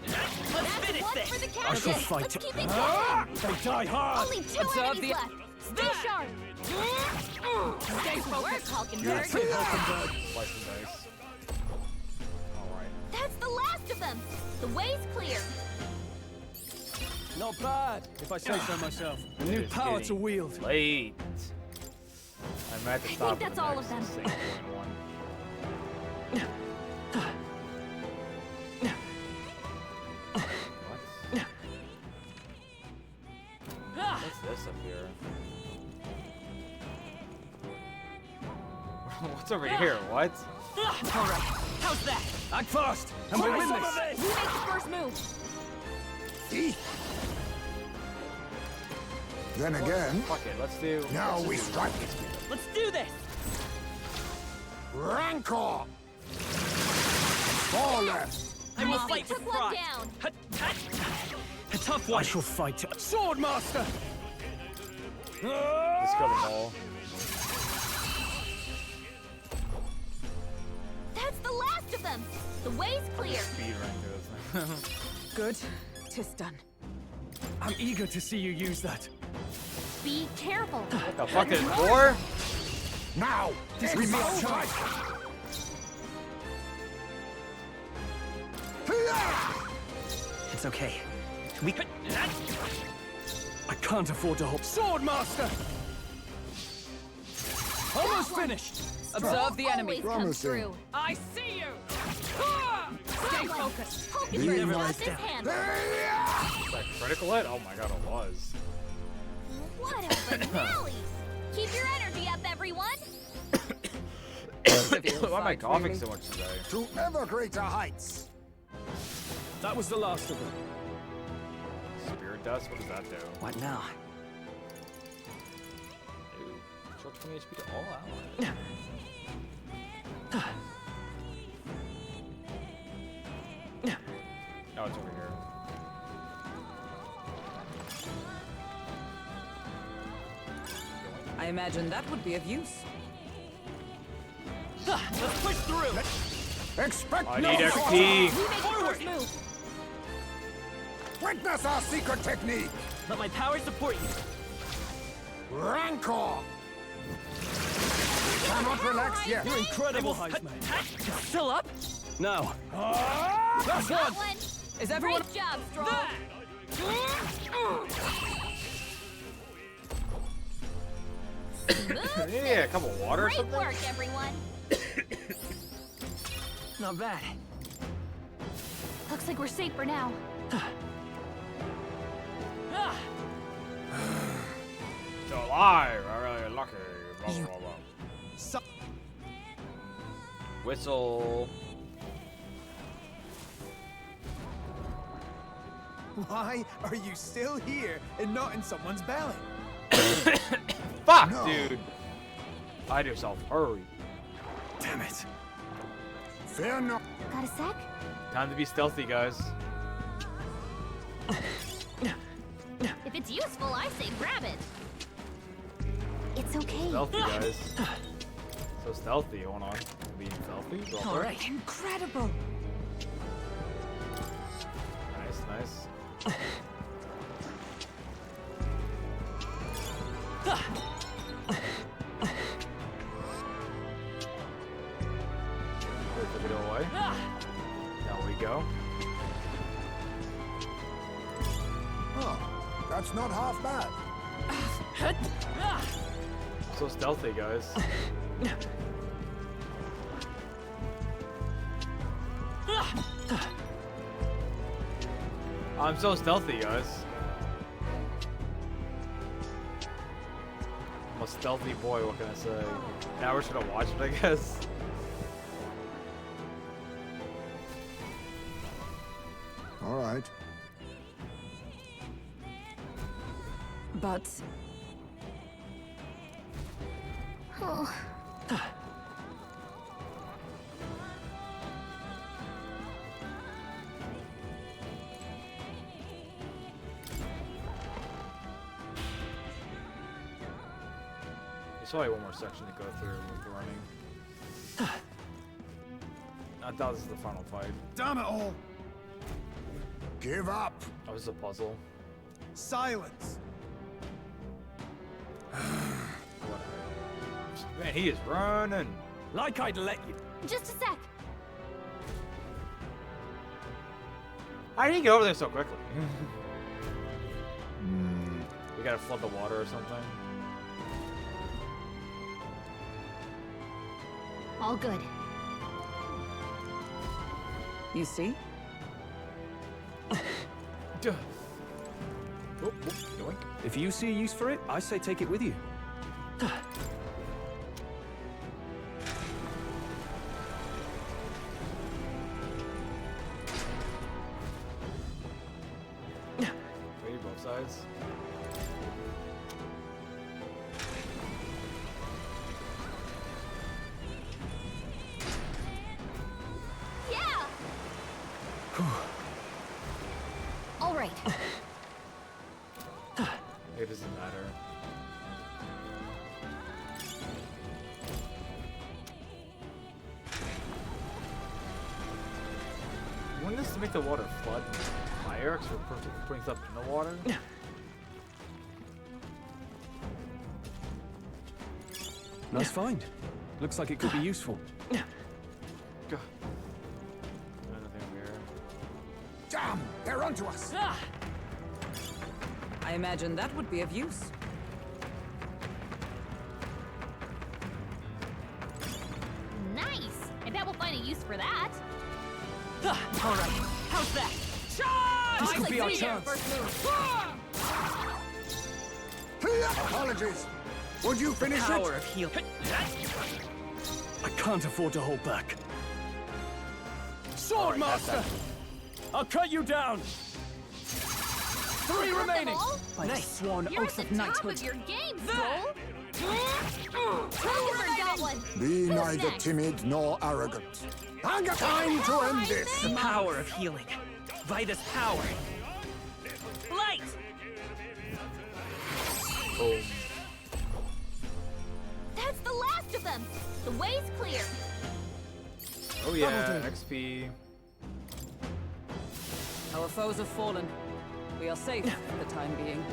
Let's finish One this. for the I shall captain. fight. Let's keep it going. They die hard. Only 2 Observe enemies the- left. Stay sharp. Stay focused, Hulkenberg. Slice and dice. Alright. That's the last of them. The way's clear. Not bad, if I say so myself. A It new is power getting to wield. Late. I'm at the I top think that's of the all of next them. 6.1. What's this up here? What's over here? What? All right. How's that? Act fast, and we win this. You make the first move. Then again, Fuck it, let's do... now let's we do- strike. Let's do this. Rancor. 4 left. I will We fight with took one pride. down. A tough I one. shall fight. Swordmaster! Let's kill them all. That's the last of them. The way's clear. Speed run through this. Good. 'Tis done. I'm eager to see you use that. Be careful. What the fuck is more? Now, This we is must our strike. It's okay. We could. I can't afford to hold. Swordmaster! Almost finished. Observe the enemy. Always comes Promising. through. I see you! Stay focused. Hulkenberg Be lost his nice. handle. Is that critical hit? Oh my god, it was. What a finale! Keep your energy up, everyone. Why am I coughing so much today? To ever greater heights. That was the last of them. Spirit dust? What does that do? What now? Ooh, short 20 HP to all allies. Oh, it's over here. I imagine that would be of use. Let's push through. Expect I no need shortcut. XP. We make the first move. Witness our secret technique. Let my power support you. Rancor. We cannot relax yet. You're incredible, Heisman. It's still up. Now. Got Last one. one. Is everyone... Great job, Stroll. Smooth. Yeah, a cup of water or Great something? work, everyone. Not bad. Looks like we're safe for now. Still alive. I'm really lucky. Blah, blah, blah, blah. Whistle. Why are you still here and not in someone's belly? Fuck, No. dude. Hide yourself. Hurry. Damn it. Fear not. Got a sec? Time to be stealthy, guys. If it's useful, I say grab it. It's okay. Stealthy, guys. So stealthy. Hold on. Being stealthy. Go All for it. right. Incredible. Nice, nice. Okay. There we go. Oh, that's not half bad. So stealthy, guys. I'm so stealthy, guys. I'm a stealthy boy, what can I say? Now we're just gonna watch it, I guess. All right. But... Oh. There's probably one more section to go through with running. I thought this was the final fight. Damn it all! Give up! Oh, this is a puzzle. Silence! Man, he is running. Like I'd let you. Just a sec. How did he get over there so quickly? We gotta flood the water or something. All good. You see? If you see a use for it, I say take it with you. Wait, both sides. Yeah! All right. It doesn't matter. Wouldn't this make the water flood higher because we're putting stuff in the water? Nice find. Looks like it could be useful. Go. Nothing here. Damn! They're onto us! I imagine that would be of use. Nice. I bet we'll find a use for that. All right. How's that? This could be our chance. Apologies. Would you finish Power it? of healing. I can't afford to hold back. Sword Master! I'll cut you down! 3 remaining! By nice. Sworn You're oath at the top of your game, Soul. Forgot one. Be Who's neither next? timid nor arrogant. I got time to end this. The power of healing. Vitus power. Light! Boom. That's the last of them. The way's clear. Oh yeah, XP. Our foes have fallen. We are safe for the time being.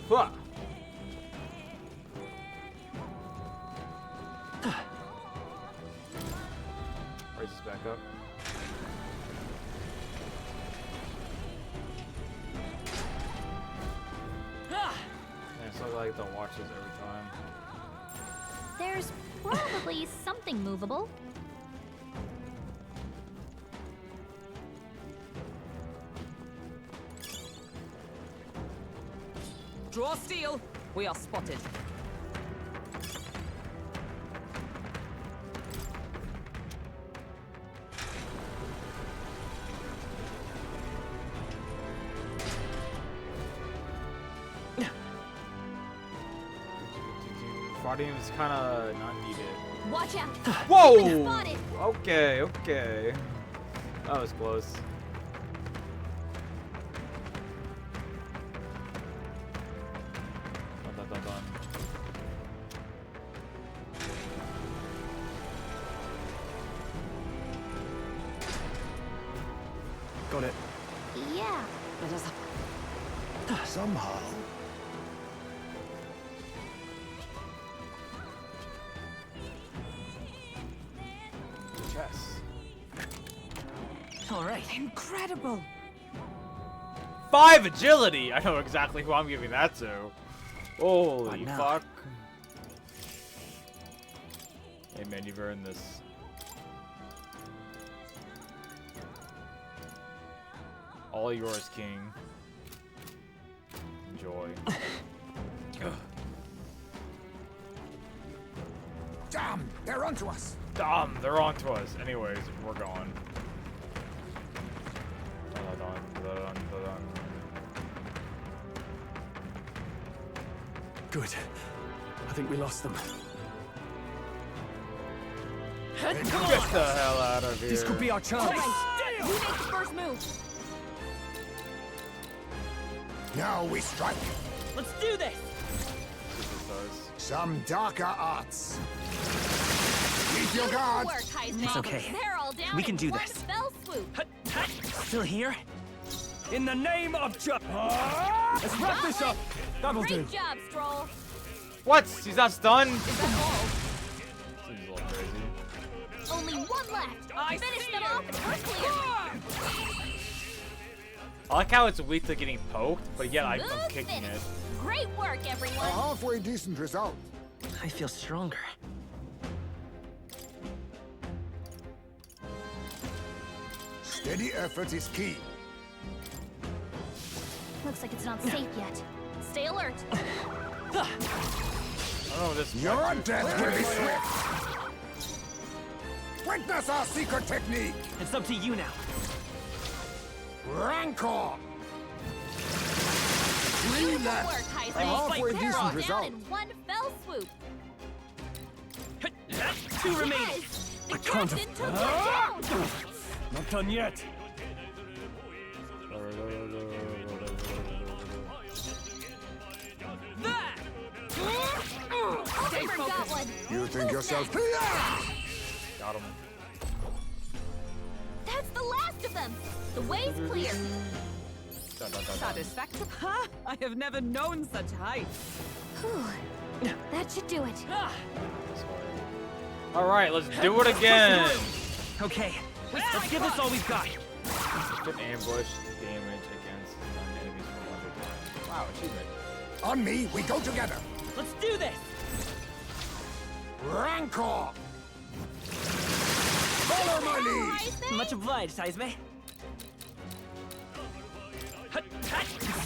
What? Raise this back up. Yeah, so I like to watch this every time. There's probably something movable. Draw steel. We are spotted. Fighting is kind of not needed. Watch out. Whoa! Spotted. Okay, okay. That was close. Dun. Got it. Yeah. Somehow, All right. Incredible. 5 agility! I know exactly who I'm giving that to. Holy now? fuck. Hey man, you've earned this. All yours, King. Enjoy. Damn, they're onto us. Damn, they're onto us. Anyways, we're going. Good. I think we lost them. Get the hell out of here. This could be our chance. Who makes the first move? Now we strike. Let's do this. Some darker arts. Keep your guard. It's okay. They're all down We can in do one this. fell swoop. Still here? In the name of Let's wrap this up. That'll do. Great job, Stroll. What? He's not stunned? Is that all? Seems a little crazy. Only one left. Finish them off and we're clear. I like how it's weak to getting poked, but yet I'm Smooth kicking finish. it. Great work, A everyone. halfway decent result. I feel stronger. Steady effort is key. Looks like it's not safe yet. Stay alert. Oh, this. Your death will be swift. Witness our secret technique. It's up to you now. Rancor. Beautiful left. work, A Heisman. halfway They're decent all down result. in one fell swoop. 2 remaining. Yes! The I can't captain took them down. Not done yet. Oliver got one. You think yourself. Got him. That's the last of them. The way's clear. Satisfactory? Ha! I have never known such height. Whew. That should do it. Alright, let's do it again. Okay, let's give this all we've got. Get ambush damage against enemies for 1 time. Wow, achievement. On me, we go together. Let's do this. Rancor. Follow my lead. Much obliged, Heisman.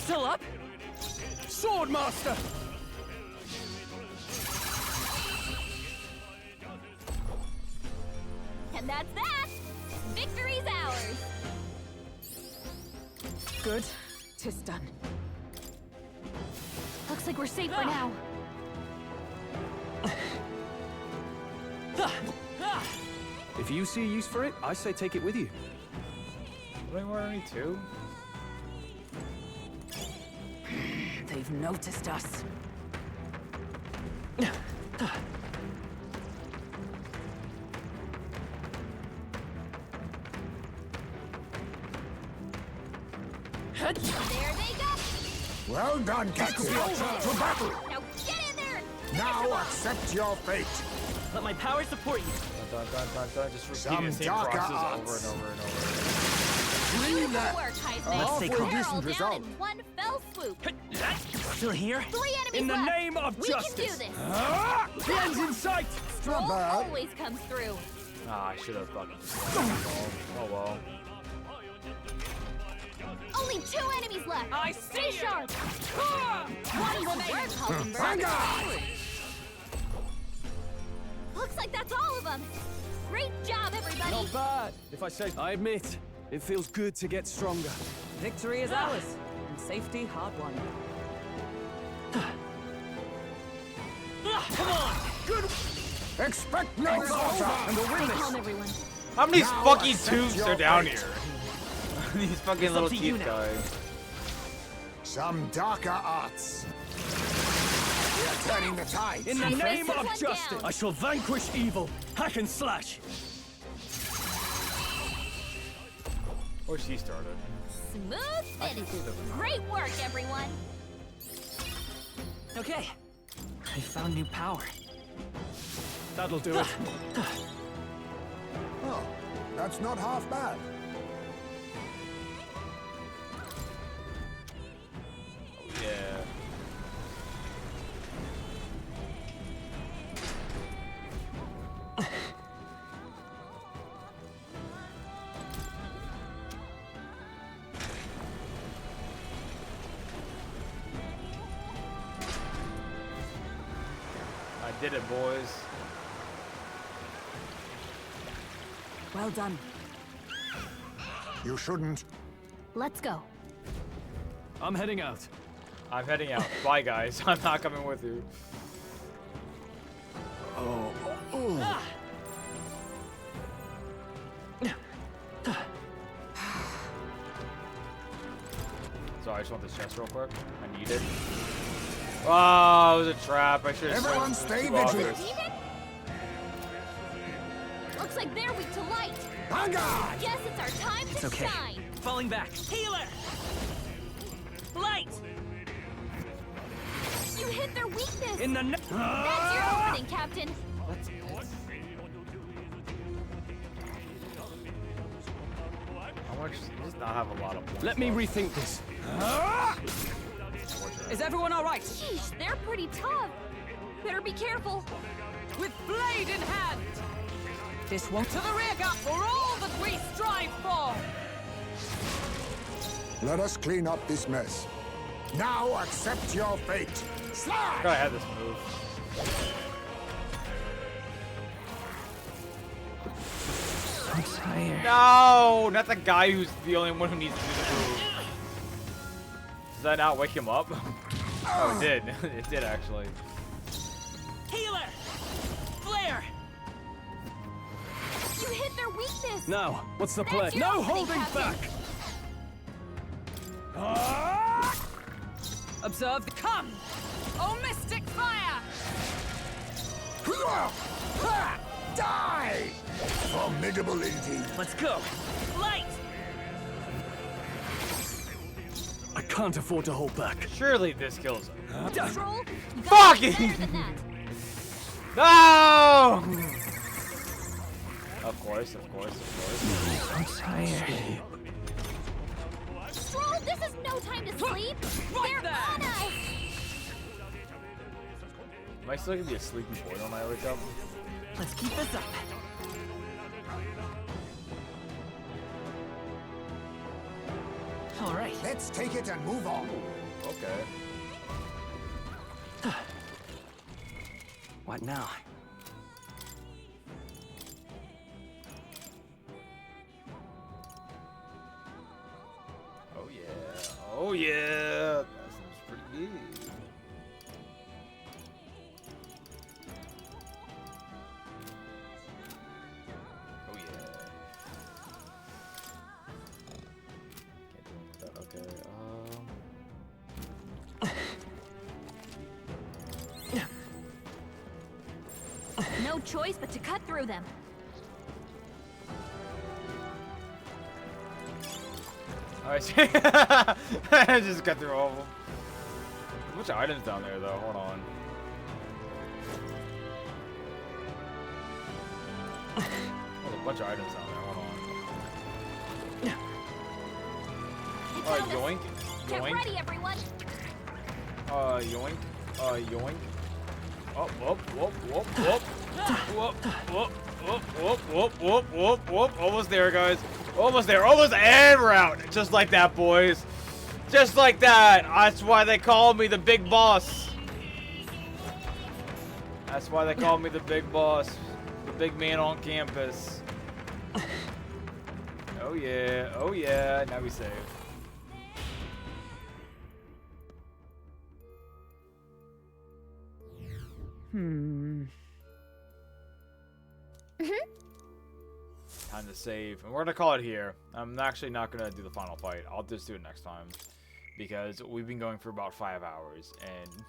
Still up? Swordmaster. And that's that. Victory's ours. Good. 'Tis done. Looks like we're safe for now. If you see a use for it, I say take it with you. Only more only 2? They've noticed us. There they go. Well done, Captain. To battle. Now get in there. Now accept your fate. Let my power support you. Just repeat Some the same darker process arts. over and over and over. Three Beautiful left. work, A Heisman. halfway They're all decent down result. in one fell swoop. Still here? 3 enemies In the left. name of we justice. can do this. The end's in sight. Stroll bad. always comes through. Ah, I should have fucking. Oh well. Only 2 enemies left. I Stay see you. sharp. Nice work, Hulkenberg. Looks like that's all of them. Great job, everybody. Not bad, if I say. I admit, it feels good to get stronger. Victory is ours, and safety hard won. Come on! Good. Expect no slaughter and a Stay witness. calm, everyone. How many Now fucking accept tubes your are down fate. here? These fucking It's little up to you teeth now. guys. Some darker arts. We are turning the tide. In the Nice name one of down. justice, I shall vanquish evil. Hack and slash. Or she started. Smooth finish. Great work, everyone. Okay, I found new power. That'll do it. Oh, that's not half bad. did it, boys. Well done. You shouldn't. Let's go. I'm heading out. I'm heading out. Bye, guys. I'm not coming with you. Oh. Sorry, I just want this chest real quick. I need it. Oh, it was a trap. I should have. Everyone stay vigilant. Looks like they're weak to light. Vanguard! Guess it's our time to Okay. shine. Falling back. Healer! Light! You hit their weakness. In the That's your opening, Captain. How much does not have a lot of points? Let me rethink this. Is everyone all right? Sheesh, they're pretty tough. Better be careful. With blade in hand! This one to the rear guard for all that we strive for! Let us clean up this mess. Now accept your fate. I Slide! forgot I had this move. I'm tired. No, not the guy who's the only one who needs to do the move. Does that not wake him up? Oh, it did. It did actually. Healer! Flare! You hit their weakness. Now, what's the play? That's your No opening, holding Captain. back! Observe the come! Oh, mystic fire! Die! Formidable indeed. Let's go! Light! I can't afford to hold back. Surely this kills him. Troll, you gotta Fucking- be better than that. No! Of course, of course, of course. I'm tired. Troll, this is no time to sleep. They're on us. Am I still gonna be a sleepy boy when I wake up? Let's keep this up. All right. Let's take it and move on. Okay. What now? Oh yeah. Oh yeah. That sounds pretty good. Oh yeah. Can't do anything with that. Okay. No choice but to cut through them. Alright. I just got through all of them. There's a bunch of items down there though. Hold on. There's a bunch of items down there. Hold on. Hey, Thomas, Yoink. get Yoink. ready, everyone. Yoink. Yoink. Oh, whoop, whoop, whoop, whoop. Whoop, whoop, whoop, whoop, whoop, whoop, whoop, whoop. Almost there, guys. Almost there. Almost, and we're out. Just like that, boys. Just like that. That's why they call me the big boss. That's why they call me the big boss. The big man on campus. Oh yeah. Oh yeah. Now we save. Time to save. And we're gonna call it here. I'm actually not gonna do the final fight. I'll just do it next time. Because we've been going for about 5 hours. And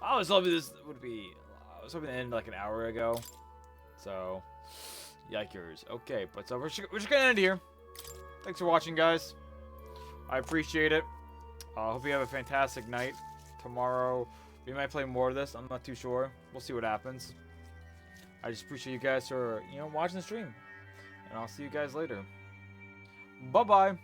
I was hoping this would be... I was hoping to end like an hour ago. So, yikers. Okay, but so we're just gonna end here. Thanks for watching, guys. I appreciate it. Hope you have a fantastic night. Tomorrow, we might play more of this. I'm not too sure. We'll see what happens. I just appreciate you guys for, watching the stream. And I'll see you guys later. Bye-bye.